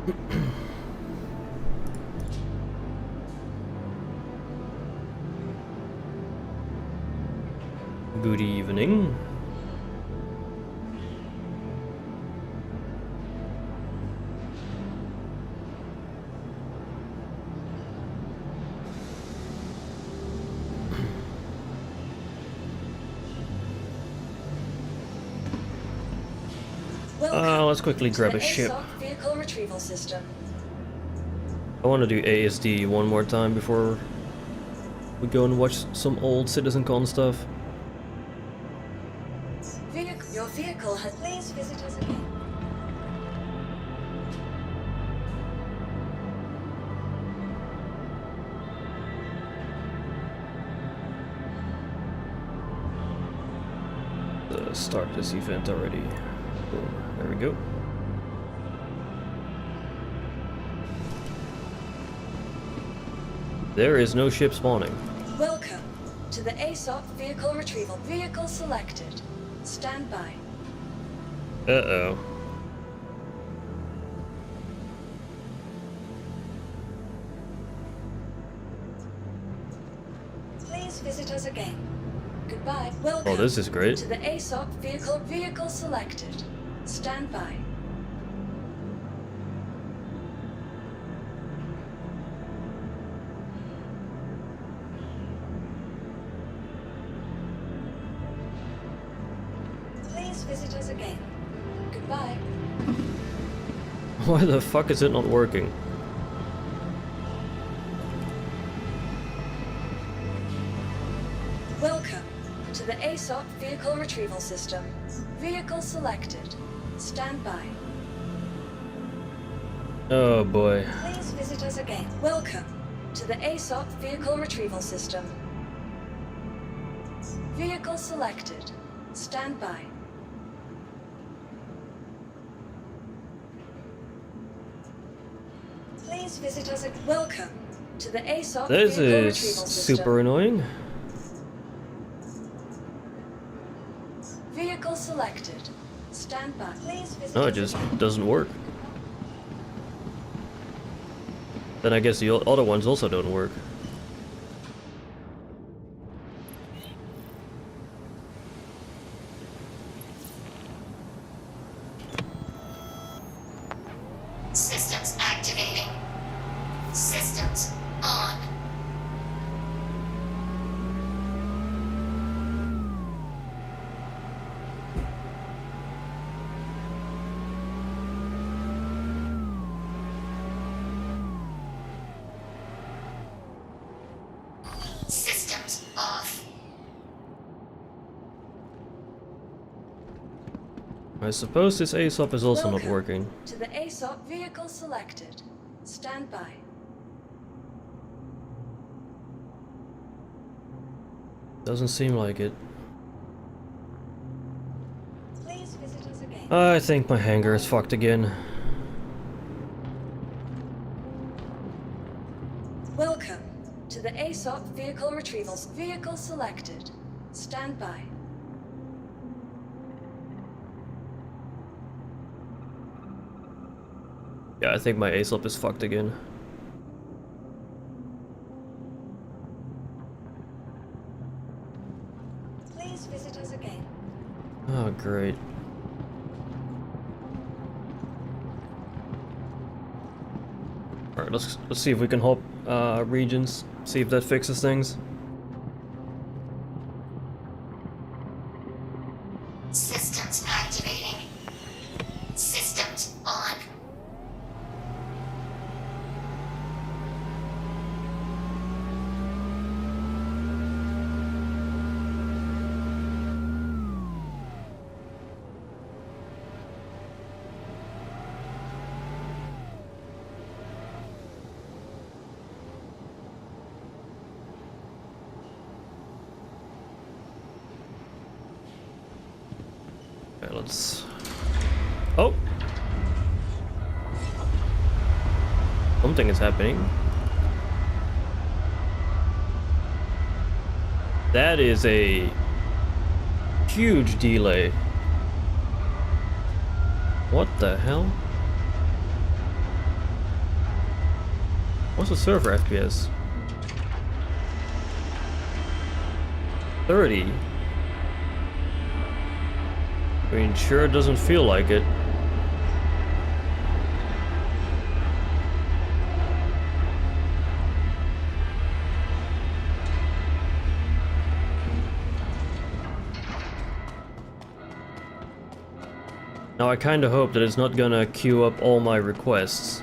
Good evening. Let's quickly grab a ship. Vehicle retrieval system. I want to do ASD one more time before we go and watch some old CitizenCon stuff. Your vehicle has... Please visit us again. Start this event already. Boom. There we go. There is no ship spawning. Welcome to the ASOP vehicle retrieval. Vehicle selected. Stand by. Uh-oh. Please visit us again. Goodbye. Welcome. Oh, this is great. To the ASOP vehicle selected. Stand by. Please visit us again. Goodbye. Why the fuck is it not working? Welcome to the ASOP vehicle retrieval system. Vehicle selected. Stand by. Oh boy. Please visit us again. Welcome to the ASOP vehicle retrieval system. Vehicle selected. Stand by. Please visit us again. Welcome to the ASOP This vehicle is retrieval system. super annoying. Vehicle selected. Stand by. Please visit No, us it just again. doesn't work. Then I guess the other ones also don't work. Systems activating. Systems on. Systems off. I suppose this ASOP is also not Welcome working. to the ASOP vehicle selected. Stand by. Doesn't seem like it. Please visit us again. I think my hangar is fucked again. Welcome to the ASOP vehicle retrievals. Vehicle selected. Stand by. Yeah, I think my ASOP is fucked again. Please visit us again. Oh, great. Alright, let's see if we can hop regions, see if that fixes things. Systems activating. Systems on. Okay, let's... Oh! Something is happening. That is a huge delay. What the hell? What's the server FPS? 30. I mean, sure doesn't feel like it. Now I kinda hope that it's not gonna queue up all my requests.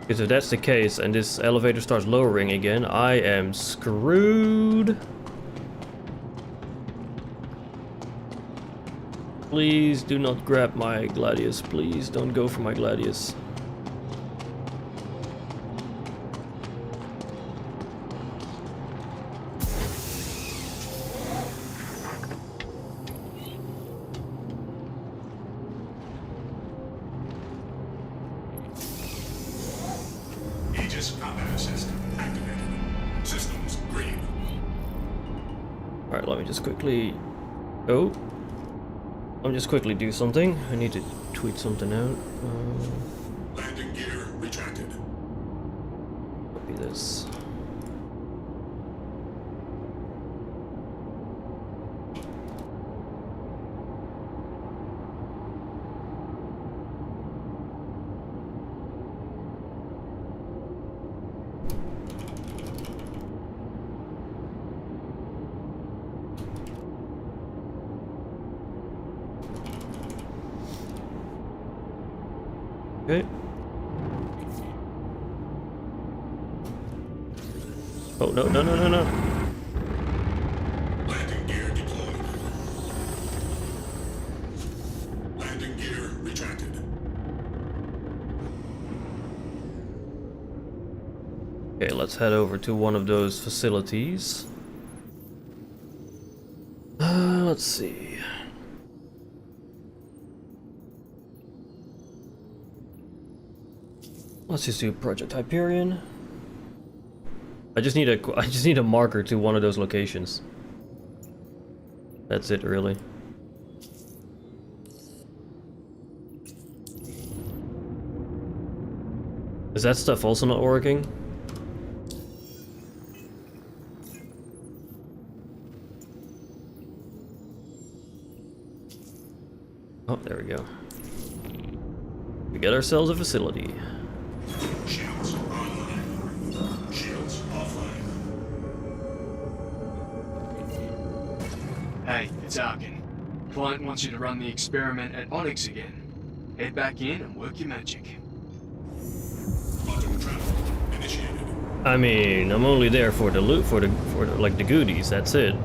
Because if that's the case and this elevator starts lowering again, I am screwed. Please do not grab my Gladius. Please don't go for my Gladius. Aegis combat system activated. Systems green. Alright, let me just quickly... Oh. Let me just quickly do something. I need to tweet something out. Landing gear retracted. Copy this. Okay. Oh, no, no, no, no, no. Landing gear deployed. Landing gear retracted. Okay, let's head over to one of those facilities. Let's see. Let's just do Project Hyperion. I just need a marker to one of those locations. That's it, really. Is that stuff also not working? Oh, there we go. We got ourselves a facility. Shields online. Shields offline. Hey, it's Arkin. Client wants you to run the experiment at Onyx again. Head back in and work your magic. Quantum travel initiated. I mean, I'm only there for the loot, for the like the goodies. That's it.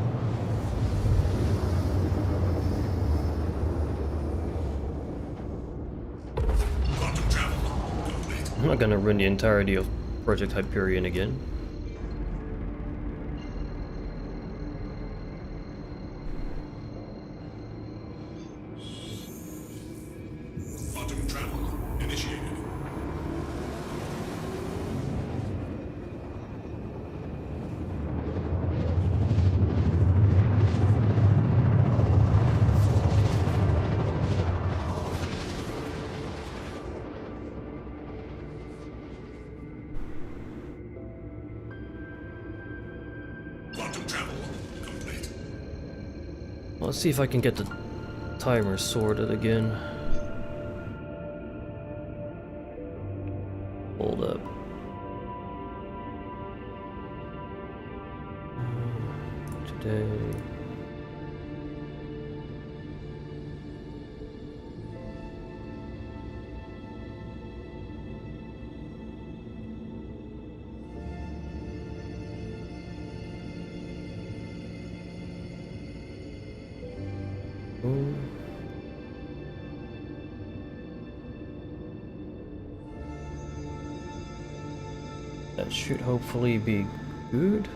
Quantum travel complete. I'm not gonna run the entirety of Project Hyperion again. Quantum travel initiated. Quantum travel complete. Let's see if I can get the timer sorted again. Hold up. Today. That should hopefully be good.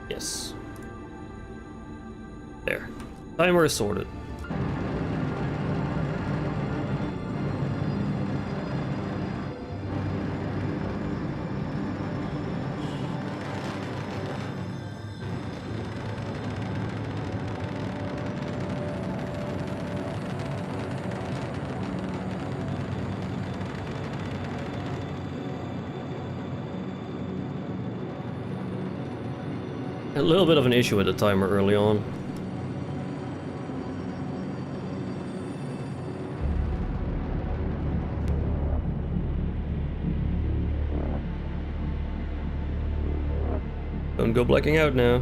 Yes. There. Timer is sorted. A little bit of an issue with the timer early on. Don't go blacking out now.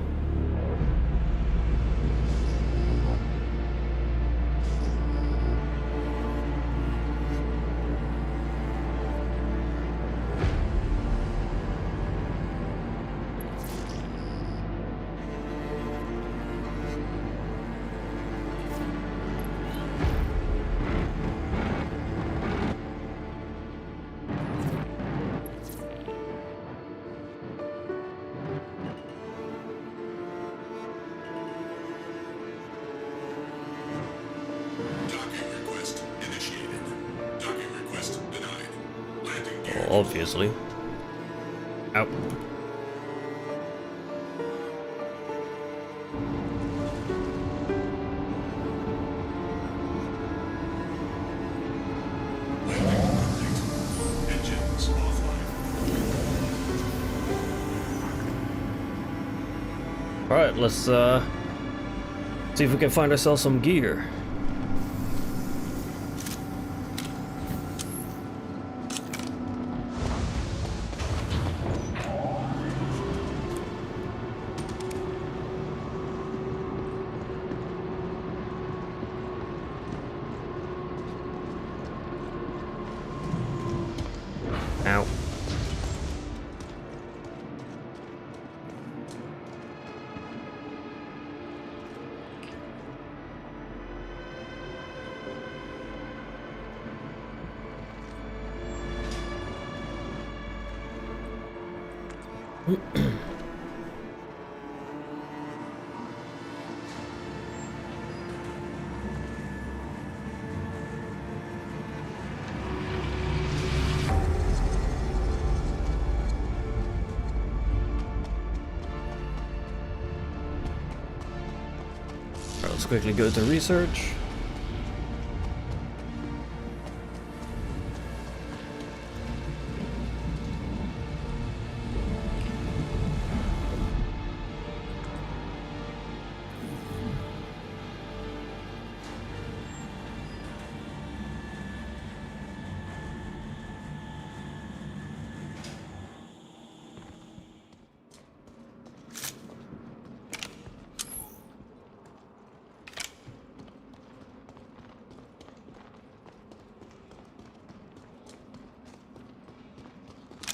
Docking request initiated. Docking request denied. Landing gear. Well, obviously. Ow. Landing complete. Engines offline. Alright, let's see if we can find ourselves some gear. Ow. Alright, let's quickly go to research.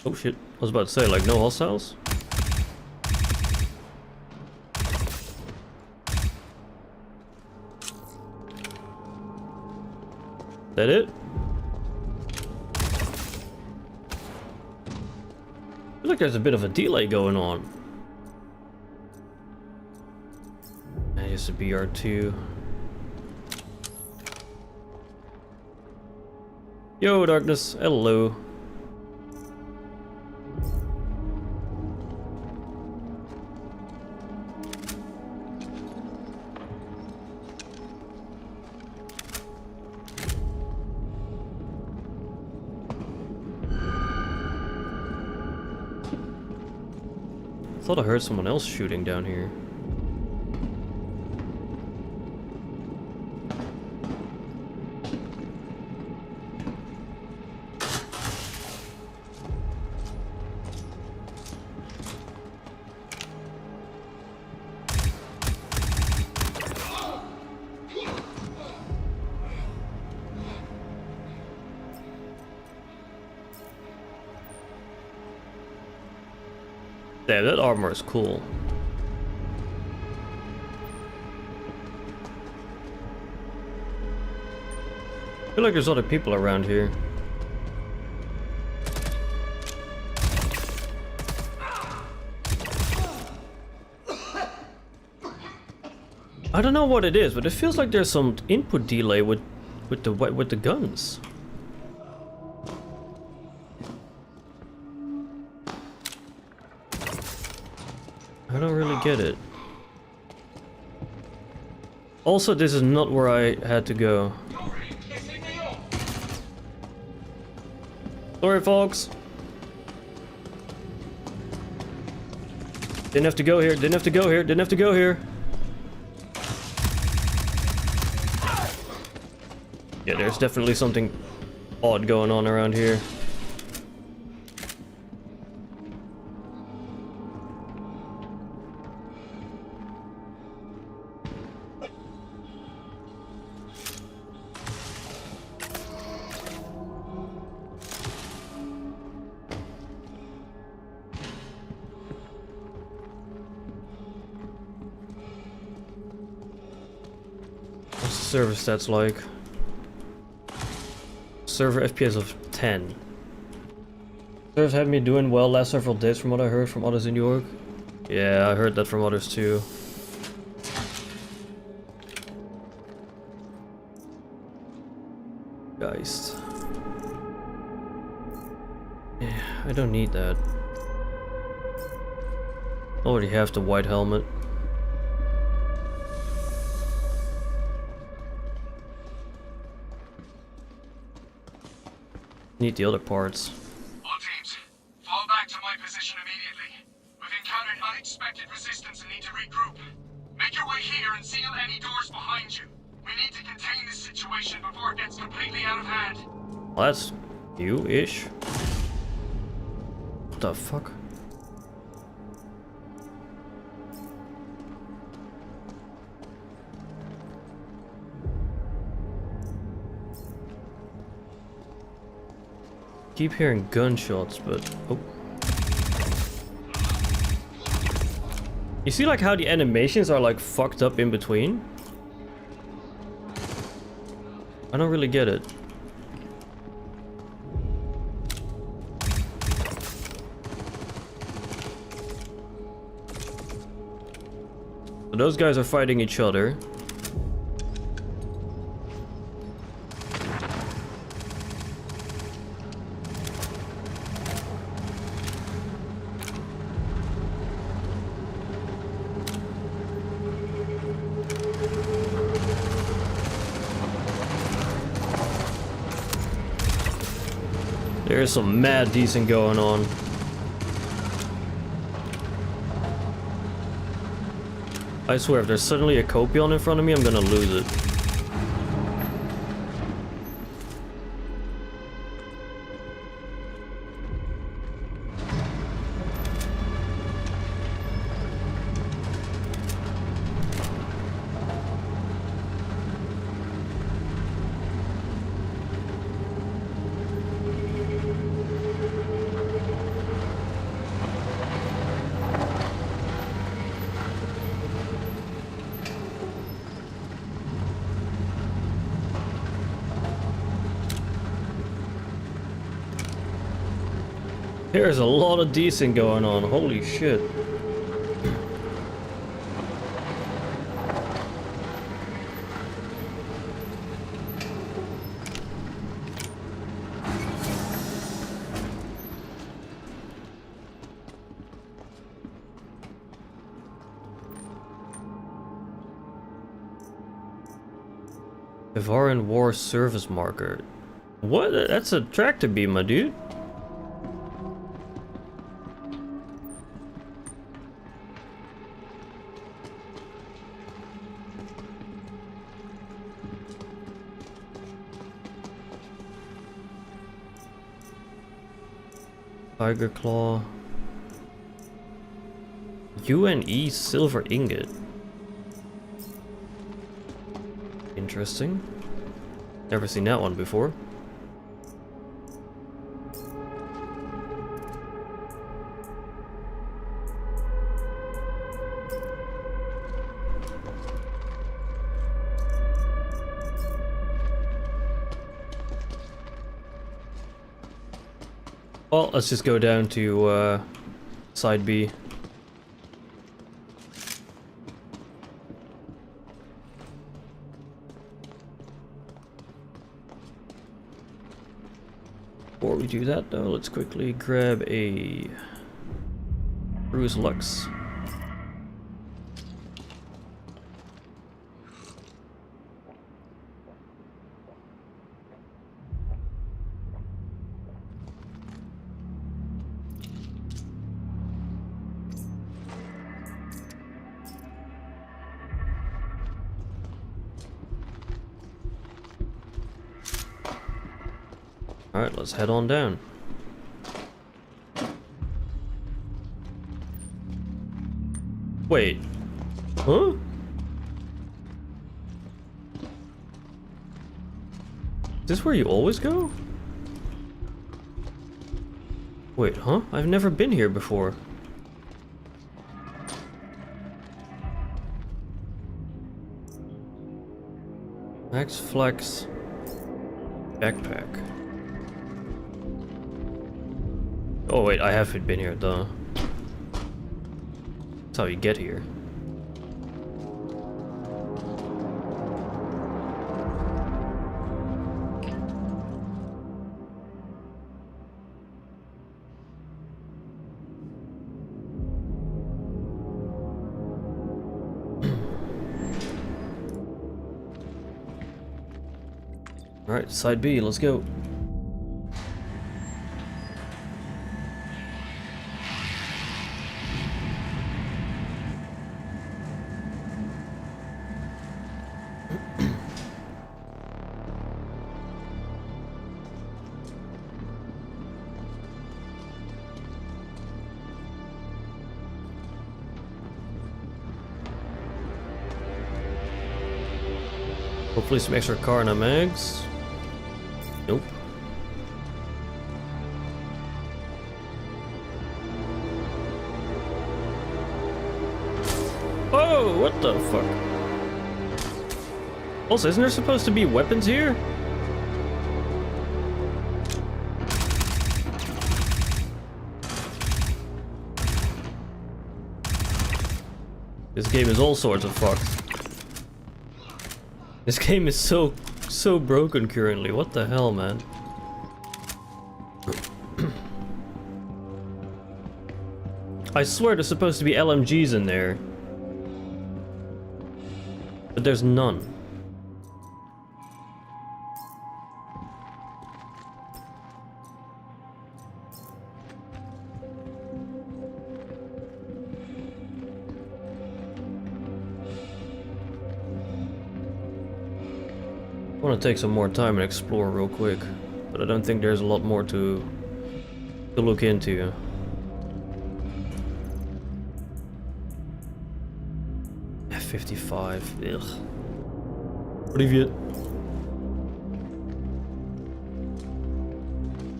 Oh shit, I was about to say, like, no hostiles? That it? I feel like there's a bit of a delay going on. And it's a BR2. Yo, darkness, hello. I thought I heard someone else shooting down here. Damn, that armor is cool. I feel like there's other people around here. I don't know what it is, but it feels like there's some input delay with the guns. I don't really get it. Also, this is not where I had to go. Sorry, folks. Didn't have to go here, didn't have to go here, didn't have to go here. Yeah, there's definitely something odd going on around here. What's the server stats like? Server FPS of 10. Servers have been doing well last several days from what I heard from others in New York. Yeah, I heard that from others too. Geist. Yeah, I don't need that. I already have the white helmet. Need the other parts. All teams, fall back to my position immediately. We've encountered unexpected resistance and need to regroup. Make your way here and seal any doors behind you. We need to contain this situation before it gets completely out of hand. Well, that's you-ish. What the fuck? Keep hearing gunshots, but oh. You see like how the animations are like fucked up in between? I don't really get it. So those guys are fighting each other. There's some mad decent going on. I swear, if there's suddenly a Copion in front of me, I'm gonna lose it. There's a lot of decent going on, holy shit. Bavarian War Service Marker. What? That's a tractor beam, my dude. Tiger Claw. UNE silver ingot. Interesting. Never seen that one before. Well, let's just go down to side B. Before we do that though, let's quickly grab a Cruise Lux. Alright, let's head on down. Wait. Huh? Is this where you always go? Wait, huh? I've never been here before. Max Flex backpack. Oh wait, I have been here, duh. That's how you get here. Alright, side B, let's go. Hopefully some extra car and mags. Nope. Oh, what the fuck? Also, isn't there supposed to be weapons here? This game is all sorts of fucked. This game is so broken currently. What the hell, man? I swear there's supposed to be LMGs in there. But there's none. I want to take some more time and explore real quick, but I don't think there's a lot more to look into. F-55, ugh. Привет.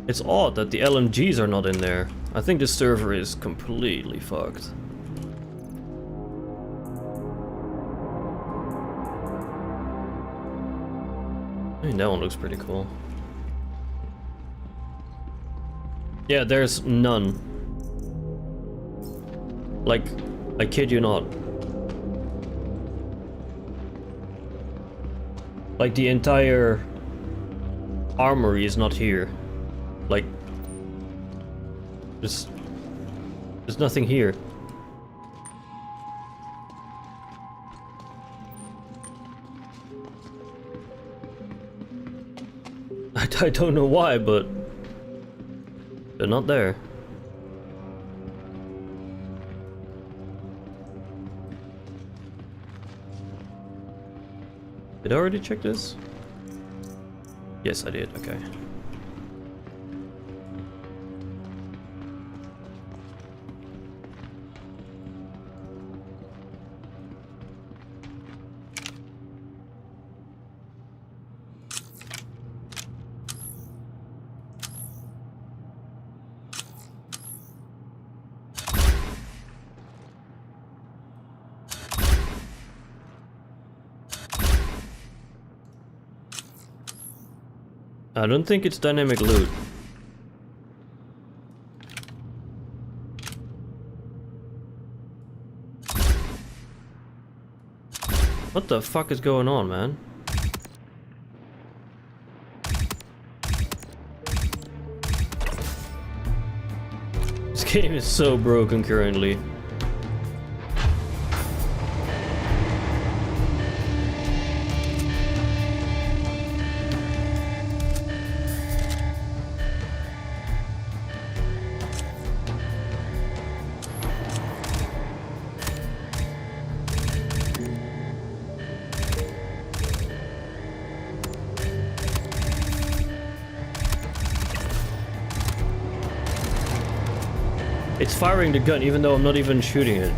It's odd that the LMGs are not in there. I think the server is completely fucked. I mean, that one looks pretty cool. Yeah, there's none. Like, I kid you not. Like, the entire armory is not here. Like, there's nothing here. I don't know why, but they're not there. Did I already check this? Yes, I did. Okay. I don't think it's dynamic loot. What the fuck is going on, man? This game is so broken currently. It's firing the gun even though I'm not even shooting it.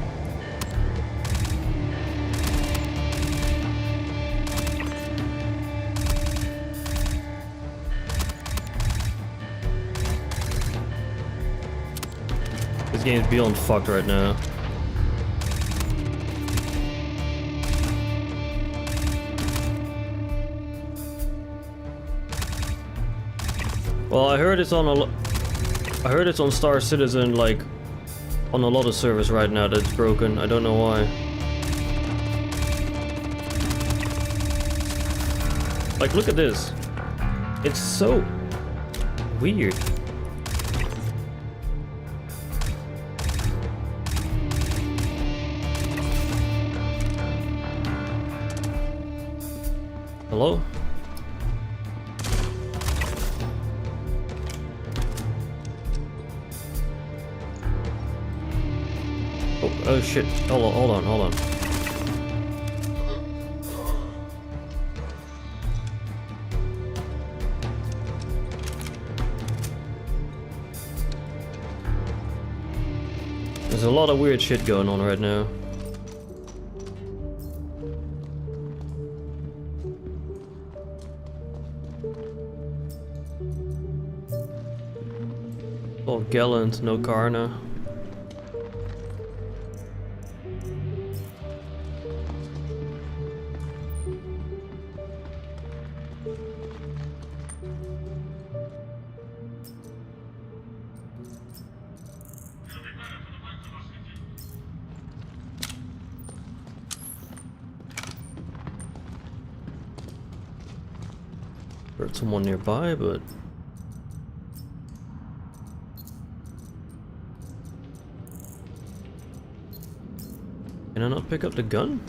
This game's beyond fucked right now. Well, I heard it's on I heard it's on Star Citizen, like, on a lot of servers right now that it's broken. I don't know why. Like, look at this. It's so weird. Hello? Oh shit, hold on. There's a lot of weird shit going on right now. All gallant, no Karna. Heard someone nearby, but can I not pick up the gun?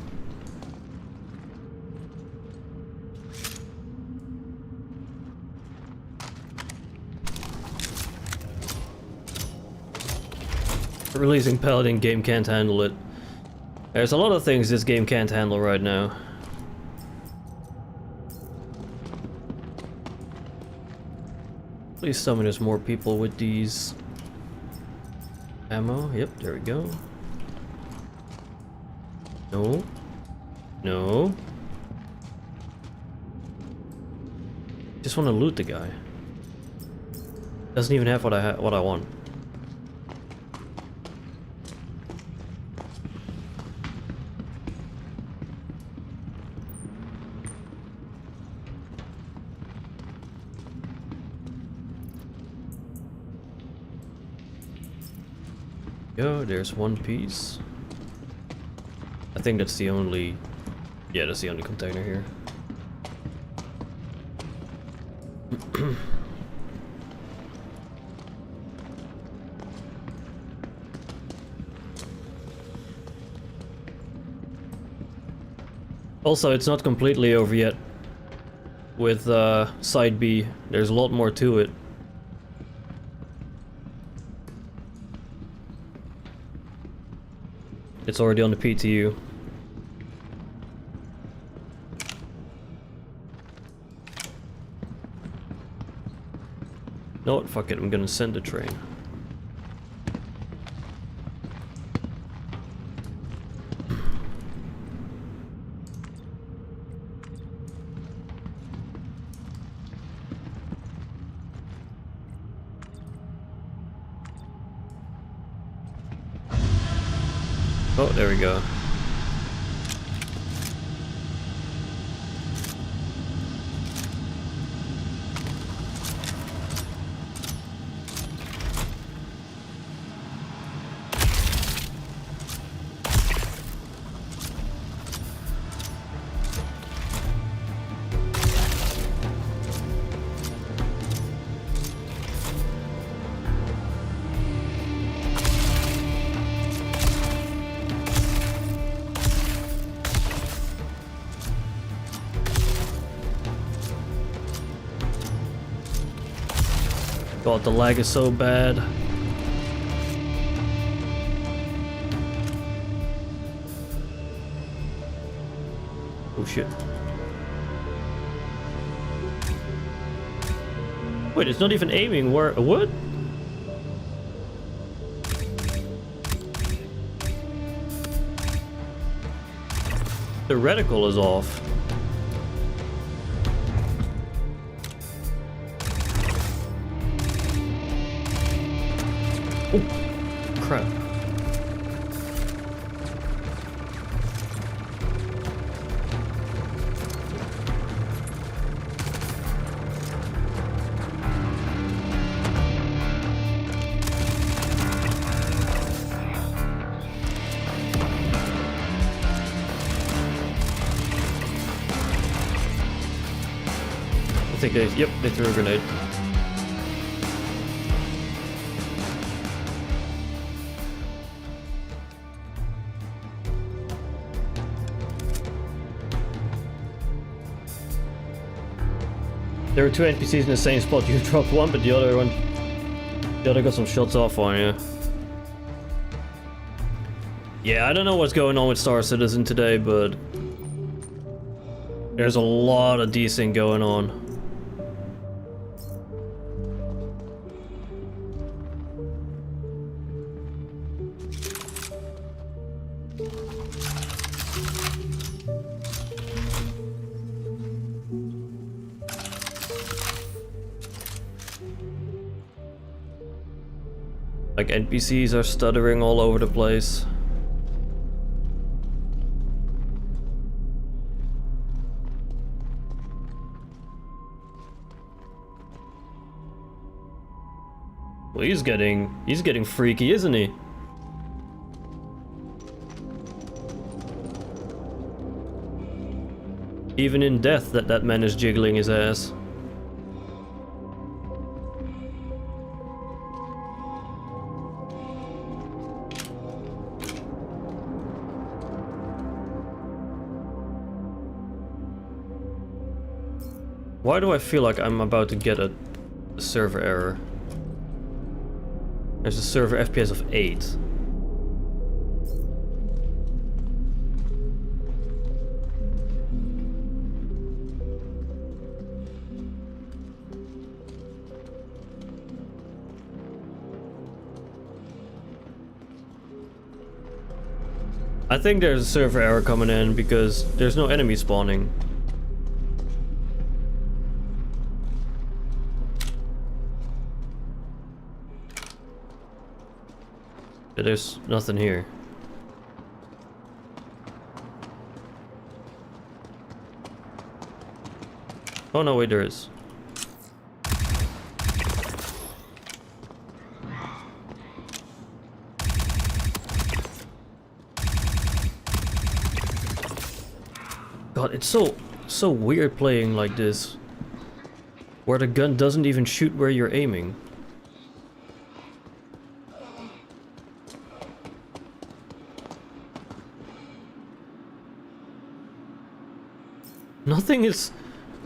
Releasing Paladin game can't handle it. There's a lot of things this game can't handle right now. Please tell me there's more people with these ammo. Yep, there we go. No. No. Just want to loot the guy. Doesn't even have what I want. Go, there's one piece. I think that's the only... yeah, that's the only container here. Also, it's not completely over yet with Side B. There's a lot more to it. It's already on the PTU. No, fuck it, I'm gonna send the train. Oh, there we go. God, the lag is so bad. Oh shit. Wait, it's not even aiming where... what? The reticle is off. Oh, crap. I think they threw a grenade. There were two NPCs in the same spot. You dropped one, but the other got some shots off on you. Yeah, I don't know what's going on with Star Citizen today, but there's a lot of decent going on. Like, NPCs are stuttering all over the place. Well, he's getting freaky, isn't he? Even in death, that man is jiggling his ass. Why do I feel like I'm about to get a server error? There's a server FPS of 8. I think there's a server error coming in because there's no enemy spawning. There's nothing here. Oh no, wait, there is. God, it's so weird playing like this, where the gun doesn't even shoot where you're aiming.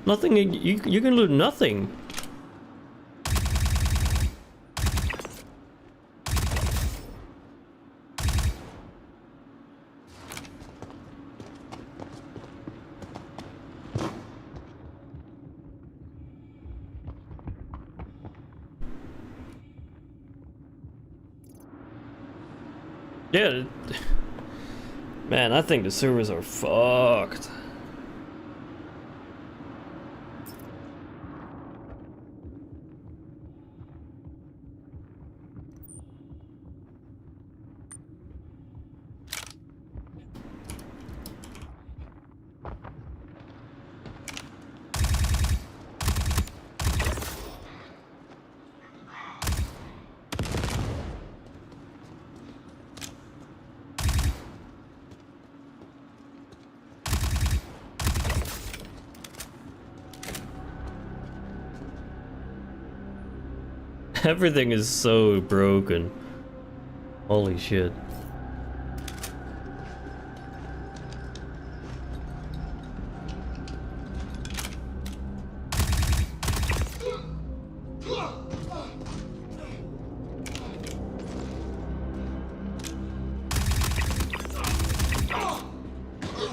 Nothing, you can loot nothing. Yeah, man, I think the servers are fucked. Everything is so broken. Holy shit.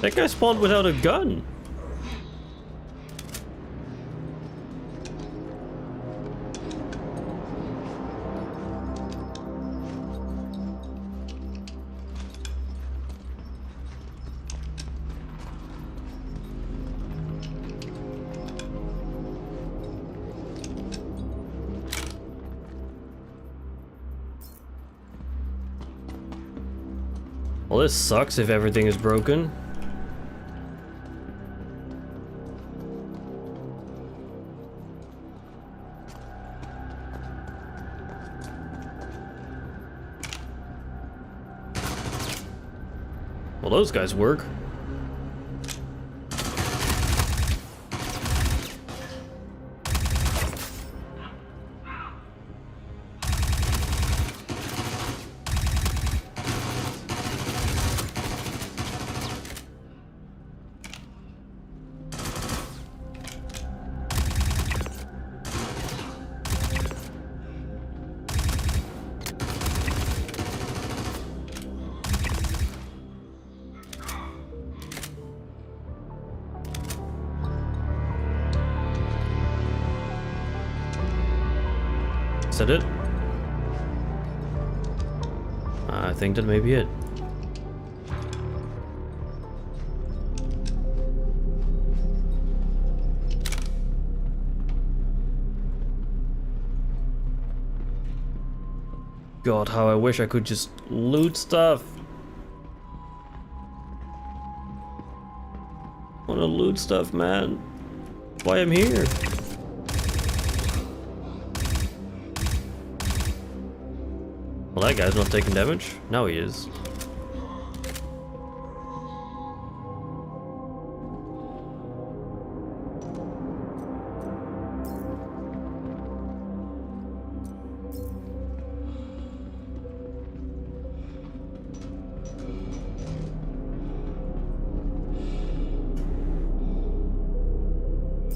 That guy spawned without a gun. Well, this sucks if everything is broken. Well, those guys work. Is that it? I think that may be it. God, how I wish I could just loot stuff. I wanna loot stuff, man. That's why I'm here. Well, that guy's not taking damage. Now he is.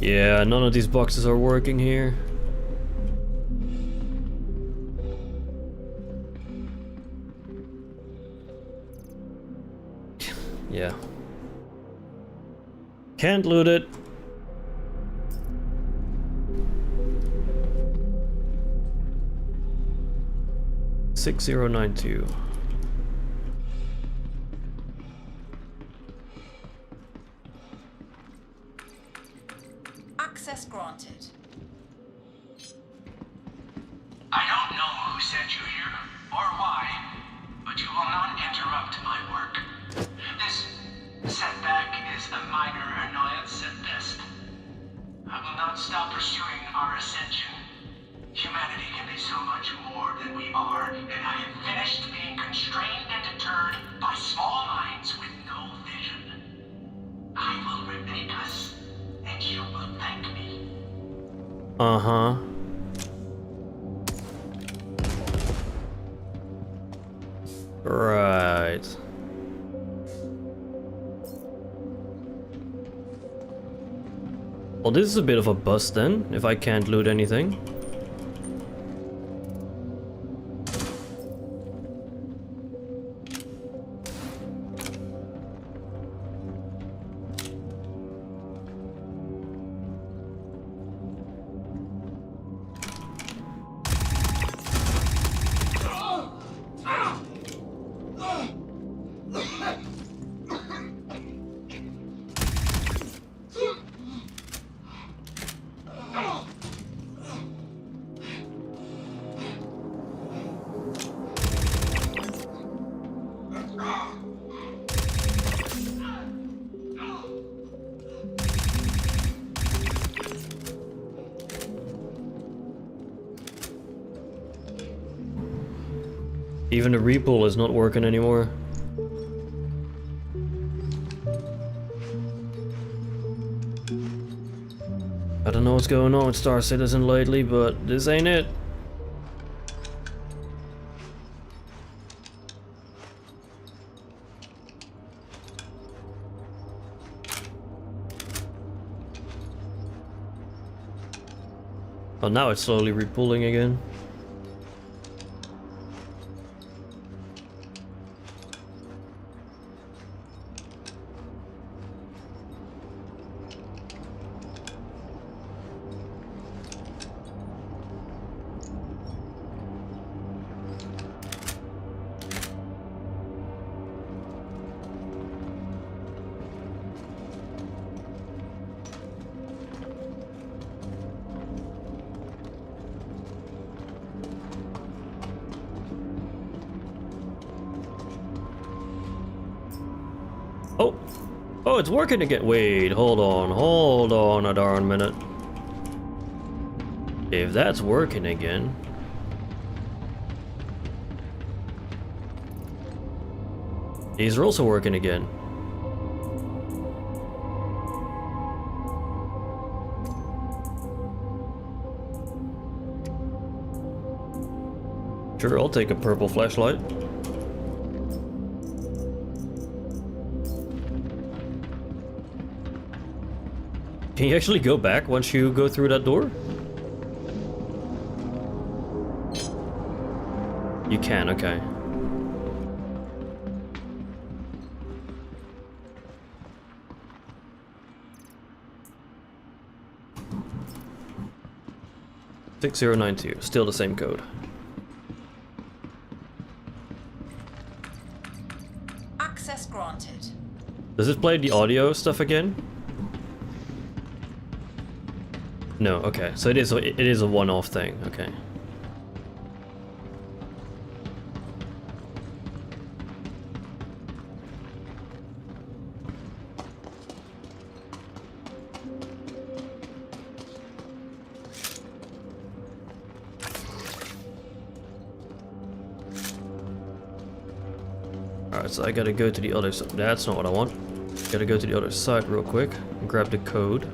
Yeah, none of these boxes are working here. Yeah. Can't loot it. $6092. Access granted. I don't know who sent you here, or why, but you will not interrupt my work. This setback is a minor annoyance at best. I will not stop pursuing our ascension. Humanity can be so much more than we are, and I am finished being constrained and deterred by small minds with no vision. I will remake us, and you will thank me. Uh-huh. Right. Well, this is a bit of a bust then, if I can't loot anything. Even the repull is not working anymore. I don't know what's going on with Star Citizen lately, but this ain't it. Oh, now it's slowly repulling again. Oh! Oh, it's working again! Wait, hold on a darn minute. If that's working again... These are also working again. Sure, I'll take a purple flashlight. Can you actually go back once you go through that door? You can, okay. $6092, still the same code. Access granted. Does it play the audio stuff again? No, okay. So it is a one-off thing. Okay. Alright, so I gotta go to the other side. That's not what I want. Gotta go to the other side real quick and grab the code.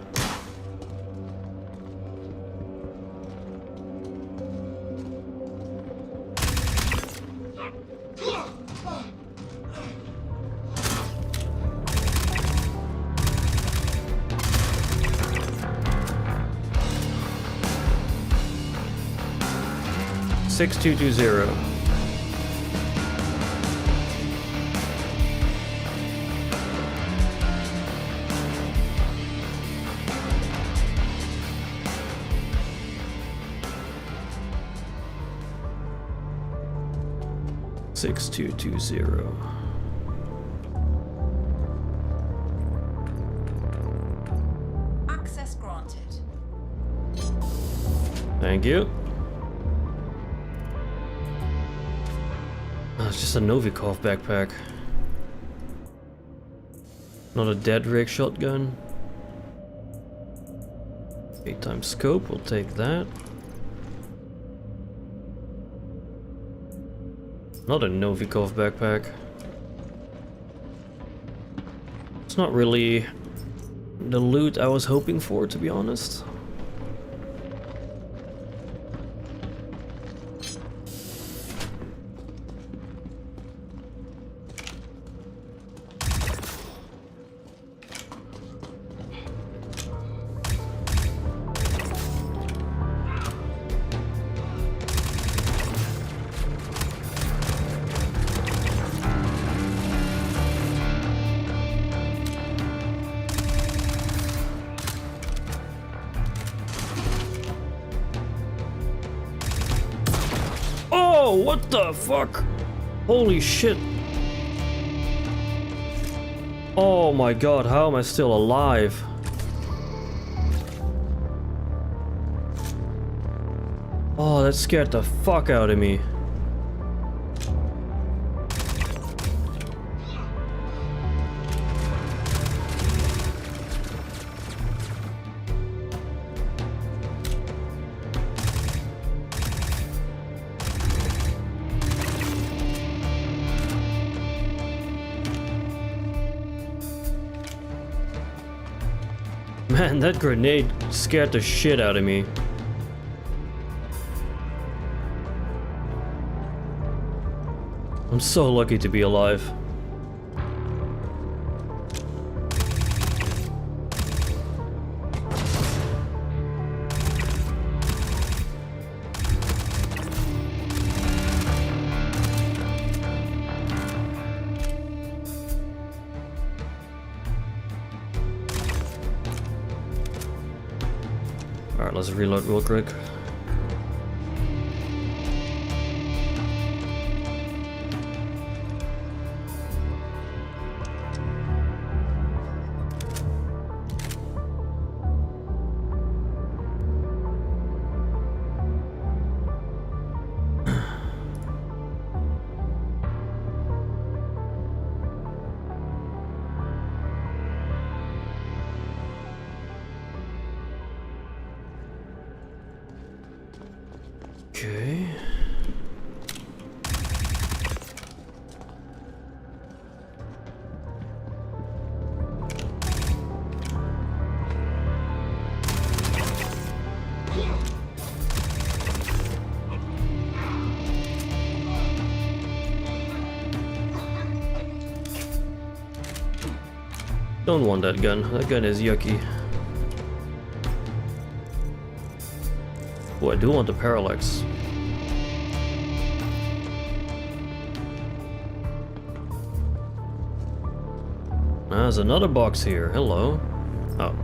$6220. $6220. Access granted. Thank you. Oh, it's just a Novikov backpack. Not a dead rig shotgun. 8x scope, we'll take that. Not a Novikov backpack. It's not really the loot I was hoping for, to be honest. Oh, what the fuck? Holy shit. Oh my god, how am I still alive? Oh, that scared the fuck out of me. Man, that grenade scared the shit out of me. I'm so lucky to be alive. Alright, let's reload real quick. Okay. Don't want that gun. That gun is yucky. Oh, I do want the parallax. There's another box here. Hello. Oh.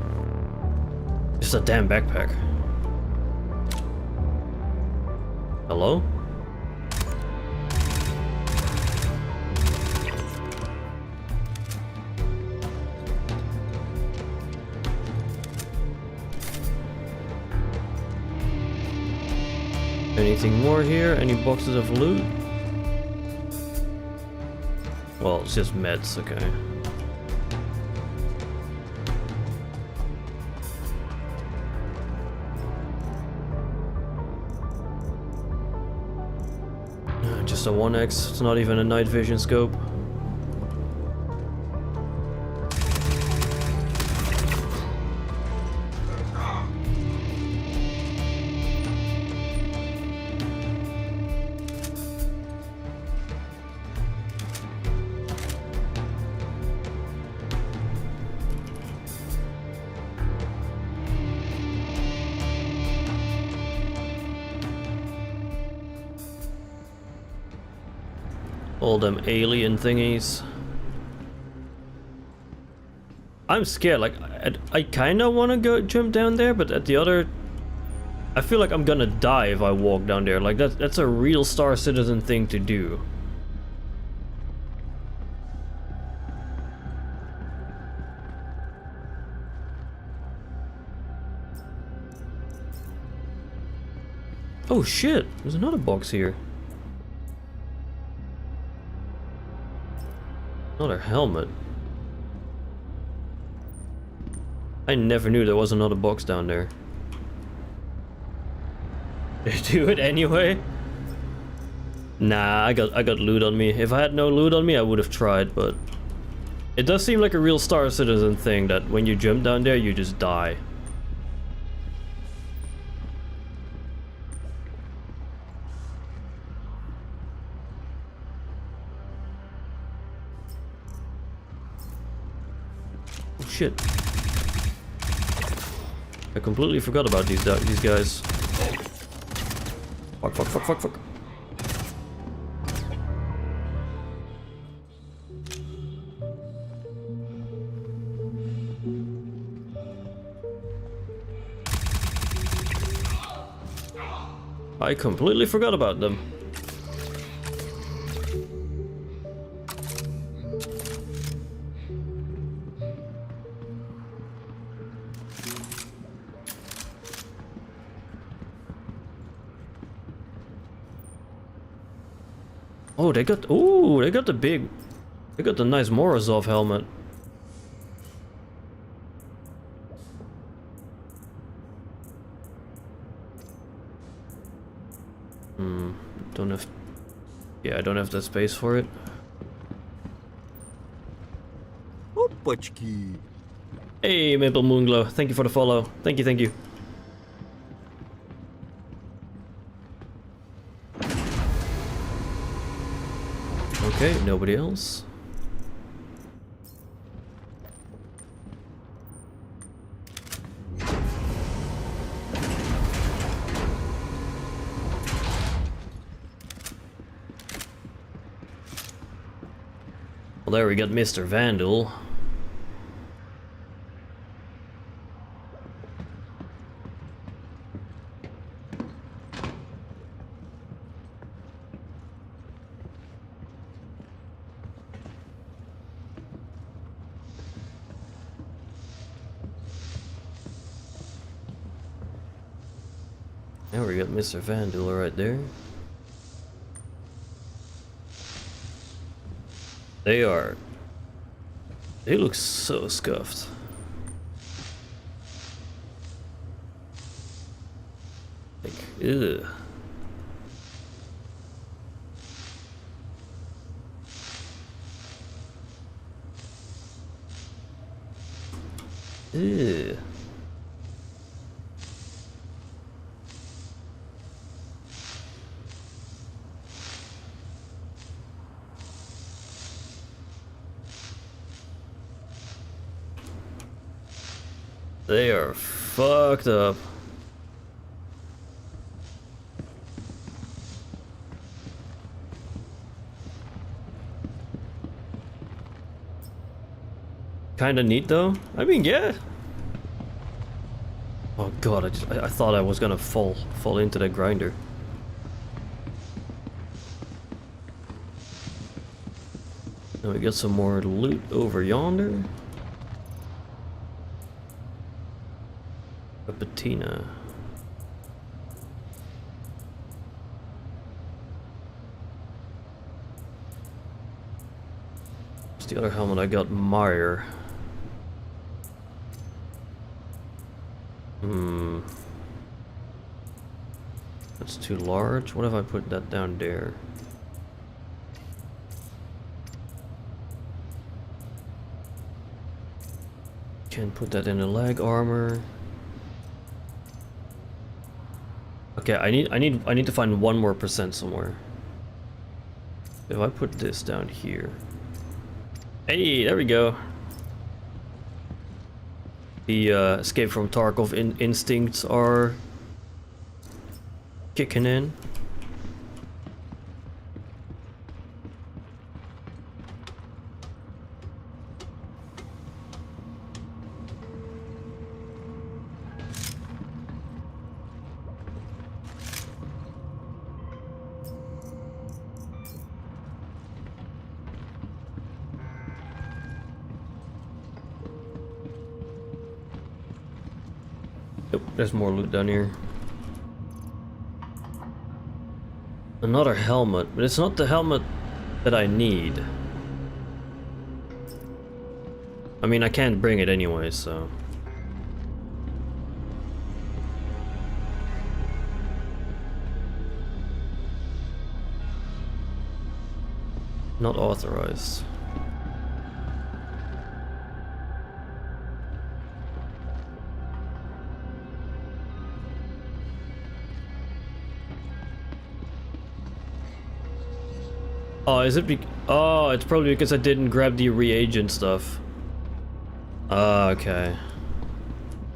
Just a damn backpack. Hello? Anything more here? Any boxes of loot? Well, it's just meds, okay. Just a 1X, it's not even a night vision scope. All them alien thingies. I'm scared, like, I kinda wanna go jump down there, but at the other... I feel like I'm gonna die if I walk down there, like that's a real Star Citizen thing to do. Oh shit, there's another box here. Another helmet. I never knew there was another box down there. Do it anyway? Nah, I got loot on me. If I had no loot on me, I would have tried, but it does seem like a real Star Citizen thing that when you jump down there, you just die. Oh shit. I completely forgot about these guys. Fuck, fuck, fuck, fuck, fuck. I completely forgot about them. Oh, they got the nice Morozov helmet. Don't have... Yeah, I don't have the space for it. Опачки. Hey, Maple Moonglow, thank you for the follow. Thank you, thank you. Okay, nobody else. Well, there we got Mr. Vandal. Now we got Mr. Vandal right there. They look so scuffed. Like, ugh. Ew. They are fucked up. Kinda neat though. I mean, yeah. Oh god, I thought I was gonna fall into that grinder. Now we get some more loot over yonder. A patina. What's the other helmet I got? Meyer. That's too large. What if I put that down there? Can't put that in the leg armor. Okay, I need to find 1 more percent somewhere. If I put this down here. Hey, there we go. The escape from Tarkov instincts are kicking in. Yep, there's more loot down here. Another helmet, but it's not the helmet that I need. I mean, I can't bring it anyway, so... Not authorized. Oh, is it oh, it's probably because I didn't grab the reagent stuff. Okay.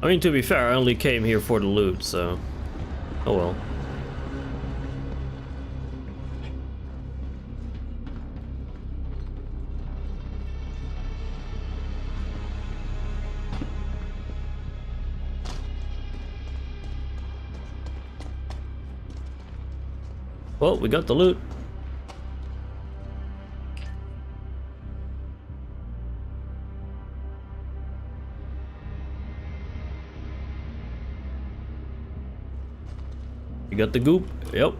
I mean, to be fair, I only came here for the loot, so... Oh well. Well, we got the loot. You got the goop? Yep.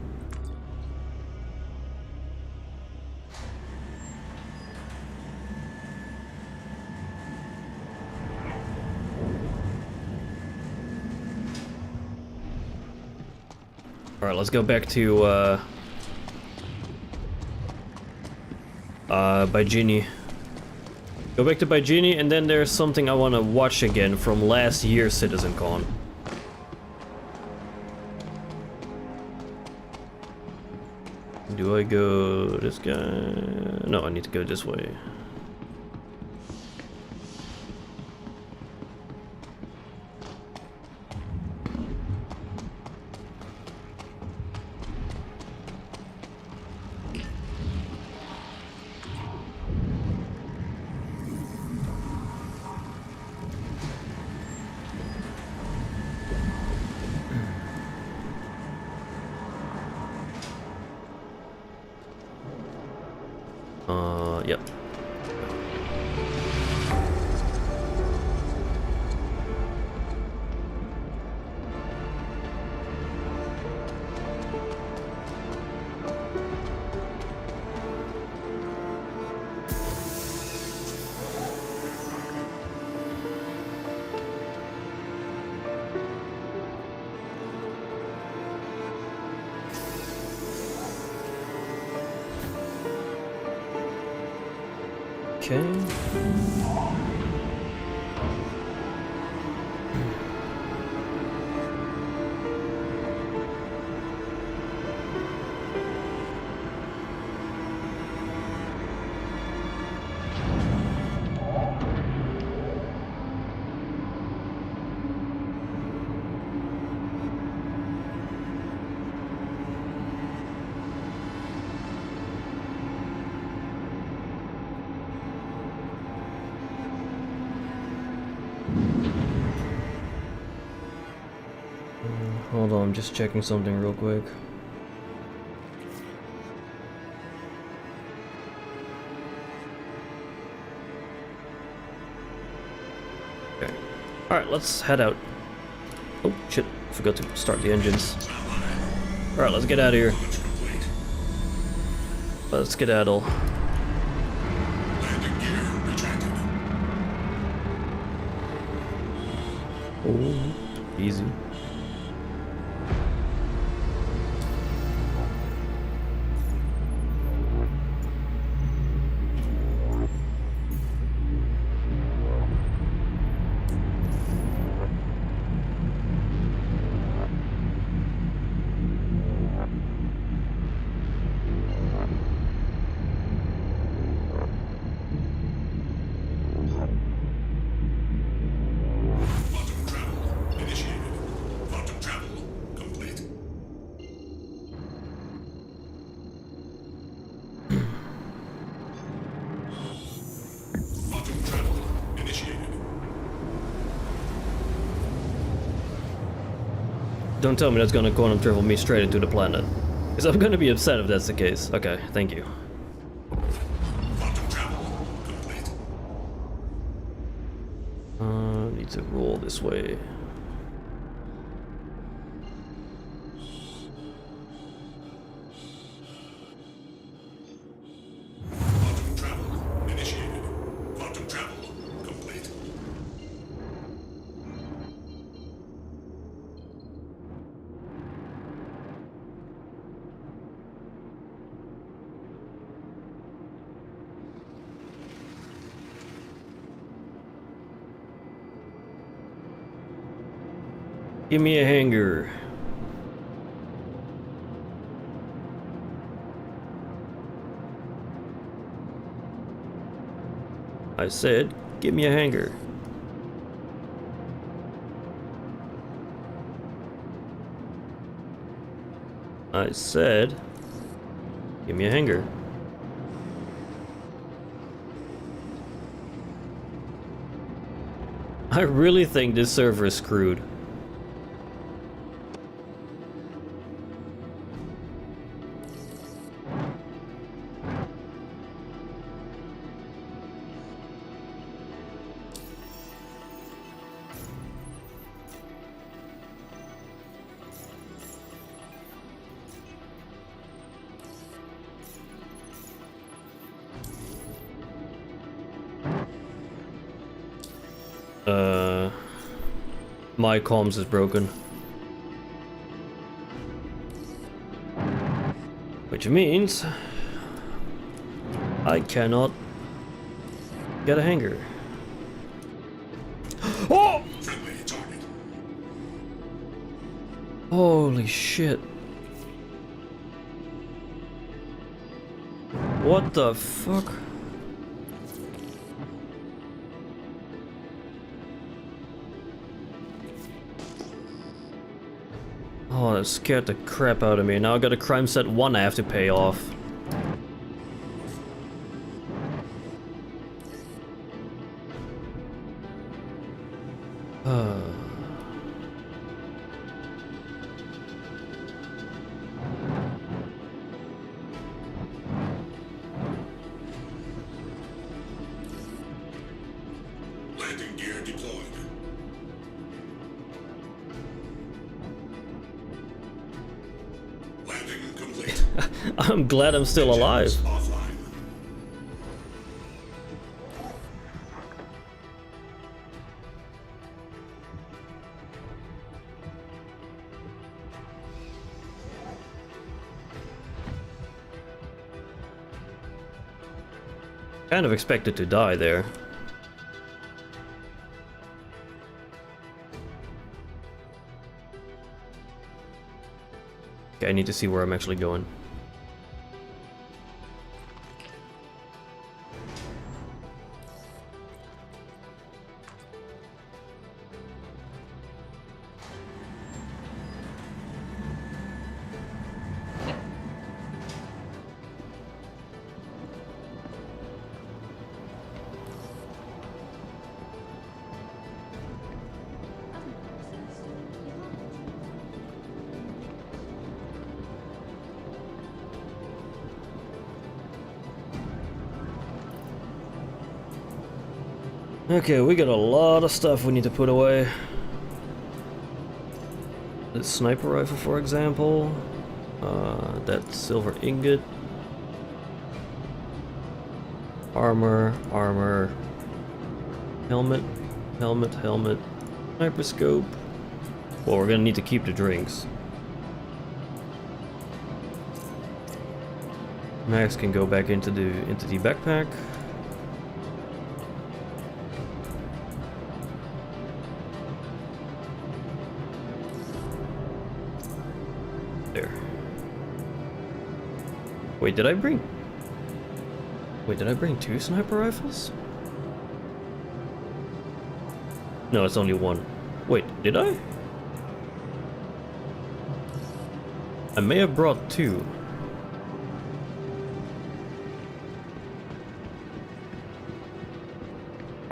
Alright, let's go back to BEIC. Go back to BEIC, and then there's something I want to watch again from last year's CitizenCon. Do I go this guy? No, I need to go this way. Yep. Okay. Hold on, I'm just checking something real quick. Okay. Alright, let's head out. Oh, shit. Forgot to start the engines. Alright, let's get out of here. Let's skedaddle. Landing gear retracted. Oh, easy. Quantum travel initiated. Quantum travel complete. Quantum travel initiated. Don't tell me that's gonna quantum travel me straight into the planet. Because I'm gonna be upset if that's the case. Okay, thank you. Quantum travel complete. Need to roll this way. Quantum travel initiated. Quantum travel complete. Give me a hanger. I said, give me a hanger. I said, give me a hanger. I really think this server is screwed. My comms is broken. Which means I cannot get a hanger. Oh! Friendly target. Holy shit. What the fuck? Oh, that scared the crap out of me. Now I got a crime set 1 I have to pay off. Landing gear deployed. Landing complete. I'm glad I'm still alive. Engines offline. Kind of expected to die there. Okay, I need to see where I'm actually going. Okay, we got a lot of stuff we need to put away. The sniper rifle, for example. That silver ingot. Armor, armor. Helmet, helmet, helmet. Sniper scope. Well, we're gonna need to keep the drinks. Max can go back into the backpack. There. Wait, did I bring... Wait, did I bring 2 sniper rifles? No, it's only 1. Wait, did I? I may have brought 2.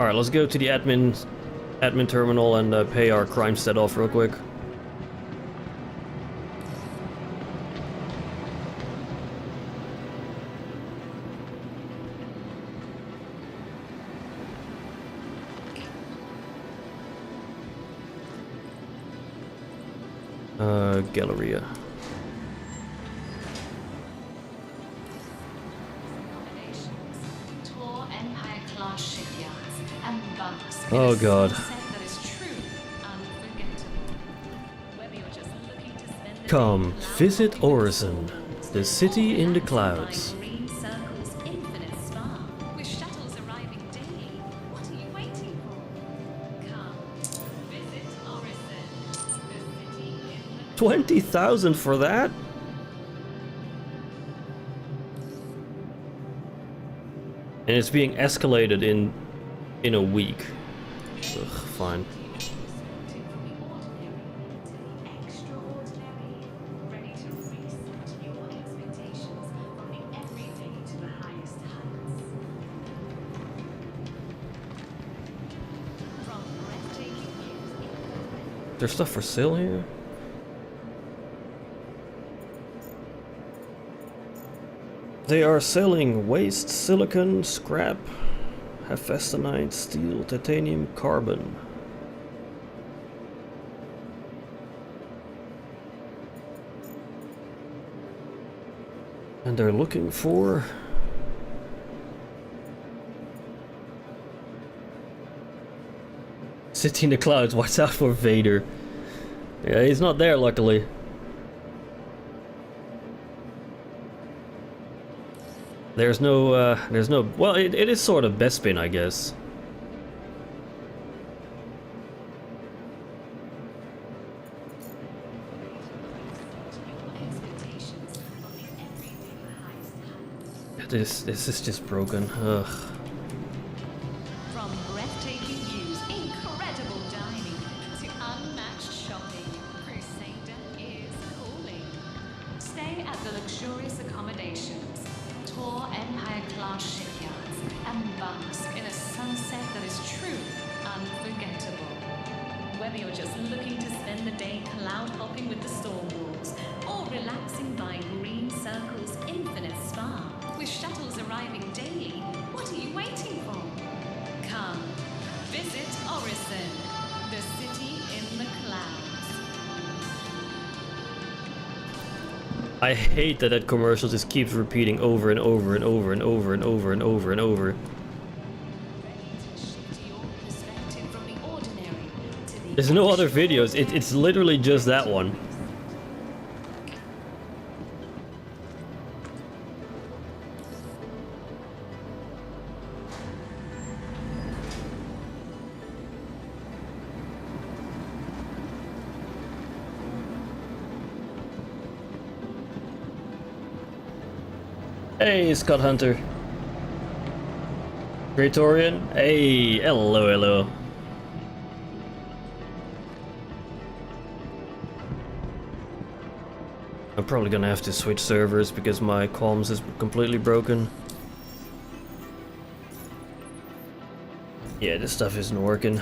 Alright, let's go to the admin terminal and pay our crime set off real quick. Galleria. Oh god. Come, visit Orison, the city in the clouds. $20,000 for that? And it's being escalated in a week. Ugh, fine. There's stuff for sale here? They are selling waste, silicon, scrap, hephaestonite, steel, titanium, carbon. And they're looking for... City in the clouds, watch out for Vader. Yeah, he's not there luckily. There's no, well, it is sort of Bespin, I guess. This is just broken, ugh. From breathtaking views, incredible dining, to unmatched shopping, Crusader is calling. Stay at the luxurious accommodations. Tour Empire-class shipyards and bask in a sunset that is truly unforgettable. Whether you're just looking to spend the day cloud hopping with the Storm Wolves, or relaxing by Green Circle's infinite spa, with shuttles arriving daily, what are you waiting for? Come, visit Orison, the city in the clouds. I hate that commercial just keeps repeating over and over and over and over and over and over and over. There's no other videos, it's literally just that one. Hey, Scott Hunter. Praetorian? Hey, hello, hello. I'm probably gonna have to switch servers because my comms is completely broken. Yeah, this stuff isn't working.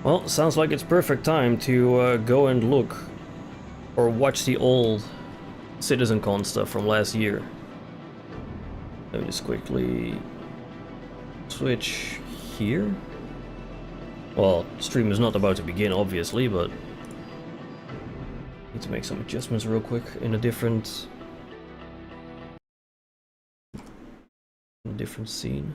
Well, sounds like it's perfect time to go and look or watch the old CitizenCon stuff from last year. Let me just quickly switch here. Well, stream is not about to begin, obviously, but need to make some adjustments real quick in a different scene.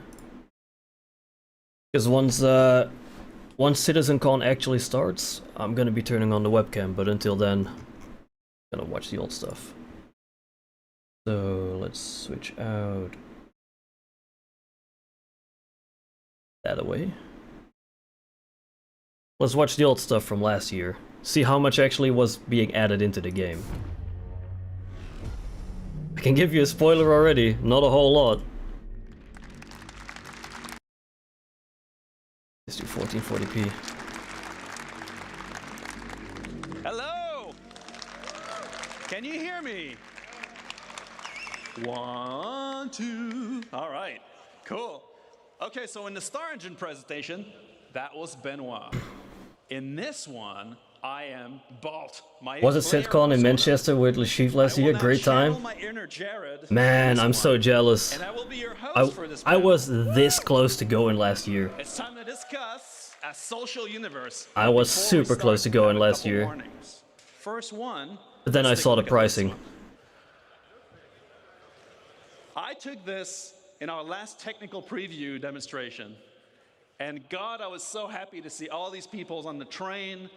Because once CitizenCon actually starts, I'm gonna be turning on the webcam, but until then, I'm gonna watch the old stuff. So let's switch out that away. Let's watch the old stuff from last year. See how much actually was being added into the game. I can give you a spoiler already, not a whole lot. Let's do 1440p. Hello! Can you hear me? 1, 2. All right, cool. Okay, so in the Star Engine presentation, that was Benoit. In this one, I am Bolt. Was it CitizenCon in Manchester with Lashif last year? Great time. Man, I'm so jealous. I was this close to going last year. It's time to discuss a social universe. I was super close to going last year. First one. But then I saw the pricing. I took this in our last technical preview demonstration. And God, I was so happy to see all these people on the train.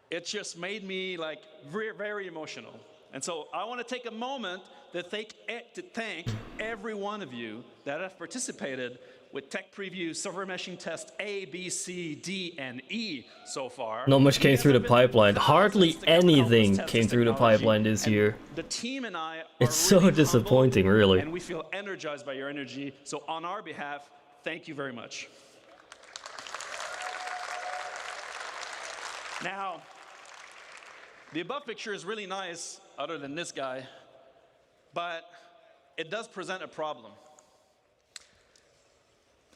It just made me like very, very emotional. And so I want to take a moment to thank every one of you that have participated with Tech Preview Server Meshing Test A, B, C, D, and E so far. Not much came through the pipeline. Hardly anything came through the pipeline this year. The team and I are it's so disappointing, really. And we feel energized by your energy. So on our behalf, thank you very much. Now, the above picture is really nice, other than this guy, but it does present a problem.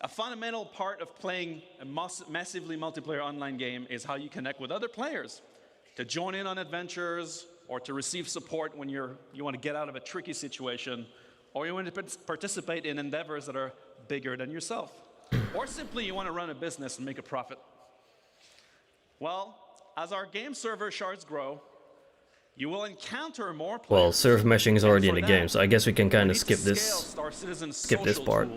A fundamental part of playing a massively multiplayer online game is how you connect with other players, to join in on adventures, or to receive support when you want to get out of a tricky situation, or you want to participate in endeavors that are bigger than yourself, or simply you want to run a business and make a profit. Well, as our game server shards grow, you will encounter more players. Well, server meshing is already in the game, so I guess we can kind of skip this part.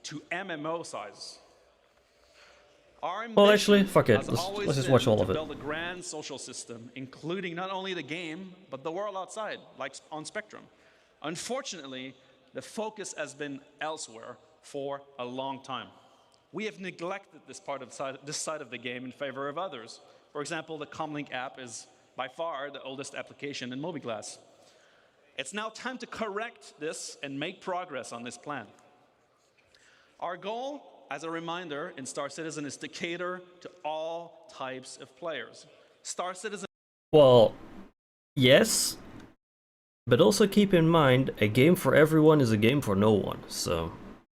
To MMO size. Well, actually, fuck it. Let's just watch all of it. Build a grand social system, including not only the game, but the world outside, like on Spectrum. Unfortunately, the focus has been elsewhere for a long time. We have neglected this part of this side of the game in favor of others. For example, the Comlink app is by far the oldest application in Mobiglass. It's now time to correct this and make progress on this plan. Our goal, as a reminder, in Star Citizen is to cater to all types of players. Star Citizen... Well, yes, but also keep in mind, a game for everyone is a game for no one, so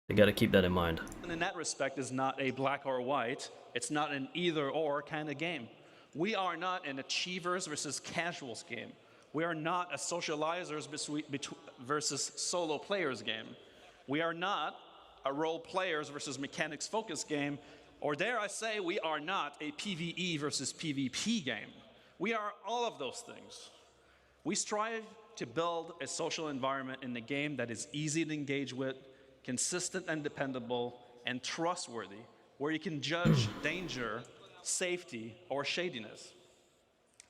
you gotta keep that in mind. In that respect, is not a black or white, it's not an either-or kind of game. We are not an achievers versus casuals game. We are not a socializers versus solo players game. We are not a role players versus mechanics focused game, or dare I say, we are not a PvE versus PvP game. We are all of those things. We strive to build a social environment in the game that is easy to engage with, consistent and dependable, and trustworthy, where you can judge danger, safety, or shadiness.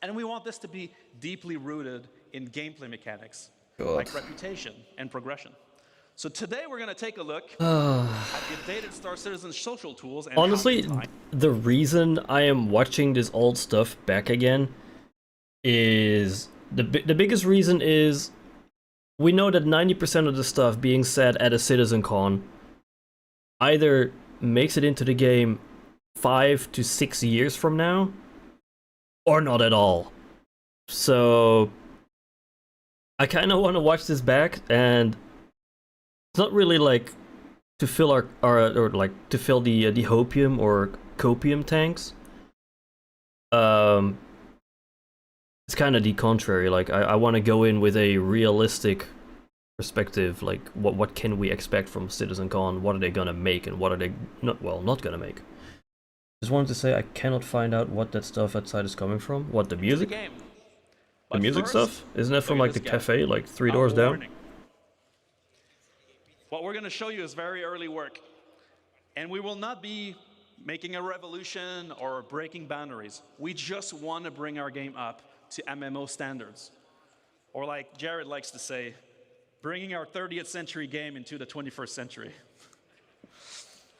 And we want this to be deeply rooted in gameplay mechanics, like reputation and progression. So today we're going to take a look at the updated Star Citizen social tools. And honestly, the reason I am watching this old stuff back again is the biggest reason is we know that 90% of the stuff being said at a CitizenCon either makes it into the game 5 to 6 years from now, or not at all. So I kind of want to watch this back, and it's not really like to fill our or like to fill the hopium or copium tanks. it's kind of the contrary. Like I want to go in with a realistic perspective. Like what can we expect from CitizenCon? What are they gonna make, and what are they not gonna make? Just wanted to say I cannot find out what that stuff outside is coming from. What, the music? Game. The But music first, stuff? Isn't that from look like at the this guy. cafe, like 3 A doors down? warning. What we're going to show you is very early work. And we will not be making a revolution or breaking boundaries. We just want to bring our game up to MMO standards. Or like Jared likes to say, bringing our 30th century game into the 21st century.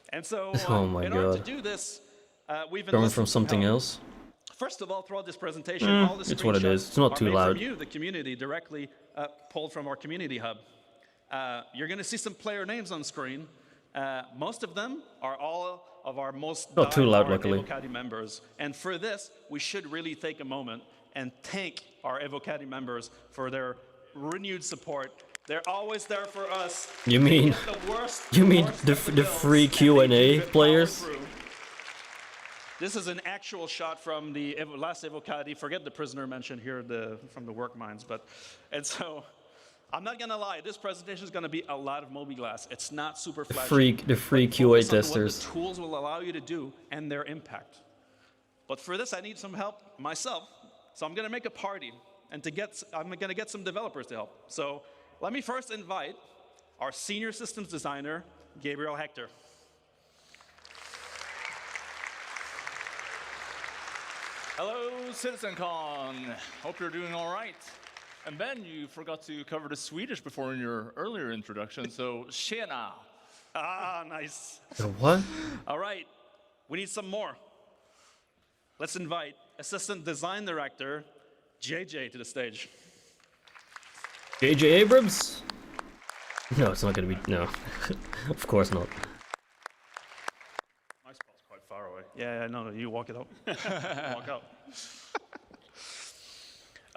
And so, Oh my in order God. to do this, we've Going enlisted from some something help. else? First of all, throughout this presentation, all the it's what it screenshots is. It's not are too made loud. from you, the community, directly pulled from our community hub. You're going to see some player names on screen. Most of them are all of our most Not too loud, diehard luckily. Evocati members. And for this, we should really take a moment and thank our Evocati members for their renewed support. They're always there for us. You mean They get the worst- you mean worst the of the bills, free and they Q&A keep it powered players? through. This is an actual shot from the last Evocati. Forget the prisoner mentioned here from the work mines. And so, I'm not gonna lie. This presentation is gonna be a lot of mobiGlass. It's not super flashy. The free but QA focus on testers. What the tools will allow you to do and their impact. But for this, I need some help myself. So I'm gonna make a party, and I'm gonna get some developers to help. So let me first invite our senior systems designer, Gabriel Hector. Hello, CitizenCon. Hope you're doing all right. And Ben, you forgot to cover the Swedish before in your earlier introduction, so tjena. Ah, nice. The what? All right, we need some more. Let's invite Assistant Design Director, JJ, to the stage. J.J. Abrams? No, it's not gonna be. No, of course not. My spot's quite far away. Yeah, no, you walk it out. Walk out.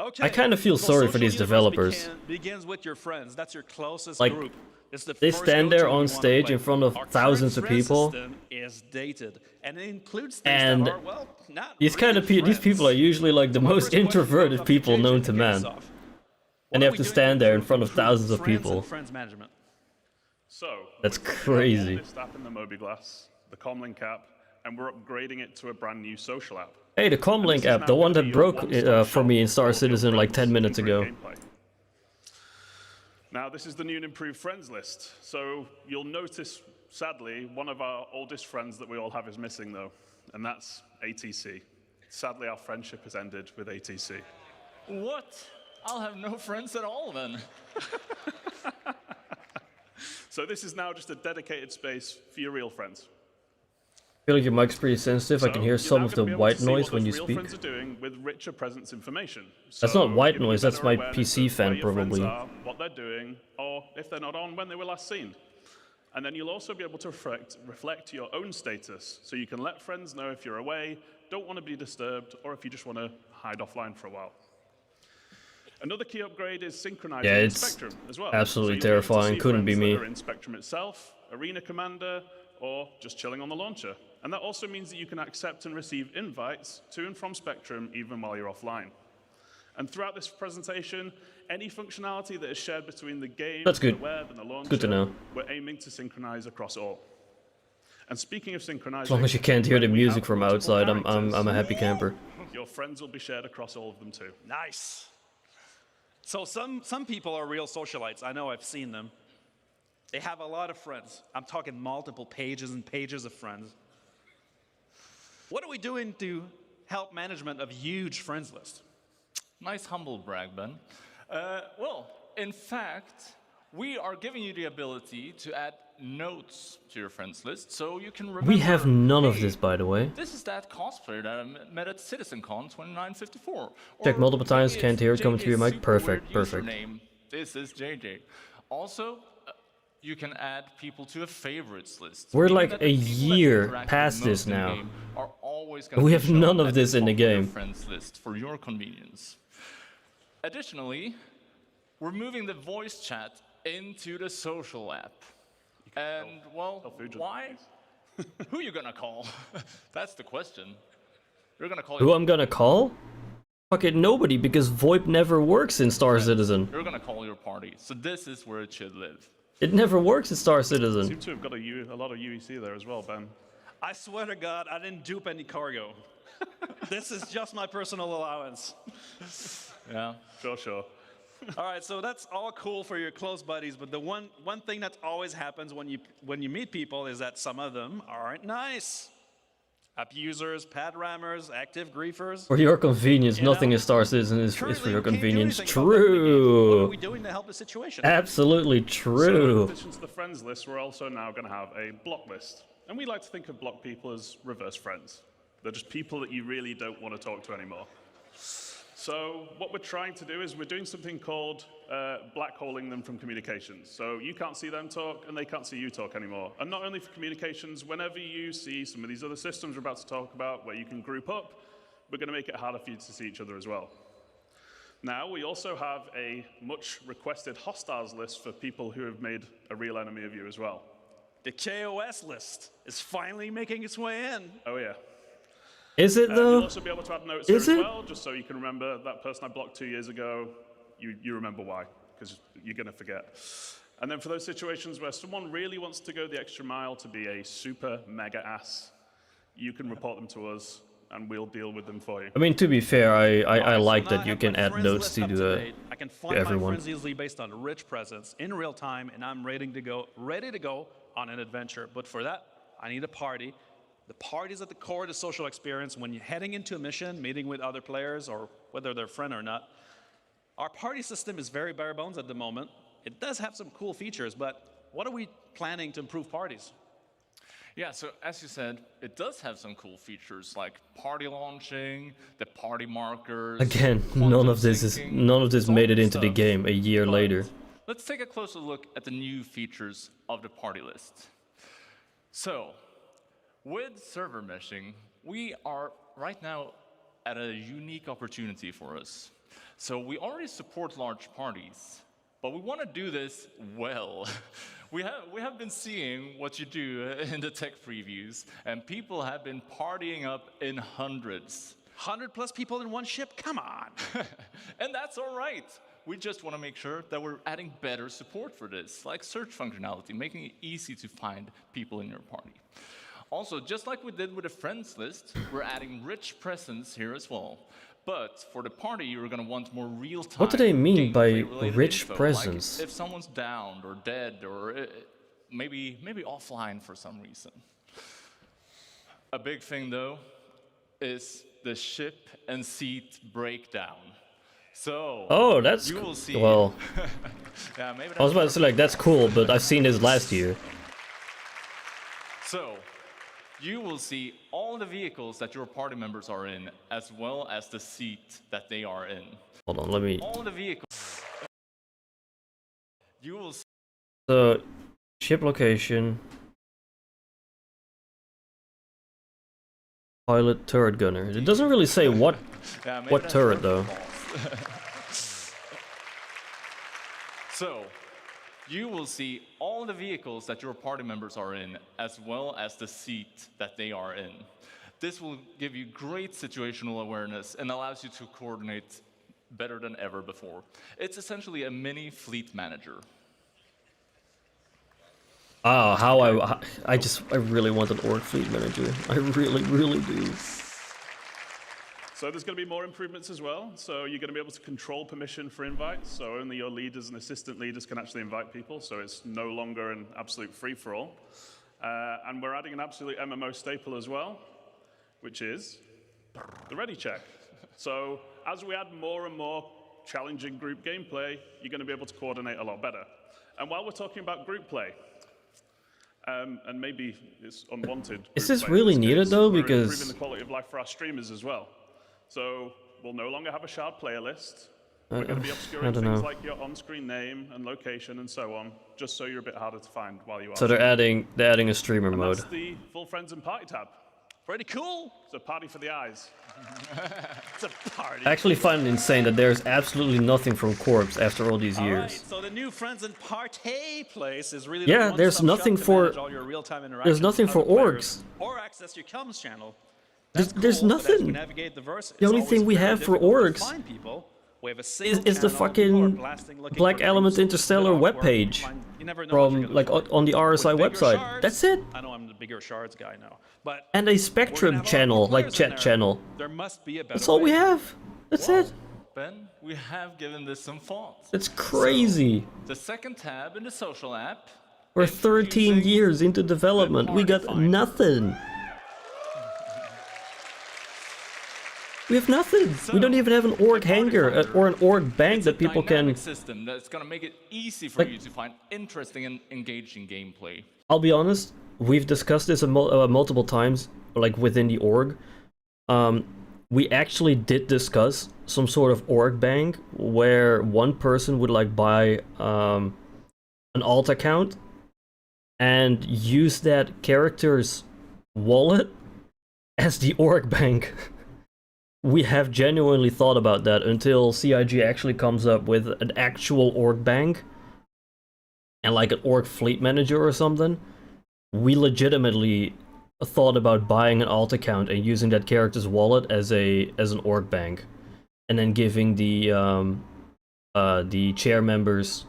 Okay. I kind of feel so sorry for social these universe developers. Begins with your friends. That's your closest Like, group. It's the they first stand go-to there you on wanna stage play. in front of Our current thousands of friend people. system is dated, and it includes things And that are, well, not These really kind of these people are friends. usually like the So my most first question introverted goes up to people JJ known to to kick us man. off. And What they are have we to doing stand there in to front of improve thousands of friends and people. friends management? So, That's we're taking crazy. Our oldest app in the mobiGlass, the Comlink app, and we're upgrading it to a brand new social app. Hey, the Comlink app, the one that broke for me in Star Citizen like 10 minutes ago. Now, this is the new and improved friends list. So you'll notice, sadly, one of our oldest friends that we all have is missing, though, and that's ATC. Sadly, our friendship has ended with ATC. What? I'll have no friends at all then. So this is now just a dedicated space for your real friends. I feel like your mic's pretty sensitive. I So can hear you're some now of the gonna be able white to see noise what when those you real speak. friends are doing with richer presence information. That's So not white giving you noise, that's better my awareness PC of fan, where your friends probably. are, what they're doing, or if they're not on, when they were last seen. And then you'll also be able to reflect your own status, so you can let friends know if you're away, don't want to be disturbed, or if you just want to hide offline for a while. Another key upgrade is synchronizing Yeah, in it's Spectrum as well. absolutely So you'll be able to terrifying. see Couldn't be friends me. that are in Spectrum itself, Arena Commander, or just chilling on the launcher. And that also means that you can accept and receive invites to and from Spectrum even while you're offline. And throughout this presentation, any functionality that is shared between the game, That's good. the web, and the launcher, Good to know. we're aiming to synchronize across all. And speaking of synchronizing, As long as you can't hear the when we music have from multiple outside, I'm characters, a happy camper. your friends will be shared across all of them too. Nice. So some people are real socialites. I know, I've seen them. They have a lot of friends. I'm talking multiple pages and pages of friends. What are we doing to help management of huge friends list? Nice humble brag, Ben. Well, in fact, we are giving you the ability to add notes to your friends list, so you can remember. We have none of hey, this, by the way. This is that cosplayer that I met at CitizenCon 2954. Check Or multiple times, maybe can't it's hear it coming JJ's through your mic. super Perfect, weird perfect. username. This is JJ. Also, you can add people to a favorites list. We're meaning like that a the people that year interact past the this most in the now. game are always gonna We be have shown none of at this in the top of your game. friends list for your convenience. Additionally, we're moving the voice chat into the social app. And, well, why? Who you gonna call? That's the question. You're gonna call Who I'm gonna call? Fuck it, nobody, because VoIP never works in Star Citizen. You're gonna call your party, so this is where it should live. It never works in Star Citizen. Seem to have got a lot of UEC there as well, Ben. I swear to God, I didn't dupe any cargo. This is just my personal allowance. Yeah. Sure. All right, so that's all cool for your close buddies, but the one thing that always happens when you meet people is that some of them aren't nice. Abusers, pad rammers, active griefers. For your convenience, nothing in Star Citizen is for your convenience. True. What are we doing to help the situation? Absolutely true. So, in addition to the friends list, we're also now going to have a block list. And we like to think of block people as reverse friends. They're just people that you really don't want to talk to anymore. So what we're trying to do is we're doing something called blackholing them from communications. So you can't see them talk, and they can't see you talk anymore. And not only for communications, whenever you see some of these other systems we're about to talk about where you can group up, we're going to make it harder for you to see each other as well. Now, we also have a much requested hostiles list for people who have made a real enemy of you as well. The KOS list is finally making its way in. Oh, yeah. Is it though? You'll also be able to add notes here as well, just so you can remember that person I blocked 2 years ago. You remember why, because you're going to forget. And then for those situations where someone really wants to go the extra mile to be a super mega ass, you can report them to us, and we'll deal with them for you. I mean, to be fair, I like that you can add notes to I can find my friends easily based on rich presence in real time, and I'm ready to go on an adventure. But for that, I need a party. The party is at the core of the social experience. When you're heading into a mission, meeting with other players, or whether they're a friend or not, our party system is very bare bones at the moment. It does have some cool features, but what are we planning to improve parties? Yeah, so as you said, it does have some cool features like party launching, the party markers. Again, none of this made it into the game a year later. Let's take a closer look at the new features of the party list. So, with server meshing, we are right now at a unique opportunity for us. So we already support large parties, but we want to do this well. We have been seeing what you do in the tech previews, and people have been partying up in hundreds. 100+ people in one ship? Come on! And that's all right. We just want to make sure that we're adding better support for this, like search functionality, making it easy to find people in your party. Also, just like we did with the friends list, we're adding rich presence here as well. But for the party, you're going to want more real-time. What do they mean by rich info, presence? Like if someone's downed or dead or maybe offline for some reason. A big thing, though, is the ship and seat breakdown. So, oh, that's you will see. Well, yeah, maybe I was about to say, like, that's cool, but I've seen this last year. So, you will see all the vehicles that your party members are in, as well as the seat that they are in. Hold on, let me... All the vehicles. You will see... The ship location... Pilot turret gunner. It doesn't really say what turret, though. So, you will see all the vehicles that your party members are in, as well as the seat that they are in. This will give you great situational awareness and allows you to coordinate better than ever before. It's essentially a mini fleet manager. Oh, how I really want an org fleet manager. I really do. So there's going to be more improvements as well. So you're going to be able to control permission for invites. So only your leaders and assistant leaders can actually invite people. So it's no longer an absolute free-for-all. And we're adding an absolute MMO staple as well, which is the ready check. So as we add more and more challenging group gameplay, you're going to be able to coordinate a lot better. And while we're talking about group play, and maybe it's unwanted. Is this really needed though? Because we're improving the quality of life for our streamers as well. So we'll no longer have a shard player list. We're going to be obscuring things like your on-screen name and location and so on, just so you're a bit harder to find while you are. So they're adding a streamer mode. That's the full friends and party tab. Pretty cool. It's a party for the eyes. It's a party. I actually find it insane that there's absolutely nothing from Corpse after all these years. Right, so the new friends and party place is really yeah. There's nothing for all your real-time there's nothing for orgs. Or access your comms channel. There's cool, but as we nothing. navigate the verse, The it's only thing always we very have for difficult to orgs find people. We have a is single the channel, fucking people are blasting looking Black for Element groups, Interstellar split off where we webpage find- you never know what you're from gonna like find. on the RSI With bigger website. shards, That's it. I know I'm the bigger shards guy now, but And a we're gonna Spectrum have a lot channel, more like players in chat there. channel. There must be a better That's all we way. have. That's it. Ben, we have given this some thought. It's crazy. The second tab in the social app. We're 13 introducing years into development. We got Party Finder. nothing. We have nothing. We don't even have an org hanger or an org bank It's a that people can. dynamic system that's gonna make it easy for Like- you to find interesting and engaging gameplay. I'll be honest. We've discussed this multiple times, like within the org. We actually did discuss some sort of org bank where one person would like buy an alt account and use that character's wallet as the org bank. We have genuinely thought about that until CIG actually comes up with an actual org bank and like an org fleet manager or something. We legitimately thought about buying an alt account and using that character's wallet as an org bank, and then giving the chair members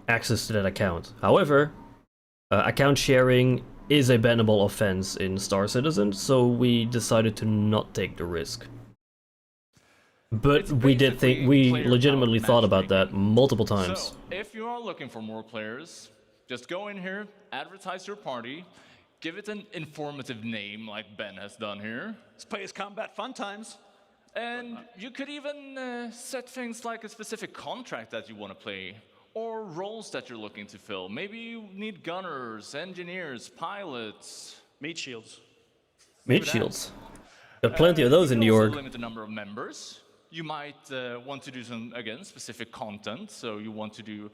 access to that account. However, account sharing is a bannable offense in Star Citizen, so we decided to not take the risk. But It's we did think we player legitimately count thought about that matchmaking. multiple times. So, if you are looking for more players, just go in here, advertise your party, give it an informative name like Ben has done here, Space combat fun times. and you could even set things like a specific contract that you want to play, or roles that you're looking to fill. Maybe you need gunners, engineers, pilots. Meat shields. Mid shields. Got plenty of those You in can the also org. limit the number of members. You might want to do some, again, specific content. So you want to do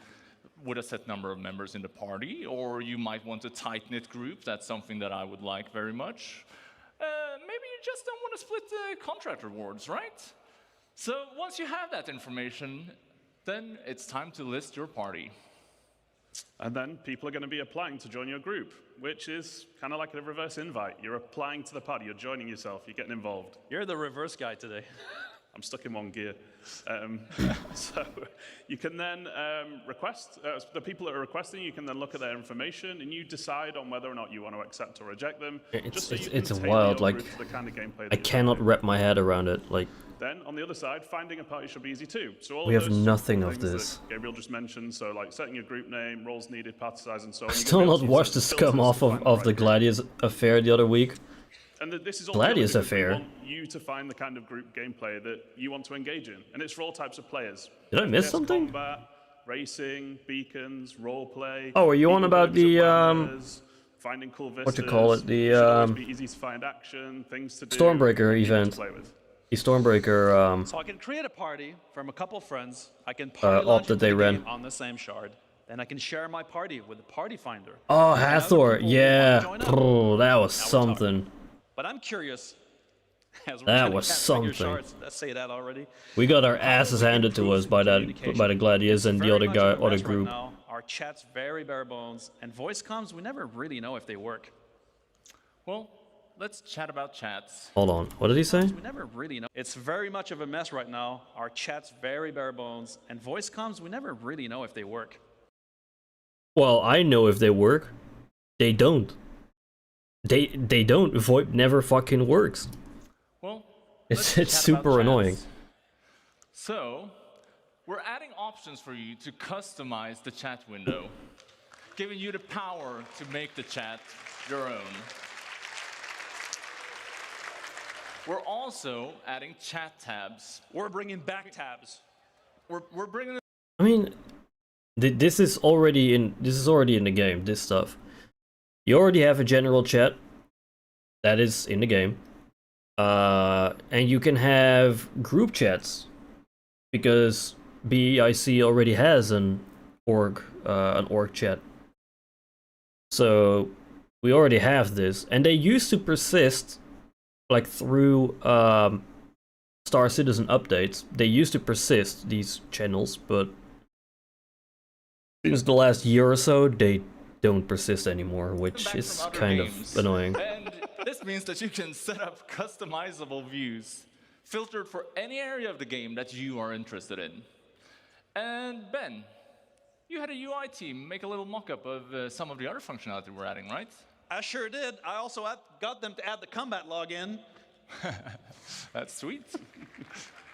with a set number of members in the party, or you might want a tight-knit group. That's something that I would like very much. Maybe you just don't want to split the contract rewards, right? So once you have that information, then it's time to list your party. And then people are going to be applying to join your group, which is kind of like a reverse invite. You're applying to the party, you're joining yourself, you're getting involved. You're the reverse guy today. I'm stuck in one gear. So you can then request, the people that are requesting, you can then look at their information and you decide on whether or not you want to accept or reject them. just so you can It's tailor wild. your Like, group to the kind of gameplay that I you cannot want. wrap my head around it. Like, Then, on the other side, finding a party should be easy too. So all We of have those nothing of things that this. Gabriel just mentioned, so like setting your group name, roles needed, party size, and so on. I you're still gonna be not able to watched the use those scum filters off to find of the right group. Gladius affair the other week. And this is all Gladius because we affair. want you to find the kind of group gameplay that you want to engage in, and it's for all types of players. Did I miss FPS something? Combat, racing, beacons, roleplay. Oh, are you on even about dungeon the, planners, finding cool vistas. what you call it, the, should always be easy to find action, things to do. Stormbreaker people to event. play with. The Stormbreaker, So I can create a party from a couple friends. I can party op launch that into they the ran. game on the same shard. Then I can share my party with the party finder. oh, And other Hathor, people who yeah. wanna join up. Oh, that was Now we're something. But I'm curious. As we're That getting was at bigger something. shards, let's say that already. We got our How asses we handed to improve us by communication. the Gladius and the Very other much guy, of a other mess right group. now. Our chat's very bare bones, and voice comms, we never really know if they work. Well, let's chat about chats. Hold on, what did he say? We never really know. It's very much of a mess right now. Our chat's very bare bones, and voice comms, we never really know if they work. Well, I know if they work. They don't. They don't. VoIP never fucking works. Well, It's let's chat about super annoying. chats. So, we're adding options for you to customize the chat window, giving you the power to make the chat your own. We're also adding chat tabs. We're bringing back tabs. We're bringing I mean, this is already in the game. This stuff. You already have a general chat. That is in the game. And you can have group chats because BEIC already has an org chat. So we already have this, and they used to persist, like through Star Citizen updates. They used to persist these channels, but since the last year or so, they don't persist anymore, which back is from other kind games. of annoying. And This means that you can set up customizable views, filtered for any area of the game that you are interested in. And Ben, you had a UI team make a little mock-up of some of the other functionality we're adding, right? I sure did. I also got them to add the combat login. That's sweet.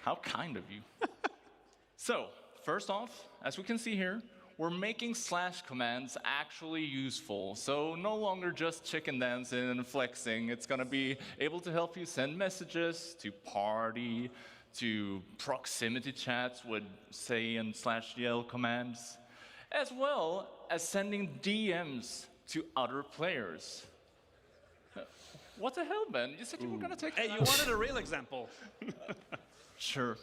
How kind of you. So, first off, as we can see here, we're making slash commands actually useful. So no longer just chicken dancing and flexing. It's gonna be able to help you send messages to party, to proximity chats with say and /DL commands, as well as sending DMs to other players. What the hell, Ben? You said you were gonna take. Hey, you wanted a real example. Sure.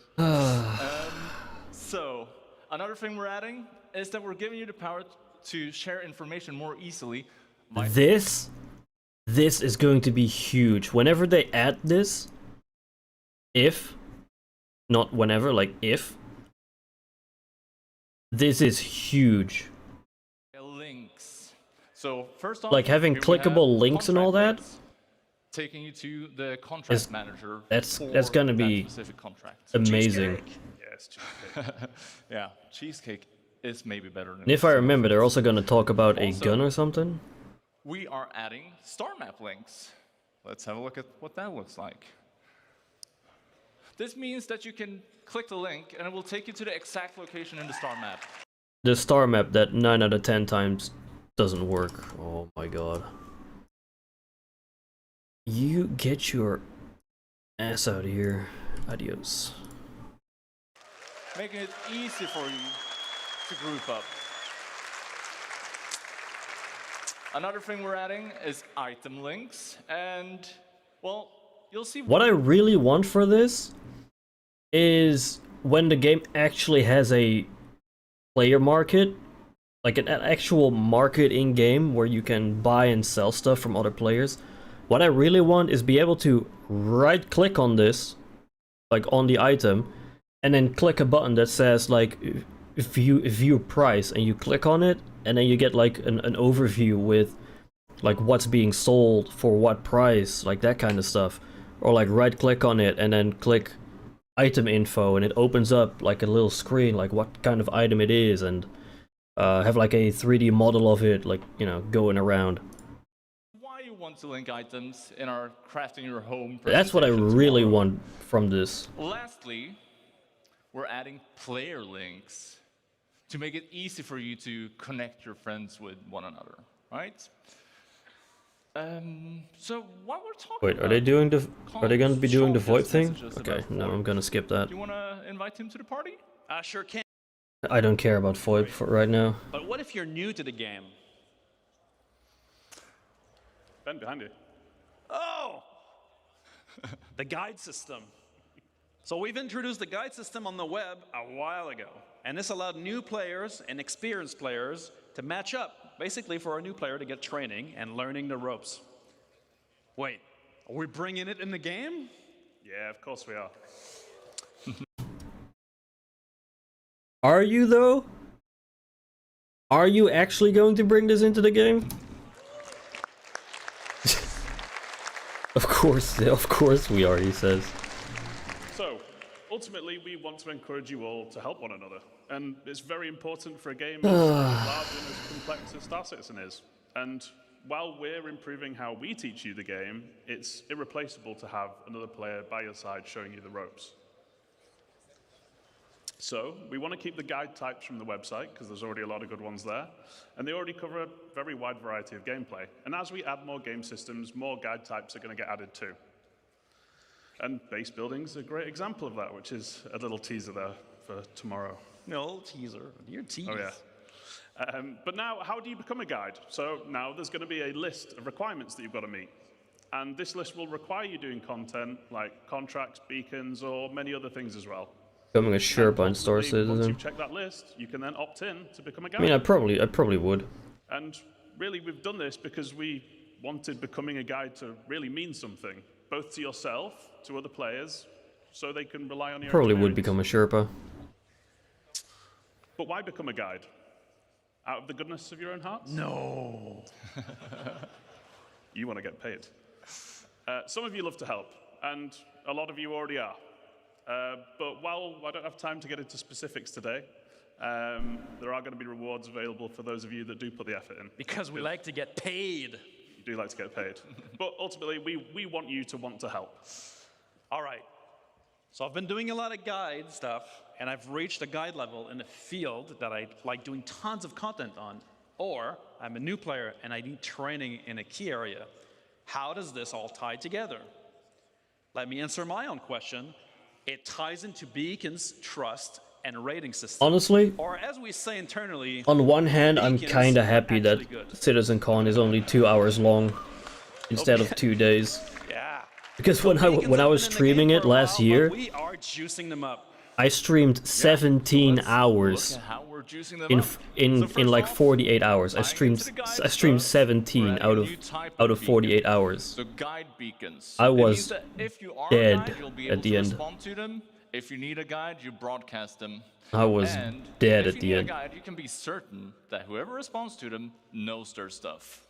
So, another thing we're adding is that we're giving you the power to share information more easily. This is going to be huge. Whenever they add this, not whenever, like if, this is huge. Links. So first off, like having here we have clickable links and all that. links, taking you to the contract manager. That's for gonna that be specific contract. amazing. Yes, cheesecake. Yeah, cheesecake is maybe better than. And if I remember, they're also gonna talk about a Also, gun or something. We are adding star map links. Let's have a look at what that looks like. This means that you can click the link and it will take you to the exact location in the star map. The star map that 9 out of 10 times doesn't work. Oh my god. You get your ass out of here. Adios. Making it easy for you to group up. Another thing we're adding is item links, and well, you'll see. What I really want for this is when the game actually has a player market, like an actual market in game where you can buy and sell stuff from other players. What I really want is be able to right click on this, like on the item, and then click a button that says like view price, and you click on it, and then you get like an overview with like what's being sold for what price, like that kind of stuff. Or like right click on it and then click item info, and it opens up like a little screen like what kind of item it is, and have like a 3D model of it, like, you know, going around. Why you want to link items in our crafting your home. That's what I presentation really tomorrow. want from this. Lastly, we're adding player links to make it easy for you to connect your friends with one another, right? So while we're talking Wait, are they doing the? Are they gonna be doing the VoIP thing? Okay, no, I'm gonna skip that. Do you want to invite him to the party? I sure can. I don't care about VoIP for right now. But what if you're new to the game? Ben, behind you. Oh! The guide system. So we've introduced the guide system on the web a while ago, and this allowed new players and experienced players to match up, basically for a new player to get training and learning the ropes. Wait, are we bringing it in the game? Yeah, of course we are. Are you though? Are you actually going to bring this into the game? Of course we are, he says. So, ultimately, we want to encourage you all to help one another. And it's very important for a game as large and as complex as Star Citizen is. And while we're improving how we teach you the game, it's irreplaceable to have another player by your side showing you the ropes. So, we want to keep the guide types from the website, because there's already a lot of good ones there, and they already cover a very wide variety of gameplay. And as we add more game systems, more guide types are going to get added too. And base building's a great example of that, which is a little teaser there for tomorrow. No, teaser. Your tease. Oh, yeah. But now, how do you become a guide? So now there's going to be a list of requirements that you've got to meet. And this list will require you doing content like contracts, beacons, or many other things as well. Becoming a Sherpa in Star Once Citizen. you've checked that list, you can then opt in to become a guide. I mean, I probably would. And really, we've done this because we wanted becoming a guide to really mean something, both to yourself, to other players, so they can rely on your Probably would experience. become a Sherpa. But why become a guide? Out of the goodness of your own hearts? No. You want to get paid. Some of you love to help, and a lot of you already are. But while I don't have time to get into specifics today, there are going to be rewards available for those of you that do put the effort in. Because we like to get paid. You do like to get paid. But ultimately, we want you to want to help. All right. So I've been doing a lot of guide stuff, and I've reached a guide level in a field that I like doing tons of content on. Or I'm a new player and I need training in a key area. How does this all tie together? Let me answer my own question. It ties into Beacon's trust and rating system. Honestly, Or as we say internally, on one hand, I'm Beacon's kinda happy that actually good. CitizenCon is only 2 hours long instead of 2 days. Yeah. Because when Beacon's I have was been in the streaming game it for a last while, year, but we are juicing them up. I streamed 17 Let's hours look at how we're juicing them in up. f- So in first like off, 48 hours. I tying into streamed the guide I streamed stuff, 17 we're adding out a of new type out of of 48 beacon. hours. So guide beacons. I It was means that if you are dead a guide, you'll be at able the to end. respond to them. If you need a guide, you broadcast them. I was And dead if at you the need end. a guide, you can be certain that whoever responds to them knows their stuff.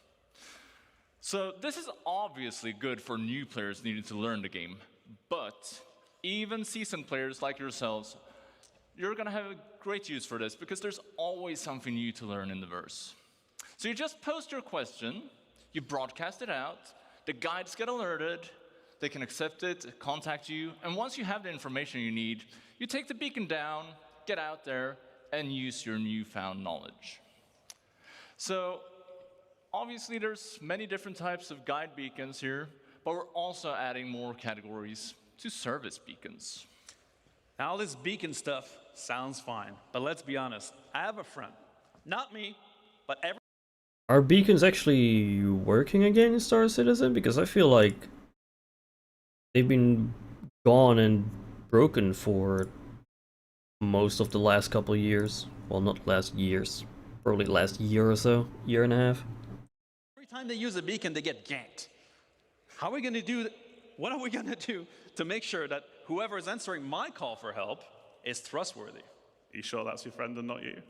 So this is obviously good for new players needing to learn the game, but even seasoned players like yourselves, you're gonna have a great use for this because there's always something new to learn in the verse. So you just post your question, you broadcast it out, the guides get alerted, they can accept it, contact you, and once you have the information you need, you take the beacon down, get out there, and use your newfound knowledge. So obviously there's many different types of guide beacons here, but we're also adding more categories to service beacons. Now, all this beacon stuff sounds fine, but let's be honest. I have a friend, not me, but every Are beacons actually working again in Star Citizen? Because I feel like they've been gone and broken for most of the last couple of years. Well, not last years. Probably last year or so. Year and a half. time they use a beacon, they get ganked. How are we going to do? What are we going to do to make sure that whoever is answering my call for help is trustworthy? Are you sure that's your friend and not you?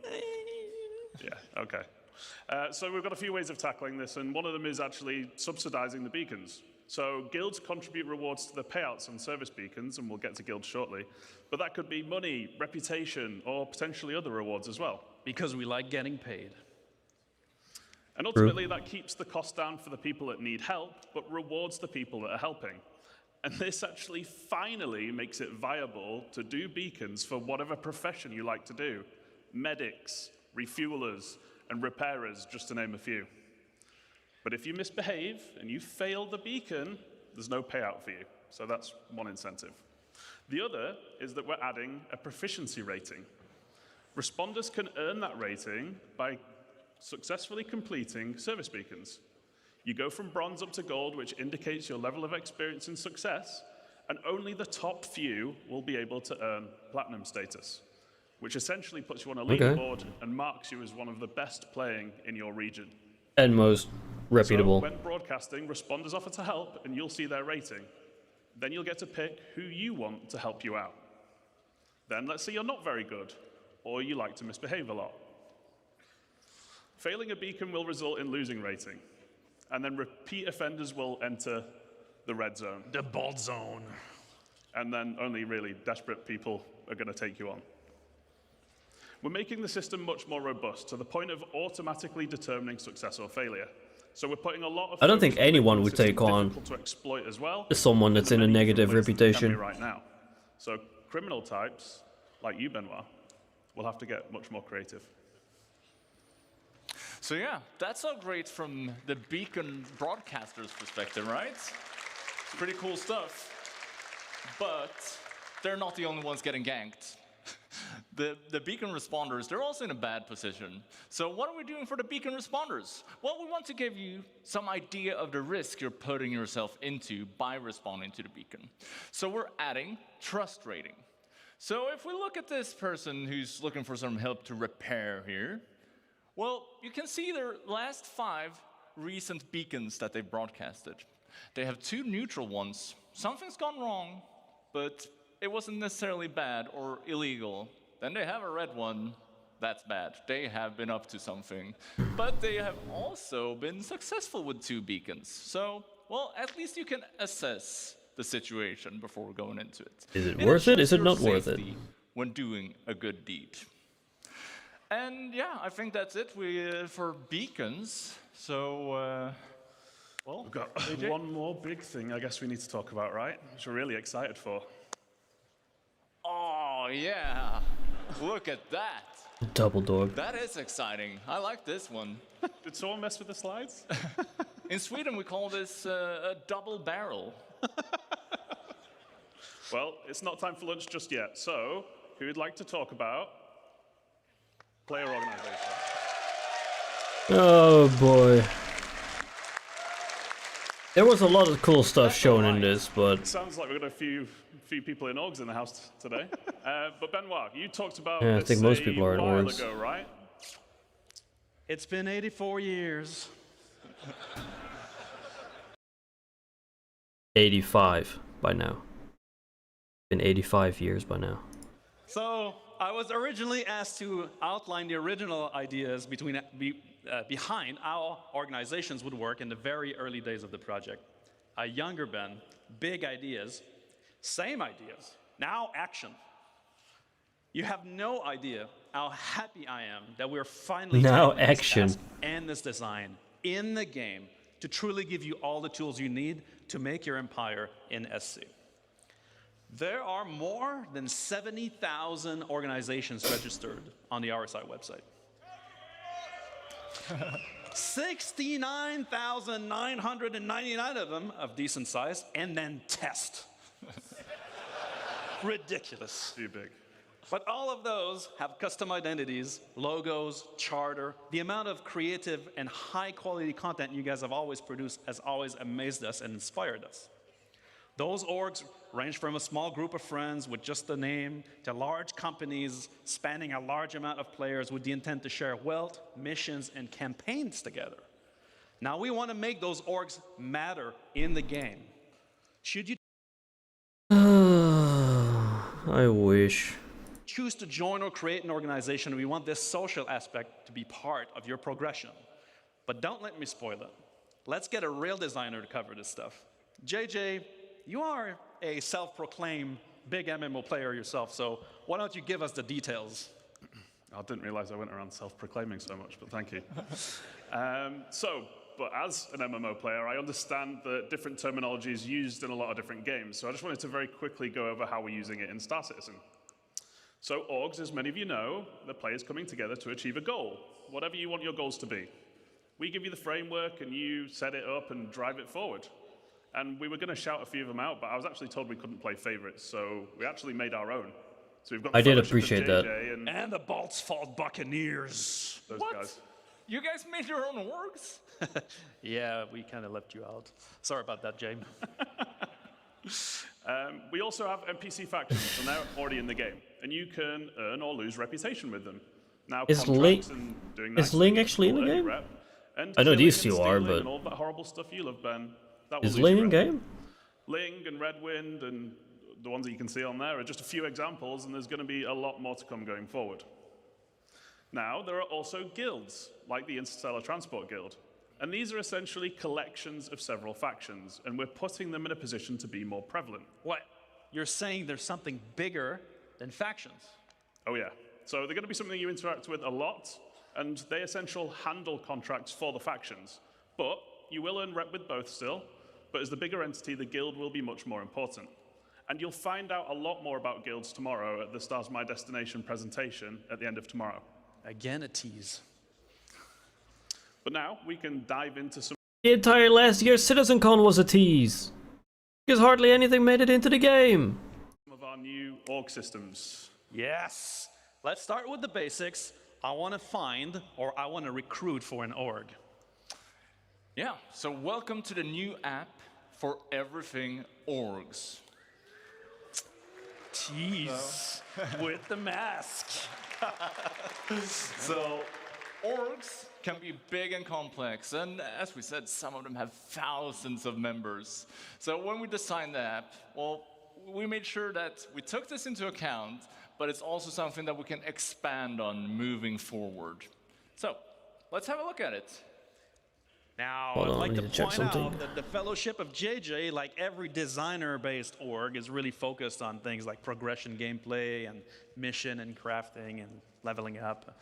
Yeah, okay. So we've got a few ways of tackling this, and one of them is actually subsidizing the beacons. So guilds contribute rewards to the payouts on service beacons, and we'll get to guilds shortly. But that could be money, reputation, or potentially other rewards as well. Because we like getting paid. And ultimately, that keeps the cost down for the people that need help, but rewards the people that are helping. And this actually finally makes it viable to do beacons for whatever profession you like to do. Medics, refuelers, and repairers, just to name a few. But if you misbehave and you fail the beacon, there's no payout for you. So that's one incentive. The other is that we're adding a proficiency rating. Responders can earn that rating by successfully completing service beacons. You go from bronze up to gold, which indicates your level of experience and success, and only the top few will be able to earn platinum status, which essentially puts you on a leaderboard and marks you as one of the best playing in your region. And most reputable. So when broadcasting, responders offer to help, and you'll see their rating. Then you'll get to pick who you want to help you out. Then let's say you're not very good, or you like to misbehave a lot. Failing a beacon will result in losing rating, and then repeat offenders will enter the red zone. The bald zone. And then only really desperate people are going to take you on. We're making the system much more robust to the point of automatically determining success or failure. So we're putting a lot of I don't think focus on anyone making would the system take on difficult to exploit as well, someone that's in a many negative different ways that it can reputation. be right now. So criminal types, like you, Benoit, will have to get much more creative. So yeah, that's all great from the beacon broadcaster's perspective, right? It's pretty cool stuff. But they're not the only ones getting ganked. The beacon responders, they're also in a bad position. So what are we doing for the beacon responders? Well, we want to give you some idea of the risk you're putting yourself into by responding to the beacon. So we're adding trust rating. So if we look at this person who's looking for some help to repair here, well, you can see their last 5 recent beacons that they've broadcasted. They have 2 neutral ones. Something's gone wrong, but it wasn't necessarily bad or illegal. Then they have a red one. That's bad. They have been up to something. But they have also been successful with 2 beacons. So well, at least you can assess the situation before going into it. Is it worth it? Is it ensures not your worth it? safety when doing a good deed. And yeah, I think that's it for beacons. So, well, We've got AJ? one more big thing I guess we need to talk about, right? Which we're really excited for. Oh, yeah. Look at that. Double dog. That is exciting. I like this one. Did someone mess with the slides? In Sweden, we call this a double barrel. Well, it's not time for lunch just yet. So, who would like to talk about player organization? Oh boy. There was a lot of cool stuff shown in this, but It sounds like we've got a few people in orgs in the house today. But Benoit, you talked about Yeah, I this think most a people are in while orgs. ago, right? It's been 84 years. 85 by now. Been 85 years by now. So I was originally asked to outline the original ideas behind how organizations would work in the very early days of the project. A younger Ben, big ideas, same ideas, now action. You have no idea how happy I am that we're finally Now taking this action. task and this design in the game to truly give you all the tools you need to make your empire in SC. There are more than 70,000 organizations registered on the RSI website. 69,999 of them of decent size, and then test. Ridiculous. Too big. But all of those have custom identities, logos, charter. The amount of creative and high quality content you guys have always produced has always amazed us and inspired us. Those orgs range from a small group of friends with just the name to large companies spanning a large amount of players with the intent to share wealth, missions, and campaigns together. Now we want to make those orgs matter in the game. Should you I wish. choose to join or create an organization, we want this social aspect to be part of your progression. But don't let me spoil it. Let's get a real designer to cover this stuff. JJ, you are a self-proclaimed big MMO player yourself, so why don't you give us the details? I didn't realize I went around self-proclaiming so much, but thank you. But as an MMO player, I understand that different terminology is used in a lot of different games, so I just wanted to very quickly go over how we're using it in Star Citizen. So orgs, as many of you know, the players coming together to achieve a goal, whatever you want your goals to be. We give you the framework and you set it up and drive it forward. And we were going to shout a few of them out, but I was actually told we couldn't play favorites, so we actually made our own. So we've got the I did Fellowship of appreciate that. JJ And the Balt's Fault Buccaneers. those What? guys. You guys made your own orgs? Yeah, we kind of left you out. Sorry about that, James. We also have NPC factions, and they're already in the game. And you can earn or lose reputation with them. Now, Is contracts Ling- and doing is nice Ling things actually in will the earn you game? rep. And I know killing these and two are, stealing but- and all that horrible stuff you love, Ben, that will Is lose Ling your in rep. game? Ling and Redwind and the ones that you can see on there are just a few examples, and there's going to be a lot more to come going forward. Now, there are also guilds, like the Interstellar Transport Guild. And these are essentially collections of several factions, and we're putting them in a position to be more prevalent. What? You're saying there's something bigger than factions? Oh yeah. So they're going to be something you interact with a lot, and they essentially handle contracts for the factions. But you will earn rep with both still, but as the bigger entity, the guild will be much more important. And you'll find out a lot more about guilds tomorrow at the Stars My Destination presentation at the end of tomorrow. Again, a tease. But now we can dive into some The entire last year's CitizenCon was a tease. Because hardly anything made it into the game. of our new org systems. Yes. Let's start with the basics. I want to find or I want to recruit for an org. Yeah, so welcome to the new app for everything orgs. Tease with the mask. So, orgs can be big and complex, and as we said, some of them have thousands of members. So when we designed the app, well, we made sure that we took this into account, but it's also something that we can expand on moving forward. So, let's have a look at it. Now, Hold I'd on, I like to need to check point something. out that the Fellowship of JJ, like every designer-based org, is really focused on things like progression gameplay and mission and crafting and leveling up.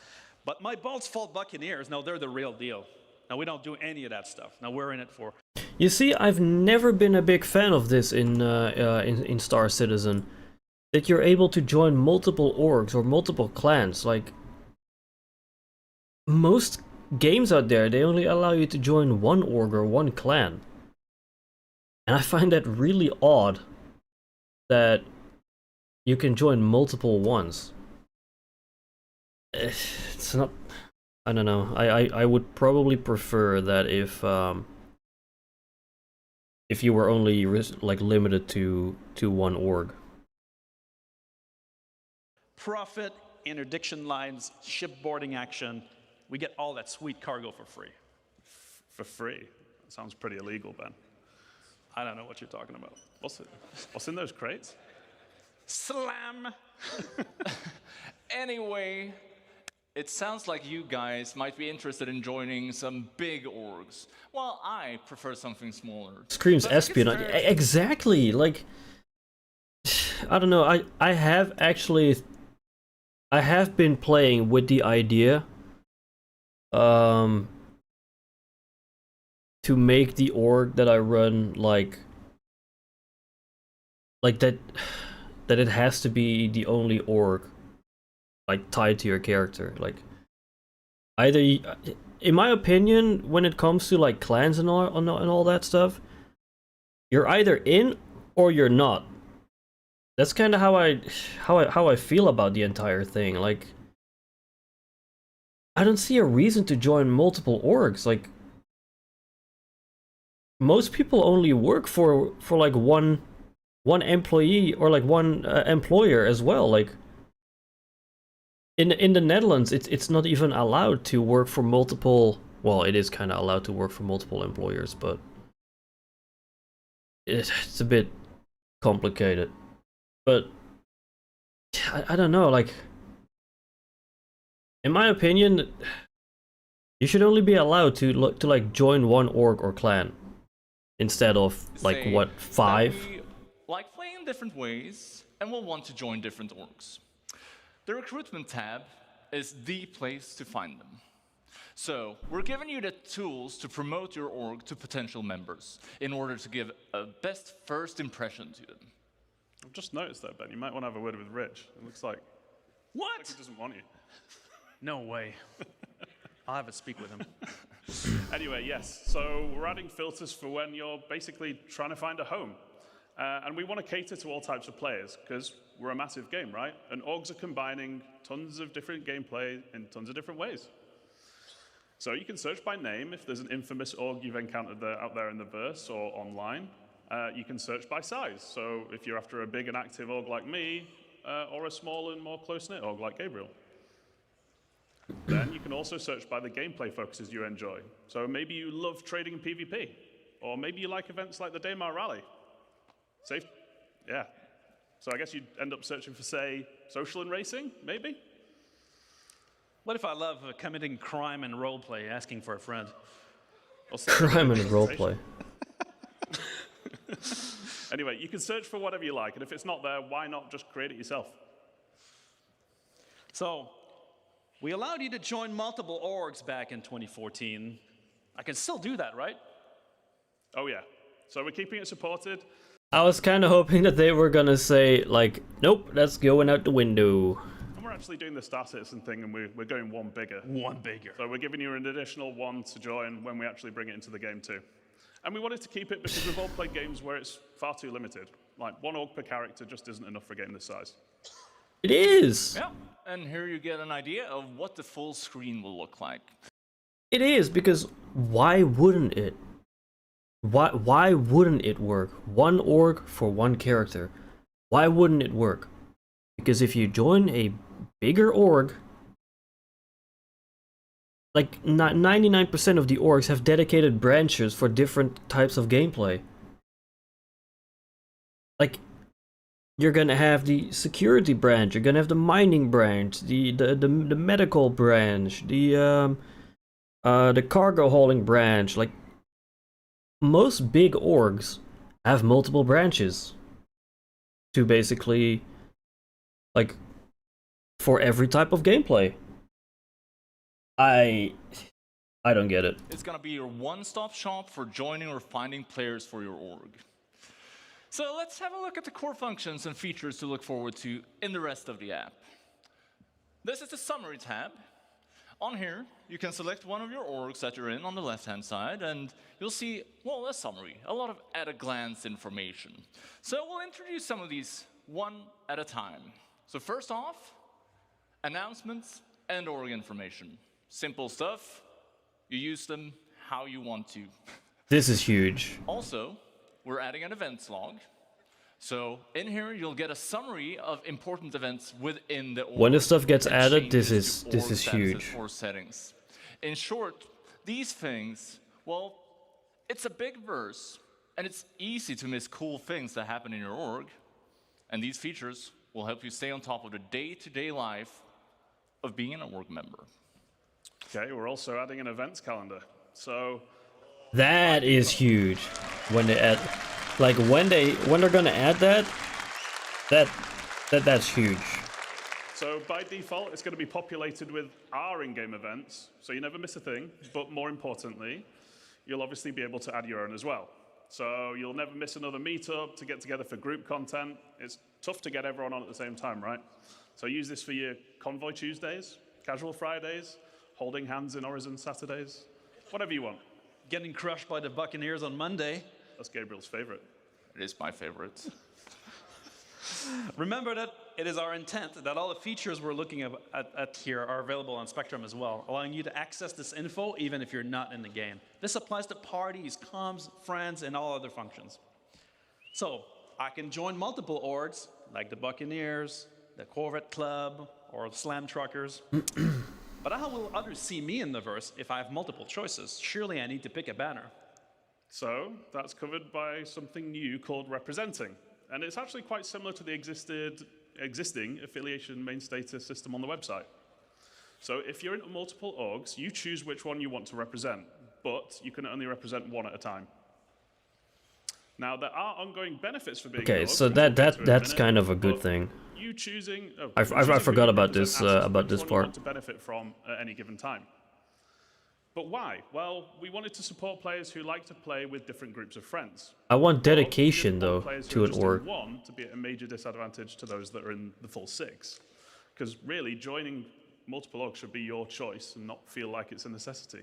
But my Bolt's Fault Buccaneers, no, they're the real deal. Now, we don't do any of that stuff. Now, we're in it for... You see, I've never been a big fan of this in Star Citizen. That you're able to join multiple orgs or multiple clans. Like, most games out there, they only allow you to join one org or one clan. And I find that really odd that you can join multiple ones. It's not... I don't know. I would probably prefer that if you were only like limited to one org. Profit, interdiction lines, shipboarding action. We get all that sweet cargo for free. For free? That sounds pretty illegal, Ben. I don't know what you're talking about. What's in those crates? Slam! Anyway, it sounds like you guys might be interested in joining some big orgs. Well, I prefer something smaller. Screams But I think it's espionage. fair- Exactly. Like, I don't know. I have been playing with the idea to make the org that I run like that it has to be the only org like tied to your character. Like, either in my opinion, when it comes to like clans and all that stuff, you're either in or you're not. That's kind of how I feel about the entire thing. Like, I don't see a reason to join multiple orgs. Like, most people only work for like one employee or like one employer as well. Like, in the Netherlands, it's not even allowed to work for multiple. Well, it is kind of allowed to work for multiple employers, but it's a bit complicated. But I don't know, like, in my opinion, you should only be allowed to like join one org or clan instead of like Say what, 5? that we like playing different ways and will want to join different orgs. The recruitment tab is the place to find them. So, we're giving you the tools to promote your org to potential members in order to give a best first impression to them. I've just noticed that, Ben. You might want to have a word with Rich. It looks like What? he doesn't want you. No way. I'll have to speak with him. Anyway, yes. So we're adding filters for when you're basically trying to find a home. And we want to cater to all types of players because we're a massive game, right? And orgs are combining tons of different gameplay in tons of different ways. So you can search by name if there's an infamous org you've encountered out there in the verse or online. You can search by size. So if you're after a big and active org like me, or a small and more close-knit org like Gabriel. Then you can also search by the gameplay focuses you enjoy. So maybe you love trading in PvP, or maybe you like events like the Daymar Rally. Safe? Yeah. So I guess you'd end up searching for, say, social and racing, maybe? What if I love committing crime and roleplay, asking for a friend? Crime and roleplay. Anyway, you can search for whatever you like, and if it's not there, why not just create it yourself? So, we allowed you to join multiple orgs back in 2014. I can still do that, right? Oh yeah. So we're keeping it supported. I was kind of hoping that they were gonna say like, nope, that's going out the window. And we're actually doing the Star Citizen thing, and we're going one bigger. One bigger. So we're giving you an additional one to join when we actually bring it into the game too. And we wanted to keep it because we've all played games where it's far too limited. Like, one org per character just isn't enough for a game this size. It is! Yeah, and here you get an idea of what the full screen will look like. It is, because why wouldn't it? Why wouldn't it work? One org for one character. Why wouldn't it work? Because if you join a bigger org, like 99% of the orgs have dedicated branches for different types of gameplay. Like, you're gonna have the security branch, you're gonna have the mining branch, the medical branch, the cargo hauling branch. Like, most big orgs have multiple branches to basically, like, for every type of gameplay. I don't get it. It's gonna be your one-stop shop for joining or finding players for your org. So let's have a look at the core functions and features to look forward to in the rest of the app. This is the Summary tab. On here, you can select one of your orgs that you're in on the left-hand side, and you'll see, well, a summary, a lot of at-a-glance information. So we'll introduce some of these one at a time. So first off, announcements and org information. Simple stuff. You use them how you want to. This is huge. Also, we're adding an events log. So in here, you'll get a summary of important events within the org. When this stuff gets and added, this changes is to org statuses huge. or settings. In short, these things, well, it's a big verse, and it's easy to miss cool things that happen in your org. And these features will help you stay on top of the day-to-day life of being an org member. Okay, we're also adding an events calendar. So That is huge. When they add, like when they're gonna add that's huge. So by default, it's going to be populated with our in-game events, so you never miss a thing. But more importantly, you'll obviously be able to add your own as well. So you'll never miss another meetup to get together for group content. It's tough to get everyone on at the same time, right? So use this for your Convoy Tuesdays, Casual Fridays, holding hands in Horizon Saturdays, whatever you want. Getting crushed by the Buccaneers on Monday. That's Gabriel's favorite. It is my favorite. Remember that it is our intent that all the features we're looking at here are available on Spectrum as well, allowing you to access this info even if you're not in the game. This applies to parties, comms, friends, and all other functions. So I can join multiple orgs, like the Buccaneers, the Corvette Club, or the Slam Truckers. But how will others see me in the verse if I have multiple choices? Surely I need to pick a banner. So that's covered by something new called representing. And it's actually quite similar to the existing affiliation main status system on the website. So if you're into multiple orgs, you choose which one you want to represent, but you can only represent one at a time. Now, there are ongoing benefits for being Okay, an org, so which we'll get to in a that's minute, kind of a good but thing. You choosing, I forgot about this asks which about this one you part. want to benefit from at any given time. But why? Well, we wanted to support players who like to play with different groups of friends. I want Or dedication we didn't though want players who to are an just in org. one to be at a major disadvantage to those that are in the full six. Because really, joining multiple orgs should be your choice and not feel like it's a necessity.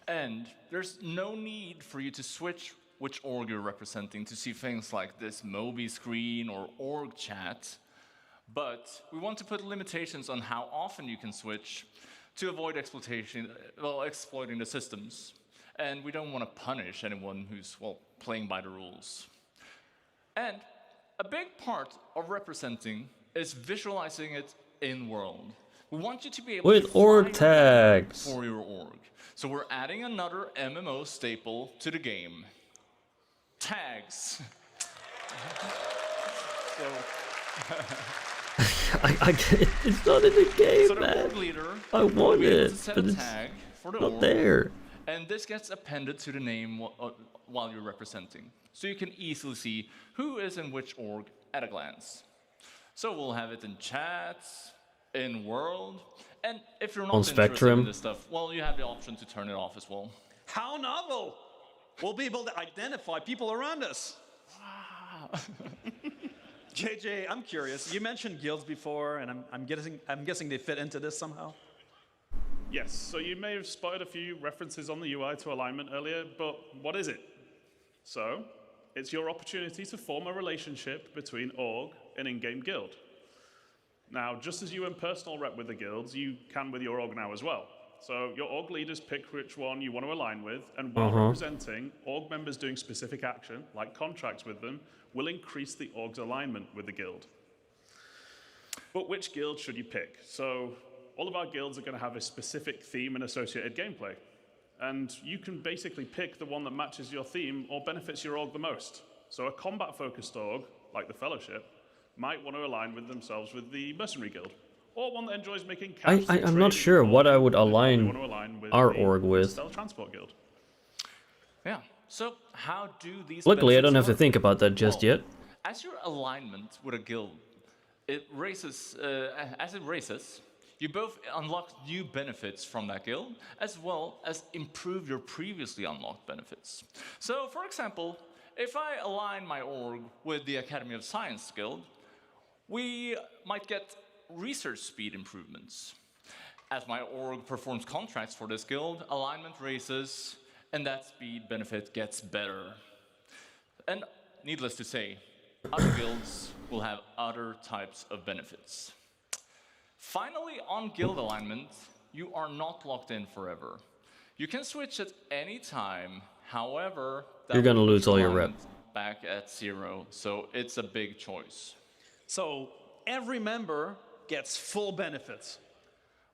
And there's no need for you to switch which org you're representing to see things like this Moby screen or org chat. But we want to put limitations on how often you can switch to avoid exploiting the systems. And we don't want to punish anyone who's, well, playing by the rules. And a big part of representing is visualizing it in-world. We want you to be able With to org find tags. for your org. So we're adding another MMO staple to the game. Tags. So It's not in the game, so the man. org leader I want will be able it, to set but a it's tag for the not org, there. and this gets appended to the name while you're representing. So you can easily see who is in which org at a glance. So we'll have it in chats, in world, and if you're not On interested Spectrum. in this stuff, well, you have the option to turn it off as well. How novel! We'll be able to identify people around us. JJ, I'm curious. You mentioned guilds before, and I'm guessing they fit into this somehow. Yes, so you may have spotted a few references on the UI to alignment earlier, but what is it? So, it's your opportunity to form a relationship between org and in-game guild. Now, just as you in personal rep with the guilds, you can with your org now as well. So your org leaders pick which one you want to align with, and while representing, org members doing specific action, like contracts with them, will increase the org's alignment with the guild. But which guild should you pick? So all of our guilds are going to have a specific theme and associated gameplay. And you can basically pick the one that matches your theme or benefits your org the most. So a combat-focused org, like the Fellowship, might want to align with themselves with the Mercenary Guild, or one that enjoys making cash. I'm not sure what I would want to align align with our the org with. Stealth Transport Guild. Yeah. So how do these? Luckily, I don't have benefits to work? think about that just Well, yet. as your alignment with a guild, as it races, you both unlock new benefits from that guild, as well as improve your previously unlocked benefits. So, for example, if I align my org with the Academy of Science guild, we might get research speed improvements. As my org performs contracts for this guild, alignment raises, and that speed benefit gets better. And needless to say, other guilds will have other types of benefits. Finally, on guild alignment, you are not locked in forever. You can switch at any time. However, that You're gonna will put lose all your alignment back at 0, so it's a big choice. So every member gets full benefits.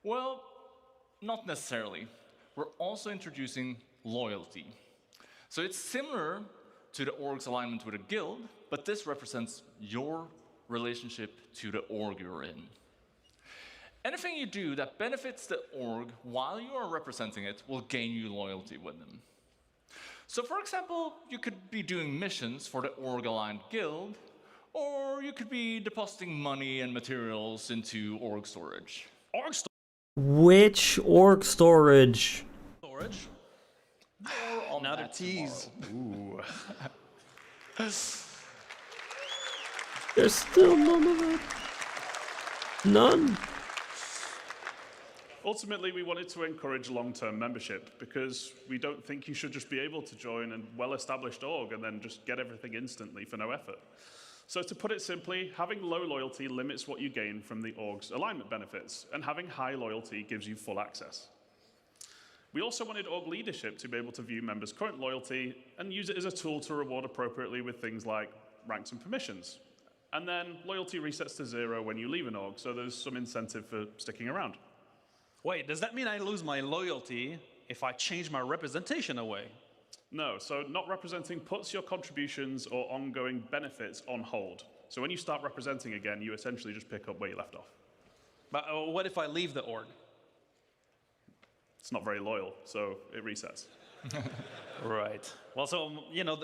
Well, not necessarily. We're also introducing loyalty. So it's similar to the org's alignment with a guild, but this represents your relationship to the org you're in. Anything you do that benefits the org while you are representing it will gain you loyalty with them. So for example, you could be doing missions for the org-aligned guild, or you could be depositing money and materials into org storage. Org Which org storage? storage. More on Now the that tease. tomorrow. There's still none of it. None. Ultimately, we wanted to encourage long-term membership because we don't think you should just be able to join a well-established org and then just get everything instantly for no effort. So to put it simply, having low loyalty limits what you gain from the org's alignment benefits, and having high loyalty gives you full access. We also wanted org leadership to be able to view members' current loyalty and use it as a tool to reward appropriately with things like ranks and permissions. And then loyalty resets to 0 when you leave an org, so there's some incentive for sticking around. Wait, does that mean I lose my loyalty if I change my representation away? No, so not representing puts your contributions or ongoing benefits on hold. So when you start representing again, you essentially just pick up where you left off. But what if I leave the org? It's not very loyal, so it resets. Right. Well, so, you know,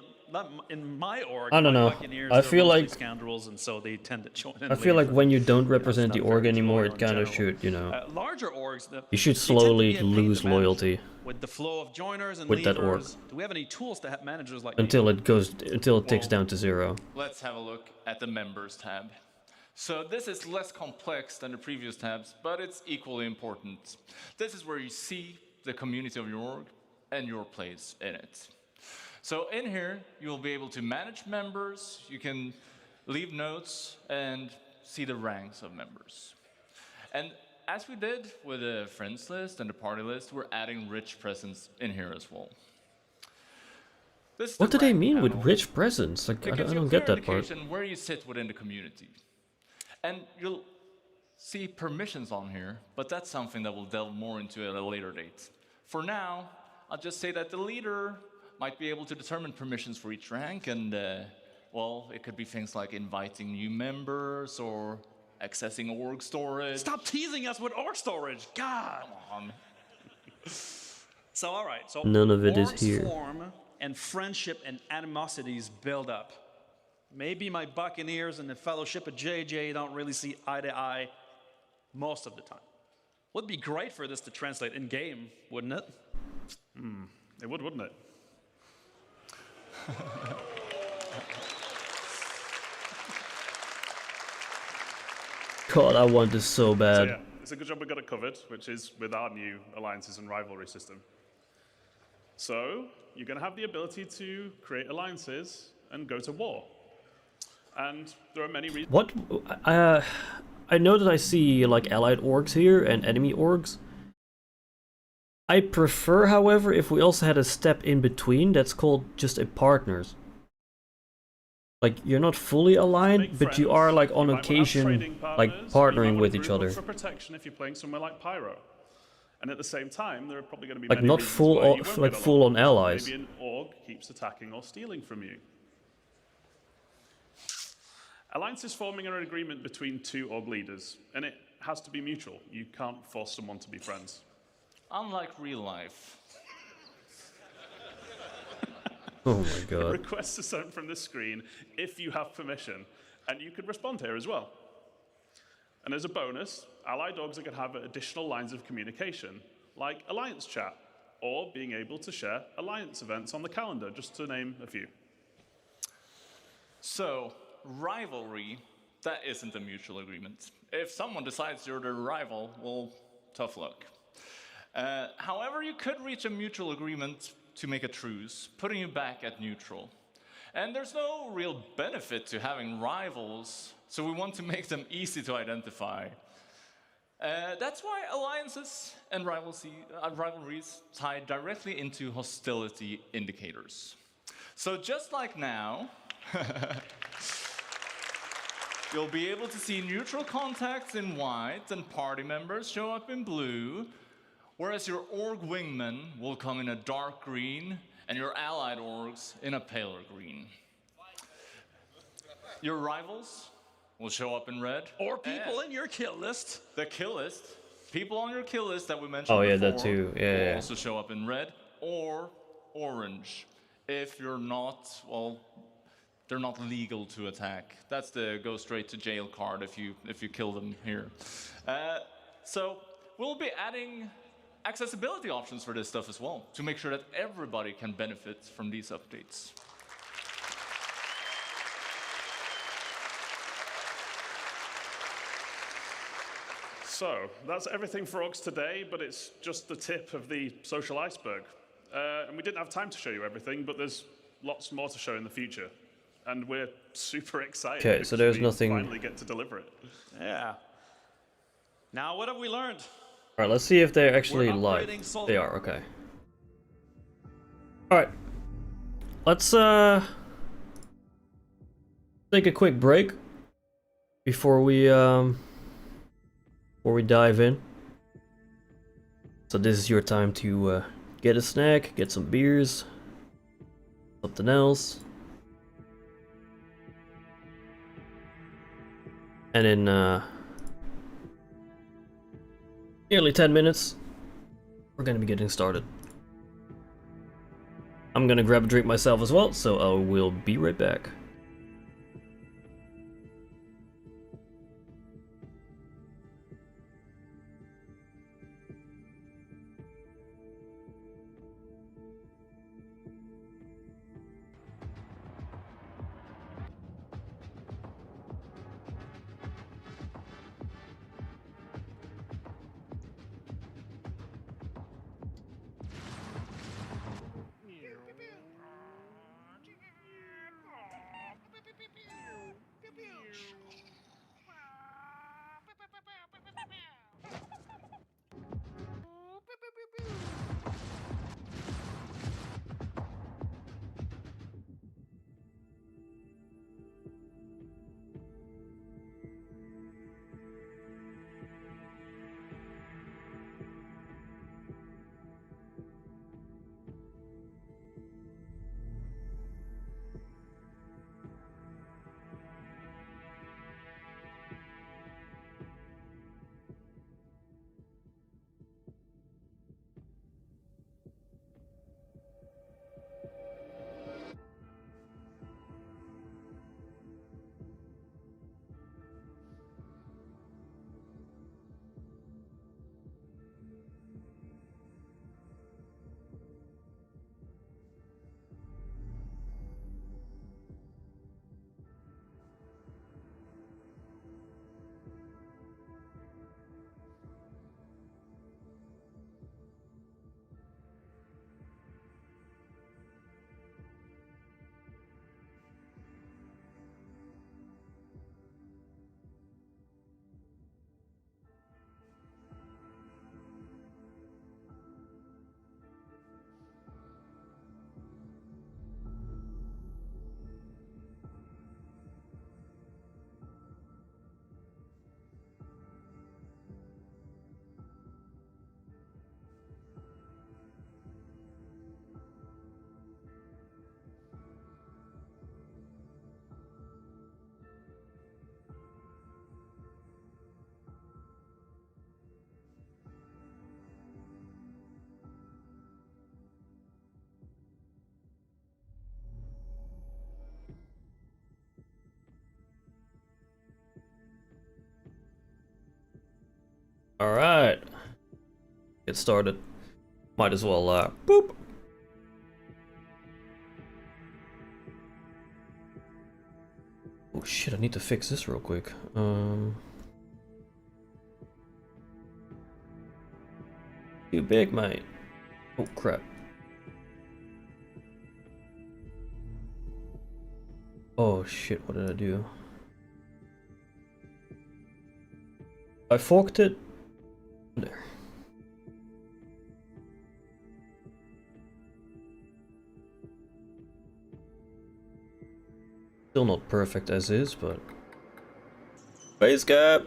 in my org, I don't my know. Buccaneers, I they're feel mostly like- scoundrels, and so they tend to join and I feel leave. like when you don't It's represent not the org very anymore, loyal it in kind of general. should, you know. Larger orgs, You should they tend to slowly be a pain to lose manage loyalty with the flow of joiners and with that org. leavers. Do we have any tools to help managers like until me? it ticks down to 0. Let's have a look at the members tab. So this is less complex than the previous tabs, but it's equally important. This is where you see the community of your org and your place in it. So in here, you'll be able to manage members, you can leave notes, and see the ranks of members. And as we did with the friends list and the party list, we're adding rich presence in here as well. This is What the do they rank mean with panel. rich presence? Like, It I gives you don't a get clear that part. indication where you sit within the community. And you'll see permissions on here, but that's something that we'll delve more into at a later date. For now, I'll just say that the leader might be able to determine permissions for each rank, and well, it could be things like inviting new members or accessing org storage. Stop teasing us with org storage. God. Come on. So, all right. So None of it is orgs here. form and friendship and animosities build up. Maybe my Buccaneers and the Fellowship of JJ don't really see eye to eye most of the time. Would be great for this to translate in game, wouldn't it? It would, wouldn't it? God, I want this so So bad. yeah, it's a good job we got it covered, which is with our new alliances and rivalry system. So you're going to have the ability to create alliances and go to war. And there are many reasons. What? I know that I see like allied orgs here and enemy orgs. I prefer, however, if we also had a step in between that's called just a partners. Like, you're not fully aligned, Make but you friends. are like on You might wanna have occasion trading like partners, or you might partnering wanna with group each up other. for protection if you're playing somewhere like Pyro. And at the same time, there are probably going to be Like, many not reasons full why o- you won't like get along. full-on allies. Maybe an org keeps attacking or stealing from you. Alliance is forming an agreement between two org leaders, and it has to be mutual. You can't force someone to be friends. Unlike real life. Oh my god. Requests are sent from this screen if you have permission, and you could respond here as well. And as a bonus, ally dogs are going to have additional lines of communication, like Alliance chat, or being able to share Alliance events on the calendar, just to name a few. So, rivalry, that isn't a mutual agreement. If someone decides you're their rival, well, tough luck. However, you could reach a mutual agreement to make a truce, putting you back at neutral. And there's no real benefit to having rivals, so we want to make them easy to identify. That's why alliances and rivalries tie directly into hostility indicators. So just like now, you'll be able to see neutral contacts in white and party members show up in blue, whereas your org wingman will come in a dark green and your allied orgs in a paler green. Your rivals will show up in red. Or people in your kill list. The kill list. People on your kill list that we mentioned Oh yeah, before that too. will Yeah. also show up in red or orange. If you're not, well, they're not legal to attack. That's the go straight to jail card if you kill them here. So we'll be adding accessibility options for this stuff as well to make sure that everybody can benefit from these updates. So that's everything for Orgs today, but it's just the tip of the social iceberg. And we didn't have time to show you everything, but there's lots more to show in the future. And we're super excited. Okay, so there's because we nothing. finally get to deliver it. Yeah. Now, what have we learned? Alright, let's see if they're actually We're live. upgrading Sol- They are, okay. Alright. Let's take a quick break before we dive in. So this is your time to get a snack, get some beers, something else. And in nearly 10 minutes, we're gonna be getting started. I'm gonna grab a drink myself as well, so I will be right back. Alright. Get started. Might as well, boop! Oh shit, I need to fix this real quick. Too big, mate. Oh crap. Oh shit, what did I do? I forked it. There. Still not perfect as is, but... Base cap!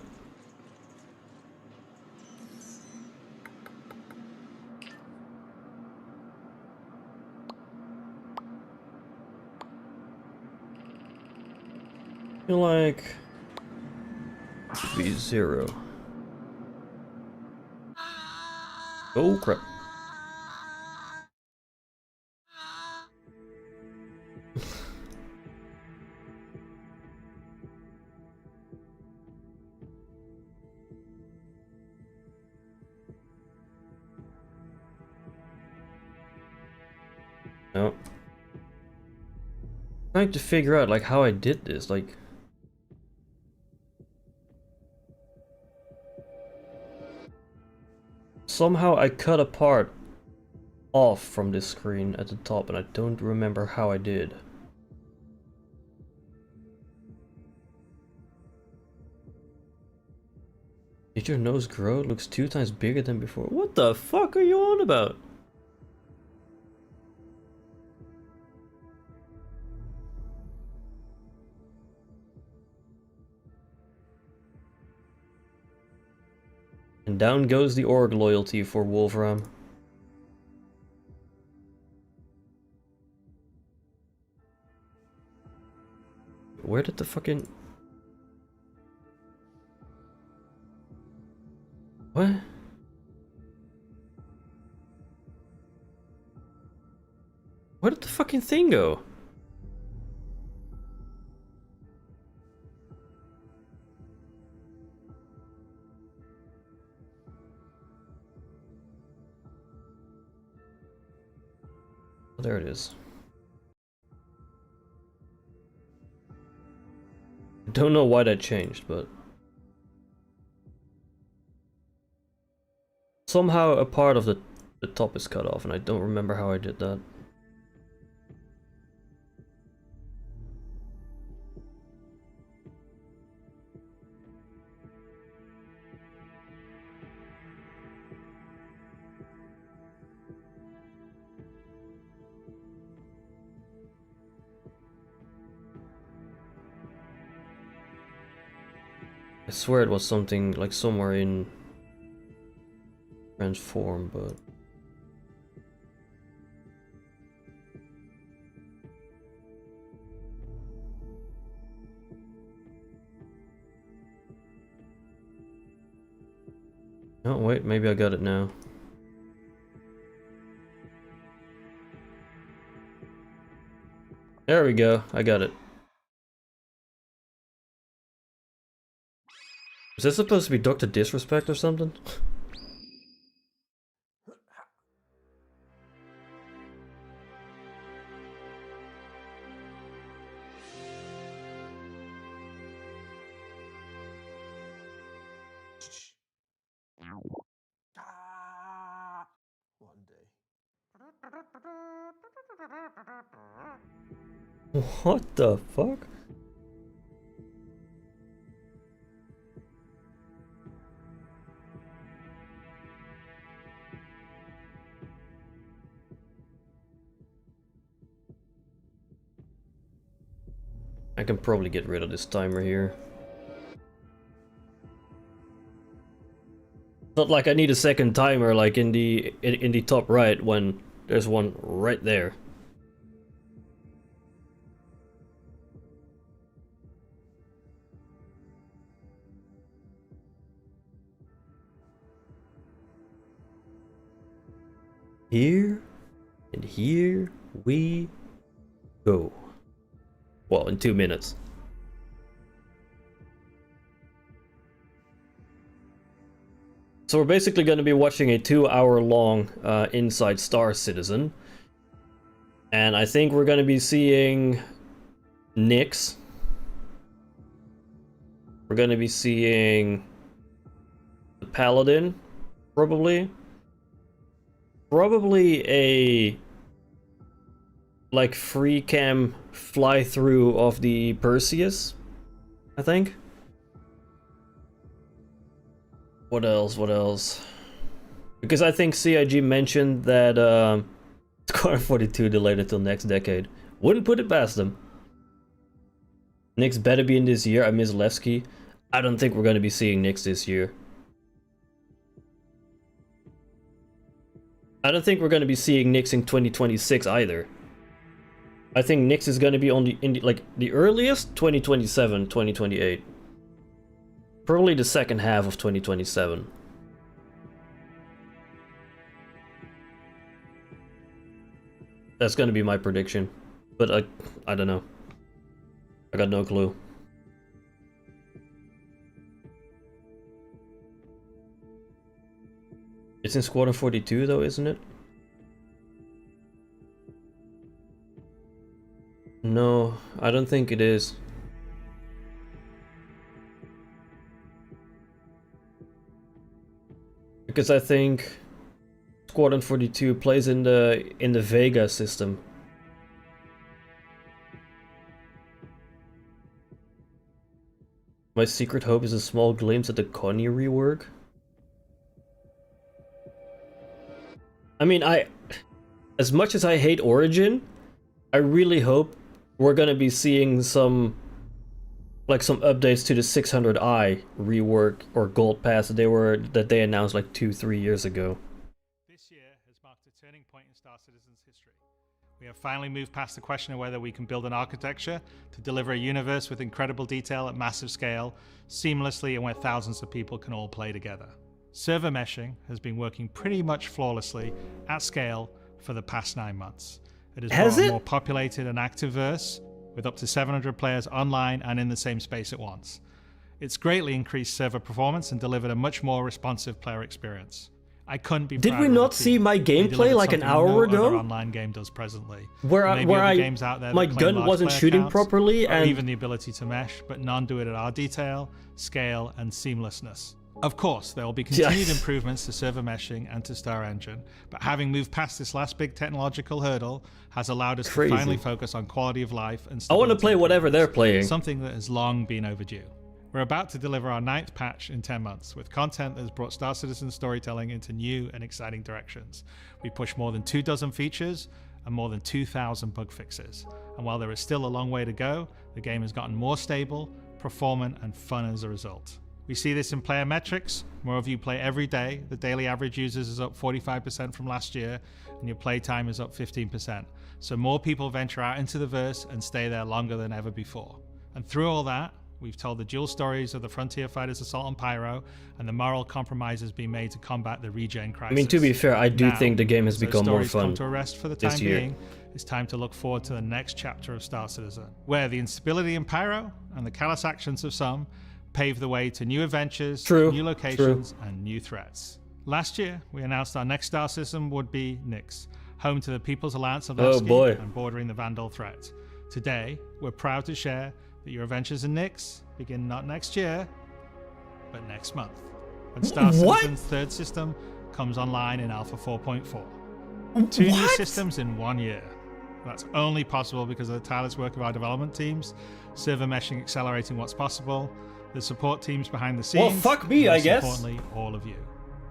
I feel like... it should be 0. Oh crap. No. Trying to figure out like how I did this, like... Somehow I cut a part off from this screen at the top and I don't remember how I did. Did your nose grow? It looks 2 times bigger than before. What the fuck are you on about? And down goes the org loyalty for Wolfram. Where did the fucking... What? Where did the fucking thing go? Oh, there it is. Don't know why that changed, but... Somehow a part of the top is cut off and I don't remember how I did that. I swear it was something like somewhere in transform, but oh wait, maybe I got it now. There we go, I got it. Is this supposed to be Dr. Disrespect or something? One day. What the fuck? I can probably get rid of this timer here. Not like I need a second timer like in the top right when there's one right there. Here and here we go. Well, in 2 minutes. So we're basically going to be watching a 2-hour long Inside Star Citizen. And I think we're going to be seeing Nyx. We're going to be seeing the Paladin, probably. Probably a like free cam fly through of the Perseus, I think. What else? What else? Because I think CIG mentioned that Squadron 42 delayed until next decade. Wouldn't put it past them. Nyx better be in this year. I miss Levski. I don't think we're going to be seeing Nyx this year. I don't think we're going to be seeing Nyx in 2026 either. I think Nyx is going to be on the earliest 2027, 2028. Probably the second half of 2027. That's going to be my prediction. But I don't know. I got no clue. It's in Squadron 42 though, isn't it? No, I don't think it is. Because I think Squadron 42 plays in the Vega system. My secret hope is a small glimpse at the Connie rework. I mean, as much as I hate Origin, I really hope we're gonna be seeing some updates to the 600i rework or Gold Pass that they announced like 2-3 years ago. This year has marked a turning point in Star Citizen's history. We have finally moved past the question of whether we can build an architecture to deliver a universe with incredible detail at massive scale, seamlessly, and where thousands of people can all play together. Server meshing has been working pretty much flawlessly at scale for the past 9 months. It has brought a more populated and active verse with up to 700 players online and in the same space at once. It's greatly increased server performance and delivered a much more responsive player experience. I couldn't be Did we not see my gameplay like an hour ago? No online game does presently. Where my gun wasn't shooting properly, and even the ability to mesh, but none do it at our detail, scale, and seamlessness. Of course, there will be continued improvements to server meshing and to Star Engine, but having moved past this last big technological hurdle has allowed us to finally focus on quality of life and I want to play whatever they're playing. Something that has long been overdue. We're about to deliver our 9th patch in 10 months, with content that has brought Star Citizen storytelling into new and exciting directions. We pushed more than 24 features and more than 2,000 bug fixes. And while there is still a long way to go, the game has gotten more stable, performant, and fun as a result. We see this in player metrics. More of you play every day. The daily average users is up 45% from last year, and your playtime is up 15%. So more people venture out into the verse and stay there longer than ever before. And through all that, we've told the dual stories of the Frontier Fighters Assault on Pyro and the moral compromises being made to combat the regen crisis. I mean, to be fair, I do think the game has become more fun come to a rest for the time being. It's time to look forward to the next chapter of Star Citizen, where the instability in Pyro and the callous actions of some pave the way to new adventures, new locations, and new threats. Last year, we announced our next Star Citizen would be Nyx, home to the People's Alliance of Levski and bordering the Vandal threat. Today, we're proud to share that your adventures in Nyx begin not next year, but next month, when Star Citizen's third system comes online in Alpha 4.4. 2 new systems in 1 year. That's only possible because of the tireless work of our development teams, server meshing accelerating what's possible, the support teams behind the scenes. Well, fuck me, I guess. Importantly, all of you.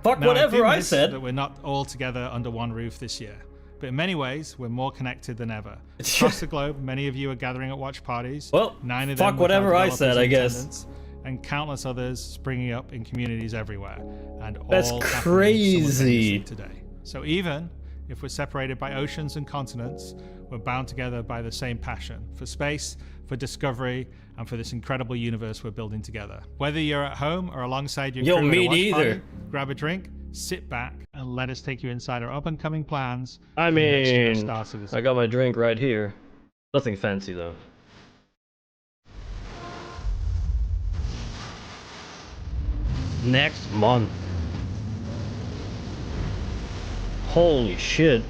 Fuck whatever I said. That we're not all together under one roof this year, but in many ways, we're more connected than ever. Across the globe, many of you are gathering at watch parties. Well, 9 of them fuck whatever I said, I guess. And countless others springing up in communities everywhere, and that's all crazy today. So even if we're separated by oceans and continents, we're bound together by the same passion for space, for discovery, and for this incredible universe we're building together. Whether you're at home or alongside your crew at a watch party, grab a drink, sit back, and let us take you inside our up-and-coming plans. I mean, I got my drink right here. Nothing fancy though. Next month. Holy shit.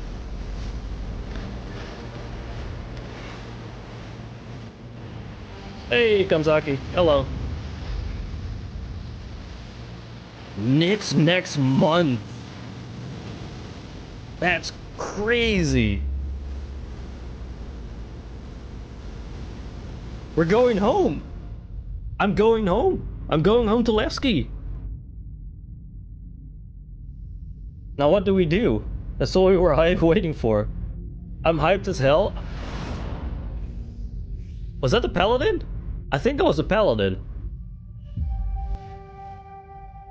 Hey, Kamzaki. Hello. Next month. That's crazy. We're going home. I'm going home. I'm going home to Levski. Now what do we do? That's all we were waiting for. I'm hyped as hell. Was that the Paladin? I think that was the Paladin.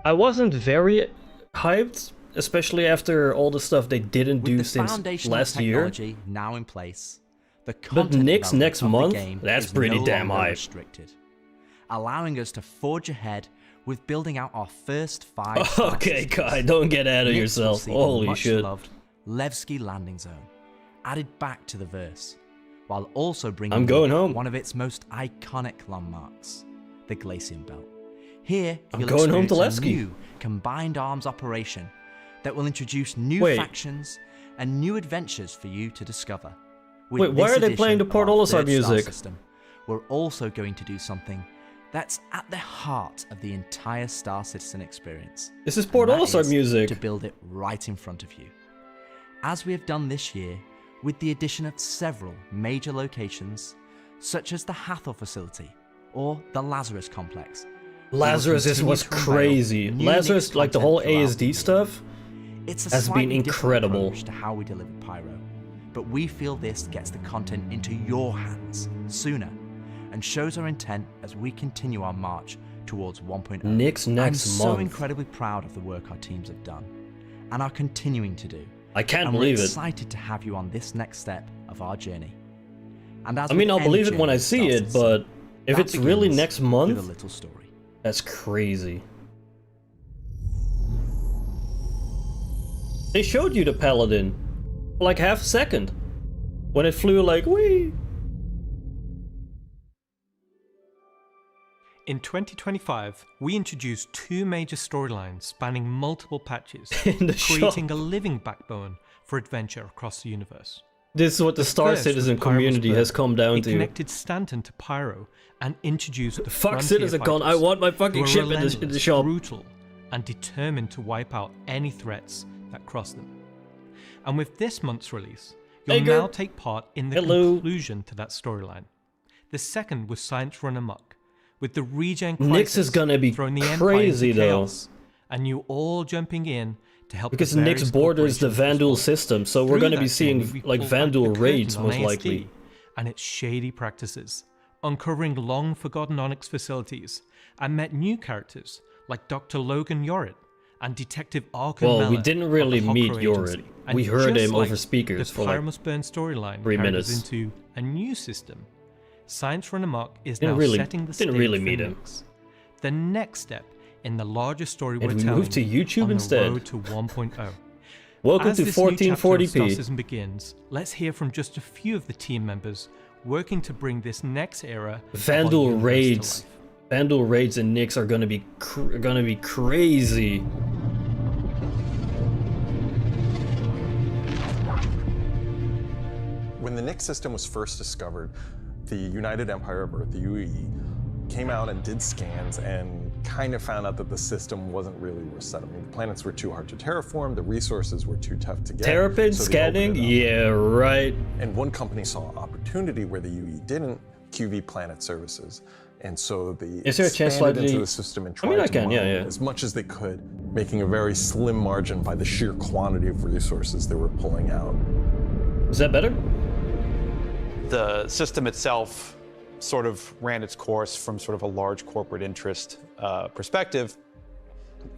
I wasn't very hyped, especially after all the stuff they didn't do since last year. Now in place, the But content next month, game that's is pretty no damn longer hype. restricted, allowing us to forge ahead with building out our first 5 star Okay, systems. Kai, don't get ahead of Next, yourself. we'll see the Holy much shit. loved Levski landing zone added back to the verse, while also bringing I'm going home. one of its most iconic landmarks, the Glacium Belt. Here, I'm you'll going home to experience a Levski. new combined arms operation that will introduce new Wait. factions and new adventures for you to discover. With Wait, why this are they playing the edition of Port our Olisar third star music? system, we're also going to do something that's at the heart of the entire Star Citizen experience. This is and Port that Olisar is music. to build it right in front of you. As we have done this year, with the addition of several major locations, such as the Hathor facility or the Lazarus complex. we will Lazarus continue was to unveil crazy. new Lazarus, mixed like the whole content throughout the ASD year. stuff, It's a has been slightly different incredible. approach to how we deliver Pyro, but we feel this gets the content into your hands sooner and shows our intent as we continue our march towards 1.0. Next I'm month. so incredibly proud of the work our teams have done and are continuing to do. I can't and believe we're it. excited to have you on this next step of our journey. And as I mean, with I'll any believe it when journey I of see Star it, Citizen, but if that it's really begins next with month, a little story. that's crazy. They showed you the Paladin for like half a second when it flew like wee. In 2025, we introduced 2 major storylines spanning multiple patches, In the creating shop. a living backbone for adventure across the universe. This is what the Star first was Citizen Pyro's community birth. has come down It to. connected Stanton to Pyro and introduced the Fuck frontier CitizenCon, I fighters want my who fucking were ship in the relentless, shop. brutal, and determined to wipe out any threats that crossed them. And with this month's release, you'll Edgar. now take part in the Hello. conclusion to that storyline. The second was Science Run Amok, with the regen Nyx crisis is gonna be throwing the crazy, Empire into though. chaos, and you all jumping in to help Because the various Nyx borders the corporations Vandal respond. system, so we're Through gonna that be seeing journey, we like pulled back Vandal the curtain raids on most ASD likely. and its shady practices, uncovering long-forgotten Onyx facilities, and met new characters like Dr. Logan Yorit and Detective Arkham Well, we Mellor didn't of really the meet Hokra Yorit. Agency. And We heard just him like over speakers the for like Pyramus Burn storyline 3 carried us minutes. into a new system. Science Run Amok is Didn't now really- setting the didn't stage really for meet him. Nyx. The next step in the larger story we're And we telling moved to YouTube on instead. the road to 1.0. Welcome As to this new chapter of 1440p. Star Citizen begins, let's hear from just a few of the team members working to bring this next era of our Vandal universe to raids, life. Vandal raids and Nyx are gonna be crazy. When the Nyx system was first discovered, the United Empire of Earth, the UAE, came out and did scans and kind of found out that the system wasn't really worth settling. The planets were too hard to terraform, the resources were too tough to get. Terrapin so they scanning? opened it up. Yeah, right. And one company saw opportunity where the UE didn't, QV Planet Services. And so they Is there a chance expanded slightly- into the system and I mean, tried I to can, yeah, mine yeah. as much as they could, making a very slim margin by the sheer quantity of resources they were pulling out. Is that better? The system itself sort of ran its course from sort of a large corporate interest perspective,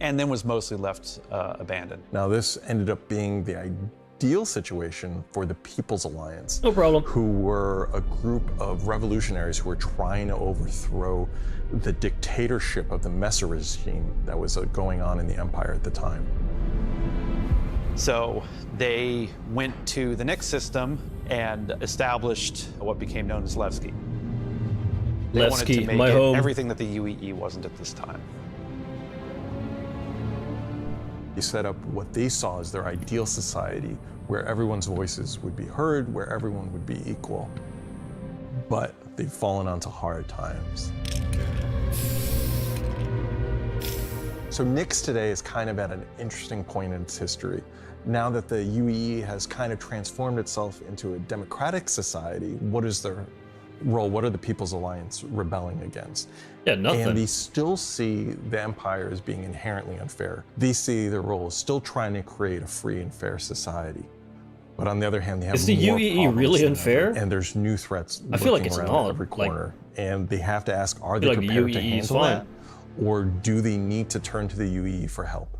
and then was mostly left abandoned. Now this ended up being the ideal situation for the People's Alliance. No problem. Who were a group of revolutionaries who were trying to overthrow the dictatorship of the Messer regime that was going on in the Empire at the time. So they went to the Nyx system and established what became known as Levski. They wanted to Levski, make my it home. everything that the UEE wasn't at this time. They set up what they saw as their ideal society, where everyone's voices would be heard, where everyone would be equal. But they've fallen onto hard times. So Nyx today is kind of at an interesting point in its history. Now that the UEE has kind of transformed itself into a democratic society, what is their role? What are the People's Alliance rebelling against? Yeah, nothing. And they still see the Empire as being inherently unfair. They see their role as still trying to create a free and fair society. But on the other hand, they have Is the more UEE problems really than unfair? ever, and there's new threats I feel like lurking it's around not. every Like, corner. And they have to ask, are I they feel like the prepared to UEE is handle fine. that? Or do they need to turn to the UEE for help?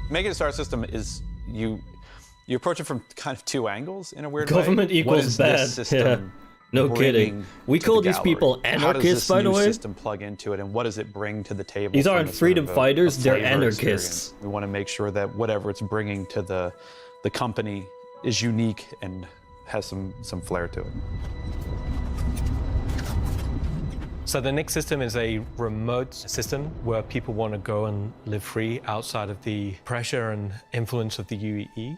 Making a star system is you approach it from kind of two angles in a weird Government way. equals What is bad. this system No bringing kidding. We to call the these gallery? people How does anarchists, this by the new way. system plug into it, and what does it bring to the table? These from aren't a sort freedom of fighters, they're flavor anarchists. experience? We want to make sure that whatever it's bringing to the company is unique and has some flair to it. So the Nyx system is a remote system where people want to go and live free outside of the pressure and influence of the UEE.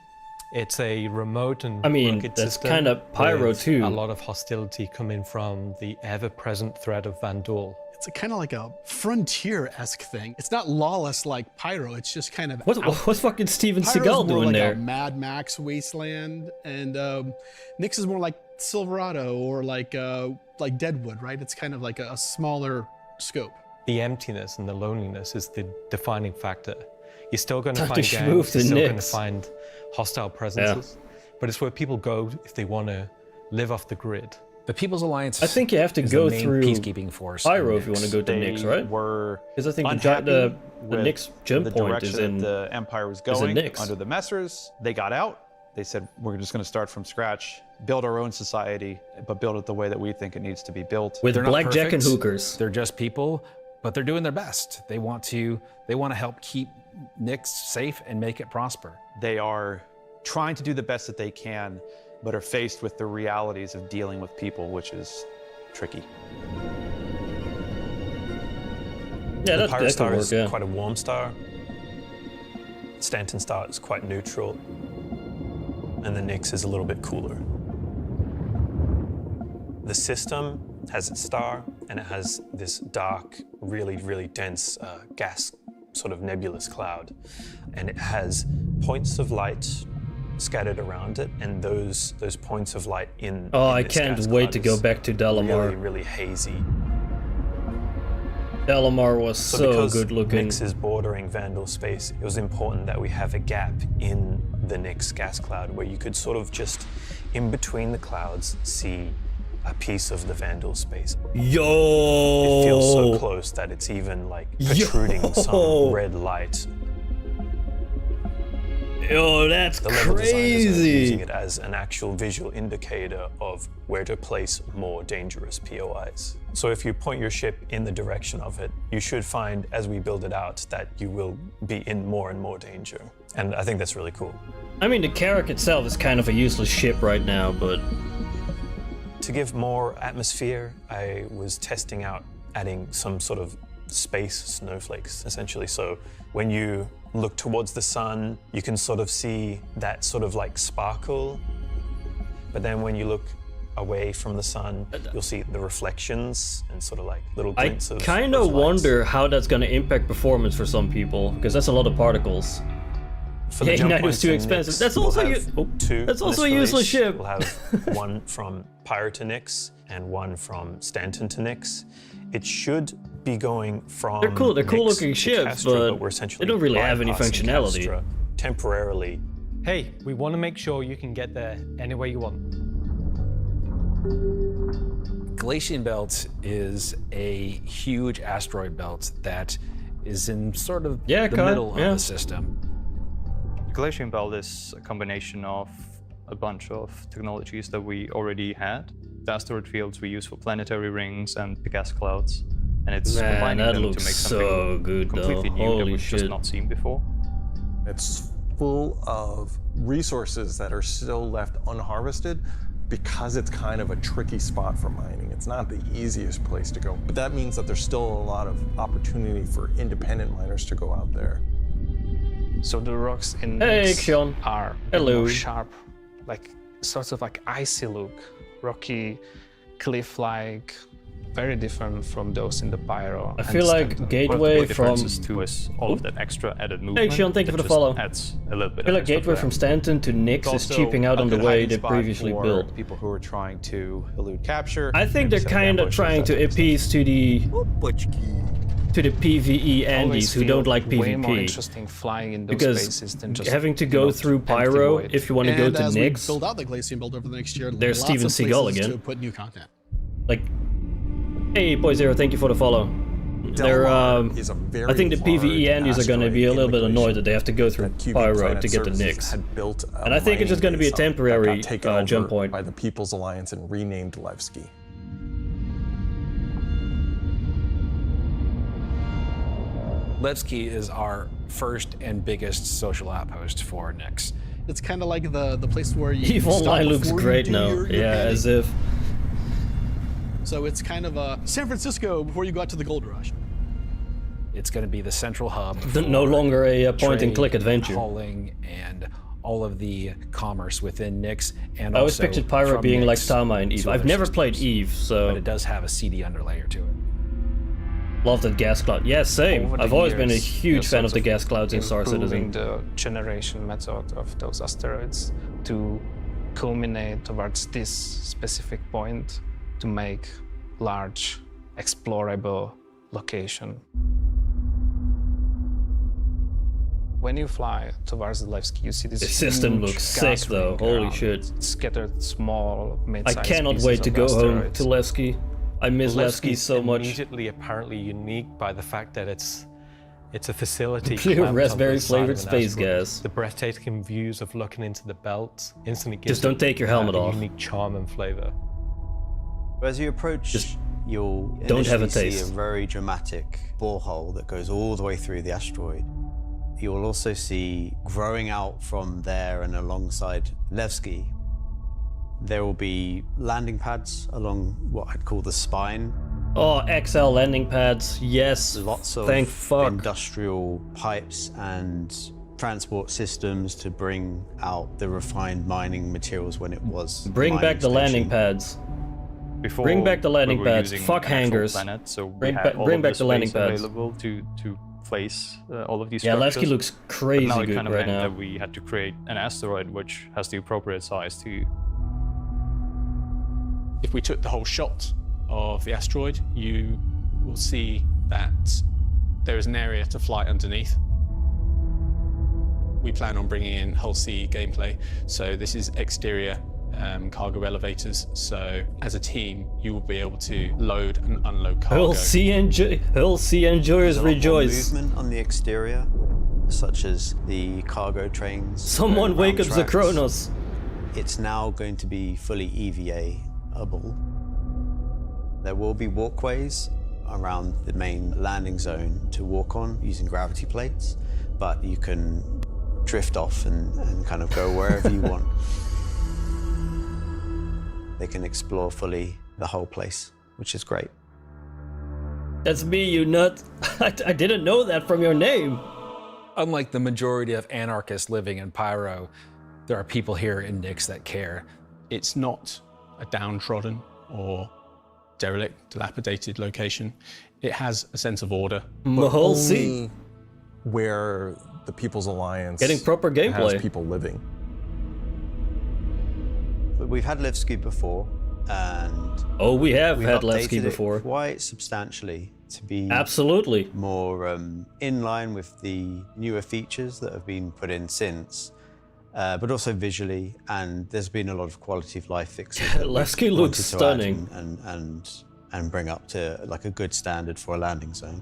It's a remote and rugged that's system kind of pyro with too. a lot of hostility coming from the ever-present threat of Vandal. It's kind of like a frontier-esque thing. It's not lawless like Pyro. It's just kind of What's fucking Steven Pyro's Seagal more doing like there? a Mad Max wasteland, and Nyx is more like Silverado or like Deadwood, right? It's kind of like a smaller scope. The emptiness and the loneliness is the defining factor. You're still going to Time find to gangs, move to you're still going to Nyx. find hostile presences, but it's where people go if they want to live off the grid. The People's Alliance. I think you have to is go the main through peacekeeping force. Pyro in if you want to Nyx. go to They Nyx, right? were Because I think unhappy the with Nyx jump the point direction is in that the Empire was is in going Nyx. under the Messers. They got out. They said, we're just going to start from scratch, build our own society, but build it the way that we think it needs to be built. With They're not blackjack and perfect. hookers. They're just people, but they're doing their best. They want to help keep Nyx safe and make it prosper. They are trying to do the best that they can, but are faced with the realities of dealing with people, which is tricky. Yeah, the that Pirate could Star work, is yeah. quite a warm star. Stanton Star is quite neutral. And the Nyx is a little bit cooler. The system has its star, and it has this dark, really, really dense gas, sort of nebulous cloud. And it has points of light scattered around it, and those points of light in Oh, in I this can't gas wait cloud to go is back to Delamar. Really, really hazy. Delamar was so because good looking. Nyx is bordering Vandal space, it was important that we have a gap in the Nyx gas cloud where you could sort of just, in between the clouds, see a piece of the Vandal space. Yo! It feels so close that it's even like protruding some red light. Yo, that's The level designers are crazy. using it as an actual visual indicator of where to place more dangerous POIs. So if you point your ship in the direction of it, you should find, as we build it out, that you will be in more and more danger. And I think that's really cool. I mean, the Carrack itself is kind of a useless ship right now, but To give more atmosphere, I was testing out adding some sort of space snowflakes, essentially. So when you look towards the sun, you can sort of see that sort of like sparkle. But then when you look away from the sun, you'll see the reflections and sort of like little I glints of kind of light. wonder how that's going to impact performance for some people, because that's a lot of particles. For the Yeah, jump Ignite was points too in expensive. Nyx, That's we'll also have two that's on also this a useless release. ship. We'll have one from Pyro to Nyx and one from Stanton to Nyx. It should be going from They're cool Nyx looking to ships, Castra, but we're essentially they don't really have any bypassing functionality. Castra temporarily. Hey, we want to make sure you can get there any way you want. Galatian Belt is a huge asteroid belt that is in sort of the middle of the system. Galatian Belt is a combination of a bunch of technologies that we already had. The asteroid fields we use for planetary rings and the gas clouds. And it's Man, combining that them to looks make so something good, completely though. new that Holy we've just shit. not seen before. It's full of resources that are still left unharvested because it's kind of a tricky spot for mining. It's not the easiest place to go, but that means that there's still a lot of opportunity for independent miners to go out there. So the rocks in Hey, Nix Xion. are a bit more sharp, like sorts of like icy look, rocky, cliff-like, very different from those in the Pyro. I feel like Gateway from... too is all of that extra added movement. Hey, Xion, thank you for that the just follow. Adds a little bit I feel of like extra Gateway from flair. Stanton to Nix is cheaping out on the way they previously built. People who are trying to elude capture. I think they're kind of trying to appease to the PvE Andes who don't like way more PvP. interesting flying in those Because spaces than just having to go through Pyro if you want to go to as Nix, we build out the Glacian Belt over the next year, there's lots Steven of Seagal places again. to put new content. like, hey, Boy Zero, thank you for the follow. They're, is a very I think the PvE large Andes are going to be a little bit asteroid annoyed that they have to go through QV Pyro Planet to get the Services Nix. had built a And I think it's just going to be a mining base on that temporary got taken over jump point. by the People's Alliance and renamed Levski. Levski is our first and biggest social outpost for Nix. It's kind of like the place where you EVE stop Online looks before you great do now. your Yeah, padding. as if. So it's kind of a San Francisco before you go out to the gold rush. It's going to be the central hub. No for longer a point-and-click trade, adventure. Hauling and all of the commerce within Nix, and I always also pictured Pyro from being like Nix Tama in to EVE. I've other never systems. played EVE, But so it does have a CD underlayer to it. love that gas cloud. Yeah, same. Over the I've always been a years, huge fan sorts of the gas clouds in Star improving Citizen. the generation method of those asteroids to culminate towards this specific point to make large, explorable location. When you fly towards the Levski, you see this The system huge looks gas sick, though. ring Holy around shit. it, scattered small, I mid-sized cannot pieces wait to of go home asteroids. to Levski. I miss Levski Levski's so much. Immediately, apparently unique by the fact that it's a facility. Pure clamped onto the raspberry side of flavored an space asteroid. gas. The breathtaking views of looking into the belt instantly gives Just don't it, take your helmet a off. unique charm and flavor. As you approach, you'll don't have a initially taste. see a very dramatic borehole that goes all the way through the asteroid. You will also see, growing out from there and alongside Levski, there will be landing pads along what I'd call the spine. Oh, XL landing pads. Yes. Lots of Thank fuck. industrial pipes and transport systems to bring out the refined mining materials when it was. Bring back the landing pads. Before Bring back the landing we were pads. using Fuck an actual hangars. Planet, so we Bring, had all bring of back the the landing space pads. available to place all of these Yeah, structures. Levski looks crazy but now it good kind of right meant now. that we had to create an asteroid which has the appropriate size to. If we took the whole shot of the asteroid, you will see that there is an area to fly underneath. We plan on bringing in Hull C gameplay, so this is exterior cargo elevators. So as a team, you will be able to load and unload cargo. Hull C enjoyers There's a lot more rejoice. movement on the exterior, such as the cargo trains. Someone going wake round up the tracks. Kronos. It's now going to be fully EVA-able. There will be walkways around the main landing zone to walk on using gravity plates, but you can drift off and kind of go wherever you want. They can explore fully the whole place, which is great. That's me, you nut. I didn't know that from your name. Unlike the majority of anarchists living in Pyro, there are people here in Nix that care. It's not a downtrodden or derelict, dilapidated location. It has a sense of order. Hull C. Where the People's Alliance Getting proper gameplay. has people living. But we've had Levski before, and Oh, we have we've had updated Levski it before. quite substantially to be Absolutely more in line with the newer features that have been put in since, but also visually. And there's been a lot of quality of life fixes. that we've Levski looks wanted to add stunning. and bring up to like a good standard for a landing zone.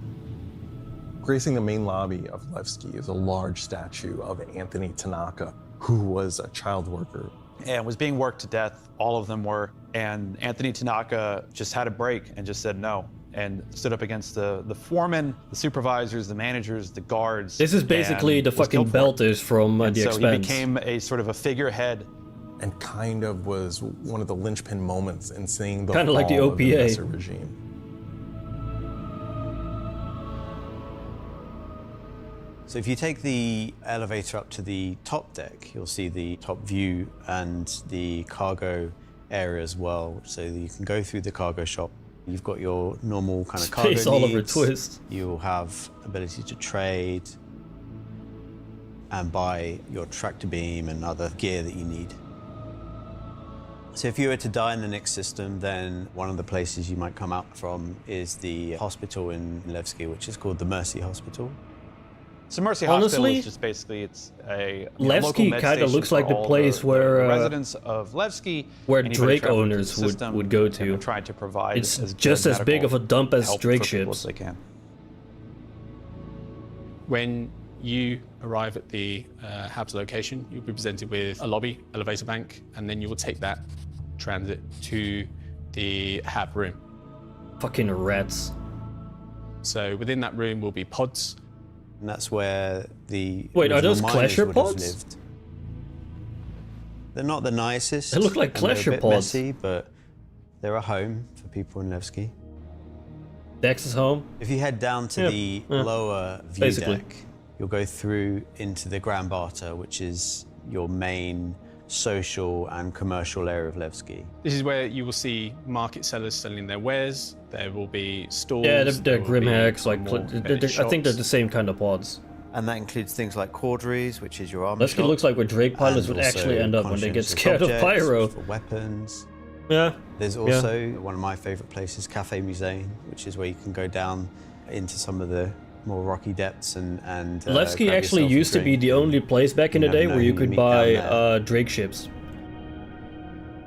Gracing the main lobby of Levski is a large statue of Anthony Tanaka, who was a child worker. And was being worked to death, all of them were. And Anthony Tanaka just had a break and just said no, and stood up against the foremen, the supervisors, the managers, the guards. This is basically and the was fucking killed for it. belters from And The so Expanse. he became a sort of a figurehead and kind of was one of the linchpin moments in seeing the kind of like the fall of the OPA Messer regime. So if you take the elevator up to the top deck, you'll see the top view and the cargo area as well. So you can go through the cargo shop. You've got your normal kind of cargo Space Oliver needs. twist. You'll have ability to trade and buy your tractor beam and other gear that you need. So if you were to die in the Nix system, then one of the places you might come out from is the hospital in Levski, which is called the Mercy Hospital. So Mercy Honestly, Hospital is just basically, it's a Levski kind of looks like the place where residents of Levski, where Drake owners would go to. Try to provide it's just as big of a dump as Drake ships. They can. When you arrive at the HAB's location, you'll be presented with a lobby, elevator bank, and then you will take that transit to the HAB room. Fucking rats. So within that room will be pods. And that's where the Wait, are those miners Klesher would have pods? lived. They're not the nicest. They look like and they're Klesher a bit pods. messy, but they're a home for people in Levski. Dex is home. If you head down to the lower view basically. deck, you'll go through into the Grand Barter, which is your main social and commercial area of Levski. This is where you will see market sellers selling their wares. There will be stores. Yeah, they're Grimhacks, like more I think they're the same kind of pods. And that includes things like Corderies, which is your armor Levski shop, looks like where Drake pilots and would actually also end up when they get conscientious scared of objects pyro. for weapons. Yeah. There's also one of my favorite places, Cafe Musée, which is where you can go down into some of the more rocky depths and Levski grab actually yourself a used to be drink. the only place back in the never day know where you who could meet down buy there. Drake ships.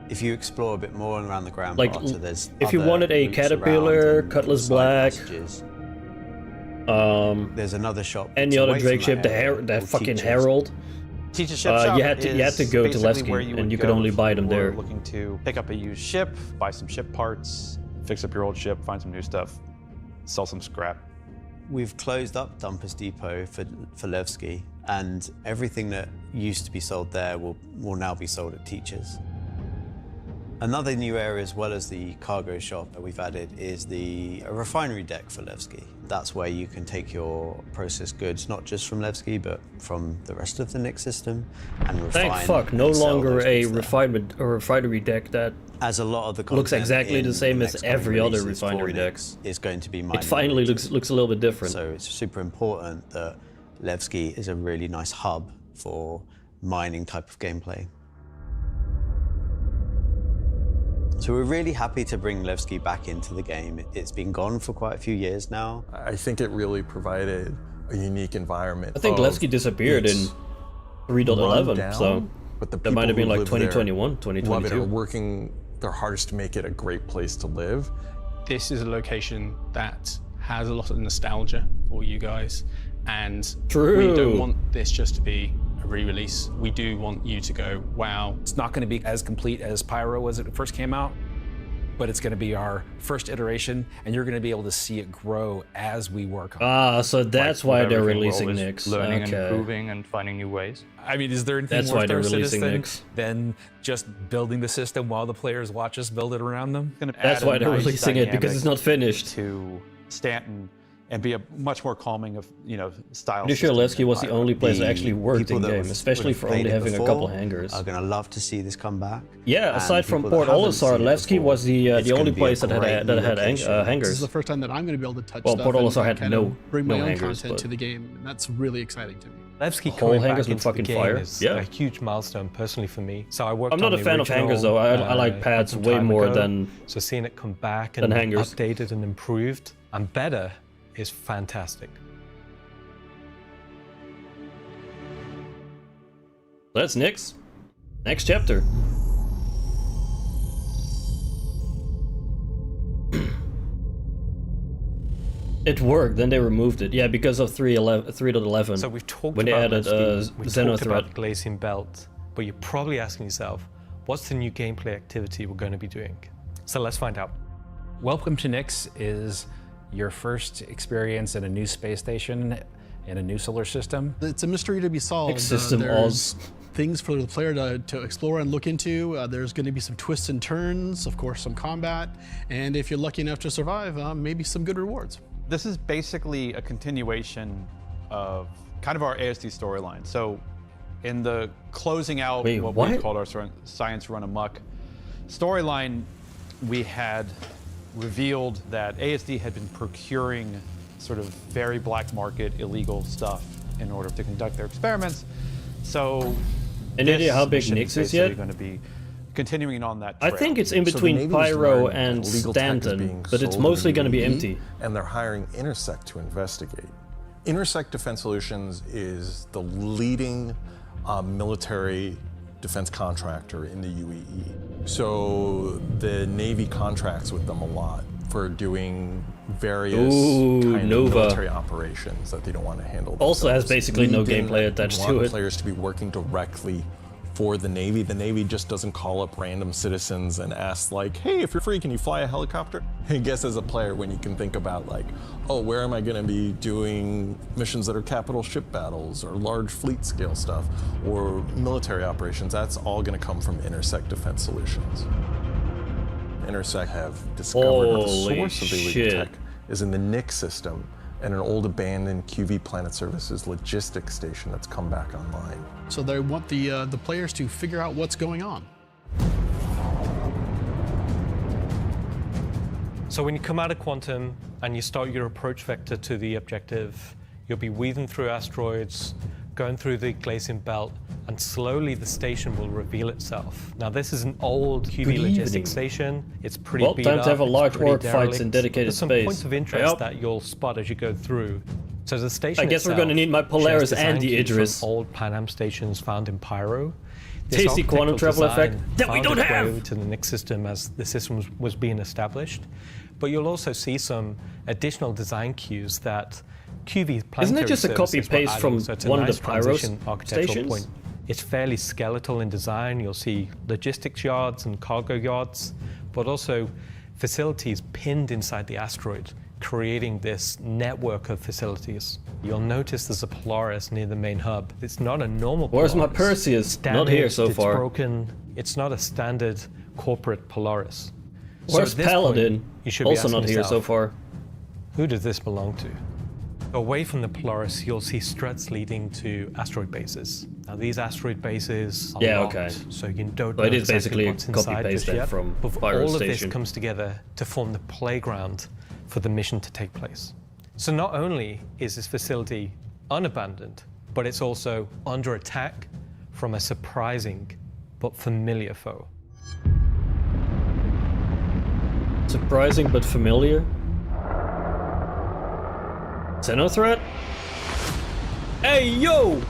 If you explore a bit more around the Grand Like, Barter, there's if you other wanted a routes around Caterpillar, and Cutlass side Black, passages. There's another shop. any that's other away Drake from ship, that area the called fucking Teachers. Herald. Teacher ship shop you had to go to basically where Levski, you and would you could go only if buy you them were there. Looking to pick up a used ship, buy some ship parts, fix up your old ship, find some new stuff, sell some scrap. We've closed up Dumpers Depot for Levski, and everything that used to be sold there will now be sold at Teachers. Another new area, as well as the cargo shop that we've added, is the refinery deck for Levski. That's where you can take your processed goods, not just from Levski, but from the rest of the Nix system, and refine. Thank fuck, no and sell longer those a goods there. refinery deck that As a lot of the looks content exactly in the same as next coming every other releases for refinery deck. Nix is going to be mining It finally related. looks a little bit different. So it's super important that Levski is a really nice hub for mining type of gameplay. So we're really happy to bring Levski back into the game. It's been gone for quite a few years now. I think it really provided a unique environment. I think Levski disappeared in 3.11, so but the that might have people been who like live there 2021, love it, 2022. are working their hardest to make it a great place to live. This is a location that has a lot of nostalgia for you guys, and True. we don't want this just to be a re-release. We do want you to go, wow. It's not going to be as complete as Pyro was when it first came out, but it's going to be our first iteration, and you're going to be able to see it grow as we work on it. Ah, so that's Like, why with they're everything, we're releasing always Nix. learning and Okay. improving and finding new ways. I mean, is there anything That's more why they're thorough releasing than, Nix. than just building the system while the players watch us build it around them? That's why they're releasing it, because it's not finished. To Stanton and be a much more calming of, style. Pretty sure system Levski was the environment. only place that actually worked People in that game, would especially have for played only it having a before couple hangars. are going to love to see this come back. Yeah, And aside from people that Port haven't Olisar, seen it Levski before, was the it's only gonna be a place that great had new location. This hangars. is the first time that I'm going to be able to touch Well, stuff Port and Olisar had kind no- of bring my no own hangers, content but- to the game, and that's really exciting to me. Levski Whole coming hangers back with into the fucking game fire. is Yeah. a huge milestone personally for me. So I worked I'm not on a the fan of hangers, though. original, I like pads some way time more ago. than So seeing it come back than and hangers. updated and improved and better is fantastic. That's Nix. Next chapter. It worked, then they removed it. Yeah, because of 3.11. So we've talked when they about added Levski, we've talked Xenothreat. about Glazing Belt, but you're probably asking yourself, what's the new gameplay activity we're going to be doing? So let's find out. Welcome to Nix is your first experience in a new space station in a new solar system. It's a mystery to be solved. System there's Oz. things for the player to explore and look into. There's going to be some twists and turns, of course, some combat, and if you're lucky enough to survive, maybe some good rewards. This is basically a continuation of kind of our ASD storyline. So in the closing out what we called our Science Run Amok storyline, we had revealed that ASD had been procuring sort of very black market illegal stuff in order to conduct their experiments. So any idea how big Nix is yet? Going to be continuing on that trail. I think it's in between Pyro and Stanton, but it's mostly going to be empty. And they're hiring Intersect to investigate. Intersect Defense Solutions is the leading military defense contractor in the UEE. So the Navy contracts with them a lot for doing various kind of military operations that they don't want to handle themselves. Also has basically no gameplay attached to it. Players to be working directly for the Navy. The Navy just doesn't call up random citizens and ask like, hey, if you're free, can you fly a helicopter? I guess as a player, when you can think about like, oh, where am I going to be doing missions that are capital ship battles or large fleet scale stuff or military operations, that's all going to come from Intersect Defense Solutions. Intersect have discovered that the source of the illegal tech is in the Nix system and an old abandoned QV Planet Services logistics station that's come back online. So they want the players to figure out what's going on. So when you come out of Quantum and you start your approach vector to the objective, you'll be weaving through asteroids, going through the Glacian Belt, and slowly the station will reveal itself. Now this is an old QV logistics station. It's pretty beat up. Time to have a large work fights in dedicated There's some space. points of interest that you'll spot as you go through. So the station I guess we're going to need my Polaris and the Idris. Old Pan Am stations found in Pyro. Tasty quantum travel effect that we don't have to the Nix system as the system was being established. But you'll also see some additional design cues that QV planetary Isn't it just a copy paste from one of the Pyro stations? Point. It's fairly skeletal in design. You'll see logistics yards and cargo yards, but also facilities pinned inside the asteroid, creating this network of facilities. You'll notice there's a Polaris near the main hub. It's not a normal Polaris. Where's my Perseus? Not here so far. It's broken. It's not a standard corporate Polaris. Where's Paladin? You should also be not here so far. Who does this belong to? Away from the Polaris, you'll see struts leading to asteroid bases. Now these asteroid bases are locked, so you don't know it is exactly basically what's a copy inside paste just yet. from But Pyro all of Station. this comes together to form the playground for the mission to take place. So not only is this facility unabandoned, but it's also under attack from a surprising but familiar foe. Surprising but familiar? Xenothreat? Hey, yo!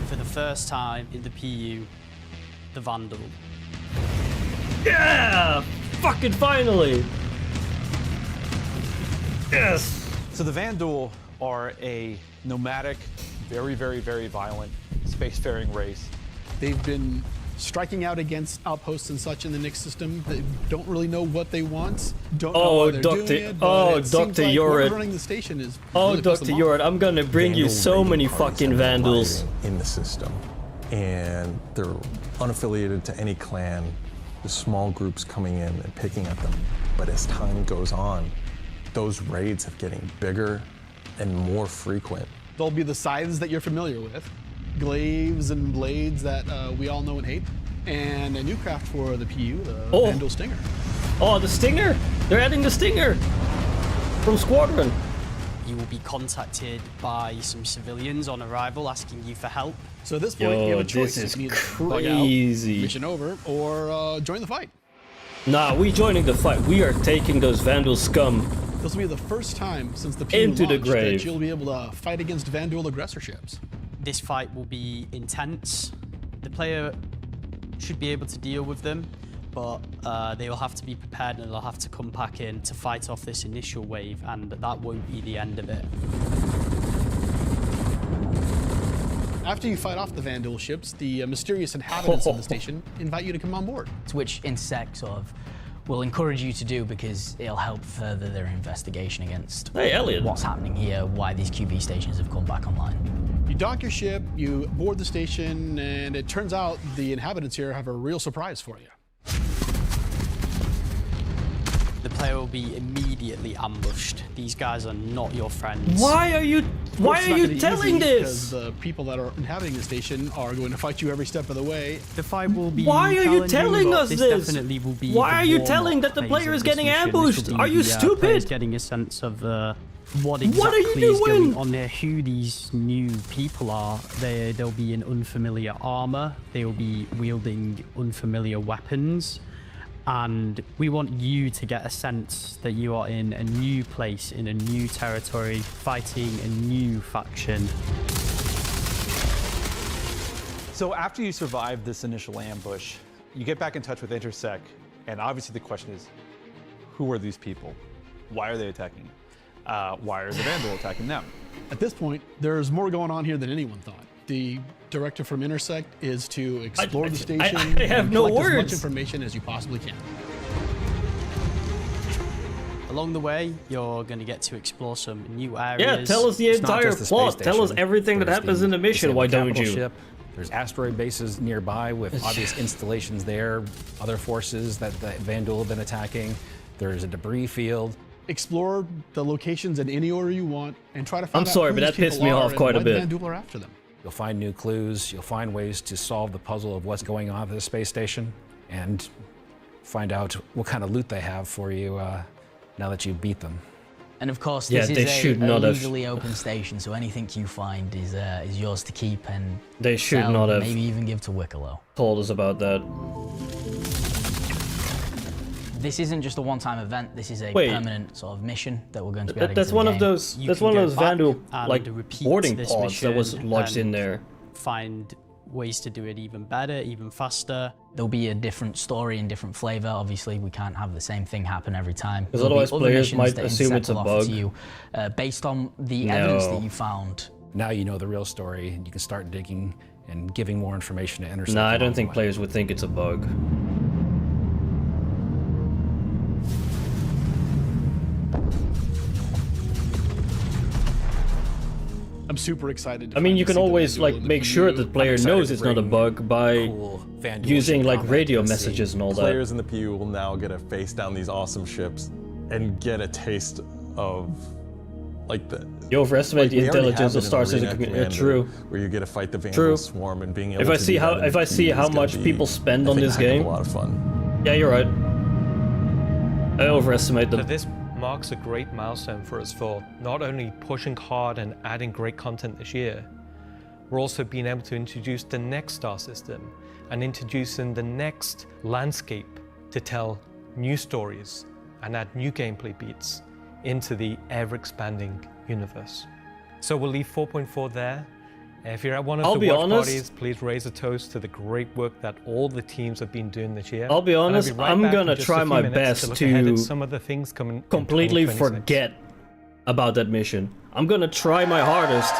For the first time in the PU, the Vandal. Yeah! Fucking finally! Yes! So the Vandal are a nomadic, very, very, very violent spacefaring race. They've been striking out against outposts and such in the Nix system. They don't really know what they want. Don't know why they're doing it. But it seems like whoever's running the station is. Oh, Dr. Yorid, I'm gonna bring you so many fucking Vandals in the system, and they're unaffiliated to any clan. There's small groups coming in and picking at them. But as time goes on, those raids are getting bigger and more frequent. They'll be the scythes that you're familiar with, glaives and blades that we all know and hate, and a new craft for the PU, the Vandal Stinger. Oh, the Stinger! They're adding the Stinger from Squadron. You will be contacted by some civilians on arrival asking you for help. So at this point, you have a choice. This is You can either bug out, crazy. mission over, or join the fight. Nah, we joining the fight. We are taking those Vandal scum This will be the first time since the PU into the launched grave. that you'll be able to fight against Vandal aggressor ships. This fight will be intense. The player should be able to deal with them, but they will have to be prepared and they'll have to come back in to fight off this initial wave, and that won't be the end of it. After you fight off the Vandal ships, the mysterious inhabitants of the station invite you to come on board. Which INSEC sort of will encourage you to do because it'll help further their investigation against what's happening here, why these QV stations have come back online. You dock your ship, you board the station, and it turns out the inhabitants here have a real surprise for you. The player will be immediately ambushed. These guys are not your friends. Why are you telling this? Because the people that are inhabiting the station are going to fight you every step of the way. The fight will be. Why are you telling us this? Definitely will be Why are you telling that the player is getting ambushed? Are you stupid? Getting a sense of what exactly is going on there, who these new people are. They'll be in unfamiliar armor. They'll be wielding unfamiliar weapons. And we want you to get a sense that you are in a new place, in a new territory, fighting a new faction. So after you survive this initial ambush, you get back in touch with INSEC, and obviously the question is, who are these people? Why are they attacking? Why are the Vandal attacking them? At this point, there's more going on here than anyone thought. The directive from INSEC is to explore the station I have and no collect as much words. information as you possibly can. Along the way, you're going to get to explore some new areas. Yeah, tell us the entire plot. Tell us everything that happens in the mission. Why don't you? Ship. There's asteroid bases nearby with obvious installations there, other forces that the Vandal have been attacking. There's a debris field. Explore the locations in any order you want and try to find I'm out sorry, who but that these pissed people me are off and quite a why bit. The Vandal are after them. You'll find new clues. You'll find ways to solve the puzzle of what's going on at the space station and find out what kind of loot they have for you now that you beat them. And of course, this they is should a not have- legally open station, so anything you find is yours to keep and They should sell, not have maybe even give to Wicklow. told us about that. This isn't just a one-time event. This is a Wait. permanent sort of mission that we're going to be adding That's to the one game. of those. You That's can one of go those back Vandal and like repeat boarding this pods that was mission lodged in and there. Find ways to do it even better, even faster. There'll be a different story and different flavor. Obviously, we can't have the same thing happen every time. Because There'll be otherwise other players missions might that assume INSEC it's a will offer to bug. you, based on the evidence that you found. Now you know the real story, and you can start digging and giving more information to INSEC. Nah, I along don't the think way. players would think it's a bug. I'm super excited. I mean, you can always like make sure that the player knows it's not a bug by using like radio messages and all that. Players in the PU will now get to face down these awesome ships and get a taste of like the. You overestimate the we already intelligence have of it Star in Citizen Arena community. Commander, True. Where you get to fight the Vandal True. swarm and being able If I to see do how that in if I see PU how is gonna much be, people spend I on think, this a heck of game, a lot of fun. yeah, you're right. I overestimate So them. this marks a great milestone for us for not only pushing hard and adding great content this year, we're also being able to introduce the next star system and introducing the next landscape to tell new stories and add new gameplay beats into the ever-expanding universe. So we'll leave 4.4 there. If you're at one of I'll the be watch honest. parties, please raise a toast to the great work that all the teams have been doing this year. I'll be And honest, right I'm back in gonna just a try few my minutes best look ahead to at some of the things coming in completely 2026. forget about that mission. I'm gonna try my hardest.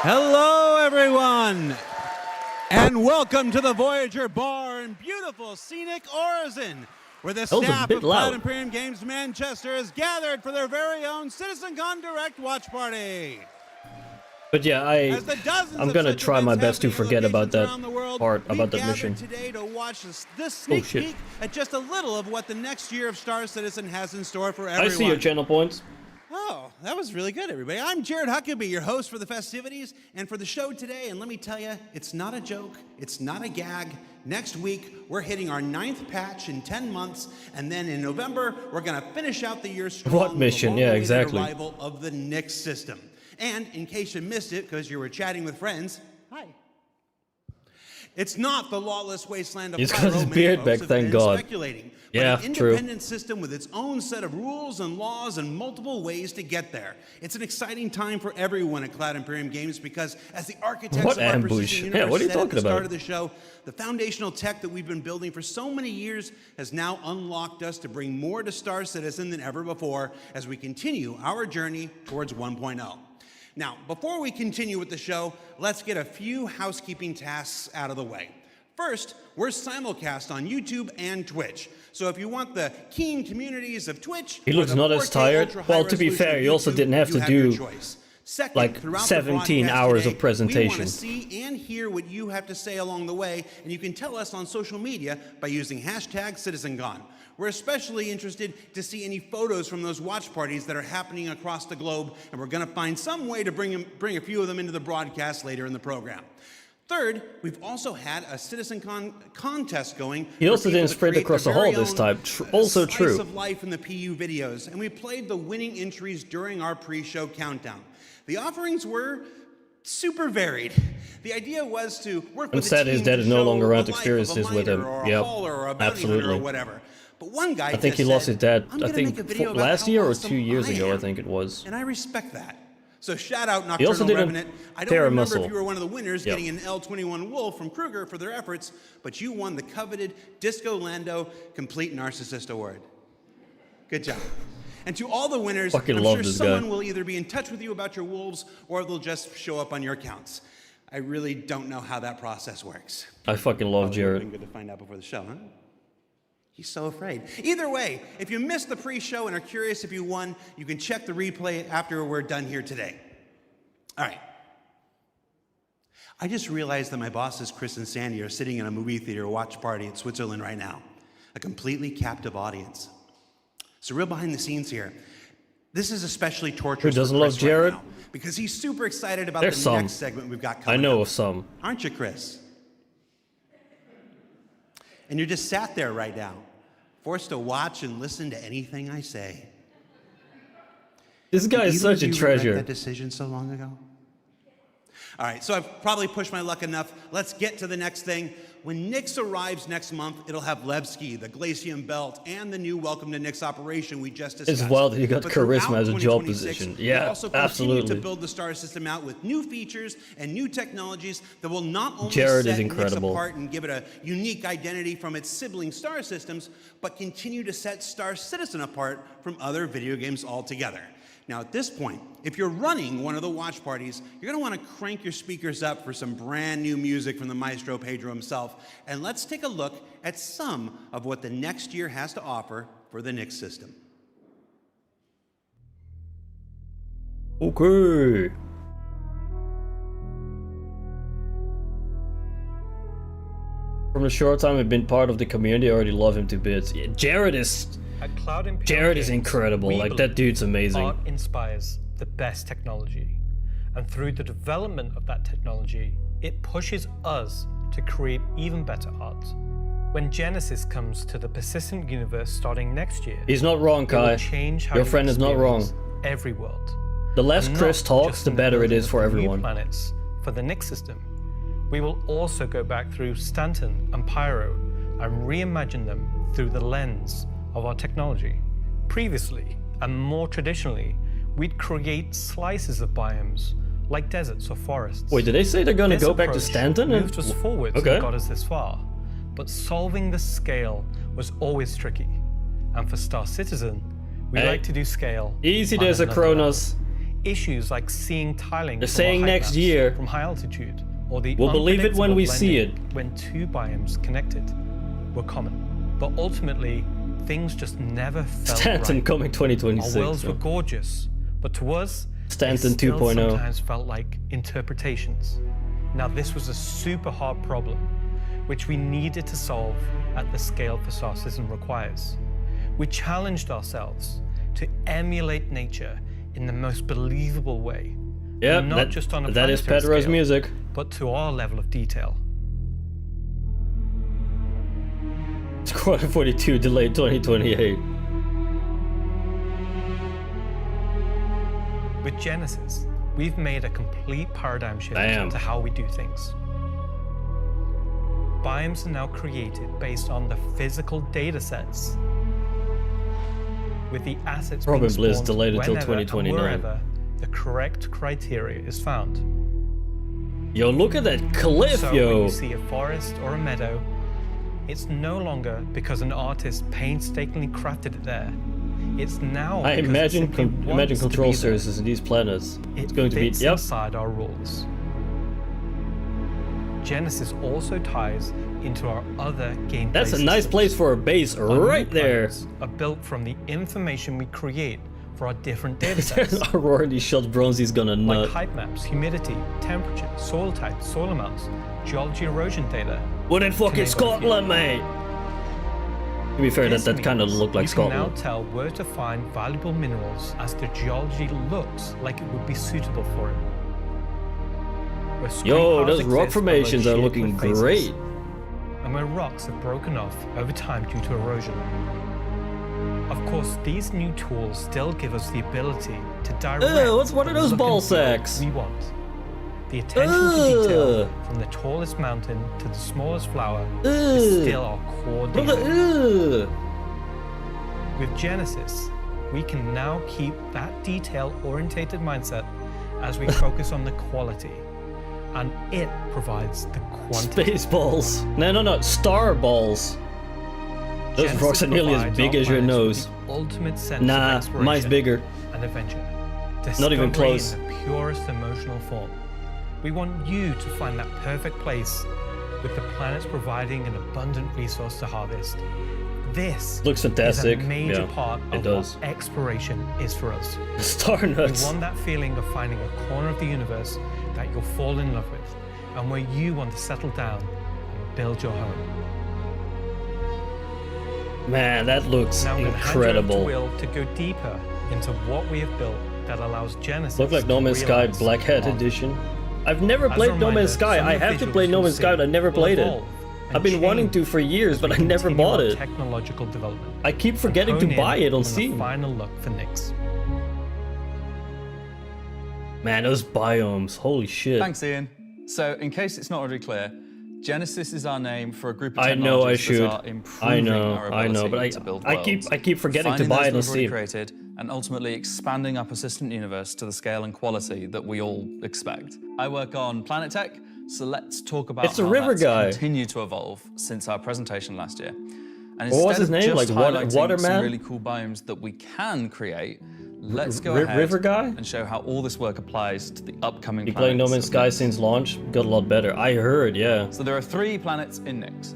Hello, everyone, and welcome to the Voyager Bar in beautiful scenic Orison, where the That was a staff bit of Cloud loud. Imperium Games Manchester is gathered for their very own CitizenCon Direct watch party. But yeah, As the dozens I'm of gonna such try my events best to happening in forget about locations that around the world, part, we about that gathered mission. today to watch this Oh, sneak shit. peek at just a little of what the next year of Star Citizen has in store for I everyone. see your channel points. Oh, that was really good, everybody. I'm Jared Huckabee, your host for the festivities and for the show today. And let me tell you, it's not a joke. It's not a gag. Next week, we're hitting our 9th patch in 10 months. And then in November, we're going to finish out the year strong. What mission? with a Yeah, long-awaited exactly. arrival of the Nix system. And in case you missed it because you were chatting with friends, hi. It's not the lawless wasteland of He's got Pyro his many beard folks back, have thank been God. speculating, Yeah, but an true. independent system with its own set of rules and laws and multiple ways to get there. It's an exciting time for everyone at Cloud Imperium Games because as the architects What of our ambush? precision Yeah, universe what are you said at talking the start about? of the show, the foundational tech that we've been building for so many years has now unlocked us to bring more to Star Citizen than ever before as we continue our journey towards 1.0. Now, before we continue with the show, let's get a few housekeeping tasks out of the way. First, we're simulcast on YouTube and Twitch. So if you want the keen communities of Twitch, he looks not as tired. Well, to be fair, he also didn't have to do Second, like 17 hours today, of presentation. We want to see and hear what you have to say along the way, and you can tell us on social media by using hashtag CitizenCon. We're especially interested to see any photos from those watch parties that are happening across the globe, and we're going to find some way to bring a few of them into the broadcast later in the program. Third, we've also had a CitizenCon contest going. He also didn't sprint across the hall this time. Also true. Slice of life in the PU videos, and we played the winning entries during our pre-show countdown. The offerings were super varied. The idea was to work with a team sad his dad to is no show longer around the to life experience of a this with him. miner or a Yep, hauler or a bounty hunter absolutely. or whatever. But one guy I think he just lost said, his dad. "I'm I gonna think make a video about last how year or awesome 2 years I ago. I am." think it was. And I respect that. So shout out He also Nocturnal didn't Revenant. I don't tear a remember muscle. if you were one of the winners Yep. getting an L21 Wolf from Kruger for their efforts, but you won the coveted Disco Lando Complete Narcissist Award. Good job. And to all the winners, Fucking I'm love sure this someone guy. will either be in touch with you about your wolves or they'll just show up on your accounts. I really don't know how that process works. I fucking love Probably would've Jared. been good to find out before the show, huh? He's so afraid. Either way, if you missed the pre-show and are curious if you won, you can check the replay after we're done here today. All right. I just realized that my bosses, Chris and Sandy, are sitting in a movie theater watch party in Switzerland right now. A completely captive audience. So real behind the scenes here. This is especially torturous. Who doesn't for Chris love Jared? Right now, because he's super excited about There's the some. next segment we've got I coming know up. of some. Aren't you, Chris? And you're just sat there right now, forced to watch and listen to anything I say. This guy Did is either such of a you regret treasure. that decision so long ago? All right, so I've probably pushed my luck enough. Let's get to the next thing. When Nyx arrives next month, it'll have Levski, the Glacium Belt, and the new Welcome to Nyx operation we just discussed. It's wild that you got But charisma throughout as a job 2026, position. we'll Yeah, also continue absolutely. to build the star system out with new features and new technologies that will not only Jared set is incredible. Nyx apart and give it a unique identity from its sibling star systems, but continue to set Star Citizen apart from other video games altogether. Now, at this point, if you're running one of the watch parties, you're going to want to crank your speakers up for some brand new music from the maestro Pedro himself. And let's take a look at some of what the next year has to offer for the Nyx system. Okay. From the short time I've been part of the community, I already love him to bits. Yeah, Jared is incredible. we Like, that dude's amazing. Art inspires the best technology. And through the development of that technology, it pushes us to create even better art. When Genesis comes to the persistent universe starting next year, He's not wrong, it will Kai. change how Your we friend is not wrong. experience every world. The less And Chris not talks, just the in better it building is for of new everyone. planets for the Nyx system. We will also go back through Stanton and Pyro and reimagine them through the lens of our technology. Previously, and more traditionally, we'd create slices of biomes, like deserts or forests. Wait, did they say they're gonna This go back to approach Stanton? moved us forward Okay. and got us this far, but solving the scale was always tricky. And for Star Citizen, we Hey. like to do scale. Easy on there's a another Kronos. level. Issues like seeing tiling They're from saying our height next maps year. from high altitude, or the We'll believe it when we see unpredictable blending when two biomes connected were common. But ultimately, things just never felt Stanton right. coming 2026. Our worlds so. were gorgeous, but to us, Stanton they still 2.0. sometimes felt like interpretations. Now, this was a super hard problem, which we needed to solve at the scale for Star Citizen requires. We challenged ourselves to emulate nature in the most believable way. Yep, not that- just on a that is planetary Pedro's scale, music. but to our level of detail. Squad 42 delayed 2028. With Genesis, we've made a complete paradigm shift Damn. to how we do things. Biomes are now created based on the physical data sets, with the assets being Robinblitz spawned delayed until whenever and 2029. wherever the correct criteria is found. Yo, look at that cliff, So when yo. you see a forest or a meadow, it's no longer because an artist painstakingly crafted it there. It's now. I imagine imagine control surfaces in these planets. It's going to be inside our rules. Genesis also ties into our other gameplay. That's a nice place for a base right there. Are built from the information we create for our different data sets. Aurora in these shots, Bronzy's gonna nut. Like height maps, humidity, temperature, soil type, soil amounts, geology erosion data. What in fucking Scotland, mate? To be fair, that kind of looked like Scotland. You can now tell where to find valuable minerals as the geology looks like it would be suitable for it. Yo, those rock formations are looking great. And where rocks have broken off over time due to erosion. Of course, these new tools still give us the ability to direct. What's one of those ball sacks? We want. The attention to detail, from the tallest mountain to the smallest flower, is still our core DNA. With Genesis, we can now keep that detail-orientated mindset as we focus on the quality. And it provides the quantity. Space balls. No, star balls. Those Genesis rocks are nearly as big as your nose. Ultimate sense nah, of exploration mine's bigger. And adventure. Not even close. In the purest emotional form. We want you to find that perfect place, with the planets providing an abundant resource to harvest. This looks fantastic. Is a major part of what exploration is for us. Star nuts. We want that feeling of finding a corner of the universe that you'll fall in love with, and where you want to settle down and build your home. Man, that looks incredible. Now I'm going to hand you over to Will to go deeper into what we have built that allows Genesis. Look like No Man's Sky Black Hat Edition. I've never played No Man's Sky. I have to play No Man's Sky, but I never played it. I've been wanting to for years, but I never bought it. Technological development. I keep forgetting to buy it on Steam. Final look for Nyx. Man, those biomes, holy shit. Thanks, Ian. So, in case it's not already clear, Genesis is our name for a group of I know I technologies should. that are improving our ability to build worlds, I keep forgetting to finding buy those it on we've already Steam. created, and ultimately expanding our persistent universe to the scale and quality that we all expect. I work on Planet Tech, so let's talk about It's a how river that's guy. continued to evolve since our presentation last year. And What was instead his of name? just Like highlighting Waterman? some really cool biomes that we can create, let's go ahead River guy? and show how all this work applies to the upcoming You playing No planets Man's of Sky Nyx. since launch? Got a lot better. I heard, yeah. So there are 3 planets in Nyx.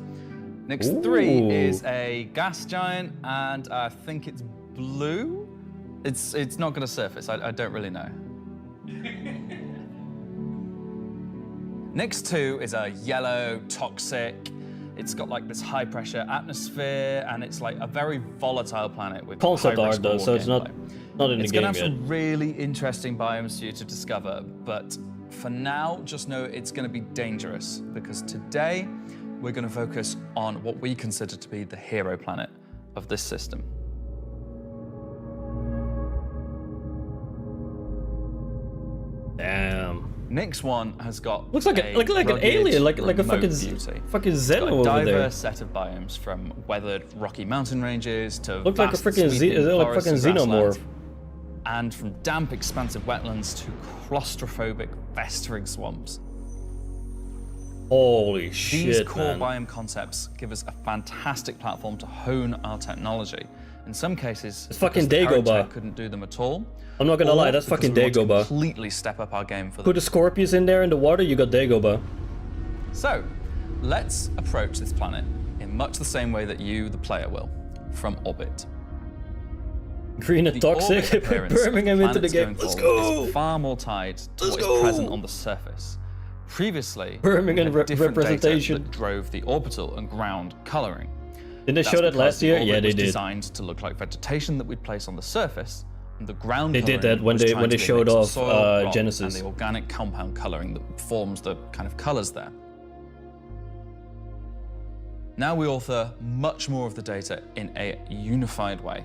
Nyx 3 is a gas giant, and I think it's blue. It's not going to surface. I don't really know. Nyx 2 is a yellow, toxic. It's got like this high pressure atmosphere, and it's like a very volatile planet with Concept high art risk though, war so it's not in the It's game going to have yet. some really interesting biomes for you to discover, but for now, just know it's going to be dangerous, because today we're going to focus on what we consider to be the hero planet of this system. Damn. Nyx 1 has got Looks like an alien, like a fucking Xeno over diverse there. set of biomes, from weathered rocky mountain ranges to Looks like a vast freaking sweeping forests and xenomorph. grasslands, and from damp, expansive wetlands to claustrophobic, festering swamps. Holy These shit, core man. biome concepts give us a fantastic platform to hone our technology. In some cases, It's fucking because the current Dagobah. tech couldn't do them at all. I'm not gonna or lie, that's because fucking we want to Dagobah. completely step up our game for them. Put the Scorpius in there in the water, you got Dagobah. So, let's approach this planet in much the same way that you, the player, will, from orbit. Green and The toxic, orbit appearance of Birmingham into the planets game. going Let's forward go! is far more tied to what is present on the surface. Previously, Birmingham we had different data representation. that drove the orbital and ground coloring. Didn't they That's show that because last the year? orbit Yeah, they was did. designed to look like vegetation that we'd place on the surface, and the ground They did coloring that when was they- trying when to they be a showed mix of off, soil, rock, Genesis. and the organic compound coloring that forms the kind of colors there. Now we author much more of the data in a unified way.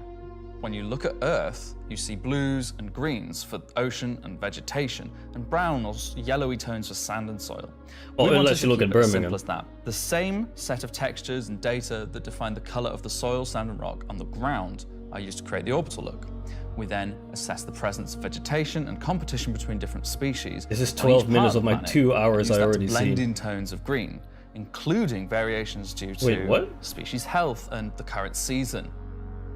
When you look at Earth, you see blues and greens for ocean and vegetation, and brown or yellowy tones for sand and soil. Well, We wanted unless to you look keep at it as Birmingham. simple as that. The same set of textures and data that define the color of the soil, sand, and rock on the ground are used to create the orbital look. We then assess the presence of vegetation and competition between different species. This is on 12 each part minutes of my the planet, 2 and hours use I that to already blend seen. in tones of green, including variations due to Wait, what? species health and the current season.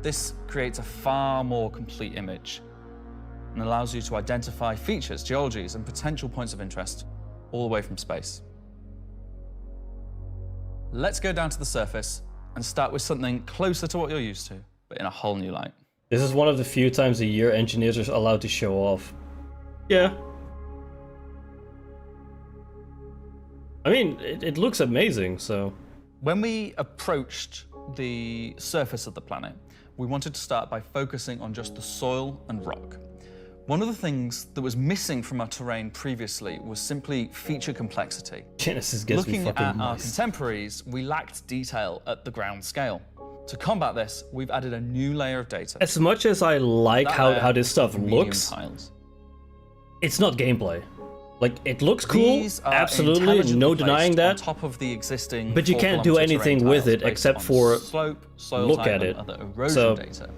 This creates a far more complete image and allows you to identify features, geologies, and potential points of interest all the way from space. Let's go down to the surface and start with something closer to what you're used to, but in a whole new light. This is one of the few times a year engineers are allowed to show off. Yeah. I mean, it looks amazing, so... When we approached the surface of the planet, we wanted to start by focusing on just the soil and rock. One of the things that was missing from our terrain previously was simply feature complexity. Genesis gets me Looking fucking at our nice. contemporaries, we lacked detail at the ground scale. To combat this, we've added a new layer of data. As much as I like how this stuff medium looks, tiles. it's not gameplay. Like, it looks cool, These are absolutely, intelligently no placed denying on that, top of the existing but you can't do 4 kilometer anything terrain with tiles it based except on for slope, soil look type, at and it. other erosion So, data.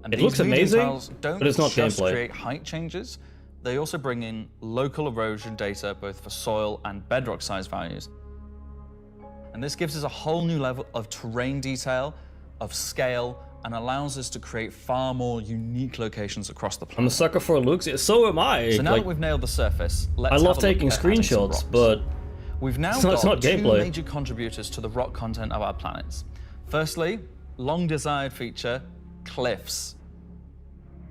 And it these looks medium amazing, tiles don't but it's not just gameplay. create height changes, they also bring in local erosion data both for soil and bedrock size values. And this gives us a whole new level of terrain detail, of scale, and allows us to create far more unique locations across the planet. I'm a sucker for looks, so am I. So now like, that we've nailed the surface, let's I love have a look taking at adding some screenshots, rocks. but We've now it's got not two gameplay. major contributors to the rock content of our planets. Firstly, long-desired feature, cliffs.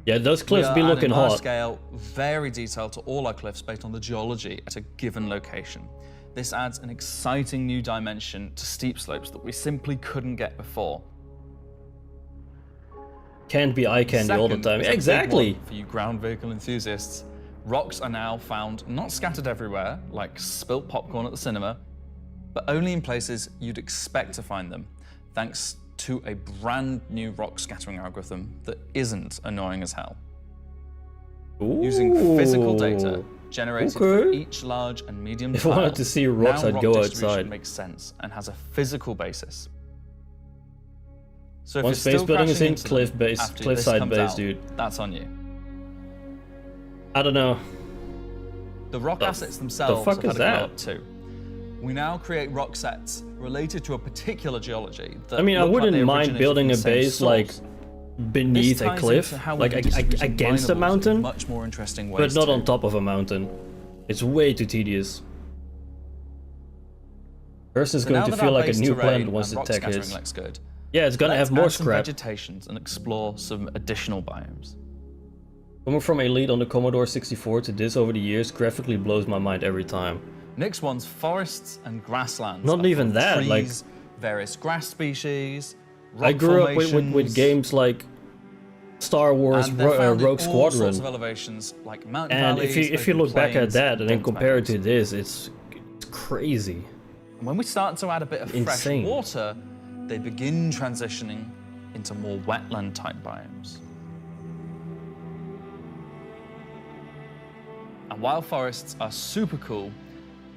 Yeah, those cliffs We be are looking adding large hot. scale, very detailed to all our cliffs based on the geology at a given location. This adds an exciting new dimension to steep slopes that we simply couldn't get before. Can't be eye candy all the Second, time. is a big Exactly. one for you ground vehicle enthusiasts. Rocks are now found not scattered everywhere, like spilt popcorn at the cinema, but only in places you'd expect to find them, thanks to a brand new rock scattering algorithm that isn't annoying as hell. Using physical data generated for each large and medium If I tile, wanted to see rocks, now I'd rock go distribution outside. makes sense and has a physical basis. So if Once you're base still building is crashing in, into them cliff base, after this cliffside comes base, out, dude. That's on you. I don't know. The rock assets themselves fuck have is had a that? grow up too. We now create rock sets related to a particular geology. That I mean, I look like wouldn't they mind originated building from a the same base like source. beneath This a ties cliff, into how we like can distribute against a minables in mountain, much more interesting but ways not too. on top of a mountain. It's way too tedious. Earth is So going now to that feel our like a base new terrain planet once and the rock tech scattering is. looks good. Yeah, it's gonna Let's have more add some scrap. vegetations and explore some additional biomes. Coming from Elite on the Commodore 64 to this over the years graphically blows my mind every time. Next one's forests and grasslands. Not are even full of that, trees, like- various grass species. I rock grew up with formations, games like Star Wars and they're found in Rogue all sorts Squadron. of elevations, like mountain And valleys, if you open look back at plains, that and then dense compare it meadows. to this, it's crazy. And when we start to add a bit of Insane. fresh water, they begin transitioning into more wetland type biomes. And while forests are super cool,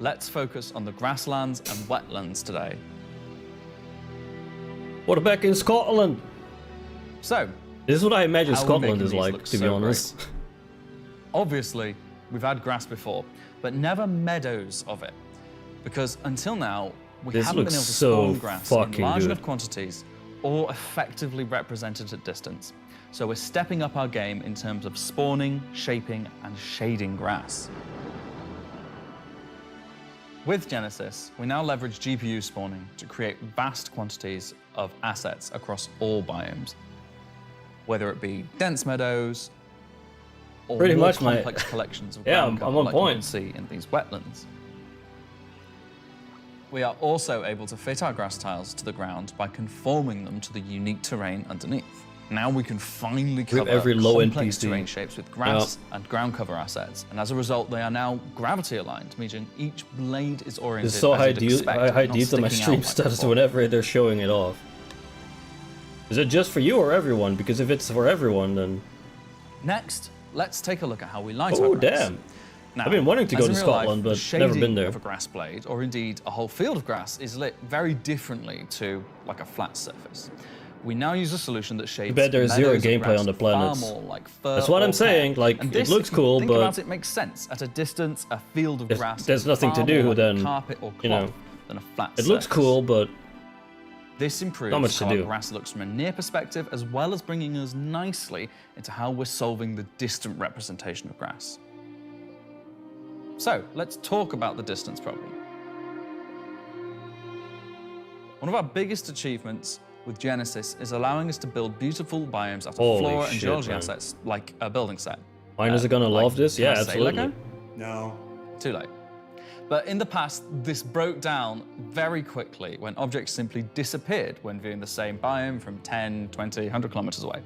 let's focus on the grasslands and wetlands today. What back in Scotland? So, This is what I imagine how are we Scotland making is these like, look to be so honest. great? Obviously, we've had grass before, but never meadows of it. Because until now, we This haven't been looks able to so spawn grass in fucking large good. enough quantities or effectively represented at distance. So we're stepping up our game in terms of spawning, shaping, and shading grass. With Genesis, we now leverage GPU spawning to create vast quantities of assets across all biomes, whether it be dense meadows or Pretty more much, mate. complex collections of Yeah, ground I'm cover on like you point. can see in these wetlands. We are also able to fit our grass tiles to the ground by conforming them to the unique terrain underneath. Now we can finally cover every low complex NPC. terrain shapes with grass and ground cover assets, and as a result, they are now gravity aligned, meaning each blade is oriented It's so as high, you'd expect, high not detail my sticking stream out like status before. whenever they're showing it off. Is it just for you or everyone? Because if it's for everyone, then... Next, let's take a look at how we light Oh, our grass. damn. Now, I've been wanting to as go in to real life, Scotland, the but never been shading there. of a grass blade, or indeed a whole field of grass, is lit very differently to like a flat surface. We now use a solution that shades Too bad there's zero meadows of gameplay grass on the far planets. more like fur That's what or I'm saying, hair. like, And it this, looks if you cool, think but about it, makes sense. At a distance, a field of grass there's is nothing to far do more like then, a carpet or you know, cloth than a flat it looks surface. cool, but This improves how our grass looks from a near perspective, as well as bringing us nicely into how we're solving the distant representation of grass. So, let's talk about the distance problem. One of our biggest achievements with Genesis is allowing us to build beautiful biomes out of flora and geology assets, like a building set. Miners are gonna love this? Yeah, absolutely. No. Too late. But in the past, this broke down very quickly when objects simply disappeared when viewing the same biome from 10, 20, 100 kilometers away.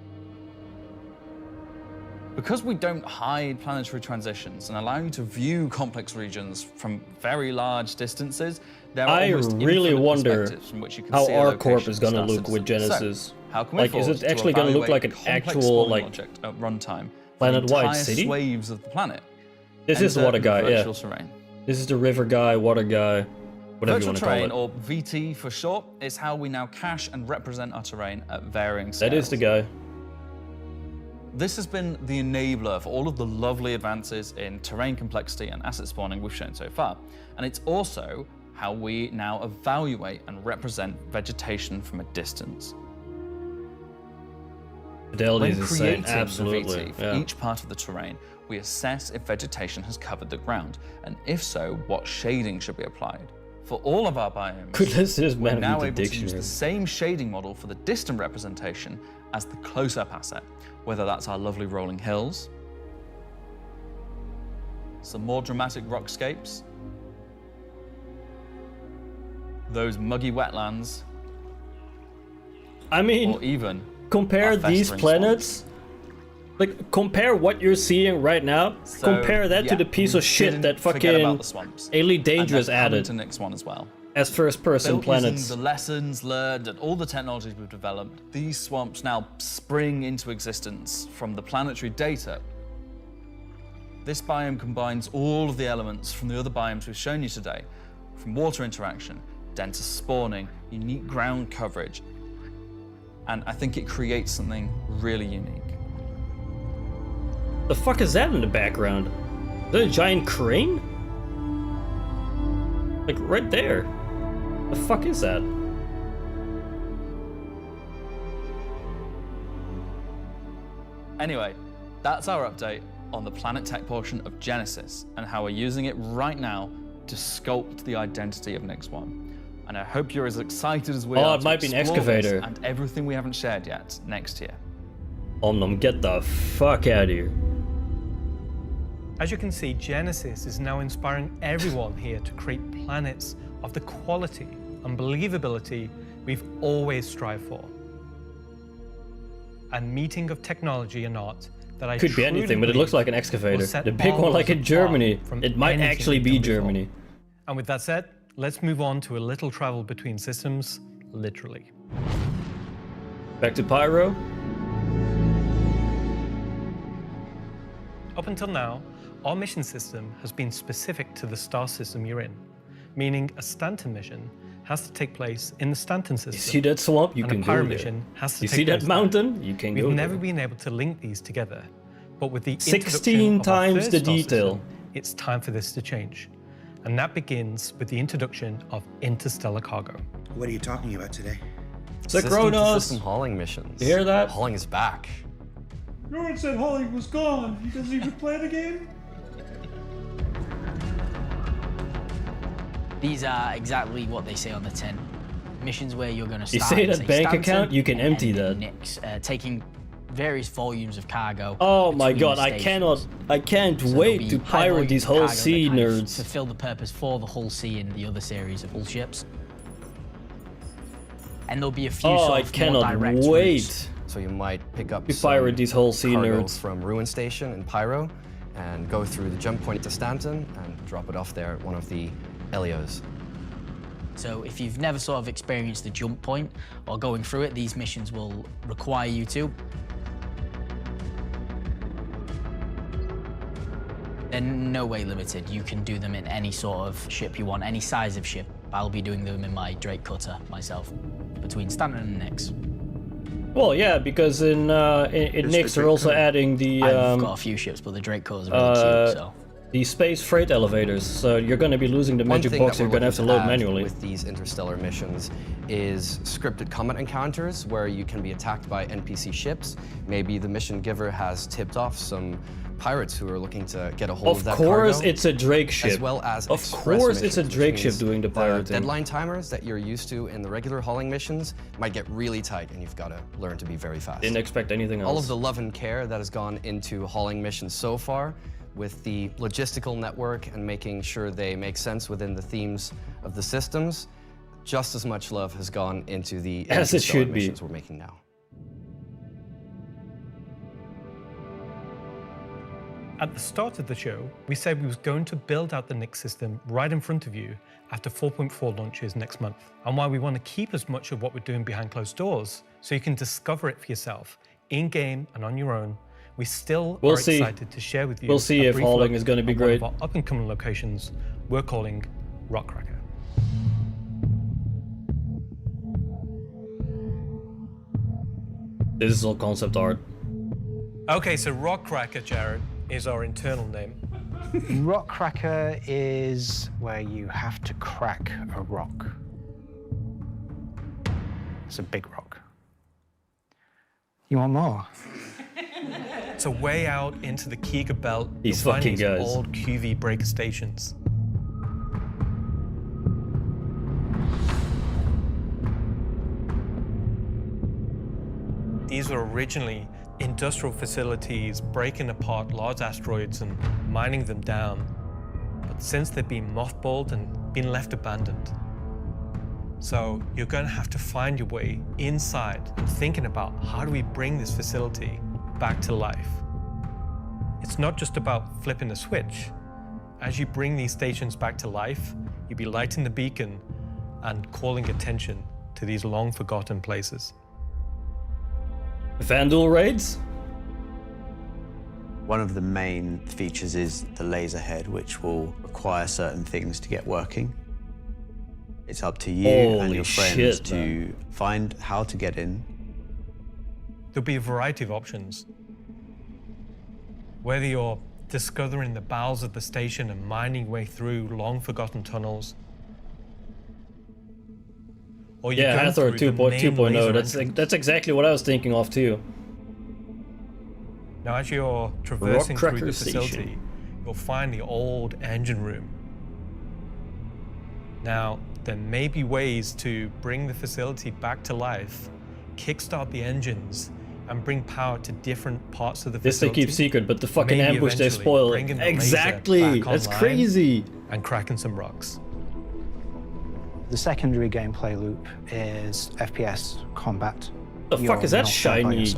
Because we don't hide planetary transitions and allow you to view complex regions from very large distances, there are almost really wonder perspectives from which you can how see a our corp location is gonna of look with Star Citizen. Genesis. So, how can we Like, is afford it actually to gonna look like an evaluate complex actual, spawning like, object at runtime for planet-wide entire city? swathes of the planet? This is the Enter water guy, yeah. virtual terrain. This is the river guy, water guy, whatever you Virtual want to call terrain, it. or VT for short, is how we now cache and represent our terrain at varying scales. That is the guy. This has been the enabler for all of the lovely advances in terrain complexity and asset spawning we've shown so far. And it's also how we now evaluate and represent vegetation from a distance. Fidelity is When insane, creating absolutely. the VT for Yeah. each part of the terrain, we assess if vegetation has covered the ground, and if so, what shading should be applied. For all of our biomes, Could this just we're man now be the able to use dictionary? the same shading model for the distant representation as the close-up asset, whether that's our lovely rolling hills, some more dramatic rockscapes, those muggy wetlands, I mean, or even compare our these festering planets. Like, compare what you're seeing right now. So, compare that to yeah, the piece we of shit didn't that forget fucking about the swamps. Elite Dangerous And they're coming added to next one as well. as first-person Built planets. using the lessons learned and all the technologies we've developed, these swamps now spring into existence from the planetary data. This biome combines all of the elements from the other biomes we've shown you today, from water interaction, denser spawning, unique ground coverage, and I think it creates something really unique. The fuck is that in the background? Is that a giant crane? Like, right there. The fuck is that? Anyway, that's our update on the Planet Tech portion of Genesis and how we're using it right now to sculpt the identity of Nyx 1. And I hope you're as excited as we are it to might be an explore this excavator. and everything we haven't shared yet next year. Omnom, get the fuck out of here. As you can see, Genesis is now inspiring everyone here to create planets of the quality and believability we've always strived for. A meeting of technology and art that I Could be truly anything, but it looks like an believe excavator. will set The big all one of like us in Germany. apart from It might anything actually we've be done before. Germany. And with that said, let's move on to a little travel between systems, literally. Back to Pyro. Up until now, our mission system has been specific to the star system you're in, meaning a Stanton mission has to take place in the Stanton system. You see that swamp? You and can a Pyro go there. mission has to You take see that place mountain? there. You can We've go never there. been able to link these together, but with the 16 introduction of our times third the star detail. system, it's time for this to change. And that begins with the introduction of interstellar cargo. What are you talking about today? System hauling missions. You hear that? Hauling is back. No one said Holly was gone. He doesn't even play the game. These are exactly what they say on the tin. Missions where you're going to You start say in, that bank Stanton account, you can and empty end that. in Nyx, taking various volumes of cargo. Oh my between god, I stations. can't So there'll wait be to high pirate volume these whole cargo that sea kind of nerds. fulfill the purpose for the Hull C and the other series of Hull ships. And there'll be a few Oh, sort I of more cannot direct wait. routes. So you might pick up We some pirate these whole sea cargo nerds. from Ruin Station in Pyro and go through the jump point to Stanton and drop it off there at one of the Elios. So if you've never sort of experienced the jump point or going through it, these missions will require you to. They're no way limited. You can do them in any sort of ship you want, any size of ship. I'll be doing them in my Drake cutter myself, between Stanton and Nyx. Well, yeah, because in Nyx they're also adding the I've got a few ships, but the Drake cutters are really cute, so. The space freight elevators, so you're going to be losing the magic box you're going to have to load manually. With these interstellar missions is scripted combat encounters where you can be attacked by NPC ships. Maybe the mission giver has tipped off some pirates who are looking to get a hold of that cargo. Of course it's a Drake ship. As well as of course it's a Drake ship doing the pirating. Deadline timers that you're used to in the regular hauling missions might get really tight and you've got to learn to be very fast. Didn't expect anything else. All of the love and care that has gone into hauling missions so far, with the logistical network and making sure they make sense within the themes of the systems, just as much love has gone into the missions we're making now. At the start of the show, we said we was going to build out the Nix system right in front of you after 4.4 launches next month, and why we want to keep as much of what we're doing behind closed doors so you can discover it for yourself, in-game and on your own. We still are excited to share with you. We'll see if hauling is going to be great. One of our up-and-coming locations we're calling Rockcracker. This is all concept art. Okay, so Rockcracker, Jared, is our internal name. Rockcracker is where you have to crack a rock. It's a big rock. You want more? It's a way out into the Kiga Belt. These fucking guys. Old QV breaker stations. These were originally industrial facilities breaking apart large asteroids and mining them down. But since they've been mothballed and been left abandoned. So you're going to have to find your way inside and thinking about how do we bring this facility back to life. It's not just about flipping a switch. As you bring these stations back to life, you'll be lighting the beacon and calling attention to these long forgotten places. Vandal raids? One of the main features is the laser head, which will require certain things to get working. It's up to you and your friends to find how to get in. There'll be a variety of options. Whether you're discovering the bowels of the station and mining your way through long-forgotten tunnels, or you're going Hathor through the main 2.0. laser That's exactly what I was thinking of too. Now, as you're traversing through the Rockcracker facility, Station. you'll find the old engine room. Now, there may be ways to bring the facility back to life, kickstart the engines, and bring power to different parts of the This they facility. keep secret, but the fucking Maybe ambush they eventually spoil. bringing the laser Exactly! back That's online crazy! And cracking some rocks. The secondary gameplay loop is FPS combat. The fuck is that shiny?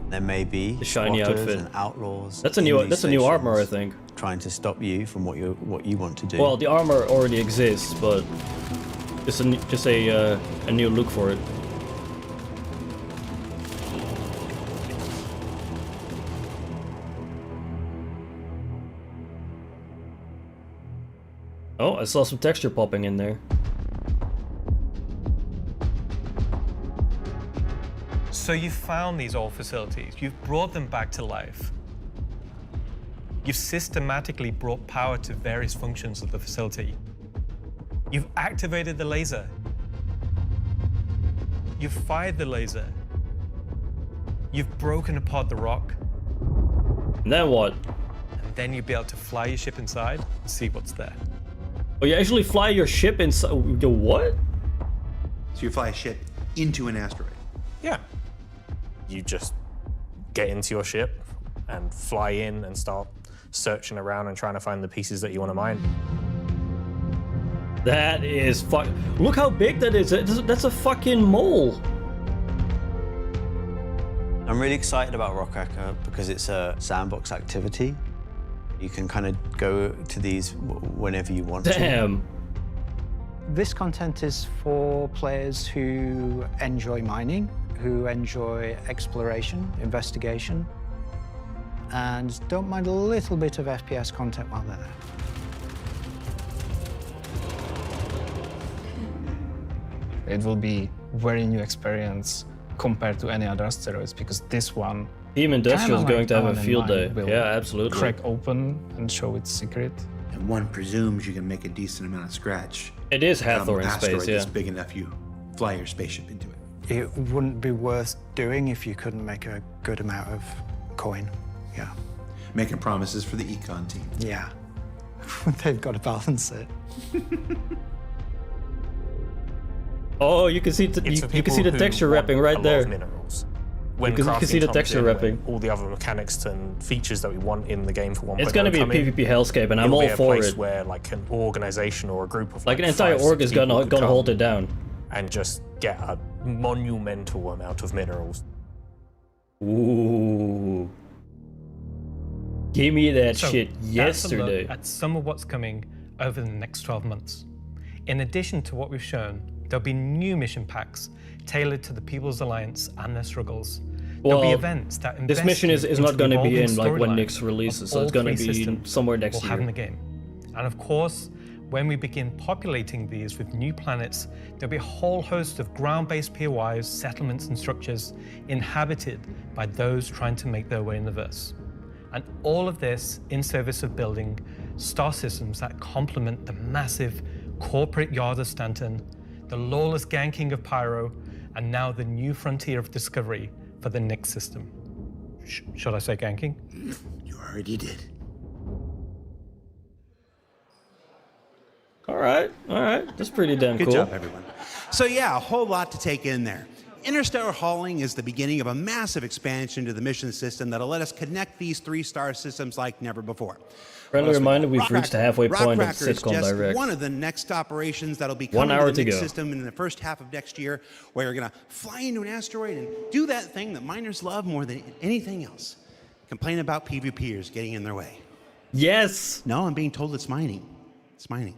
There may be the shiny squatters outfit and outlaws. That's a new armor, I think. Trying to stop you from what you want to do. Well, the armor already exists, but just a new look for it. Oh, I saw some texture popping in there. So you've found these old facilities, you've brought them back to life. You've systematically brought power to various functions of the facility. You've activated the laser. You've fired the laser. You've broken apart the rock. And then what? And then you'll be able to fly your ship inside and see what's there. Oh, you actually fly your ship inside? What? So you fly a ship into an asteroid? Yeah. You just get into your ship and fly in and start searching around and trying to find the pieces that you want to mine. That is Look how big that is. That's a fucking mole. I'm really excited about Rockcracker because it's a sandbox activity. You can kind of go to these whenever you want to. This content is for players who enjoy mining, who enjoy exploration, investigation, and don't mind a little bit of FPS content while they're there. It will be very new experience compared to any other asteroids because this one Team Industrial is going to have a field day. Will Yeah, absolutely. Crack open and show its secret. And one presumes you can make a decent amount of scratch. It is Hathor in asteroid space, yeah. that's big enough you fly your spaceship into it. It wouldn't be worth doing if you couldn't make a good amount of coin. Yeah. Making promises for the econ team. Yeah. They've got to balance it. Oh, you can see you can see the texture wrapping right there. Minerals. You can see the texture wrapping. All the other mechanics and features that we want in the game for 1.0 It's gonna be a PvP hellscape, and I'm all for it. Where like an organization or a group of like an entire org is gonna hold it down, and just get a monumental amount of minerals. Ooh. Give me that shit yesterday. That's some of what's coming over the next 12 months. In addition to what we've shown, there'll be new mission packs tailored to the People's Alliance and their struggles. There'll be events that this mission is invest not going to be into in the like when storyline Nyx releases, of so it's all going to three be systems somewhere next we'll have in year. the game. And of course, when we begin populating these with new planets, there'll be a whole host of ground-based POIs, settlements, and structures inhabited by those trying to make their way in the verse. And all of this in service of building star systems that complement the massive corporate yard of Stanton, the lawless ganking of Pyro, and now the new frontier of discovery for the Nyx system. Should I say ganking? You already did. All right. That's pretty damn cool. Good job, everyone. So yeah, a whole lot to take in there. Interstellar hauling is the beginning of a massive expansion to the mission system that'll let us connect these 3-star systems like never before. Friendly reminder, we've reached the halfway point of Rockcracker is Sitcom just Direct. one of the next operations that'll be 1 coming hour to the to Nyx go. system in the first half of next year, where you're going to fly into an asteroid and do that thing that miners love more than anything else. Complain about PvPers getting in their way. Yes! No, I'm being told it's mining. It's mining.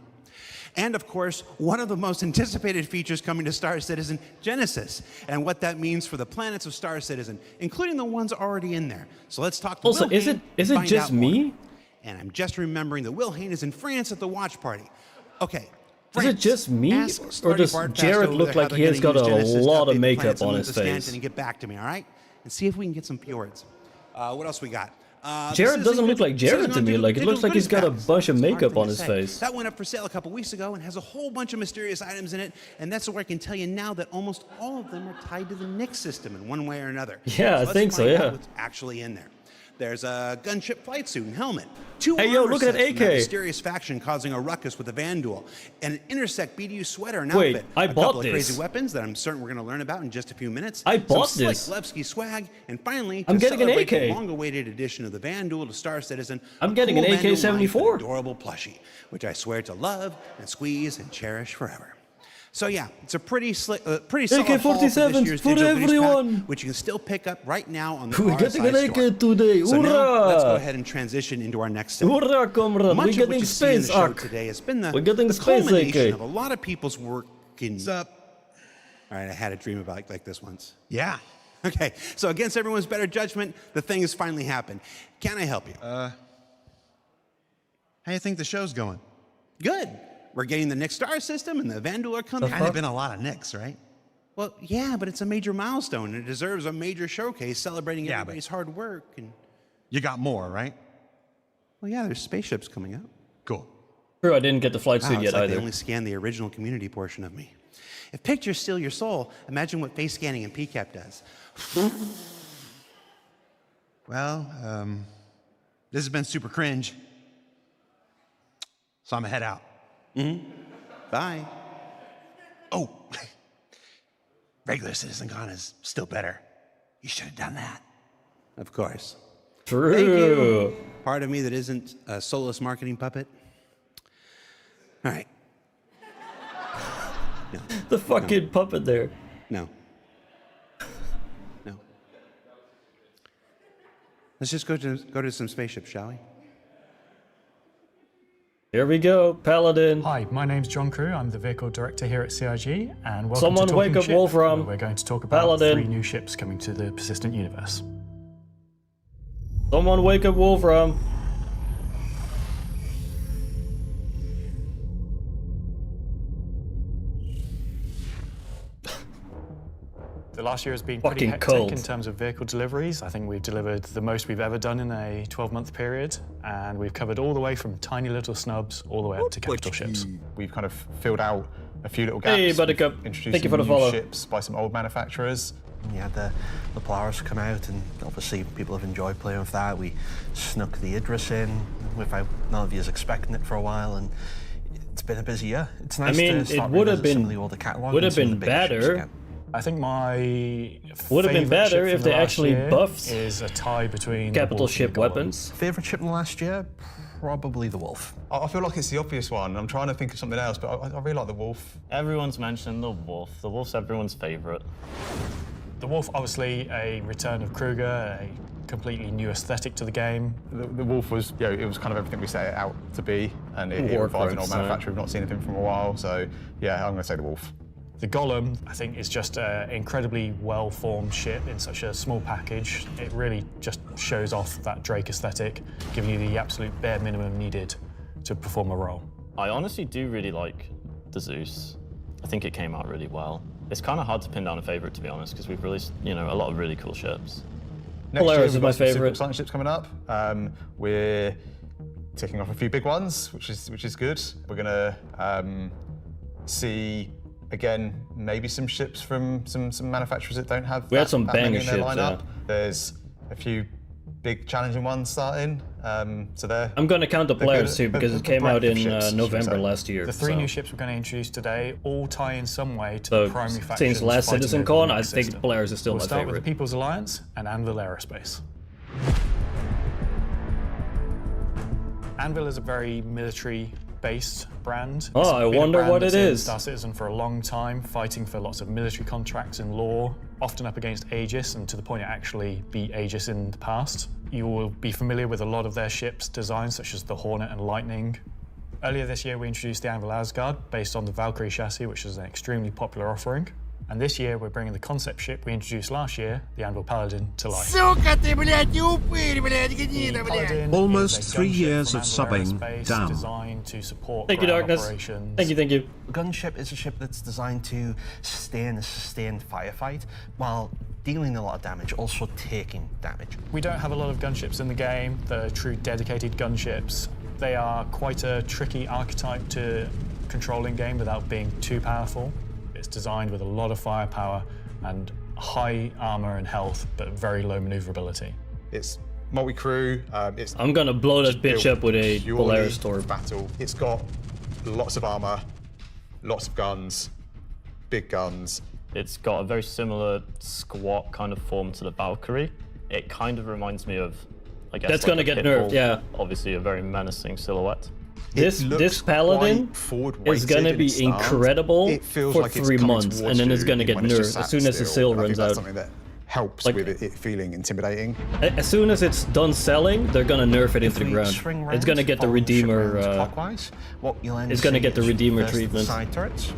And of course, one of the most anticipated features coming to Star Citizen, Genesis, and what that means for the planets of Star Citizen, including the ones already in there. So let's talk to Also, Will is Hain it to find just out more. me? And I'm just remembering that Will Hain is in France at the watch party. Okay. Is it just me, Ask or Slarty does Bart Jared Fast look over like how he they're has gonna got a use Genesis to lot of update the makeup planets on and his move to Stanton face? and get back to me, all right? And see if we can get some fjords. What else we got? Jared doesn't look like Jared to me. Like it looks like he's got a bunch of makeup on his face. That went up for sale a couple weeks ago and has a whole bunch of mysterious items in it. And that's where I can tell you now that almost all of them are tied to the Nyx system in one way or another. Yeah, I let's think so, find out yeah. what's actually in there. There's a gunship flight suit and helmet. 2 Hey, yo, armor look at that sets from that AK. mysterious faction causing a ruckus with a Van Duel. And an Intersect BDU sweater and Wait, outfit. I a couple bought of this. crazy weapons that I'm certain we're going to learn about in just a few minutes. I bought some this. Slick Levski swag. And finally, I'm to getting an celebrate the AK. long-awaited edition of the Van Duel to Star Citizen, I'm a getting an cool Van Duel line with AK-74. an adorable plushie, which I swear to love and squeeze and cherish forever. So yeah, it's a pretty solid haul for this AK-47s year's for digital goodies everyone. pack, which you can still pick up right now on the We're RSI getting an store. AK today. So now, let's go Hurrah! ahead and transition into our next segment. Hurrah, comrade! Much We're of what getting you see in the space show arc. today has been We're getting the space culmination AK. of a lot of people's work in... What's up? All right, I had a dream about like this once. Yeah. Okay, so against everyone's better judgment, the thing has finally happened. Can I help you? How you think the show's going? Good. We're getting the Nyx star system and the Van Duel are coming. Kind of been a lot of Nyx, right? Well, yeah, but it's a major milestone and it deserves a major showcase celebrating everybody's hard work. And you got more, right? well, yeah, there's spaceships coming out. Cool. True, I didn't get the flight suit Wow, yet it's like either. They only scanned the original community portion of me. If pictures steal your soul, imagine what face scanning and PCAP does. Well, this has been super cringe. So I'm gonna head out. Bye. Oh, regular CitizenCon is still better. You should have done that. Of course. True. Thank you. Part of me that isn't a soulless marketing puppet. All right. No. The fucking puppet there. No. No. Let's just go to some spaceships, shall we? Here we go, Paladin. Hi, my name's John Crew. I'm the vehicle director here at CIG, and welcome Someone to wake Talking up Ship, Wolfram. where we're going to talk about Paladin. 3 new ships coming to the persistent universe. Someone wake up Wolfram. The last year has been pretty hectic in terms of vehicle deliveries. I think we've delivered the most we've ever done in a 12-month period, and we've covered all the way from tiny little snubs all the way up to capital ships. We've kind of filled out a few little gaps. Hey, Buttercup. Thank you for the follow. Ships by some old manufacturers. We had the Polaris come out, and obviously people have enjoyed playing with that. We snuck the Idris in without none of you expecting it for a while, and it's been a busy year. It's nice to start it would have some been of the older catalogs. would have been better. I think my would have been better if they actually buffed is a tie between capital ship weapons. Favorite ship in the last year? Probably the Wolf. I feel like it's the obvious one. I'm trying to think of something else, but I really like the Wolf. Everyone's mentioned the Wolf. The Wolf's everyone's favorite. The Wolf, obviously, a return of Kruger, a completely new aesthetic to the game. The Wolf was, it was kind of everything we set it out to be, and it revives an old manufacturer. We've not seen anything from a while, so yeah, I'm going to say the Wolf. The Golem, I think, is just an incredibly well-formed ship in such a small package. It really just shows off that Drake aesthetic, giving you the absolute bare minimum needed to perform a role. I honestly do really like the Zeus. I think it came out really well. It's kind of hard to pin down a favorite, to be honest, because we've released, a lot of really cool ships. Polaris is my favorite. Super ships coming up. We're ticking off a few big ones, which is good. We're gonna see again maybe some ships from some manufacturers that don't have. We had some banger in their ships. lineup. Yeah. There's a few big challenging ones starting. So there. I'm going to count the Polaris too because it came out in November last year. The three new ships we're going to introduce today all tie in some way to the primary factions. Since last CitizenCon, I think Polaris is still my favorite. We'll start with the People's Alliance and Anvil Aerospace. Anvil is a very military-based brand. Oh, I wonder what it is. Star Citizen for a long time, fighting for lots of military contracts and law, often up against Aegis, and to the point it actually beat Aegis in the past. You will be familiar with a lot of their ships' designs, such as the Hornet and Lightning. Earlier this year, we introduced the Anvil Asgard, based on the Valkyrie chassis, which is an extremely popular offering. And this year, we're bringing the concept ship we introduced last year, the Anvil Paladin, to life. Almost 3 years of subbing down. Designed to support Thank you, Darkness. Operations. Thank you. A gunship is a ship that's designed to stay in a sustained firefight while dealing a lot of damage, also taking damage. We don't have a lot of gunships in the game that are true dedicated gunships. They are quite a tricky archetype to control in game without being too powerful. It's designed with a lot of firepower and high armor and health, but very low maneuverability. It's multi-crew. I'm gonna blow that bitch up with a Polaris Storm. Battle. It's got lots of armor, lots of guns, big guns. It's got a very similar squat kind of form to the Valkyrie. It kind of reminds me of, I guess, that's like gonna get nerfed, yeah. Obviously a very menacing silhouette. This Paladin is gonna be incredible for 3 months, and then it's gonna get nerfed as soon as the sale runs out. That helps with it feeling intimidating. As soon as it's done selling, they're gonna nerf it into the ground. It's gonna get the Redeemer. It's gonna get the Redeemer treatment. Side turrets.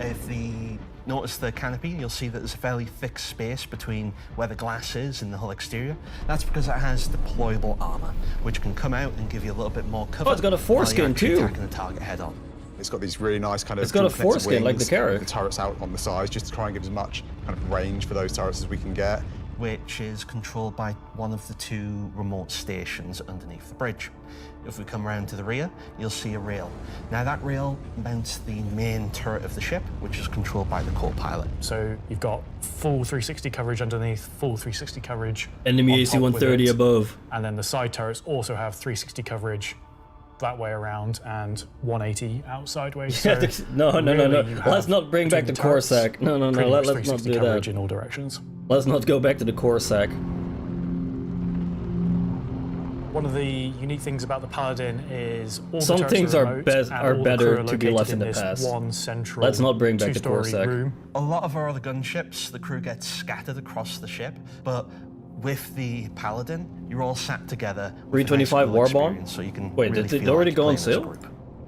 If you notice the canopy, you'll see that there's a fairly thick space between where the glass is and the whole exterior. That's because it has deployable armor, which can come out and give you a little bit more cover. Oh, it's got a foreskin too. Attacking the target head on. It's got these really nice kind of. It's got a foreskin like the carrot. The turrets out on the sides, just to try and give as much kind of range for those turrets as we can get. Which is controlled by one of the 2 remote stations underneath the bridge. If we come around to the rear, you'll see a rail. Now that rail mounts the main turret of the ship, which is controlled by the co-pilot. So you've got full 360 coverage underneath, full 360 coverage. Enemy AC-130 above. And then the side turrets also have 360 coverage that way around and 180 out sideways. So no. Let's not bring back the Corsac. No. Let's not do that. In all directions. Let's not go back to the Corsac. One of the unique things about the Paladin is all some the things are better to be left in the past. Let's not bring back the Corsac. A lot of our other gunships, the crew gets scattered across the ship, but with the Paladin, you're all sat together. 325 Warbomb? So you can wait, really did it already go on sale?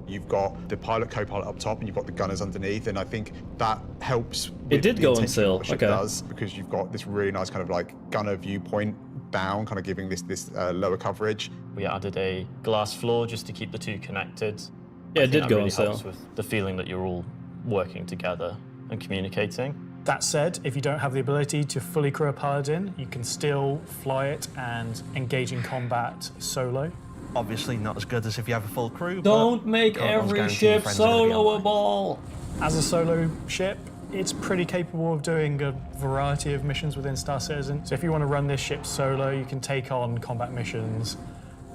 You've got the pilot, co-pilot up top, and you've got the gunners underneath, and I think that helps. It did go on sale. Okay. Does, because you've got this really nice kind of like gunner viewpoint down, kind of giving this lower coverage. We added a glass floor just to keep the 2 connected. Yeah, it did go really on sale. Helps with the feeling that you're all working together and communicating. That said, if you don't have the ability to fully crew a Paladin, you can still fly it and engage in combat solo. Obviously not as good as if you have a full crew. Don't make every ship soloable. As a solo ship, it's pretty capable of doing a variety of missions within Star Citizen. So if you want to run this ship solo, you can take on combat missions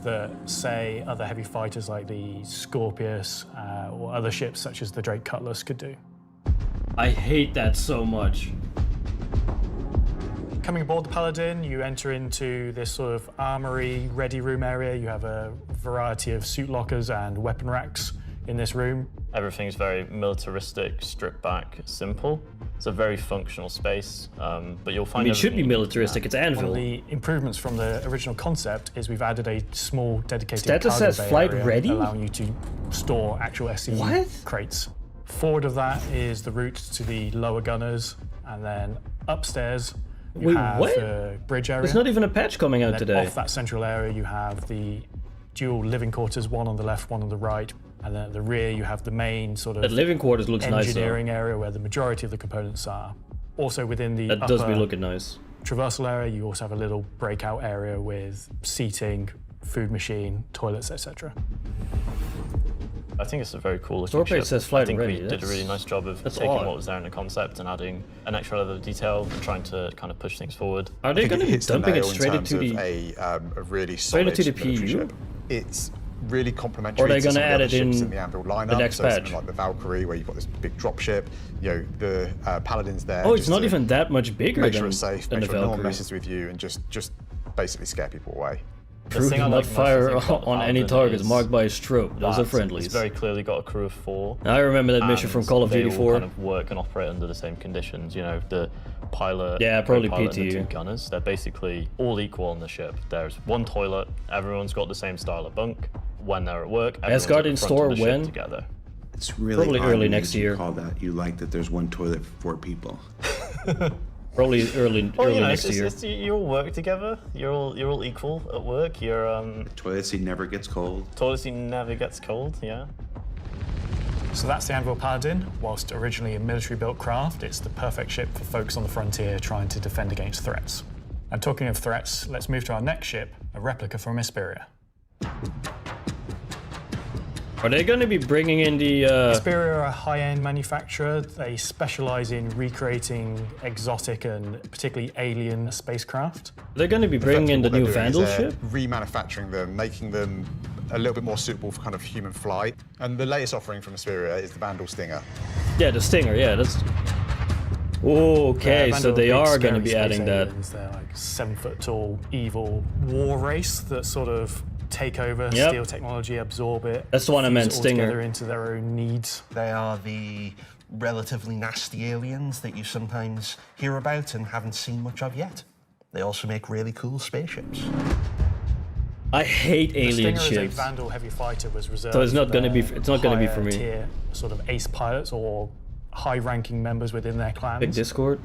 that, say, other heavy fighters like the Scorpius or other ships such as the Drake Cutlass could do. I hate that so much. Coming aboard the Paladin, you enter into this sort of armory ready room area. You have a variety of suit lockers and weapon racks in this room. Everything's very militaristic, stripped back, simple. It's a very functional space, but you'll find. I mean, it should be militaristic. It's Anvil. One of the improvements from the original concept is we've added a small dedicated Status cargo says bay flight area, ready? allowing you to store actual SCE crates. Forward of that is the route to the lower gunners, and then upstairs you Wait, have what? the bridge area. There's not even a patch coming out And then today. Off that central area, you have the dual living quarters, one on the left, one on the right. And then at the rear, you have the main sort of That living quarters looks nice, though. engineering area where the majority of the components are. Also within the That does be upper looking nice. traversal area, you also have a little breakout area with seating, food machine, toilets, etc. I think it's a very cool looking Storepage ship. says flight I think ready. we did a really nice job of that's taking odd. what was there in the concept and adding an extra level of detail and trying to kind of push things forward. Are they going to be hits the dumping it nail in straight terms into of the a really straight solid into the military PU? ship. It's really complementary Or are they to gonna some of the add other it ships in in the Anvil lineup. the next so something patch? like the Valkyrie, where you've got this big drop ship. You know, the Paladin's there. Oh, it's just not to even that much bigger make than, sure it's safe, than make the sure no one Valkyrie. messes with you, and just basically scare people away. The thing I Not like most, I fire think, about on any Paladin targets is marked by a strobe. Those are that friendlies. It's very clearly got a crew of 4. I remember that mission and from Call of Duty they 4. all kind of work and operate under the same conditions. You know, the pilot, Yeah, probably co-pilot and the PTU. 2 gunners. They're basically all equal on the ship. There's one toilet. Everyone's got the same style of bunk. When they're at work, everyone's Asgard at the in front of store the ship when? together. It's really Probably odd early that next you year. Call that you like that there's one toilet for 4 people. Probably early Well, you know, next year. you all work together. You're all equal at work. You're Toilet seat never gets cold. toilet seat never gets cold. Yeah. So that's the Anvil Paladin. Whilst originally a military-built craft, it's the perfect ship for folks on the frontier trying to defend against threats. And talking of threats, let's move to our next ship, a replica from Hesperia. Are they going to be bringing in the... Hesperia are a high-end manufacturer. They specialize in recreating exotic and particularly alien spacecraft. They're going to be bringing in the new Vandal ship? Remanufacturing them, making them a little bit more suitable for kind of human flight. And the latest offering from Hesperia is the Vandal Stinger. Yeah, the Stinger, yeah, that's... Okay, so Vandal they big, are going to scary be space adding that. aliens. They're like 7-foot-tall, evil war race that sort of take over, Yep. steal technology, absorb it. That's the one I fuse meant, it all Stinger. together into their own needs. They are the relatively nasty aliens that you sometimes hear about and haven't seen much of yet. They also make really cool spaceships. I hate The alien Stinger ships. as a Vandal heavy fighter was reserved. So it's not for gonna be- their it's not gonna be for higher me. Tier, sort of ace pilots or high-ranking members within their clans. Big Discord.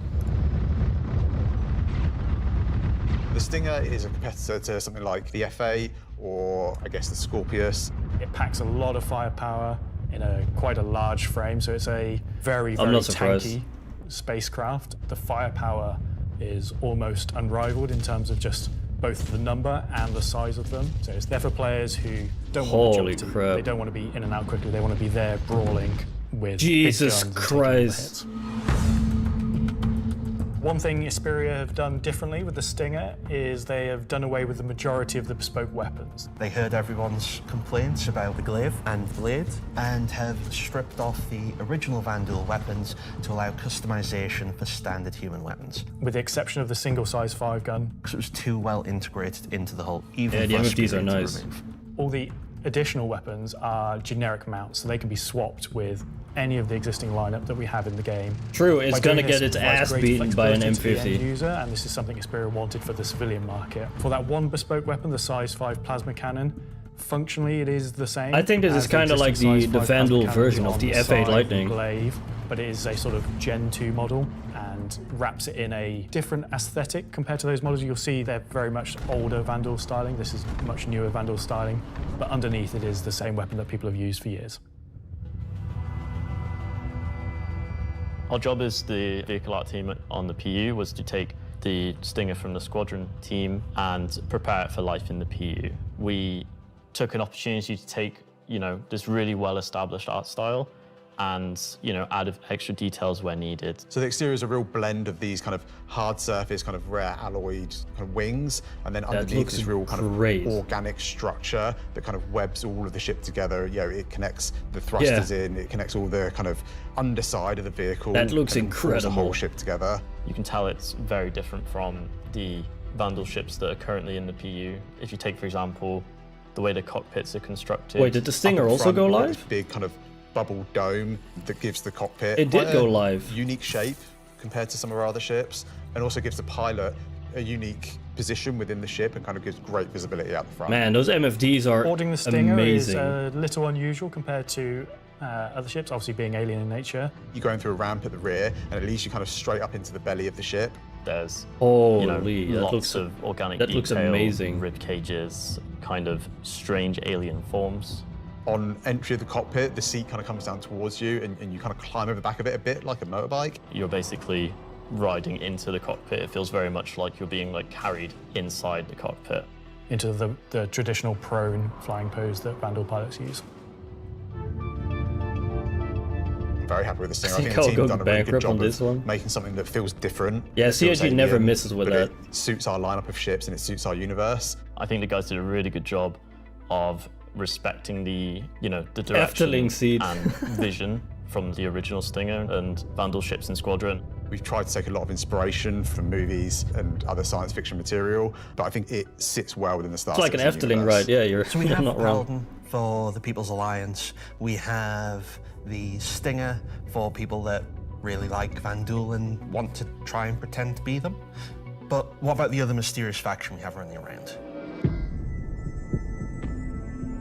The Stinger is a competitor to something like the FA or I guess the Scorpius. It packs a lot of firepower in quite a large frame, so it's a very, very not surprised. tanky spacecraft. The firepower is almost unrivaled in terms of just both the number and the size of them. So it's there for players who don't want Holy agility. crap. They don't want to be in and out quickly. They want to be there brawling with Jesus big guns and taking all the Christ. hits. One thing Hesperia have done differently with the Stinger is they have done away with the majority of the bespoke weapons. They heard everyone's complaints about the glaive and blade and have stripped off the original Vandal weapons to allow customization for standard human weapons. With the exception of the single-size 5-gun. Because it was too well integrated into the whole. Even Yeah, the for MFDs are Hesperia to nice. remove. All the additional weapons are generic mounts, so they can be swapped with any of the existing lineup that we have in the game. True, it's By going to doing get this, its it provides ass greater beaten by an flexibility to the end M50. user, and this is something Hesperia wanted for the civilian market. For that one bespoke weapon, the size 5 plasma cannon, functionally it is the same. I think this is as kind of like existing the size 5 plasma Vandal cannon version of on the side F8 of the Lightning. Glaive, but it is a sort of Gen 2 model and wraps it in a different aesthetic compared to those models. You'll see they're very much older Vandal styling. This is much newer Vandal styling, but underneath it is the same weapon that people have used for years. Our job as the vehicle art team on the PU was to take the Stinger from the squadron team and prepare it for life in the PU. We took an opportunity to take, this really well-established art style and, add extra details where needed. So the exterior is a real blend of these kind of hard surface, kind of rare alloyed kind of wings, and then underneath this real kind of organic structure that kind of webs all of the ship together. It connects the thrusters in, it connects all the kind of underside of the vehicle. That looks incredible. Pulls the whole ship together. You can tell it's very different from the Vandal ships that are currently in the PU. If you take, for example, the way the cockpits are constructed. Wait, did the Stinger also go live? This big kind of bubble dome that gives the cockpit it did go live. Unique shape compared to some of our other ships, and also gives the pilot a unique position within the ship and kind of gives great visibility out the front. Man, those MFDs are Boarding the Stinger amazing. is a little unusual compared to other ships, obviously being alien in nature. You're going through a ramp at the rear, and it leads you kind of straight up into the belly of the ship. There's lots of organic that detail, looks amazing. rib cages, kind of strange alien forms. On entry of the cockpit, the seat kind of comes down towards you, and you kind of climb over the back of it a bit like a motorbike. You're basically riding into the cockpit. It feels very much like you're being carried inside the cockpit. Into the traditional prone flying pose that Vandal pilots use. I'm very happy with this thing. I think think the I'll team's go done a really good bankrupt on job this one. of making something that feels different. Yeah, It feels CIG never alien, misses with but that. It suits our lineup of ships and it suits our universe. I think the guys did a really good job of respecting the direction Efteling seat. and vision from the original Stinger and Vandal ships in Squadron. We've tried to take a lot of inspiration from movies and other science fiction material, but I think it sits well within the Star It's like an Citizen Efteling universe. ride, yeah, you're So we have not wrong. Paladin for the People's Alliance. We have the Stinger for people that really like Vandal and want to try and pretend to be them. But what about the other mysterious faction we have running around?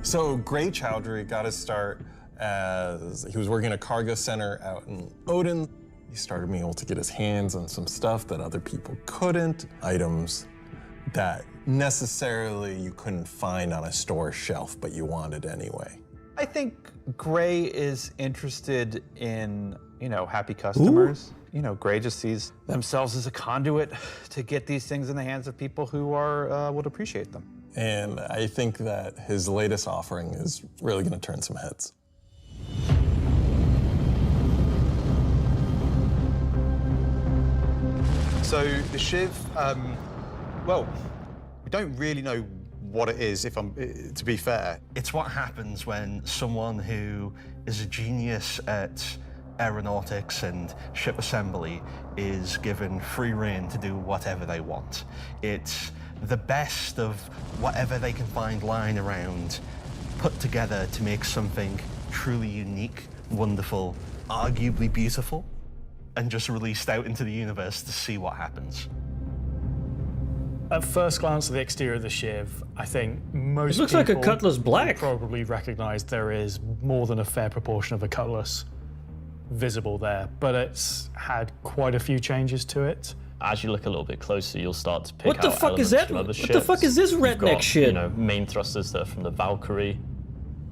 So Gray Chowdhury got his start as he was working at a cargo center out in Odin. He started being able to get his hands on some stuff that other people couldn't, items that necessarily you couldn't find on a store shelf, but you wanted anyway. I think Gray is interested in, happy customers. Gray just sees themselves as a conduit to get these things in the hands of people who would appreciate them. And I think that his latest offering is really going to turn some heads. So the Shiv, well, we don't really know what it is, to be fair. It's what happens when someone who is a genius at aeronautics and ship assembly is given free rein to do whatever they want. It's the best of whatever they can find lying around, put together to make something truly unique, wonderful, arguably beautiful, and just released out into the universe to see what happens. At first glance at the exterior of the Shiv, I think most It looks like a people Cutlass Black. probably recognize there is more than a fair proportion of a Cutlass visible there, but it's had quite a few changes to it. As you look a little bit closer, you'll start to pick What the out fuck is elements that? from other What ships. the fuck is this You've redneck got, shit? Main thrusters that are from the Valkyrie.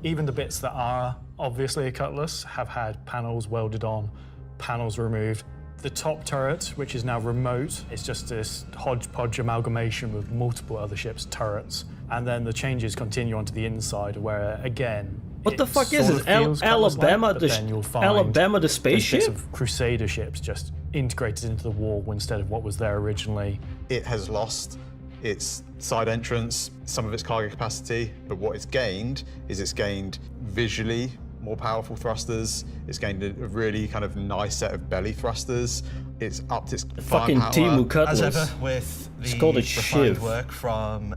Even the bits that are obviously a Cutlass have had panels welded on, panels removed. The top turret, which is now remote, is just this hodgepodge amalgamation with multiple other ships' turrets. And then the changes continue onto the inside where, again, What the it fuck is sort this? of feels Cutlass-like, Alabama, but then you'll find Alabama the there's bits spaceship? of Crusader ships just integrated into the wall instead of what was there originally. It has lost its side entrance, some of its cargo capacity, but what it's gained is it's gained visually more powerful thrusters. It's gained a really kind of nice set of belly thrusters. It's upped its fucking firepower. Timu Cutlass. As ever with It's the called a refined Shiv. work from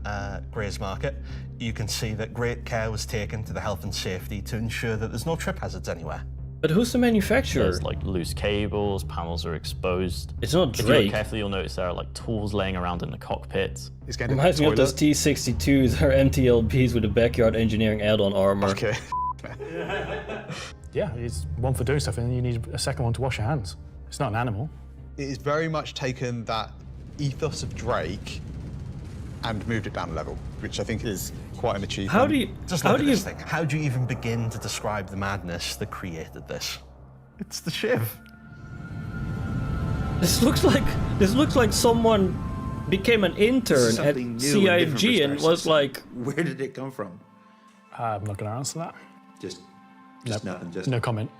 Gray's Market, you can see that great care was taken to the health and safety to ensure that there's no trip hazards anywhere. But who's the manufacturer? There's loose cables, panels are exposed. It's not If you Drake. look carefully, you'll notice there are tools laying around in the cockpit. It's getting Reminds me of those T-62s or MTLBs with the backyard engineering add-on armor. Okay. Yeah, it's one for doing stuff and then you need a second one to wash your hands. It's not an animal. It has very much taken that ethos of Drake and moved it down a level, which I think is quite an achievement. How do you? Just look at this thing. How do you even begin to describe the madness that created this? It's the Shiv. This looks like someone became an intern at CIG and was like, where did it come from? I'm not going to answer that. Just nothing. Just no comment.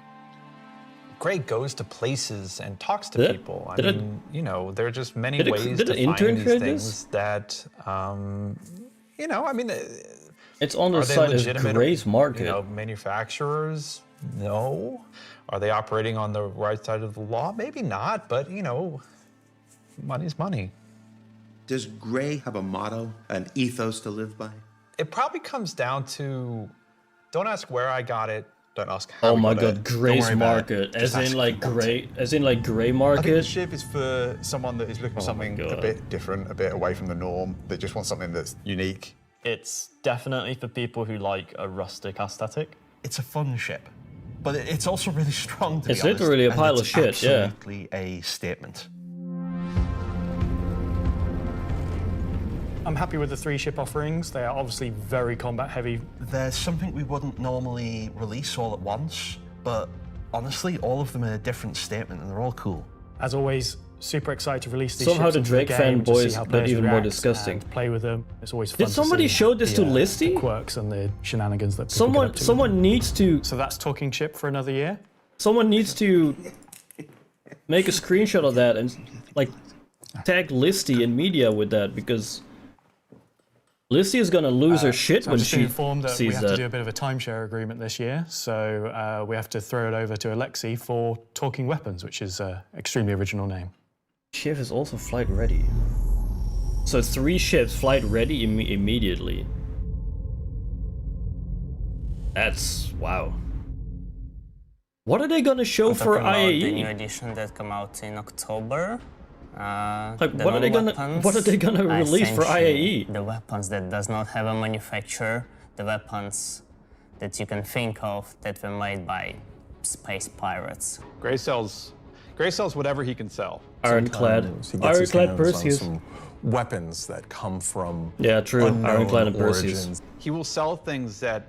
Gray goes to places and talks to people. I mean, you know, there are just many ways to intern find these create things this? that, you know, I mean, it's on the are they side of legitimate, Gray's market. You know, manufacturers? No. Are they operating on the right side of the law? Maybe not, but you know, money's money. Does Gray have a motto, an ethos to live by? It probably comes down to, don't ask where I got it, don't ask how Oh my I got god, it. Gray's market, as in like Gray market. I think the ship is for someone that is looking for something a bit different, a bit away from the norm. They just want something that's unique. It's definitely for people who like a rustic aesthetic. It's a fun ship, but it's also really strong, to It's be honest. literally a and pile it's of shit, yeah. absolutely a statement. I'm happy with the 3 ship offerings. They are obviously very combat heavy. There's something we wouldn't normally release all at once, but honestly, all of them are a different statement and they're all cool. As always, super excited to release these Somehow ships the into Drake game to see fanboys how got players even more react disgusting. and play with them. It's always fun Did to somebody see show this to the, Listy? the quirks and the shenanigans that people get up to. Someone needs to. So that's talking ship for another year. Someone needs to make a screenshot of that and like tag Listy in media with that, because Listy is gonna lose her shit So when I've just been she informed that we sees have that. to do a bit of a timeshare agreement this year, so we have to throw it over to Alexei for Talking Weapons, which is an extremely original name. Ship is also flight ready. So 3 ships flight ready immediately. That's wow. What are they gonna show for The IAE? new edition that come out in October. Like, what are they gonna release for IAE? The weapons that does not have a manufacturer, the weapons that you can think of that were made by space pirates. Gray sells whatever he can sell. Ironclad. Sometimes he gets his Ironclad hands on Perseus. some weapons that come from Yeah, true. unknown Ironclad and Perseus. origins. He will sell things that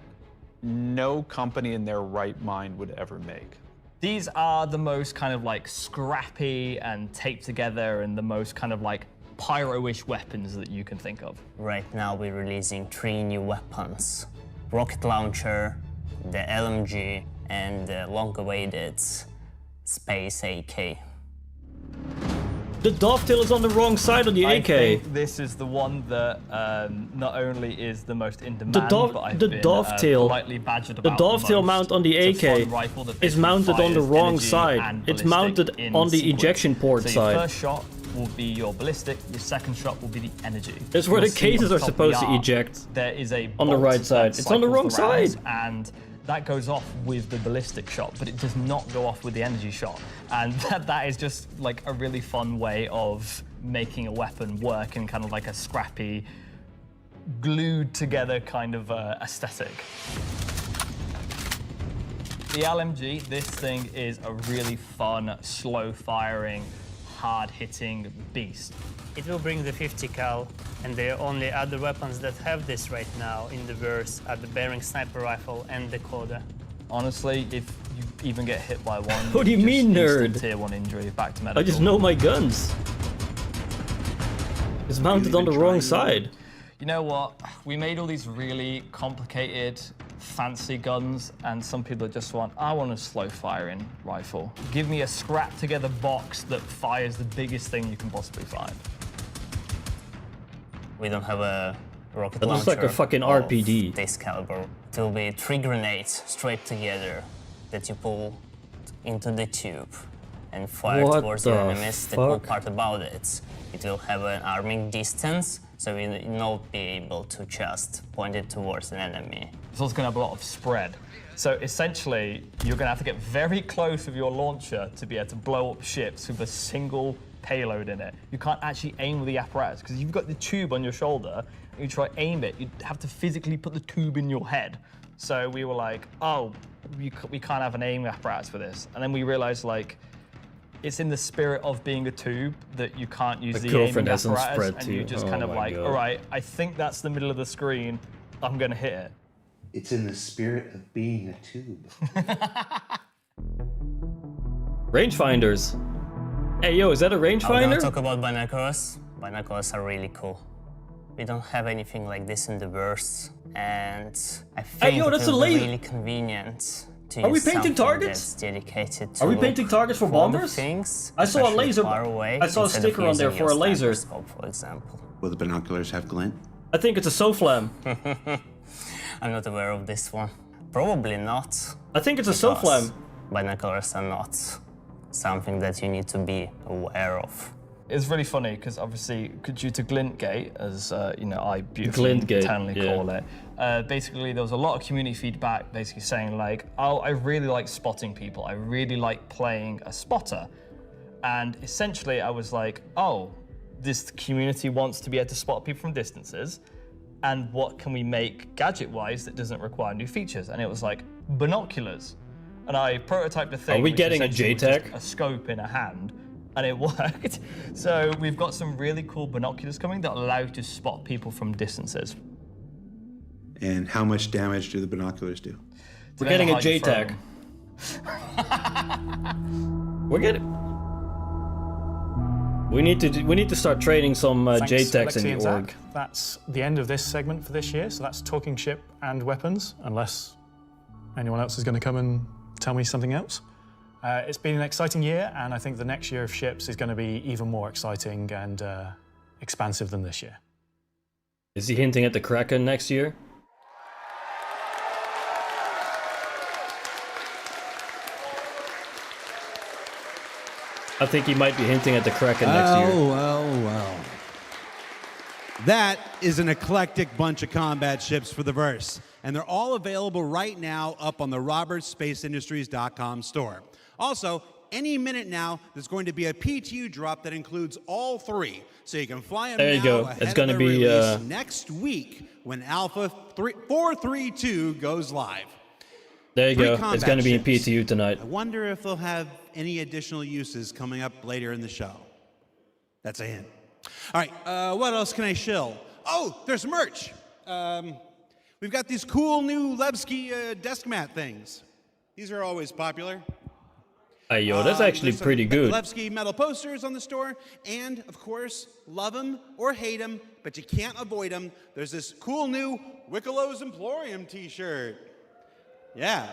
no company in their right mind would ever make. These are the most kind of like scrappy and taped together and the most kind of like pyro-ish weapons that you can think of. Right now we're releasing 3 new weapons. Rocket launcher, the LMG, and the long-awaited Space AK. The dovetail is on the wrong side of the I AK. think this is the one that not only is the most in demand, but I've the been dovetail, politely badgered the about dovetail most. mount on the It's a AK fun rifle that is basically mounted on the fires wrong energy side. and It's ballistic mounted in on the sequence. ejection port so side. Your first shot will be your ballistic, your second shot will be the energy. That's where You'll the see cases on are top of supposed the to arc, eject. There is a On the bolt right side. that It's on the wrong cycles around, side. and that goes off with the ballistic shot, but it does not go off with the energy shot. And that is just like a really fun way of making a weapon work in kind of like a scrappy, glued together kind of aesthetic. The LMG, this thing is a really fun, slow firing, hard hitting beast. It will bring the 50 cal, and the only other weapons that have this right now in the verse are the Bearing sniper rifle and the Coda. Honestly, if you even get hit by one, What do you just mean, instant nerd? Tier 1 injury, back to medical. I just know my guns. It's mounted on the wrong side. You know what? We made all these really complicated, fancy guns, and some people just want, I want a slow firing rifle. Give me a scrap together box that fires the biggest thing you can possibly find. We don't have a rocket That launcher. looks like a fucking of RPD. This caliber. It will be 3 grenades straight together that you pull into the tube and fire What towards the your enemies. The cool fuck? part about it, it will have an arming distance, so you will not be able to just point it towards an enemy. It's also going to have a lot of spread. So essentially, you're going to have to get very close with your launcher to be able to blow up ships with a single payload in it. You can't actually aim with the apparatus because you've got the tube on your shoulder and you try to aim it, you'd have to physically put the tube in your head. So we were like, oh, we can't have an aim apparatus for this. And then we realized, like, it's in the spirit of being a tube that you can't use the aiming girlfriend hasn't apparatus, spread and to you you. just Oh kind of my like, God. all right, I think that's the middle of the screen, I'm gonna hit it. It's in the spirit of being a tube. Rangefinders. Hey, yo, is that a I'm gonna rangefinder? talk about binoculars. Binoculars are really cool. We don't have anything like this in the verse, and I think Hey, yo, that's it will a be laser. really convenient to Are we use painting something targets? that's dedicated to Are we look painting targets for the bombers? things, I saw a especially laser. far away, I saw a instead of sticker on there using for a your laser. sniper scope, for example. Will the binoculars have glint? I think it's a SOFLAM. I'm not aware of this one. Probably not. I think it's a because SOFLAM. Binoculars are not something that you need to be aware of. It's really funny because obviously, due to Glintgate, as you know, I beautifully Glintgate, internally yeah. call it, basically there was a lot of community feedback basically saying like, oh, I really like spotting people. I really like playing a spotter. And essentially I was like, oh, this community wants to be able to spot people from distances. And what can we make gadget-wise that doesn't require new features? And it was like, binoculars. And I prototyped a thing. Are we which getting a essentially was JTAC? just a scope in a hand. And it worked. So we've got some really cool binoculars coming that allow you to spot people from distances. And how much damage do the binoculars do? We're getting a Depending on how you JTAC. We're getting. We need to start trading some Thanks, JTACs in Alexi and the org. Zach. That's the end of this segment for this year. So that's talking ship and weapons, unless anyone else is going to come and tell me something else. It's been an exciting year, and I think the next year of ships is going to be even more exciting and expansive than this year. Is he hinting at the Kraken next year? I think he might be hinting at the Kraken next year. Well. That is an eclectic bunch of combat ships for the verse, and they're all available right now up on the robertsspaceindustries.com store. Also, any minute now, there's going to be a PTU drop that includes all three, so you can fly them There you now go. ahead It's of gonna the be, release next week when Alpha 432 goes live. There you Three go. It's combat going to be in ships. PTU tonight. I wonder if they'll have any additional uses coming up later in the show. That's a hint. All right, what else can I shill? Oh, there's merch. We've got these cool new Levski desk mat things. These are always popular. Hey, yo, that's actually There's some pretty good. Levski metal posters on the store, and of course, love them or hate them, but you can't avoid them. There's this cool new Wickelo's Emporium t-shirt. Yeah.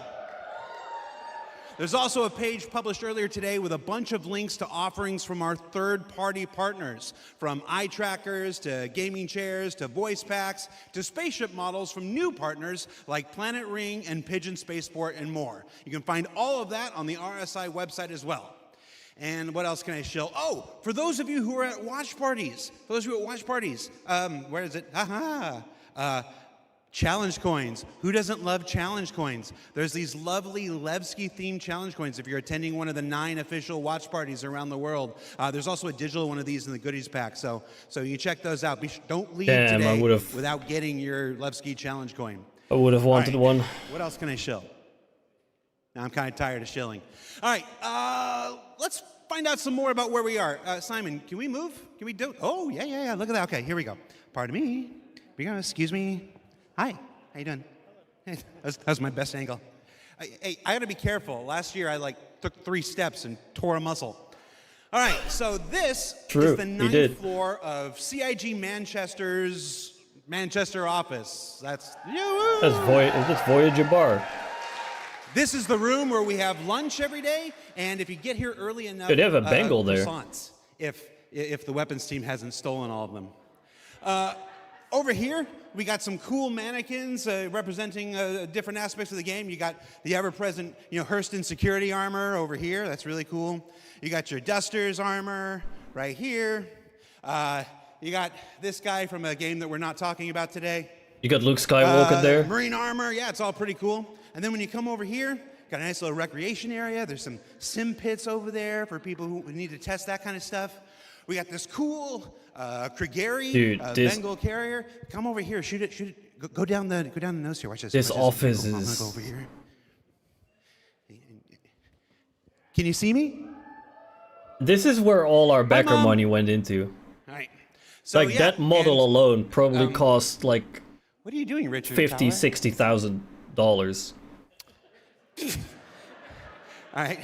There's also a page published earlier today with a bunch of links to offerings from our third-party partners, from eye trackers to gaming chairs to voice packs to spaceship models from new partners like Planet Ring and Pigeon Spaceport and more. You can find all of that on the RSI website as well. And what else can I show? Oh, for those of you who are at watch parties, where is it? Challenge coins. Who doesn't love challenge coins? There's these lovely Levski-themed challenge coins if you're attending one of the 9 official watch parties around the world. There's also a digital one of these in the goodies pack, so you check those out. Don't leave today without getting your Levski challenge coin. I would have wanted one. What else can I shill? Now I'm kind of tired of shilling. All right, let's find out some more about where we are. Simon, can we move? Can we do it? Oh, yeah. Look at that. Okay, here we go. Pardon me. Excuse me. Hi, how you doing? That was my best angle. Hey, I gotta be careful. Last year I took 3 steps and tore a muscle. All right, so this is the 9th floor of CIG Manchester's Manchester office. That's Voyager Bar. This is the room where we have lunch every day, and if you get here early enough, They have a Bengal there. croissants, if the weapons team hasn't stolen all of them. Over here, we got some cool mannequins representing different aspects of the game. You got the ever-present, Hurston security armor over here. That's really cool. You got your Dusters armor right here. You got this guy from a game that we're not talking about today. You got Luke Skywalker there. Marine armor. Yeah, it's all pretty cool. And then when you come over here, got a nice little recreation area. There's some sim pits over there for people who need to test that kind of stuff. We got this cool Krigeri Bengal carrier. Come over here, shoot it. Go down the nose here. Watch this. This office I'm gonna go over here. Can you see me? This is where all our backer money went into. All right. So that model alone probably cost like what are you doing, Richard? $50,000-$60,000. All right.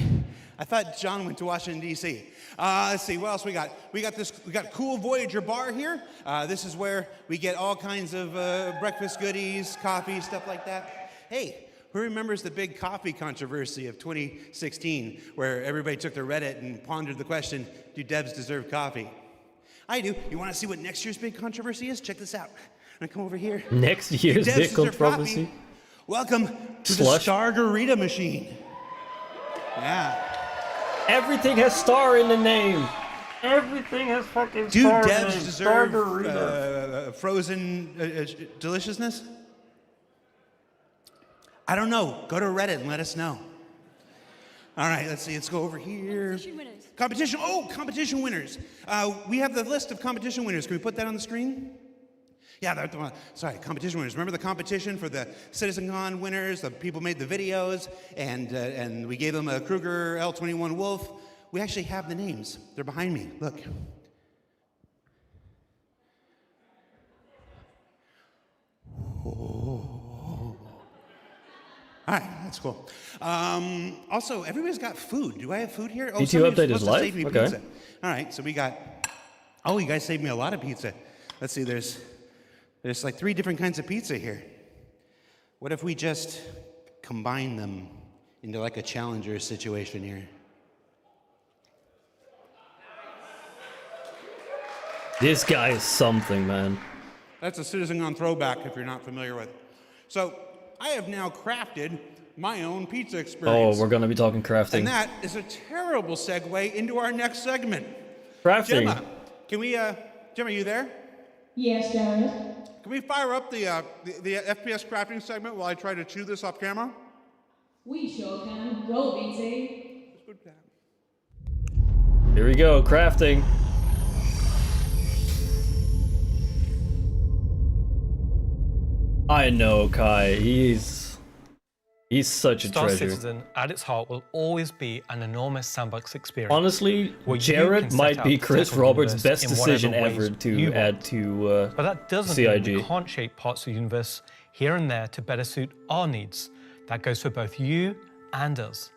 I thought John went to Washington, D.C. Let's see, what else we got? We got cool Voyager bar here. This is where we get all kinds of breakfast goodies, coffee, stuff like that. Hey, who remembers the big coffee controversy of 2016, where everybody took to Reddit and pondered the question, do devs deserve coffee? I do. You want to see what next year's big controversy is? Check this out. I'm gonna come over here. Next year's Do devs big deserve controversy? coffee? Welcome to Slush? the Stargarita machine. Yeah. Everything has star in the name. Everything has fucking Do star in the devs name. deserve frozen deliciousness? I don't know. Go to Reddit and let us know. All right, let's see. Let's go over here. Competition winners. Competition. Oh, competition winners. We have the list of competition winners. Can we put that on the screen? Yeah, sorry, competition winners. Remember the competition for the CitizenCon winners? The people made the videos, and we gave them a Kruger L21 Wolf. We actually have the names. They're behind me. Look. Oh. All right, that's cool. Also, everybody's got food. Do I have food here? Oh, P2 somebody update was is supposed to live? save me Okay. pizza. All right, so we got. Oh, you guys saved me a lot of pizza. Let's see. There's like 3 different kinds of pizza here. What if we just combine them into like a challenger situation here? This guy is something, man. That's a CitizenCon throwback if you're not familiar with it. So I have now crafted my own pizza experience. Oh, we're gonna be talking crafting. And that is a terrible segue into our next segment. Crafting. Gemma, can we, Gemma, are you there? Yes, Jared. Can we fire up the FPS crafting segment while I try to chew this off camera? We sure can. Roll, BT. Here we go, crafting. I know Kai. He's such a Star treasure. Citizen, at its heart, will always be an enormous sandbox experience. Honestly, where you Jared can set might out be to Chris tackle the Roberts' universe best in whatever decision ways ever to you add want. to But that doesn't CIG. mean we can't shape parts of the universe here and there to better suit our needs. That goes for both you and us.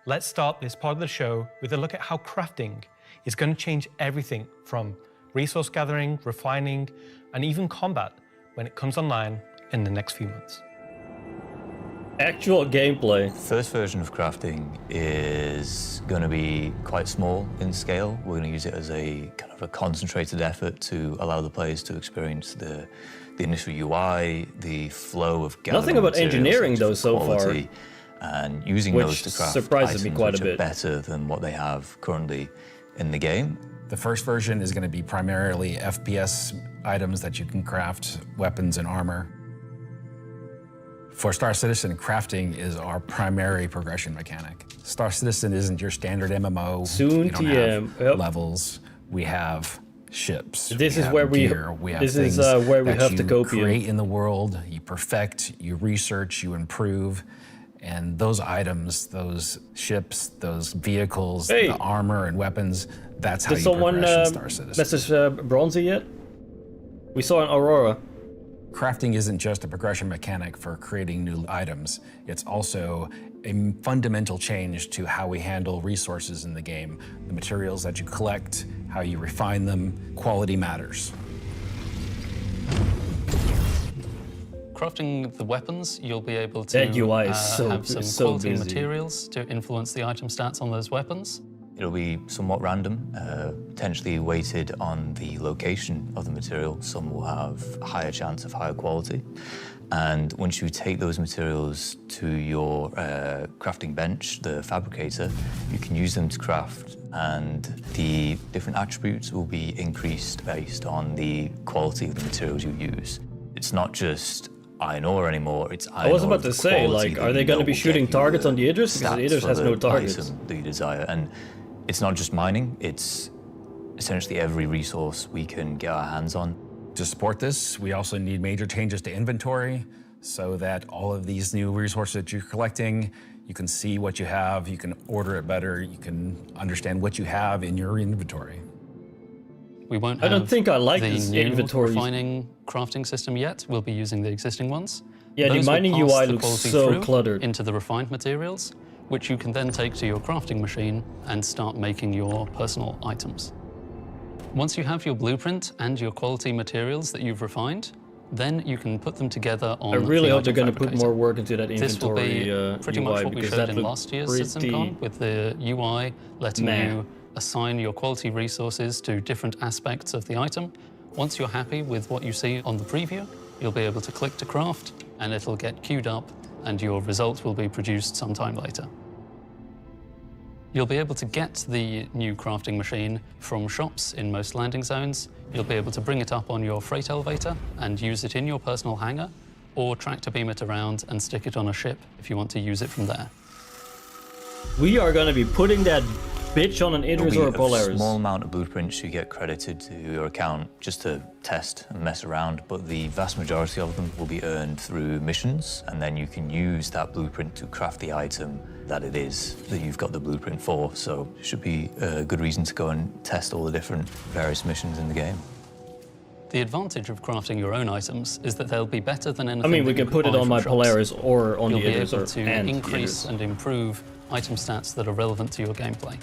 Let's start this part of the show with a look at how crafting is going to change everything from resource gathering, refining, and even combat when it comes online in the next few months. Actual gameplay. First version of crafting is going to be quite small in scale. We're going to use it as a kind of a concentrated effort to allow the players to experience the initial UI, the flow of gathering Nothing about materials, engineering, the though, so far, quality, and using which those to craft surprises me items quite which a are bit. better than what they have currently in the game. The first version is going to be primarily FPS items that you can craft, weapons and armor. For Star Citizen, crafting is our primary progression mechanic. Star Citizen isn't your standard MMO. Soon We don't TM, have yep. levels. We have ships. This is have where we- gear, we have this is, things where we that have to you copium. create in the world. You perfect, you research, you improve, and those items, those ships, those vehicles, Hey. the armor and weapons. That's how Did you someone progress in Star Citizen. message Bronzy yet? We saw an Aurora. Crafting isn't just a progression mechanic for creating new items. It's also a fundamental change to how we handle resources in the game. The materials that you collect, how you refine them, quality matters. Crafting the weapons, you'll be able to That UI is have some so quality busy. materials to influence the item stats on those weapons. It'll be somewhat random, potentially weighted on the location of the material. Some will have a higher chance of higher quality. And once you take those materials to your crafting bench, the fabricator, you can use them to craft, and the different attributes will be increased based on the quality of the materials you use. It's not just iron ore anymore, it's iron I was ore about of to the say, quality like, that are they you going to know be will shooting get you targets the on the Idris? Because the stats Idris for has no the targets. item that you desire. And it's not just mining, it's essentially every resource we can get our hands on. To support this, we also need major changes to inventory so that all of these new resources that you're collecting, you can see what you have, you can order it better, you can understand what you have in your inventory. We won't I have don't think I like the this new inventory. refining crafting system yet. We'll be using the existing ones. Yeah, the Those will mining pass UI the looks quality so through cluttered. into the refined materials. which you can then take to your crafting machine and start making your personal items. Once you have your blueprint and your quality materials that you've refined, then you can put them together on I really the hope they're item going to put fabricator. more work into that This will inventory be pretty UI, much what we because showed that in looked last year's pretty CitizenCon, with the UI letting you assign your quality resources to different aspects of the item. Once you're happy with what you see on the preview, you'll be able to click to craft, and it'll get queued up, and your result will be produced sometime later. You'll be able to get the new crafting machine from shops in most landing zones. You'll be able to bring it up on your freight elevator and use it in your personal hangar, or tractor beam it around and stick it on a ship if you want to use it from there. We are going to be putting that bitch on an Idris or a Polaris. A small amount of blueprints you get credited to your account just to test and mess around, but the vast majority of them will be earned through missions, and then you can use that blueprint to craft the item that it is that you've got the blueprint for. So it should be a good reason to go and test all the different various missions in the game. The advantage of crafting your own items is that they'll be better than anything. I mean, we that you can put it buy on from my shops. Polaris or on You'll the Idris. be able to and increase and improve item stats that are relevant to your gameplay.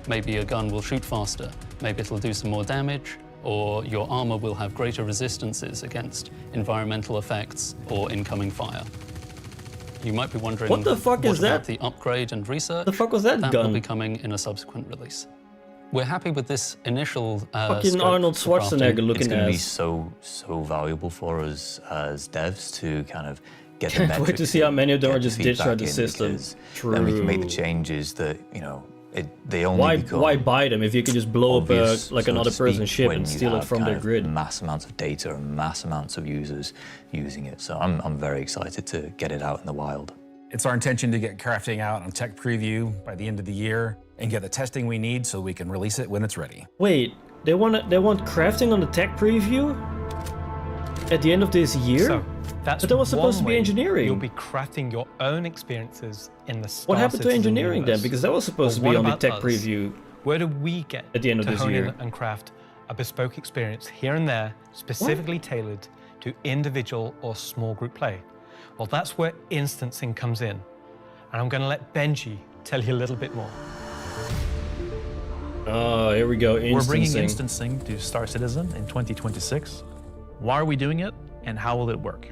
Maybe a gun will shoot faster, maybe it'll do some more damage, or your armor will have greater resistances against environmental effects or incoming fire. You might be wondering, what the fuck is about that? The upgrade and research? The fuck was that gun? Will be coming in a subsequent release. We're happy with this initial fucking scope Arnold for Schwarzenegger crafting. looking It's going to be ass. so valuable for us as devs to kind of get the Can't metrics wait to see how many of them get are just the ditched out feedback of the in, system. because Then we can make the True. changes that, you know, they only become Why buy them if you can just blow up obvious, like so to another person's speak, ship when and you steal it have from kind their of grid? mass amounts of data and mass amounts of users using it. So I'm very excited to get it out in the wild. It's our intention to get crafting out on tech preview by the end of the year and get the testing we need so we can release it when it's ready. Wait, they want crafting on the tech preview at the end of this year? So that's but that was supposed to one be way engineering. You'll be crafting your own experiences in the Star What happened to Citizen engineering then? universe. Because that was supposed to But be what on the about tech us? preview. Where do we get at the end of to this hone year? in and craft a bespoke experience here and there, specifically tailored to individual or small group play? Well, that's where instancing comes in. And I'm going to let Benji tell you a little bit more. Oh, here we go. We're bringing Instancing. instancing to Star Citizen in 2026. Why are we doing it, and how will it work?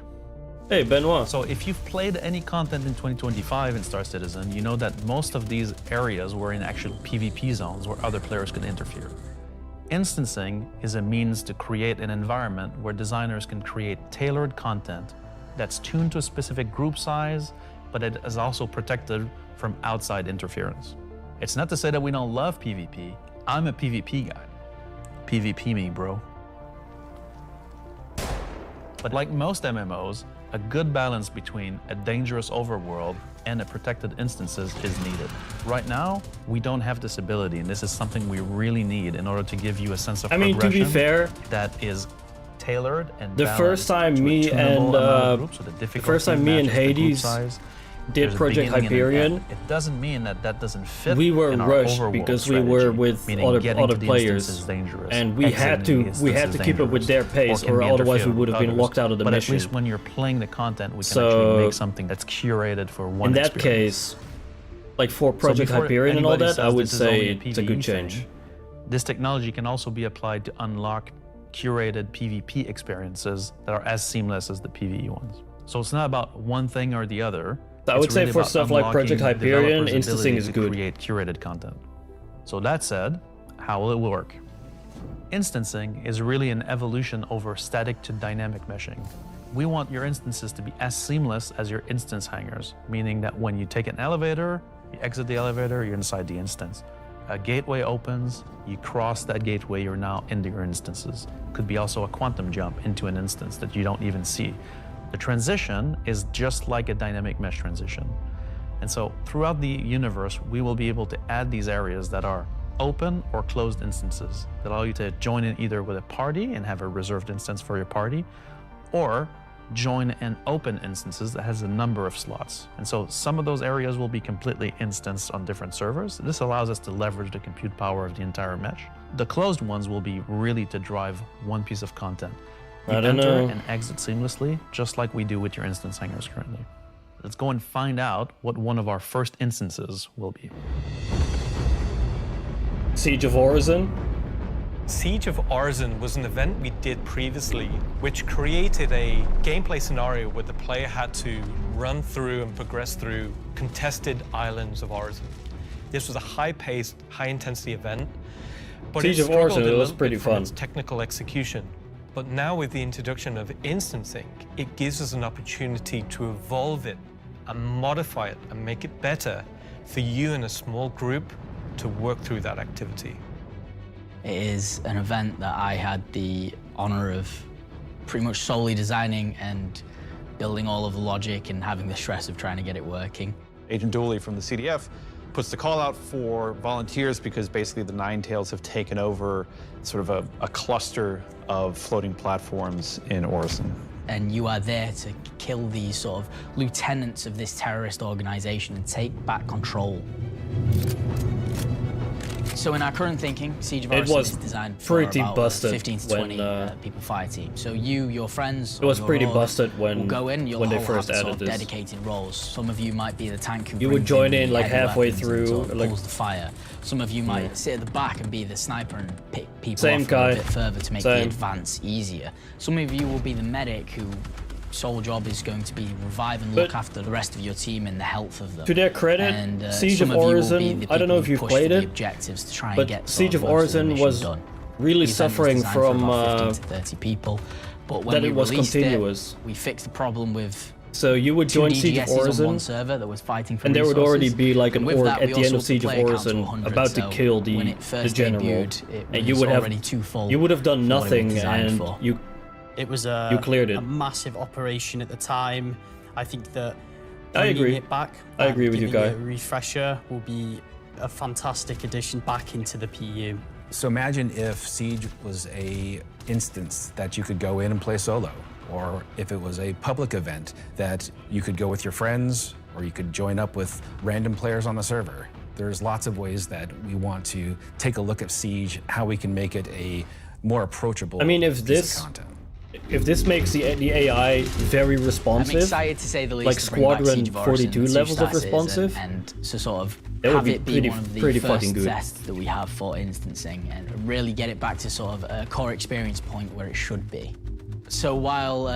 Hey, Benoit. So if you've played any content in 2025 in Star Citizen, you know that most of these areas were in actual PvP zones where other players could interfere. Instancing is a means to create an environment where designers can create tailored content that's tuned to a specific group size, but it is also protected from outside interference. It's not to say that we don't love PvP. I'm a PvP guy. PvP me, bro. But like most MMOs, a good balance between a dangerous overworld and a protected instances is needed. Right now, we don't have this ability, and this is something we really need in order to give you a sense of I mean, to be fair, that is tailored and the first time me and Hades did Project Hyperion, it doesn't mean that that doesn't fit. we were in our rushed overworld because we strategy, were with meaning other getting to the players, instance is dangerous, and we had exiting to the instance is keep up with their pace, can or be otherwise we interfered would have been with locked out of the but mission. At least when you're playing the content, we can So, actually make something that's curated for one. In that experience. case, like for Project before Hyperion and all anybody that, I says would this is only say a it's a good PvE change. thing, this technology can also be applied to unlock curated PvP experiences that are as seamless as the PvE ones. So it's not about one thing or the other. I would It's say really for about stuff like Project unlocking Hyperion, developers' instancing ability is to good. create curated content. So that said, how will it work? Instancing is really an evolution over static to dynamic meshing. We want your instances to be as seamless as your instance hangars, meaning that when you take an elevator, you exit the elevator, you're inside the instance. A gateway opens, you cross that gateway, you're now into your instances. Could be also a quantum jump into an instance that you don't even see. The transition is just like a dynamic mesh transition. And so throughout the universe, we will be able to add these areas that are open or closed instances that allow you to join in either with a party and have a reserved instance for your party, or join in open instances that has a number of slots. And so some of those areas will be completely instanced on different servers. This allows us to leverage the compute power of the entire mesh. The closed ones will be really to drive one piece of content. You I don't enter know. and exit seamlessly, just like we do with your instance hangars currently. Let's go and find out what one of our first instances will be. Siege of Orison? Siege of Orison was an event we did previously, which created a gameplay scenario where the player had to run through and progress through contested islands of Orison. This was a high-paced, high-intensity event, but Siege it of Orison, struggled a it was little pretty bit from fun. its technical execution. But now with the introduction of instancing, it gives us an opportunity to evolve it and modify it and make it better for you and a small group to work through that activity. It is an event that I had the honor of pretty much solely designing and building all of the logic and having the stress of trying to get it working. Agent Dooley from the CDF puts the call out for volunteers because basically the Nine Tails have taken over sort of a cluster of floating platforms in Orison. And you are there to kill these sort of lieutenants of this terrorist organization and take back control. So in our current thinking, Siege of Orison is designed for about busted 15 to 20 people fire team. So you, your friends, It was your pretty org busted when will go in. You'll when they all first have sort added of this. dedicated roles. Some of you might be the tank who You would brings join in the like heavy halfway weapons and through, sort of like- pulls the fire. Some of you might sit at the back and be the sniper and pick people Same off guy. a bit further to make the Same. advance easier. Some of you will be the medic who sole job is going to be revive and But- look after the rest of your team and the health of them. To their credit, and, Siege some of you will be Orison, the I don't know people if who you've push played for it, the objectives to try but and get Siege sort of most the Orison mission was done. really The event was suffering designed for from about 15 to 30 people, but when that we it was released continuous. we fixed the problem with So you would two join Siege of DGSs on Orison, one server that was fighting for and there would already resources. be like an And with org that, at we the end also of Siege of upped the player count to Orison 100, about to so kill when the it first general, debuted, it and was you would have already too full you would have done for what it was nothing, designed and for. It was you cleared it. a massive operation at the time. I think that I bringing agree. it back I and agree with you, giving Guy. it a refresher will be a fantastic addition back into the PU. So imagine if Siege was a instance that you could go in and play solo, or if it was a public event that you could go with your friends, or you could join up with random players on the server. There's lots of ways that we want to take a look at Siege, how we can make it a more approachable I mean, if piece of this content. if this makes the AI very responsive, I'm excited to say the least like to bring back Squadron Siege of Orison 42 and levels of Siege Statuses responsive, and to sort of that would have be it be pretty- one of the pretty first fucking good. tests that we have for instancing and really get it back to sort of a core experience point where it should be. So while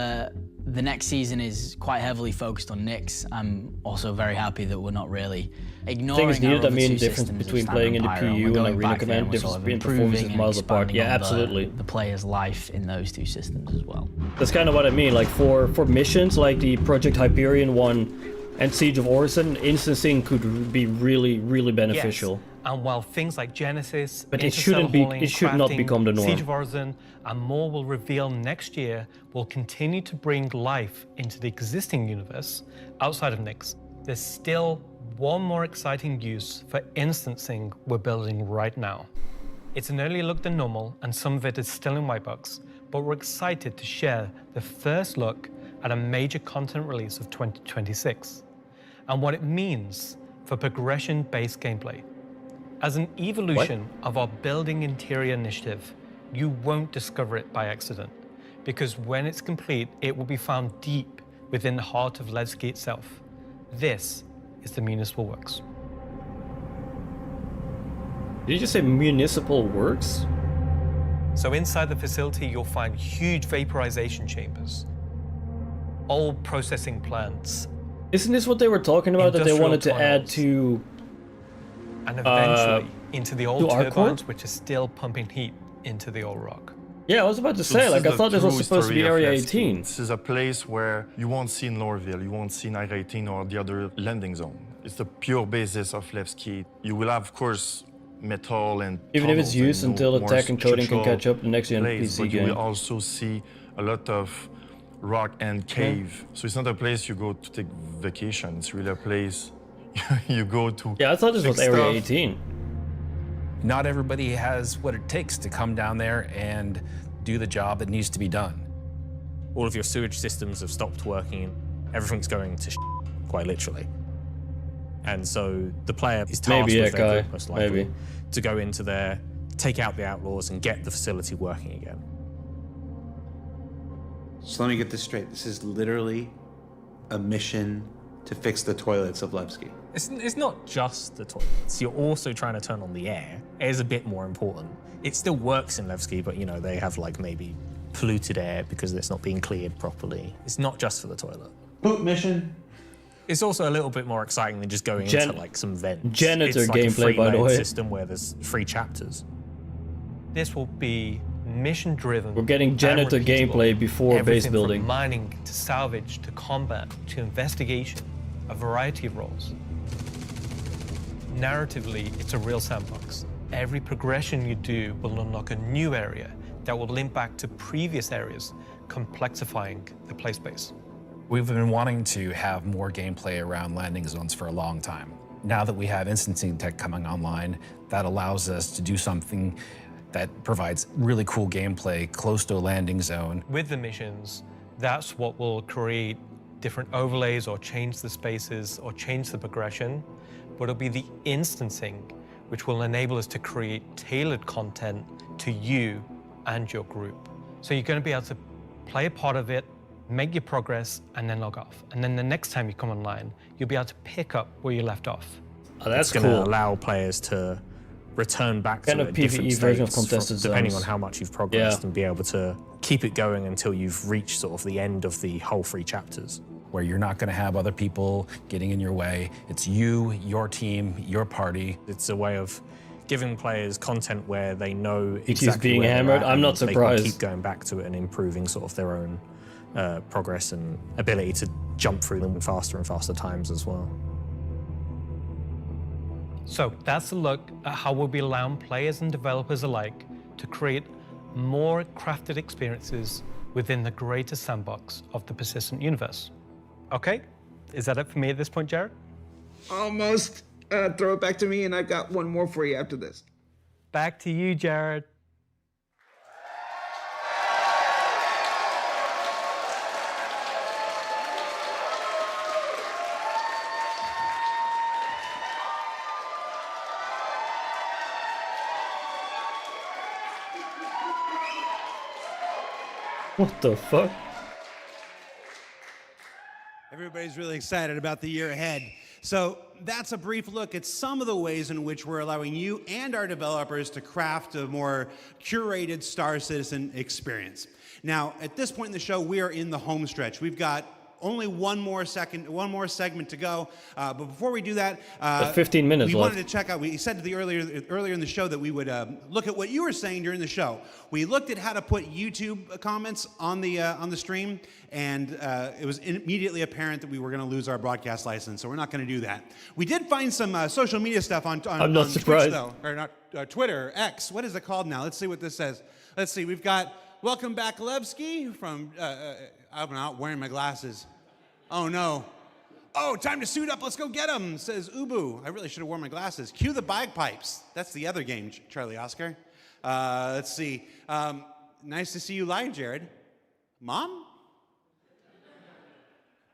the next season is quite heavily focused on Nyx, I'm also very happy that we're not really ignoring Things needed. our I mean, other two difference systems of between Standard playing in the Pyro, and PU we're and going Arena back there Command, and we're difference sort of between performances improving and miles apart. expanding Yeah, on absolutely. the player's life in those two systems as well. That's kind of what I mean. Like for missions like the Project Hyperion one and Siege of Orison, instancing could be really, really beneficial. Yes. And while things like Genesis, But it intercell shouldn't be- hauling, it should not crafting, become the norm. Siege of Orison, and more will reveal next year, will continue to bring life into the existing universe outside of Nyx. There's still one more exciting use for instancing we're building right now. It's an earlier look than normal, and some of it is still in white box, but we're excited to share the first look at a major content release of 2026, and what it means for progression-based gameplay. As an evolution of our Building Interior initiative, you won't discover it by accident, because when it's complete, it will be found deep within the heart of Levski itself. This is the Municipal Works. Did you just say Municipal Works? So inside the facility, you'll find huge vaporization chambers, old processing plants, Isn't this what they were talking about, that they Industrial wanted to add tunnels. to and eventually into the old to our core? turbines, which are still pumping heat into the old rock. Yeah, I was about to say, like, I thought this was supposed to be Area 18. This is a place where you won't see in Lorville, you won't see in Area 18 or the other landing zone. It's the pure basis of Levski. You will have, of course, metal and Even if it's tunnels used and until more attack and coding can structural catch up the next gen place, PC but game. you will also see a lot of rock and cave. So it's not a place you go to take vacation. It's really a place you go to. Yeah, I thought this was fix Area stuff. 18. Not everybody has what it takes to come down there and do the job that needs to be done. All of your sewage systems have stopped working. Everything's going to quite literally. And so the player is tasked Maybe, with yeah, their Guy. group, most likely, Maybe. to go into there, take out the outlaws, and get the facility working again. So let me get this straight. This is literally a mission to fix the toilets of Levski? It's not just the toilets. You're also trying to turn on the air. Air is a bit more important. It still works in Levski, but you know, they have like maybe polluted air because it's not being cleared properly. It's not just for the toilet. Poop mission. It's also a little bit more exciting than just going into like some vents. Janitor it's like gameplay, a by the way. system where there's 3 chapters. This will be mission-driven. We're getting janitor and repeatable. gameplay before Everything base building. From mining to salvage to combat to investigation, a variety of roles. Narratively, it's a real sandbox. Every progression you do will unlock a new area that will link back to previous areas, complexifying the play space. We've been wanting to have more gameplay around landing zones for a long time. Now that we have instancing tech coming online, that allows us to do something that provides really cool gameplay close to a landing zone. With the missions, that's what will create different overlays or change the spaces or change the progression, but it'll be the instancing which will enable us to create tailored content to you and your group. So you're going to be able to play a part of it, make your progress, and then log off. And then the next time you come online, you'll be able to pick up where you left off. Oh, that's it's going cool. to allow players to return back Kind to of a different PvE version of states contested depending zones. on how much you've progressed, Yeah. and be able to keep it going until you've reached sort of the end of the whole 3 chapters. Where you're not going to have other people getting in your way. It's you, your team, your party. It's a way of giving players content where they know keeps exactly being where they're hammered. at, I'm and not they surprised. can keep going back to it and improving sort of their own progress and ability to jump through them faster and faster times as well. So that's a look at how we'll be allowing players and developers alike to create more crafted experiences within the greater sandbox of the persistent universe. Okay, is that it for me at this point, Jared? Almost. Throw it back to me, and I've got one more for you after this. Back to you, Jared. What the fuck? Everybody's really excited about the year ahead. So that's a brief look at some of the ways in which we're allowing you and our developers to craft a more curated Star Citizen experience. Now, at this point in the show, we are in the home stretch. We've got only one more segment to go. But before we do that, 15 minutes we left. wanted to check out. We said earlier in the show that we would look at what you were saying during the show. We looked at how to put YouTube comments on the stream, and it was immediately apparent that we were going to lose our broadcast license. So we're not going to do that. We did find some social media stuff on I'm not Twitch, surprised. though, or not Twitter, X. What is it called now? Let's see what this says. Let's see. We've got welcome back, Levski from. I'm not wearing my glasses. Oh no. Oh, time to suit up. Let's go get them, says Ubu. I really should have worn my glasses. Cue the bagpipes. That's the other game, Charlie Oscar. Let's see. Nice to see you live, Jared. Mom?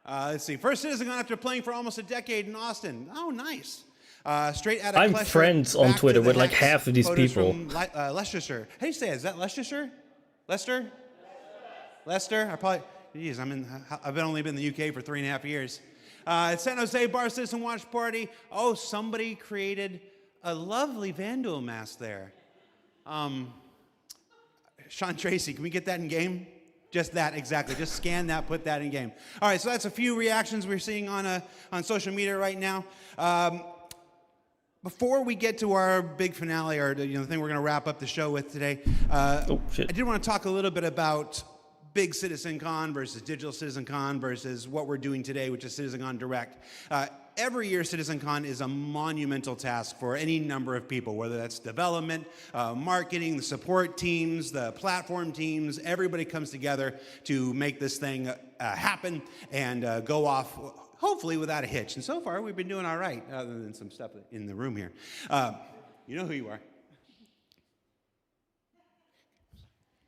Let's see. First CitizenCon after playing for almost a decade in Austin. Oh, nice. Straight out of I'm Klesher, friends on back to Twitter the with like Hex. half of these Photos people. from Leicestershire. How do you say it? Is that Leicestershire? Leicester? Leicester? I've only been in the UK for 3.5 years. At San Jose Bar Citizen Watch Party. Oh, somebody created a lovely Vandal mask there. Sean Tracy, can we get that in game? Just that, exactly. Just scan that, put that in game. All right, so that's a few reactions we're seeing on social media right now. Before we get to our big finale, or the thing we're going to wrap up the show with today, I did want to talk a little bit about big CitizenCon versus digital CitizenCon versus what we're doing today, which is CitizenCon Direct. Every year, CitizenCon is a monumental task for any number of people, whether that's development, marketing, the support teams, the platform teams. Everybody comes together to make this thing happen and go off, hopefully without a hitch. And so far, we've been doing all right, other than some stuff in the room here. You know who you are.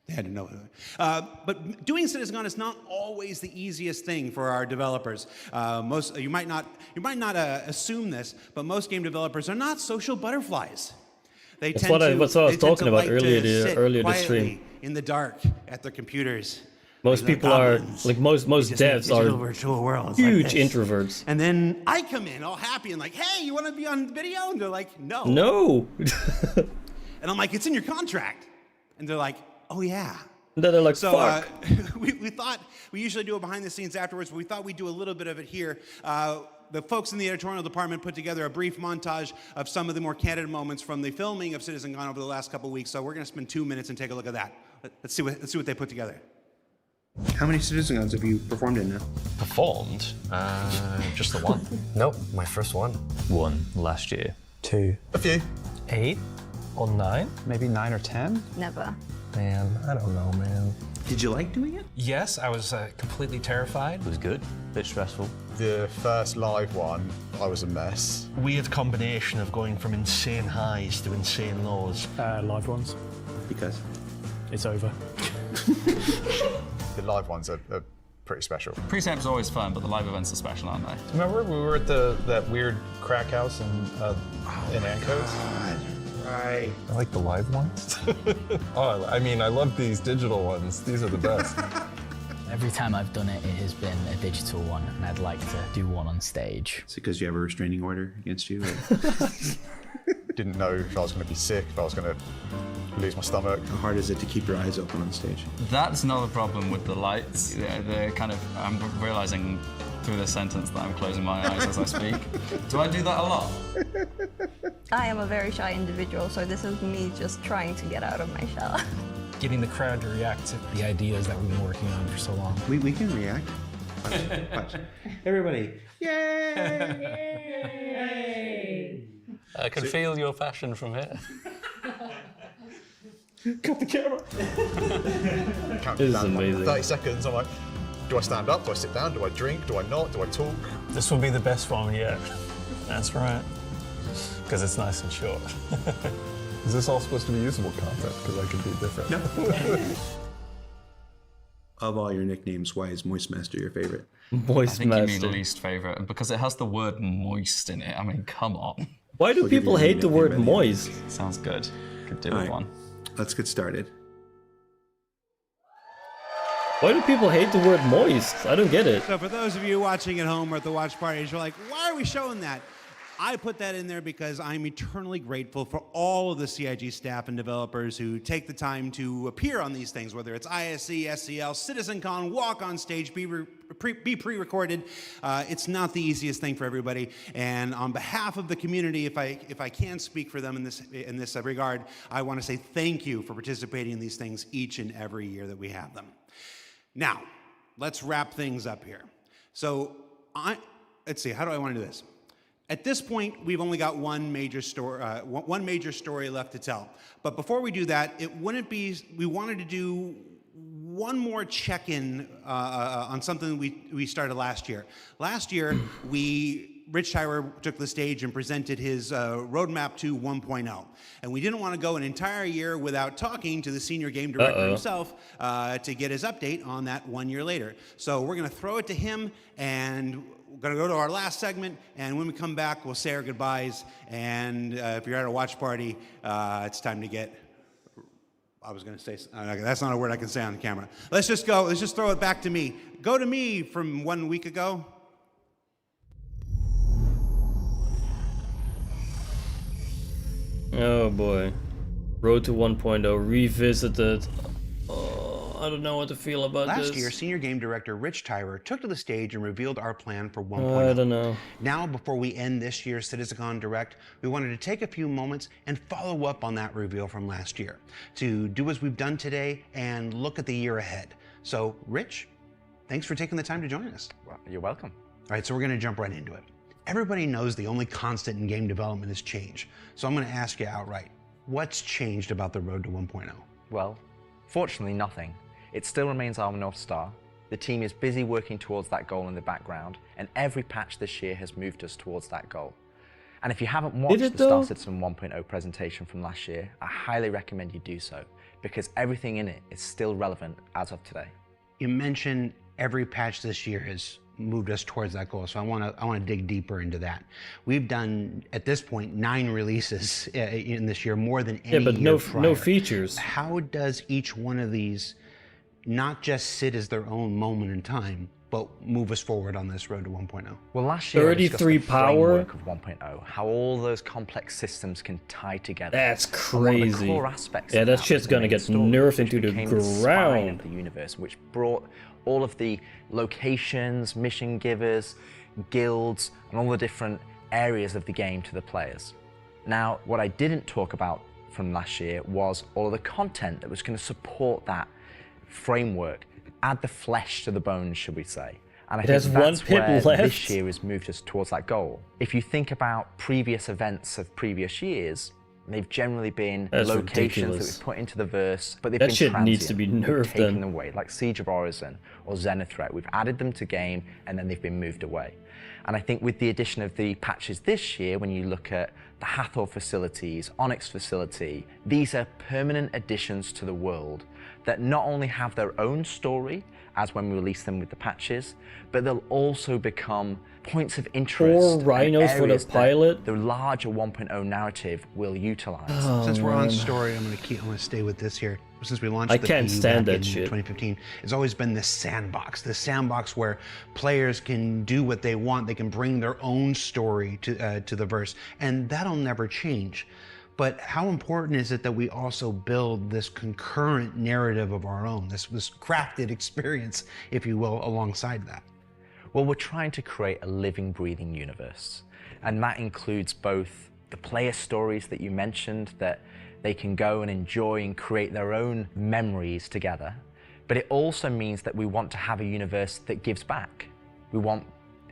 They had to know. But doing CitizenCon is not always the easiest thing for our developers. You might not assume this, but most game developers are not social butterflies. They That's tend what I to was they tend talking to about like earlier to sit this quietly stream. in the dark at their computers, Most people are like most devs are virtual worlds huge like this. introverts. And then I come in all happy and like, hey, you want to be on video? And they're like, no. No. And I'm like, it's in your contract. And they're like, oh yeah. And then they're like, so fuck. we thought we usually do it behind the scenes afterwards, but we thought we'd do a little bit of it here. The folks in the editorial department put together a brief montage of some of the more candid moments from the filming of CitizenCon over the last couple of weeks. So we're going to spend 2 minutes and take a look at that. Let's see what they put together. How many CitizenCons have you performed in now? Performed? Just the one. Nope, my first one. One last year. 2. A few. 8 or 9? Maybe 9 or 10? Never. Man, I don't know, man. Did you like doing it? Yes, I was completely terrified. It was good, a bit stressful. The first live one, I was a mess. Weird combination of going from insane highs to insane lows. Live ones. Because? It's over. The live ones are pretty special. Pre-samp's always fun, but the live events are special, aren't they? Remember we were at that weird crack house in Anco's? Right. I like the live ones. Oh, I mean, I love these digital ones. These are the best. Every time I've done it, it has been a digital one, and I'd like to do one on stage. Is it because you have a restraining order against you? Didn't know if I was going to be sick, if I was going to lose my stomach. How hard is it to keep your eyes open on stage? That's another problem with the lights. They're kind of, I'm realizing through this sentence that I'm closing my eyes as I speak. Do I do that a lot? I am a very shy individual, so this is me just trying to get out of my shell. Getting the crowd to react to the ideas that we've been working on for so long. We can react. Watch. Everybody. Yay! Yay! I can feel your passion from here. Cut the camera. This is amazing. 30 seconds, I'm like, do I stand up? Do I sit down? Do I drink? Do I not? Do I talk? This will be the best one yet. That's right. Because it's nice and short. Is this all supposed to be usable content? Because I can be different. No. Of all your nicknames, why is Moist Master your favorite? Moist I think Master. you mean least favorite, and because it has the word moist in it. I mean, come on. Why do people hate the word moist? Sounds good. Could do All with right. one. Let's get started. Why do people hate the word moist? I don't get it. So for those of you watching at home or at the watch parties, you're like, why are we showing that? I put that in there because I'm eternally grateful for all of the CIG staff and developers who take the time to appear on these things, whether it's ISC, SCL, CitizenCon, walk on stage, be pre-recorded. It's not the easiest thing for everybody. And on behalf of the community, if I can speak for them in this regard, I want to say thank you for participating in these things each and every year that we have them. Now, let's wrap things up here. So, let's see, how do I want to do this? At this point, we've only got one major story left to tell. But before we do that, we wanted to do one more check-in on something we started last year. Last year, Rich Tyler took the stage and presented his roadmap to 1.0. And we didn't want to go an entire year without talking to the senior game director himself to get his update on that 1 year later. So we're going to throw it to him, and we're going to go to our last segment, and when we come back, we'll say our goodbyes. And if you're at a watch party, it's time to get... I was going to say... that's not a word I can say on the camera. Let's just go. Let's just throw it back to me. Go to me from 1 week ago. Oh boy. Road to 1.0 revisited. Oh, I don't know what to feel about this. Last year, Senior Game Director Rich Tyler took to the stage and revealed our plan for 1.0. I don't know. Now, before we end this year's CitizenCon Direct, we wanted to take a few moments and follow up on that reveal from last year, to do as we've done today and look at the year ahead. So, Rich, thanks for taking the time to join us. Well, you're welcome. All right, so we're going to jump right into it. Everybody knows the only constant in game development is change. So I'm going to ask you outright, what's changed about the road to 1.0? Well, fortunately nothing. It still remains our North Star. The team is busy working towards that goal in the background, and every patch this year has moved us towards that goal. And if you haven't watched the Star Citizen 1.0 presentation from last year, I highly recommend you do so, because everything in it is still relevant as of today. You mentioned every patch this year has moved us towards that goal, so I want to dig deeper into that. We've done, at this point, 9 releases in this year, more than any year but no prior. features. How does each one of these not just sit as their own moment in time, but move us forward on this road to 1.0? Well, last year 33 I discussed the power. framework of 1.0, how all those complex systems can tie together. That's And one of the crazy. core aspects Yeah, of that was shit's the gonna main get story, nerfed which into the became the spine ground. of the universe, which brought all of the locations, mission givers, guilds, and all the different areas of the game to the players. Now, what I didn't talk about from last year was all of the content that was going to support that framework, add the flesh to the bones, should we say. And I think has one that's pip where left. this year has moved us towards that goal. If you think about previous events of previous years, they've generally been That's locations ridiculous. that we've put into the verse, but they've That been shit transient. needs to be We've nerfed taken then. away, like Siege of Orison or Zenithreat. We've added them to game and then they've been moved away. And I think with the addition of the patches this year, when you look at the Hathor facilities, Onyx facility, these are permanent additions to the world that not only have their own story, as when we release them with the patches, but they'll also become points of interest. 4 and rhinos for the areas that pilot. the larger 1.0 narrative will utilize. Oh, Since we're on man. story, I'm gonna stay with this here. Since we launched I the can't PU stand back that in shit. 2015, it's always been this sandbox where players can do what they want. They can bring their own story to the verse, and that'll never change. But how important is it that we also build this concurrent narrative of our own, this crafted experience, if you will, alongside that? Well, we're trying to create a living, breathing universe. And that includes both the player stories that you mentioned, that they can go and enjoy and create their own memories together. But it also means that we want to have a universe that gives back. We want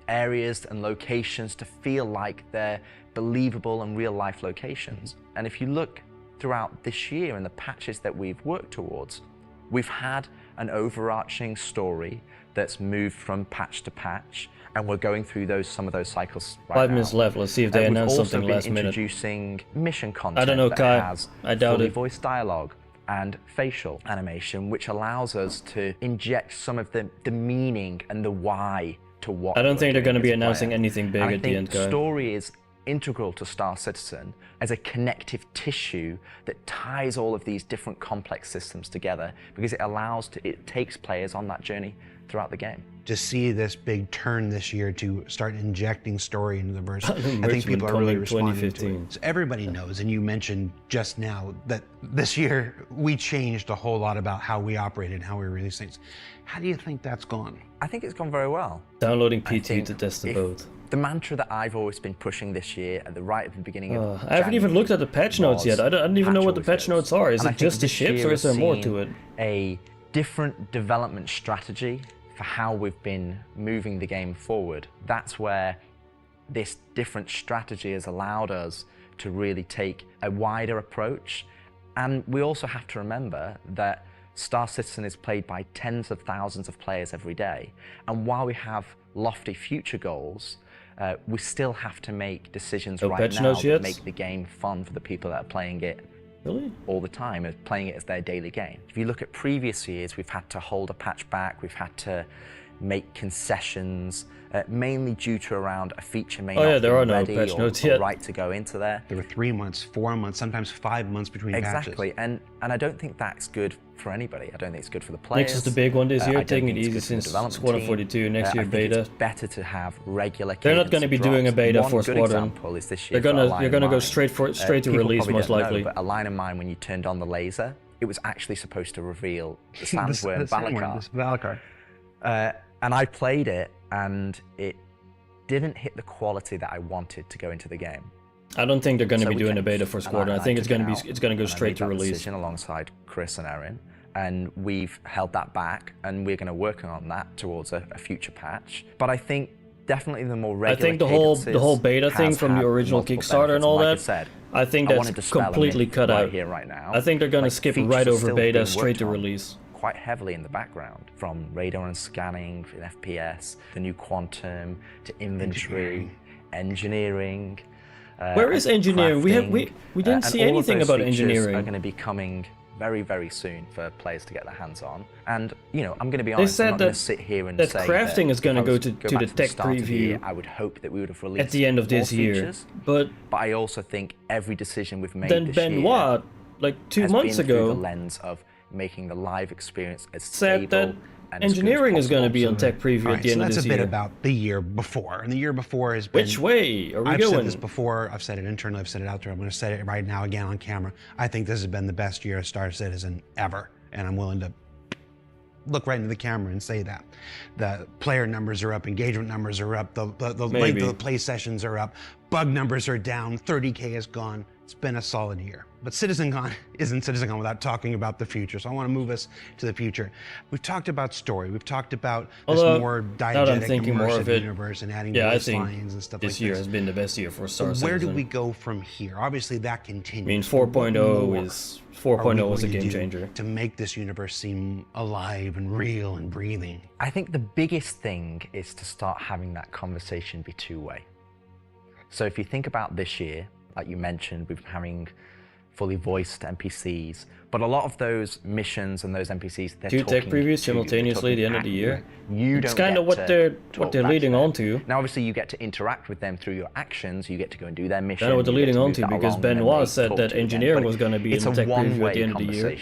areas and locations to feel like they're believable and real life locations. And if you look throughout this year and the patches that we've worked towards, we've had an overarching story that's moved from patch to patch, and we're going through some of those cycles right 5 now. minutes left. Let's see if they announce something We've also last been minute. introducing mission content I don't know, that Kai. has I doubt fully it. voiced dialogue and facial animation, which allows us to inject some of the meaning and the why to what I don't we're think they're doing going to be as a announcing player. anything big And I at the think end, Kai. story is integral to Star Citizen as a connective tissue that ties all of these different complex systems together, because it takes players on that journey throughout the game. To see this big turn this year to start injecting story into the verse, I think Richmond people are really coming responding to 2015. it. So everybody knows, and you mentioned just now that this year we changed a whole lot about how we operate and how we release things. How do you think that's gone? I think it's gone very well. Downloading I PT think to test the if boat. The mantra that I've always been pushing this year at the beginning of I haven't even looked at the patch notes yet. I don't even know what the patch notes are. Is And I it think just the this ships, year or is has there more seen to it? A different development strategy for how we've been moving the game forward. That's where this different strategy has allowed us to really take a wider approach. And we also have to remember that Star Citizen is played by tens of thousands of players every day. And while we have lofty future goals, we still have to make decisions No right patch now notes that yet? make the game fun for the people that are playing it Really? all the time, and playing it as their daily game. If you look at previous years, we've had to hold a patch back, we've had to make concessions, mainly due to around a feature may not there be are no ready patch or, notes or yet. right to go into there. There were 3 months, 4 months, sometimes 5 months between Exactly, patches. and I don't think that's good for anybody. I don't think it's good for the players. Next is the big one this I year, don't taking think it it's easy good for the since development Squadron team. 42, next year I think beta. it's better to have regular. They're not cadence going to be of doing a drops. beta One for good Squadron. example is this They're year for gonna Align you're gonna go Mine. straight to People release probably most don't know, likely. but Align of Mine, when you turned on the laser, it was actually supposed to reveal the The Sandsworm Sandworm, this Valakar. and I played it, and it didn't hit the quality that I wanted to go into the game. I don't think they're going to So be we doing a changed, beta for and Squadron. I think it's took going it to out, be it's going to go and I straight made to that release. decision alongside Chris and Erin, and we've held that back, and we're going to work on that towards a future patch. But I think definitely the more I regular think the whole beta thing from the original Kickstarter and all that. I think that's completely cut out. Here right now. I think they're going to Like, skip features right are over still beta being straight worked to on release. quite heavily in the background, from radar and scanning in FPS, the new quantum, to inventory, engineering. Where is engineering? We didn't see anything about engineering. Are going to be coming very, very soon for players to get their hands on. And you know, I'm going to be They honest. I'm said not going that to sit here and that say crafting that is going to if I go was to back the tech start of the year, preview I would hope that we would have released at the end of more this year. features, But I also think every decision we've made then this Ben year what? Like 2 has months been through ago. the lens of making the live experience as Said stable that and as good as engineering is going to possible. be on tech preview All at right, the so end of that's this a bit year. about the year before, and the year before has been. Which way are we I've going? said this before. I've said it internally. I've said it out there. I'm going to say it right now again on camera. I think this has been the best year of Star Citizen ever, and I'm willing to look right into the camera and say that. The player numbers are up, engagement numbers are up, the length of the play sessions are up, bug numbers are down, 30K is gone. It's been a solid year. But CitizenCon isn't CitizenCon without talking about the future, so I want to move us to the future. We've talked about story, we've talked about this more diegetic, immersive universe and adding voice lines and stuff like this. This year has been the best year for Star Citizen. Where do we go from here? Obviously that continues. I mean, 4.0 is a game changer. To make this universe seem alive and real and breathing. I think the biggest thing is to start having that conversation be two-way. So if you think about this year, like you mentioned, we've been having fully voiced NPCs, but a lot of those missions and those NPCs, they're Two tech previews simultaneously at the end of the year. It's kind of what they're leading on to. Now, obviously, you get to interact with them through your actions. You get to go and do their mission. Kind of what they're leading on to, because Benoit said that engineering was going to be in the tech preview at the end of the year.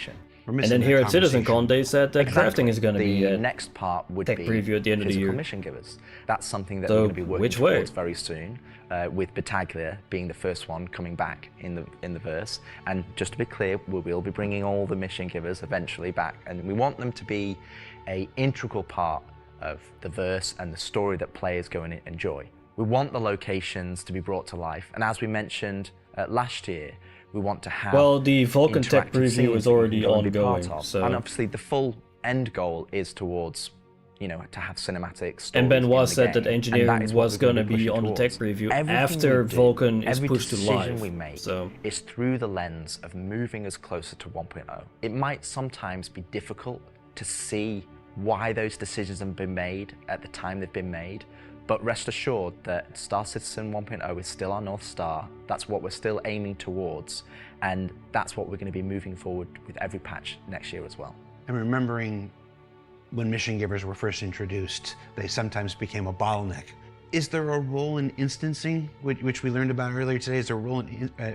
And then here at CitizenCon, they said that crafting is going to be the next part would tech be preview at the end of the year. Mission givers. That's something that we're going to be working towards very soon, with Battaglia being the first one coming back in the verse. And just to be clear, we will be bringing all the mission givers eventually back, and we want them to be an integral part of the verse and the story that players go and enjoy. We want the locations to be brought to life, and as we mentioned last year, we want to have the Vulcan tech preview is already ongoing, so and obviously the full end goal is towards, you know, to have cinematic stories. And Benoit said game, that engineering was going to be on the tech preview after Vulcan is pushed to live. We make so is through the lens of moving us closer to 1.0. It might sometimes be difficult to see why those decisions have been made at the time they've been made, but rest assured that Star Citizen 1.0 is still our North Star. That's what we're still aiming towards, and that's what we're going to be moving forward with every patch next year as well. And remembering when mission givers were first introduced, they sometimes became a bottleneck. Is there a role in instancing, which we learned about earlier today? Is there a role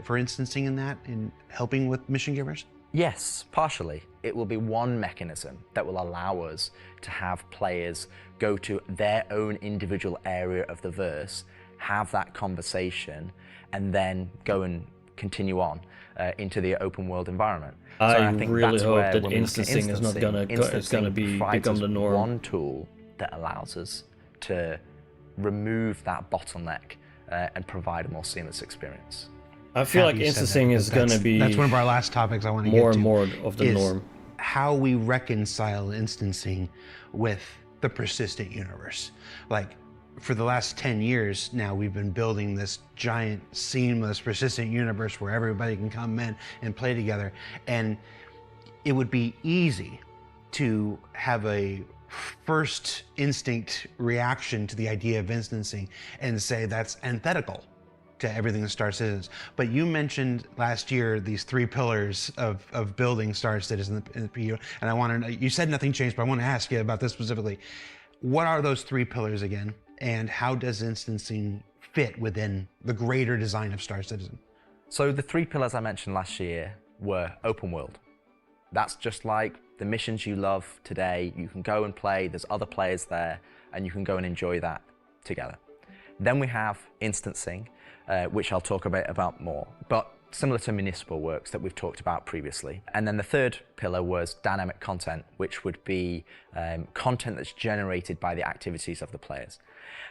for instancing in that, in helping with mission givers? Yes, partially. It will be one mechanism that will allow us to have players go to their own individual area of the verse, have that conversation, and then go and continue on into the open world environment. I really hope that instancing is not gonna become the norm. One tool that allows us to remove that bottleneck and provide a more seamless experience. I feel like instancing is going to be that's one of our last topics I want to get to. More and more of the norm. How we reconcile instancing with the persistent universe. Like, for the last 10 years now, we've been building this giant, seamless, persistent universe where everybody can come in and play together. And it would be easy to have a first instinct reaction to the idea of instancing and say that's antithetical to everything that Star Citizen is. But you mentioned last year these three pillars of building Star Citizen in the PU, and I want to, you said nothing changed, but I want to ask you about this specifically. What are those three pillars again, and how does instancing fit within the greater design of Star Citizen? So the three pillars I mentioned last year were open world. That's just like the missions you love today. You can go and play, there's other players there, and you can go and enjoy that together. Then we have instancing, which I'll talk a bit about more, but similar to municipal works that we've talked about previously. And then the third pillar was dynamic content, which would be content that's generated by the activities of the players.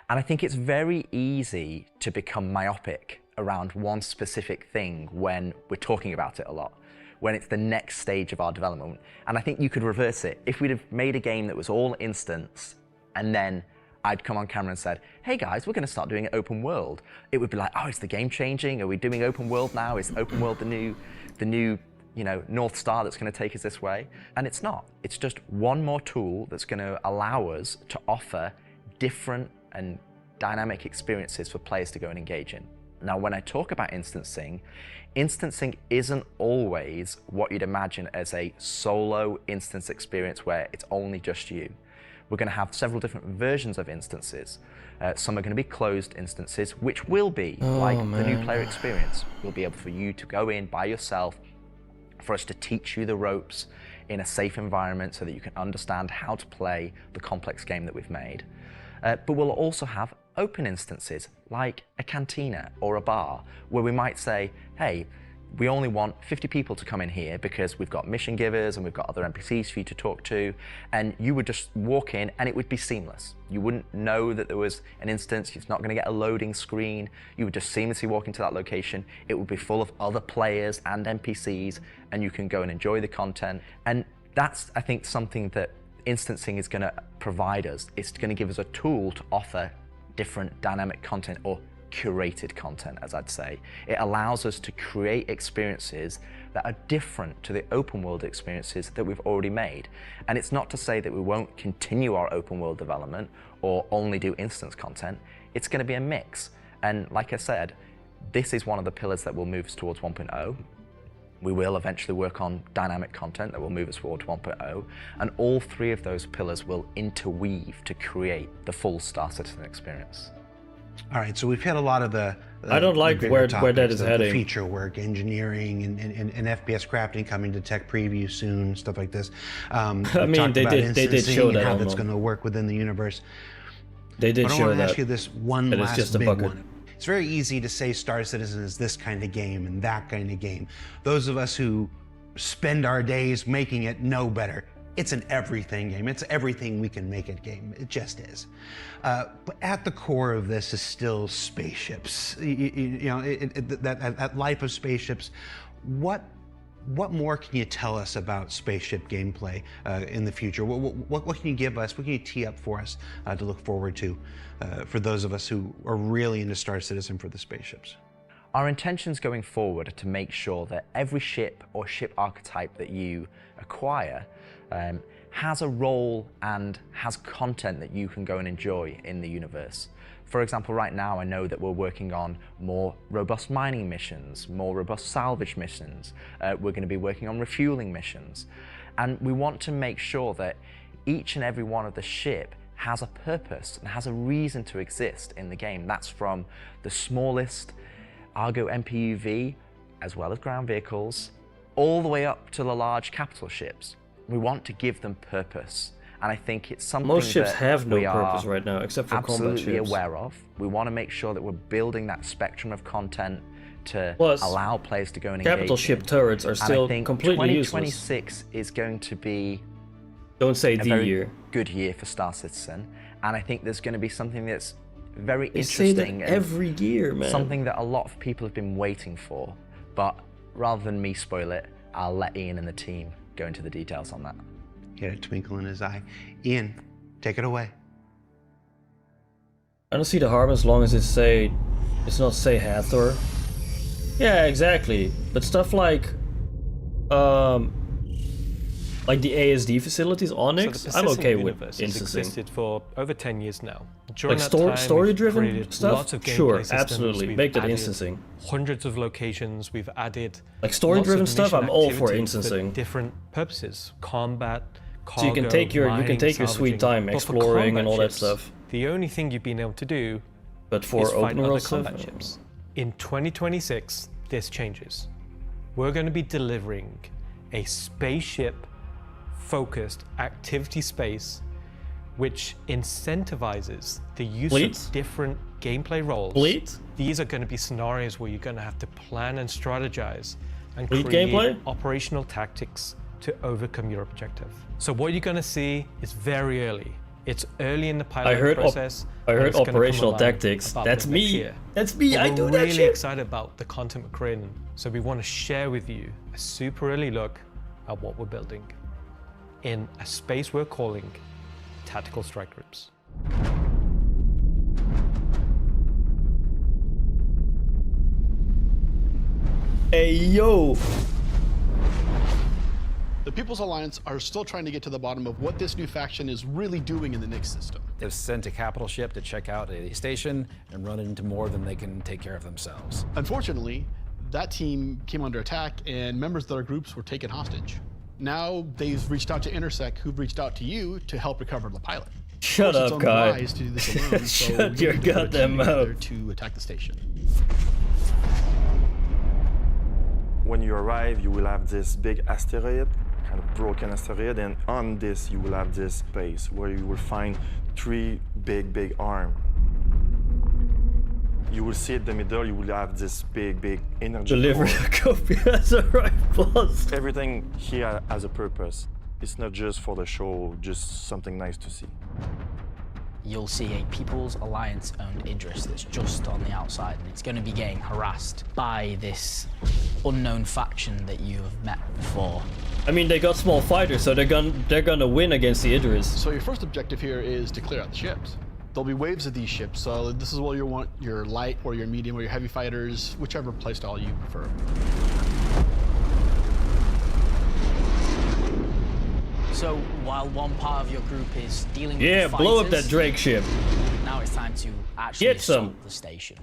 And I think it's very easy to become myopic around one specific thing when we're talking about it a lot, when it's the next stage of our development. And I think you could reverse it. If we'd have made a game that was all instance, and then I'd come on camera and said, hey guys, we're going to start doing it open world, it would be like, oh, is the game changing? Are we doing open world now? Is open world the new North Star that's going to take us this way? And it's not. It's just one more tool that's going to allow us to offer different and dynamic experiences for players to go and engage in. Now, when I talk about instancing isn't always what you'd imagine as a solo instance experience where it's only just you. We're going to have several different versions of instances. Some are going to be closed instances, which will be like the new player experience. We'll be able for you to go in by yourself, for us to teach you the ropes in a safe environment so that you can understand how to play the complex game that we've made. But we'll also have open instances like a cantina or a bar where we might say, hey, we only want 50 people to come in here because we've got mission givers and we've got other NPCs for you to talk to, and you would just walk in and it would be seamless. You wouldn't know that there was an instance, it's not going to get a loading screen, you would just seamlessly walk into that location, it would be full of other players and NPCs, and you can go and enjoy the content. And that's, I think, something that instancing is going to provide us. It's going to give us a tool to offer different dynamic content, or curated content, as I'd say. It allows us to create experiences that are different to the open world experiences that we've already made. And it's not to say that we won't continue our open world development or only do instance content. It's going to be a mix. And like I said, this is one of the pillars that will move us towards 1.0. We will eventually work on dynamic content that will move us towards 1.0. And all three of those pillars will interweave to create the full Star Citizen experience. All right, so we've hit a lot of the I don't like where that is the heading. Feature work, engineering, and FPS crafting coming to tech preview soon, stuff like this. I mean, they did show that. How that's going to work within the universe. They did but show I want to that. ask you this one last just a big bucket. one. It's very easy to say Star Citizen is this kind of game and that kind of game. Those of us who spend our days making it know better. It's an everything game. It's everything we can make it game. It just is. But at the core of this is still spaceships. That life of spaceships. What more can you tell us about spaceship gameplay in the future? What can you give us? What can you tee up for us to look forward to for those of us who are really into Star Citizen for the spaceships? Our intentions going forward are to make sure that every ship or ship archetype that you acquire has a role and has content that you can go and enjoy in the universe. For example, right now I know that we're working on more robust mining missions, more robust salvage missions. We're going to be working on refueling missions. And we want to make sure that each and every one of the ship has a purpose and has a reason to exist in the game. That's from the smallest Argo MPUV, as well as ground vehicles, all the way up to the large capital ships. We want to give them purpose, and I think it's something Most ships that have no we purpose are right now, except for combat absolutely ships. aware of. We want to make sure that we're building that spectrum of content to Plus, allow players to go and engage. capital ship turrets are And still I think completely useless. 2026 is going to be Don't say a the very year. good year for Star Citizen, and I think there's going to be something that's very They say interesting. that and every year, man. Something that a lot of people have been waiting for, but rather than me spoil it, I'll let Ian and the team go into the details on that. He had a twinkle in his eye. Ian, take it away. I don't see the harm as long as it's not say Hathor. Yeah, exactly. But stuff like the ASD facilities, Onyx, So the I'm persistent okay with universe has instancing. existed for over 10 years now. During Like that time, we've story-driven created stuff? lots of gameplay Sure, systems, absolutely. we've Make that added instancing. Hundreds of locations, we've added Like story-driven lots of stuff, mission I'm all for activities instancing. different purposes, combat, cargo, So you can take your mining, sweet salvaging. time But for exploring and combat all that ships, stuff. The only thing you've been able to do But for is fight open world other stuff, combat ships. In 2026, this changes. We're going to be delivering a spaceship-focused activity space which incentivizes the use Fleet? of different gameplay roles. Fleet? These are going to be scenarios where you're going to have to plan and strategize and Fleet create gameplay? operational tactics to overcome your objective. So what you're going to see is very early. It's early in the pilot process. I and heard it's gonna come operational alive tactics. about That's the next me. year. That's me. But I we're do that really shit. excited about the content we're creating. So we want to share with you a super early look at what we're building in a space we're calling Tactical Strike Groups. Hey, yo! The People's Alliance are still trying to get to the bottom of what this new faction is really doing in the Nyx system. They've sent a capital ship to check out a station and run it into more than they can take care of themselves. Unfortunately, that team came under attack and members of their groups were taken hostage. Now they've reached out to Intersec, who've reached out to you to help recover the pilot. Shut Of course, it's up, unwise Kai. to do this alone, so Shut you're your gonna put a goddamn team together mouth. to attack the station. When you arrive, you will have this big asteroid kind of broken asteroid, and on this you will have this space where you will find 3 big arms. You will see in the middle, you will have this big energy Deliver core. a copy as a right boss. Everything here has a purpose. It's not just for the show, just something nice to see. You'll see a People's Alliance-owned Idris that's just on the outside, and it's going to be getting harassed by this unknown faction that you have met before. I mean, they got small fighters, so they're gonna win against the Idris. So your first objective here is to clear out the ships. There'll be waves of these ships, so this is where you want your light or your medium or your heavy fighters, whichever playstyle you prefer. So while one part of your group is dealing with Yeah, the blow up fighters, that Drake ship. now it's time to actually Get some. assault the station.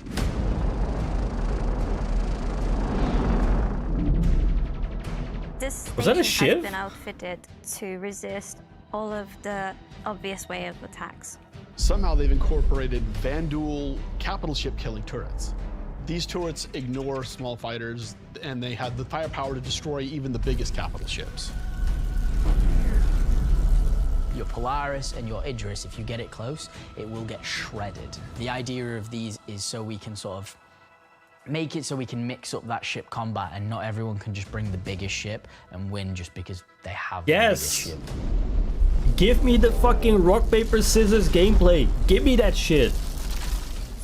This Was that a station shiv? has been outfitted to resist all of the obvious way of attacks. Somehow they've incorporated Vanduul capital ship killing turrets. These turrets ignore small fighters, and they have the firepower to destroy even the biggest capital ships. Your Polaris and your Idris, if you get it close, it will get shredded. The idea of these is so we can sort of make it so we can mix up that ship combat, and not everyone can just bring the biggest ship and win just because they have the biggest ship. Give me the fucking rock, paper, scissors gameplay. Give me that shit.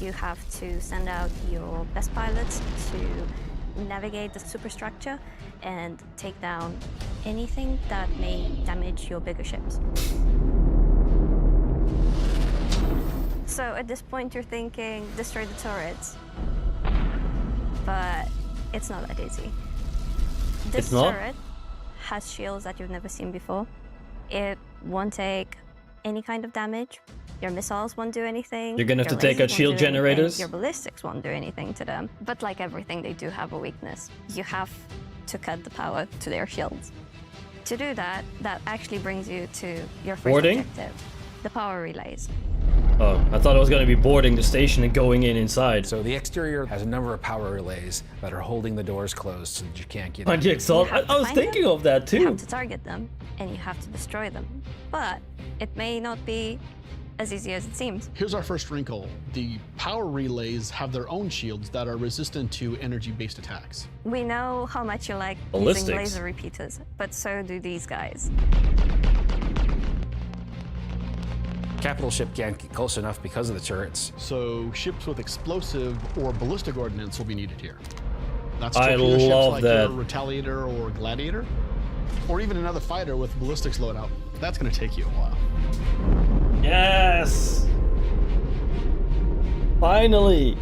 You have to send out your best pilots to navigate the superstructure and take down anything that may damage your bigger ships. So at this point you're thinking, destroy the turrets. But it's not that easy. This It's not? turret has shields that you've never seen before. It won't take any kind of damage. Your missiles won't do anything. You're gonna have your to take lasers out won't shield do anything, generators? Your ballistics won't do anything to them. But like everything, they do have a weakness. You have to cut the power to their shields. To do that, that actually brings you to your first Boarding? objective, the power relays. Oh, I thought I was gonna be boarding the station and going inside. So the exterior has a number of power relays that are holding the doors closed so that you can't get On in. the exalt, I was Find thinking them, of that You too. have to target them, and you have to destroy them. But it may not be as easy as it seems. Here's our first wrinkle. The power relays have their own shields that are resistant to energy-based attacks. We know how much you like Ballistics. using laser repeaters, but so do these guys. Capital ship can't get close enough because of the turrets. So ships with explosive or ballistic ordnance will be needed here. That's I torpedo ships love like that. your Retaliator or Gladiator, or even another fighter with ballistics loadout. That's going to take you a while. Yes! Finally!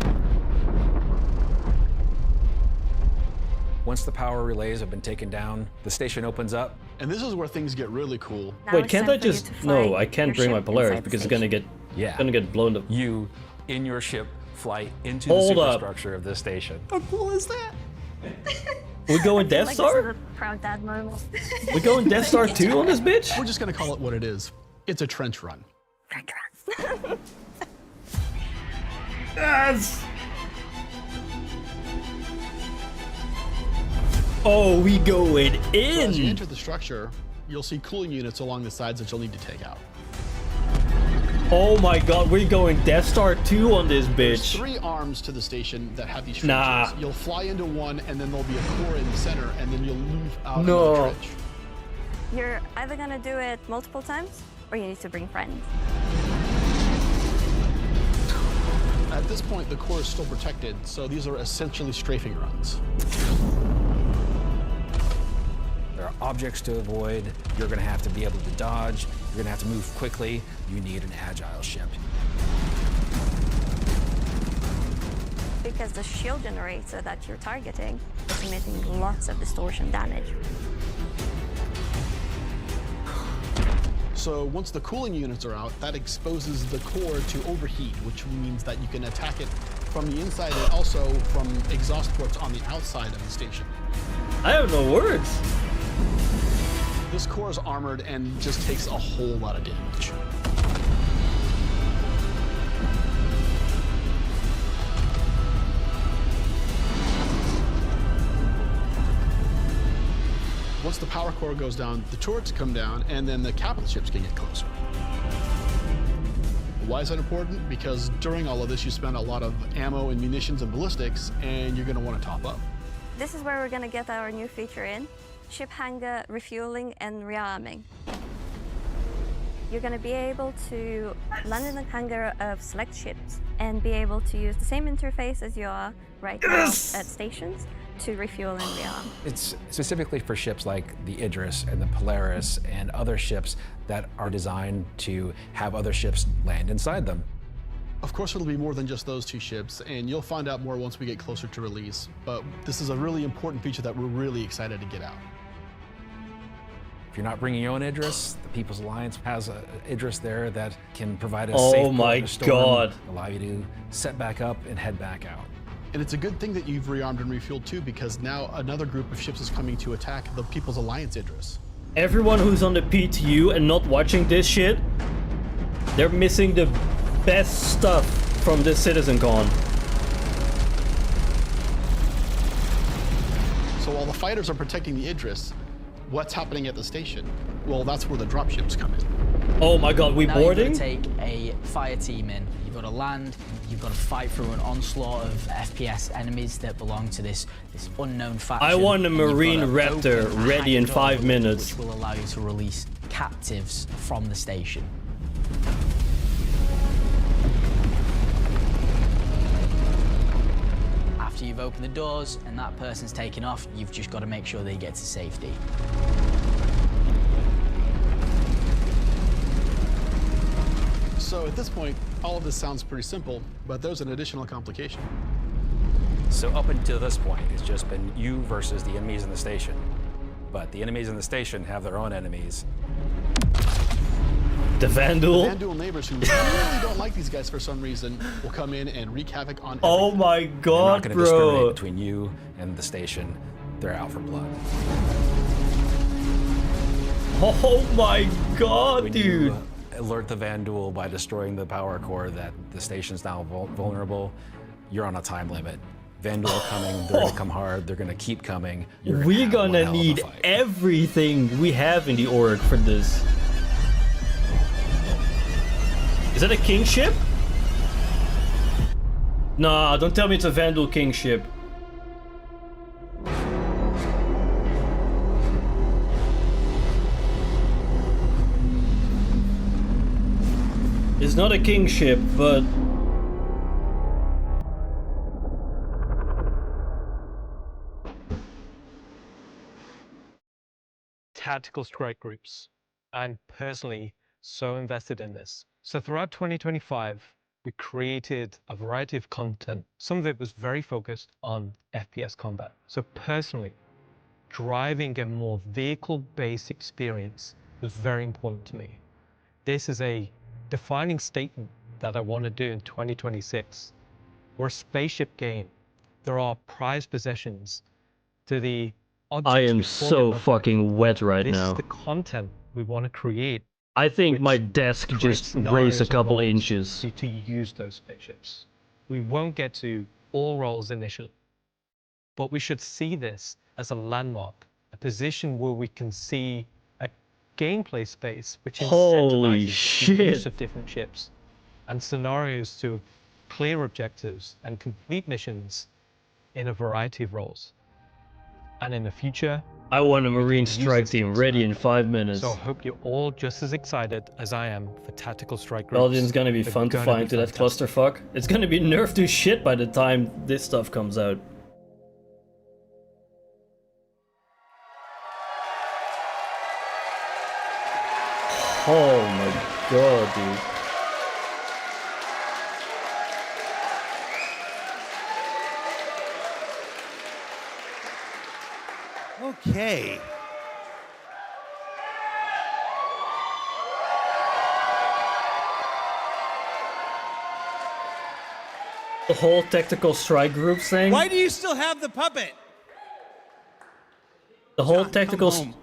Once the power relays have been taken down, the station opens up. And this is where things get really cool. Wait, can't I just... No, I can't bring my Polaris because it's gonna get... Yeah. Gonna get blown up. You, in your ship, fly into Hold the up. superstructure of this station. How cool is that? We going Death Like Star? this is a proud dad moment. We going Death Star 2 on this bitch? We're just going to call it what it is. It's a trench run. Yes! Oh, we going So as you in! enter the structure, you'll see cooling units along the sides that you'll need to take out. Oh my god, we're going Death Star 2 on this There's bitch. 3 arms to the station that have these trenches. Nah. You'll fly into one, and then there'll be a core in the center, and then you'll move out No. of the trench. You're either gonna do it multiple times, or you need to bring friends. At this point, the core is still protected, so these are essentially strafing runs. There are objects to avoid. You're going to have to be able to dodge. You're going to have to move quickly. You need an agile ship. Because the shield generator that you're targeting is emitting lots of distortion damage. So once the cooling units are out, that exposes the core to overheat, which means that you can attack it from the inside and also from exhaust ports on the outside of the station. I have no words. This core is armored and just takes a whole lot of damage. once the power core goes down, the turrets come down, and then the capital ships can get closer. Why is that important? Because during all of this, you spend a lot of ammo and munitions and ballistics, and you're going to want to top up. This is where we're going to get our new feature in, ship hangar refueling and rearming. You're going to be able to land in the hangar of select ships and be able to use the same interface as you are right now at stations to refuel and rearm. It's specifically for ships like the Idris and the Polaris and other ships that are designed to have other ships land inside them. Of course, it'll be more than just those two ships, and you'll find out more once we get closer to release. But this is a really important feature that we're really excited to get out. If you're not bringing your own Idris, the People's Alliance has an Idris there that can provide a Oh safe my port in a storm, God. allow you to set back up and head back out. And it's a good thing that you've rearmed and refueled too, because now another group of ships is coming to attack the People's Alliance Idris. Everyone who's on the PTU and not watching this shit, they're missing the best stuff from this CitizenCon. So while the fighters are protecting the Idris, what's happening at the station? Well, that's where the dropships come in. Oh my God, we now boarding? You've got to take a fire team in. You've got to land. You've got to fight through an onslaught of FPS enemies that belong to this unknown faction. I want a And you've got Marine to Raptor open a ready in hack 5 door, minutes. which will allow you to release captives from the station. After you've opened the doors and that person's taken off, you've just got to make sure they get to safety. So at this point, all of this sounds pretty simple, but there's an additional complication. So up until this point, it's just been you versus the enemies in the station. But the enemies in the station have their own enemies. The Vandal? The Vandal neighbors who really don't like these guys for some reason will come in and wreak havoc on Oh everything. my They're not God, going to discriminate bro. between you and the station. They're out for blood. Oh my God, When dude. you alert the Vandal by destroying the power core that the station's now vulnerable, you're on a time limit. Vandal are coming, they're gonna come hard, they're gonna keep coming. You're We're have one gonna hell of a need fight. everything we have in the org for this. Is that a king ship? Nah, don't tell me it's a Vandal king ship. It's not a king ship, but Tactical strike groups. I'm personally so invested in this. So throughout 2025, we created a variety of content. Some of it was very focused on FPS combat. So personally, driving a more vehicle-based experience was very important to me. This is a defining statement that I want to do in 2026. We're a spaceship game. There are prized possessions to the objects I am we so fall in love with. fucking wet right This now. is the content we want to create. I think which my desk creates just scenarios raised a and couple roles inches. to use those spaceships. We won't get to all roles initially, but we should see this as a landmark, a position where we can see a gameplay space which Holy incentivizes the use shit. of different ships and scenarios to clear objectives and complete missions in a variety of roles. And in the future, I want a Marine strike team ready in 5 minutes. so I hope you're all just as excited as I am for tactical strike groups. Belgium's gonna be They're fun to gonna find be into that fantastic. clusterfuck. It's gonna be nerfed to shit by the time this stuff comes out. Oh my God, dude. Okay. The whole tactical strike group thing. Why do you still have the puppet? The whole John, tactical come home.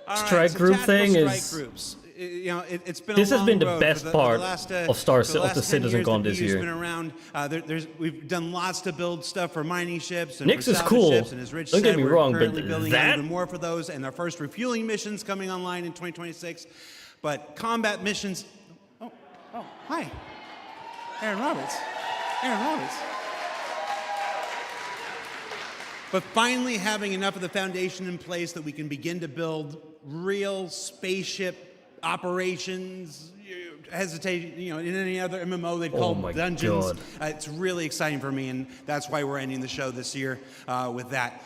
All right, strike so group tactical thing strike is groups. it's been This a has long been the road best for part last, of for the last 10 CitizenCon years this that BEIC's year. been around. We've done lots to build stuff for mining ships and Nyx for is salvage cool. ships, and as Rich Don't said, get me we're wrong, but currently building out that- even more for those, and our first refueling missions coming online in 2026. But combat missions. Oh, hi, Aaron Roberts. Aaron Roberts. But finally having enough of the foundation in place that we can begin to build real spaceship operations, hesitate, in any other MMO they'd call my dungeons. God. It's really exciting for me, and that's why we're ending the show this year with that.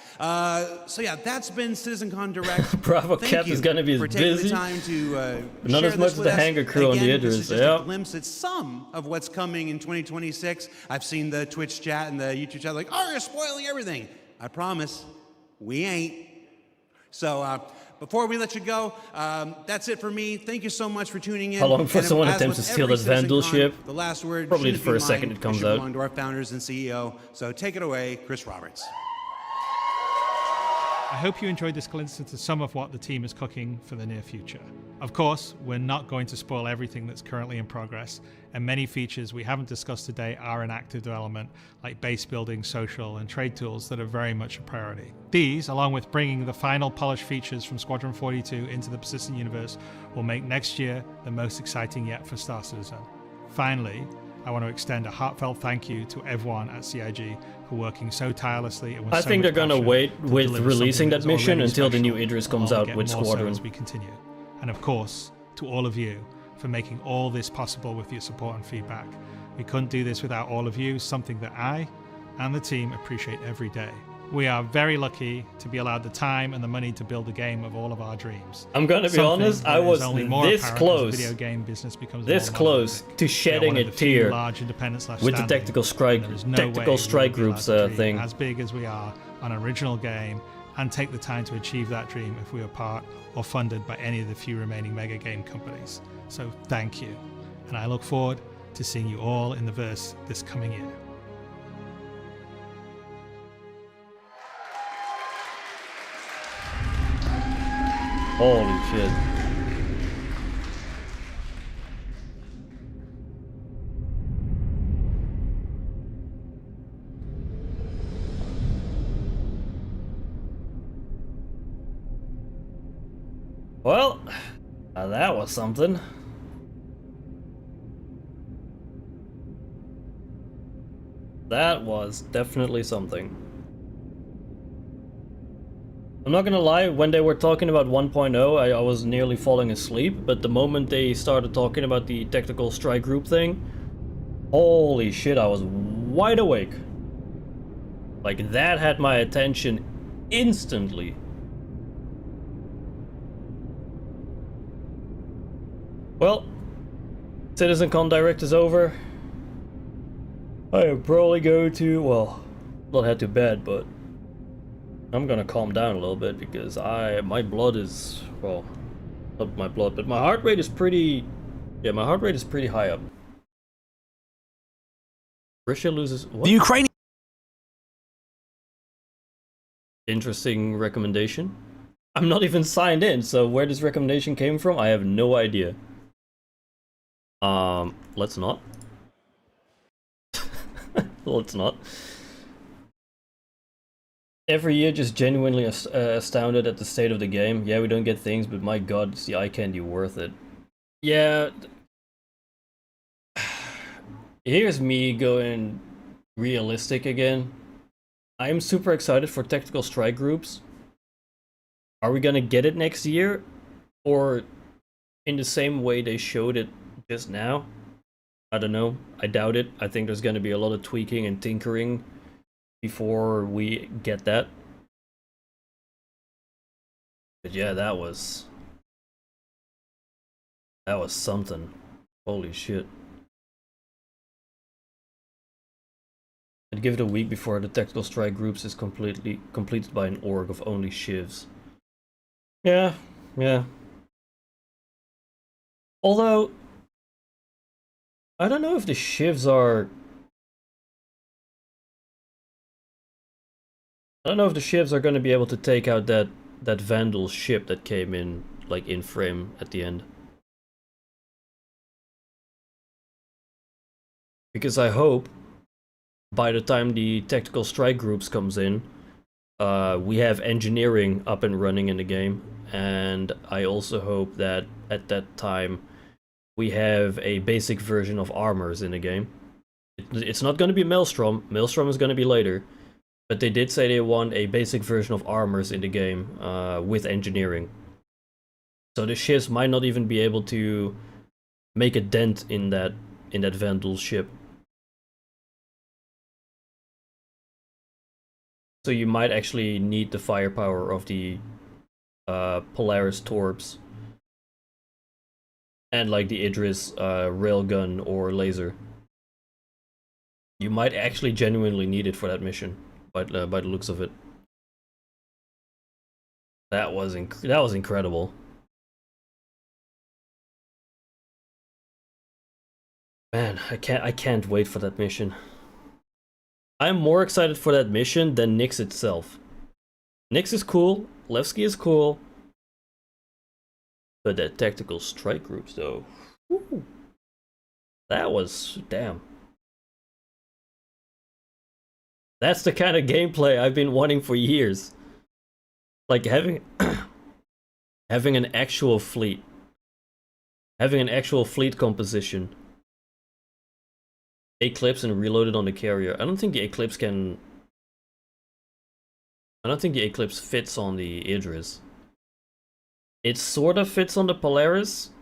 So yeah, that's been CitizenCon Direct. Bravo Thank Cap you is gonna be for taking busy. the time to But not share as much this as with the us. Hangar crew on the Again, this is Idris, just yeah. a glimpse at some of what's coming in 2026. I've seen the Twitch chat and the YouTube chat like, oh, you're spoiling everything. I promise, we ain't. So before we let you go, that's it for me. Thank you so much for tuning in. How long before And someone as attempts with to steal every that Vandal CitizenCon, ship? The last word Probably shouldn't the first be second mine. it comes should out. belong to our founders and CEO. So take it away, Chris Roberts. I hope you enjoyed this glimpse into some of what the team is cooking for the near future. Of course, we're not going to spoil everything that's currently in progress, and many features we haven't discussed today are in active development, like base building, social, and trade tools that are very much a priority. These, along with bringing the final polished features from Squadron 42 into the persistent universe, will make next year the most exciting yet for Star Citizen. Finally, I want to extend a heartfelt thank you to everyone at CIG for working so tirelessly and with I so think much they're gonna passion wait to with deliver releasing something that that's mission already until the new special, Idris and comes will out get with more so Squadron. as we continue. And of course, to all of you for making all this possible with your support and feedback. We couldn't do this without all of you, something that I and the team appreciate every day. We are very lucky to be allowed the time and the money to build a game of all of our dreams. I'm gonna be Something honest, that I is was only more this apparent as close, the video game business becomes this more close monolithic. to We are shedding one a of the few tear large independents left with the standing, tactical strike, and there is no way tactical we strike will be allowed groups to dream thing. as big as we are on an original game and take the time to achieve that dream if we were part or funded by any of the few remaining mega game companies. So thank you, and I look forward to seeing you all in the verse this coming year. Holy shit. Well, that was something. That was definitely something. I'm not gonna lie, when they were talking about 1.0, I was nearly falling asleep, but the moment they started talking about the tactical strike group thing, holy shit, I was wide awake. Like, that had my attention instantly. Well, CitizenCon Direct is over. I am probably going to, well, not head to bed, but I'm gonna calm down a little bit because my blood is, well, not my blood, but my heart rate is pretty, yeah, my heart rate is pretty high up. Russia loses, what? The Ukrainian. Interesting recommendation. I'm not even signed in, so where this recommendation came from, I have no idea. Let's not. Let's not. Every year, just genuinely astounded at the state of the game. Yeah, we don't get things, but my god, is the eye candy worth it? Yeah. Here's me going realistic again. I'm super excited for tactical strike groups. Are we gonna get it next year? Or in the same way they showed it just now? I don't know. I doubt it. I think there's gonna be a lot of tweaking and tinkering before we get that. But yeah, that was something. Holy shit. I'd give it a week before the tactical strike groups is completed by an org of only shivs. Yeah. Although I don't know if the shivs are, I don't know if the shivs are going to be able to take out that Vandal ship that came in, like, in frame at the end. Because I hope by the time the tactical strike groups comes in, we have engineering up and running in the game, and I also hope that at that time we have a basic version of armors in the game. It's not going to be Maelstrom. Maelstrom is going to be later, but they did say they want a basic version of armors in the game with engineering. So the ships might not even be able to make a dent in that Vandal ship. So you might actually need the firepower of the Polaris Torps and like the Idris railgun or laser. You might actually genuinely need it for that mission, by the looks of it. That was incredible. Man, I can't wait for that mission. I'm more excited for that mission than Nyx itself. Nyx is cool, Levski is cool, but that tactical strike groups though, woo, that was damn. That's the kind of gameplay I've been wanting for years. Like having having an actual fleet, composition. Eclipse and reloaded on the carrier. I don't think the Eclipse fits on the Idris. It sort of fits on the Polaris.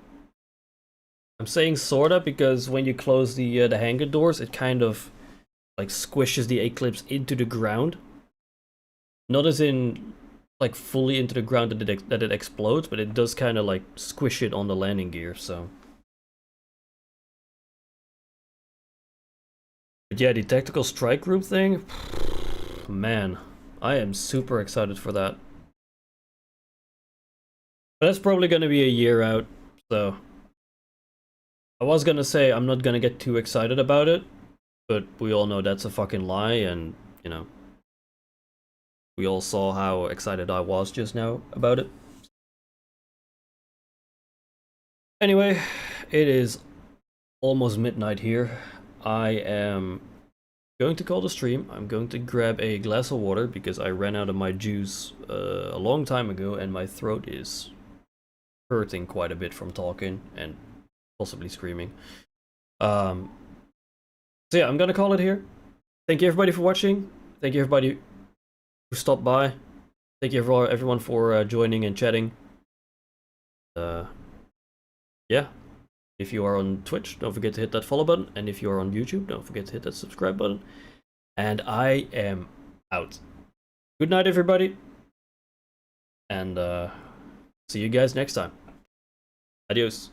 I'm saying sorta because when you close the hangar doors, it kind of like squishes the Eclipse into the ground. Not as in like fully into the ground that it explodes, but it does kind of like squish it on the landing gear. So. But yeah, the tactical strike group thing, man, I am super excited for that. But that's probably going to be a year out, so I was going to say I'm not going to get too excited about it, but we all know that's a fucking lie, and, you know, we all saw how excited I was just now about it. Anyway, it is almost midnight here. I am going to call the stream. I'm going to grab a glass of water because I ran out of my juice a long time ago and my throat is hurting quite a bit from talking and possibly screaming. So yeah, I'm gonna call it here. Thank you everybody for watching. Thank you everybody who stopped by. Thank you everyone for joining and chatting. Yeah. If you are on Twitch, don't forget to hit that follow button. And if you are on YouTube, don't forget to hit that subscribe button. And I am out. Good night, everybody. And see you guys next time. Adios.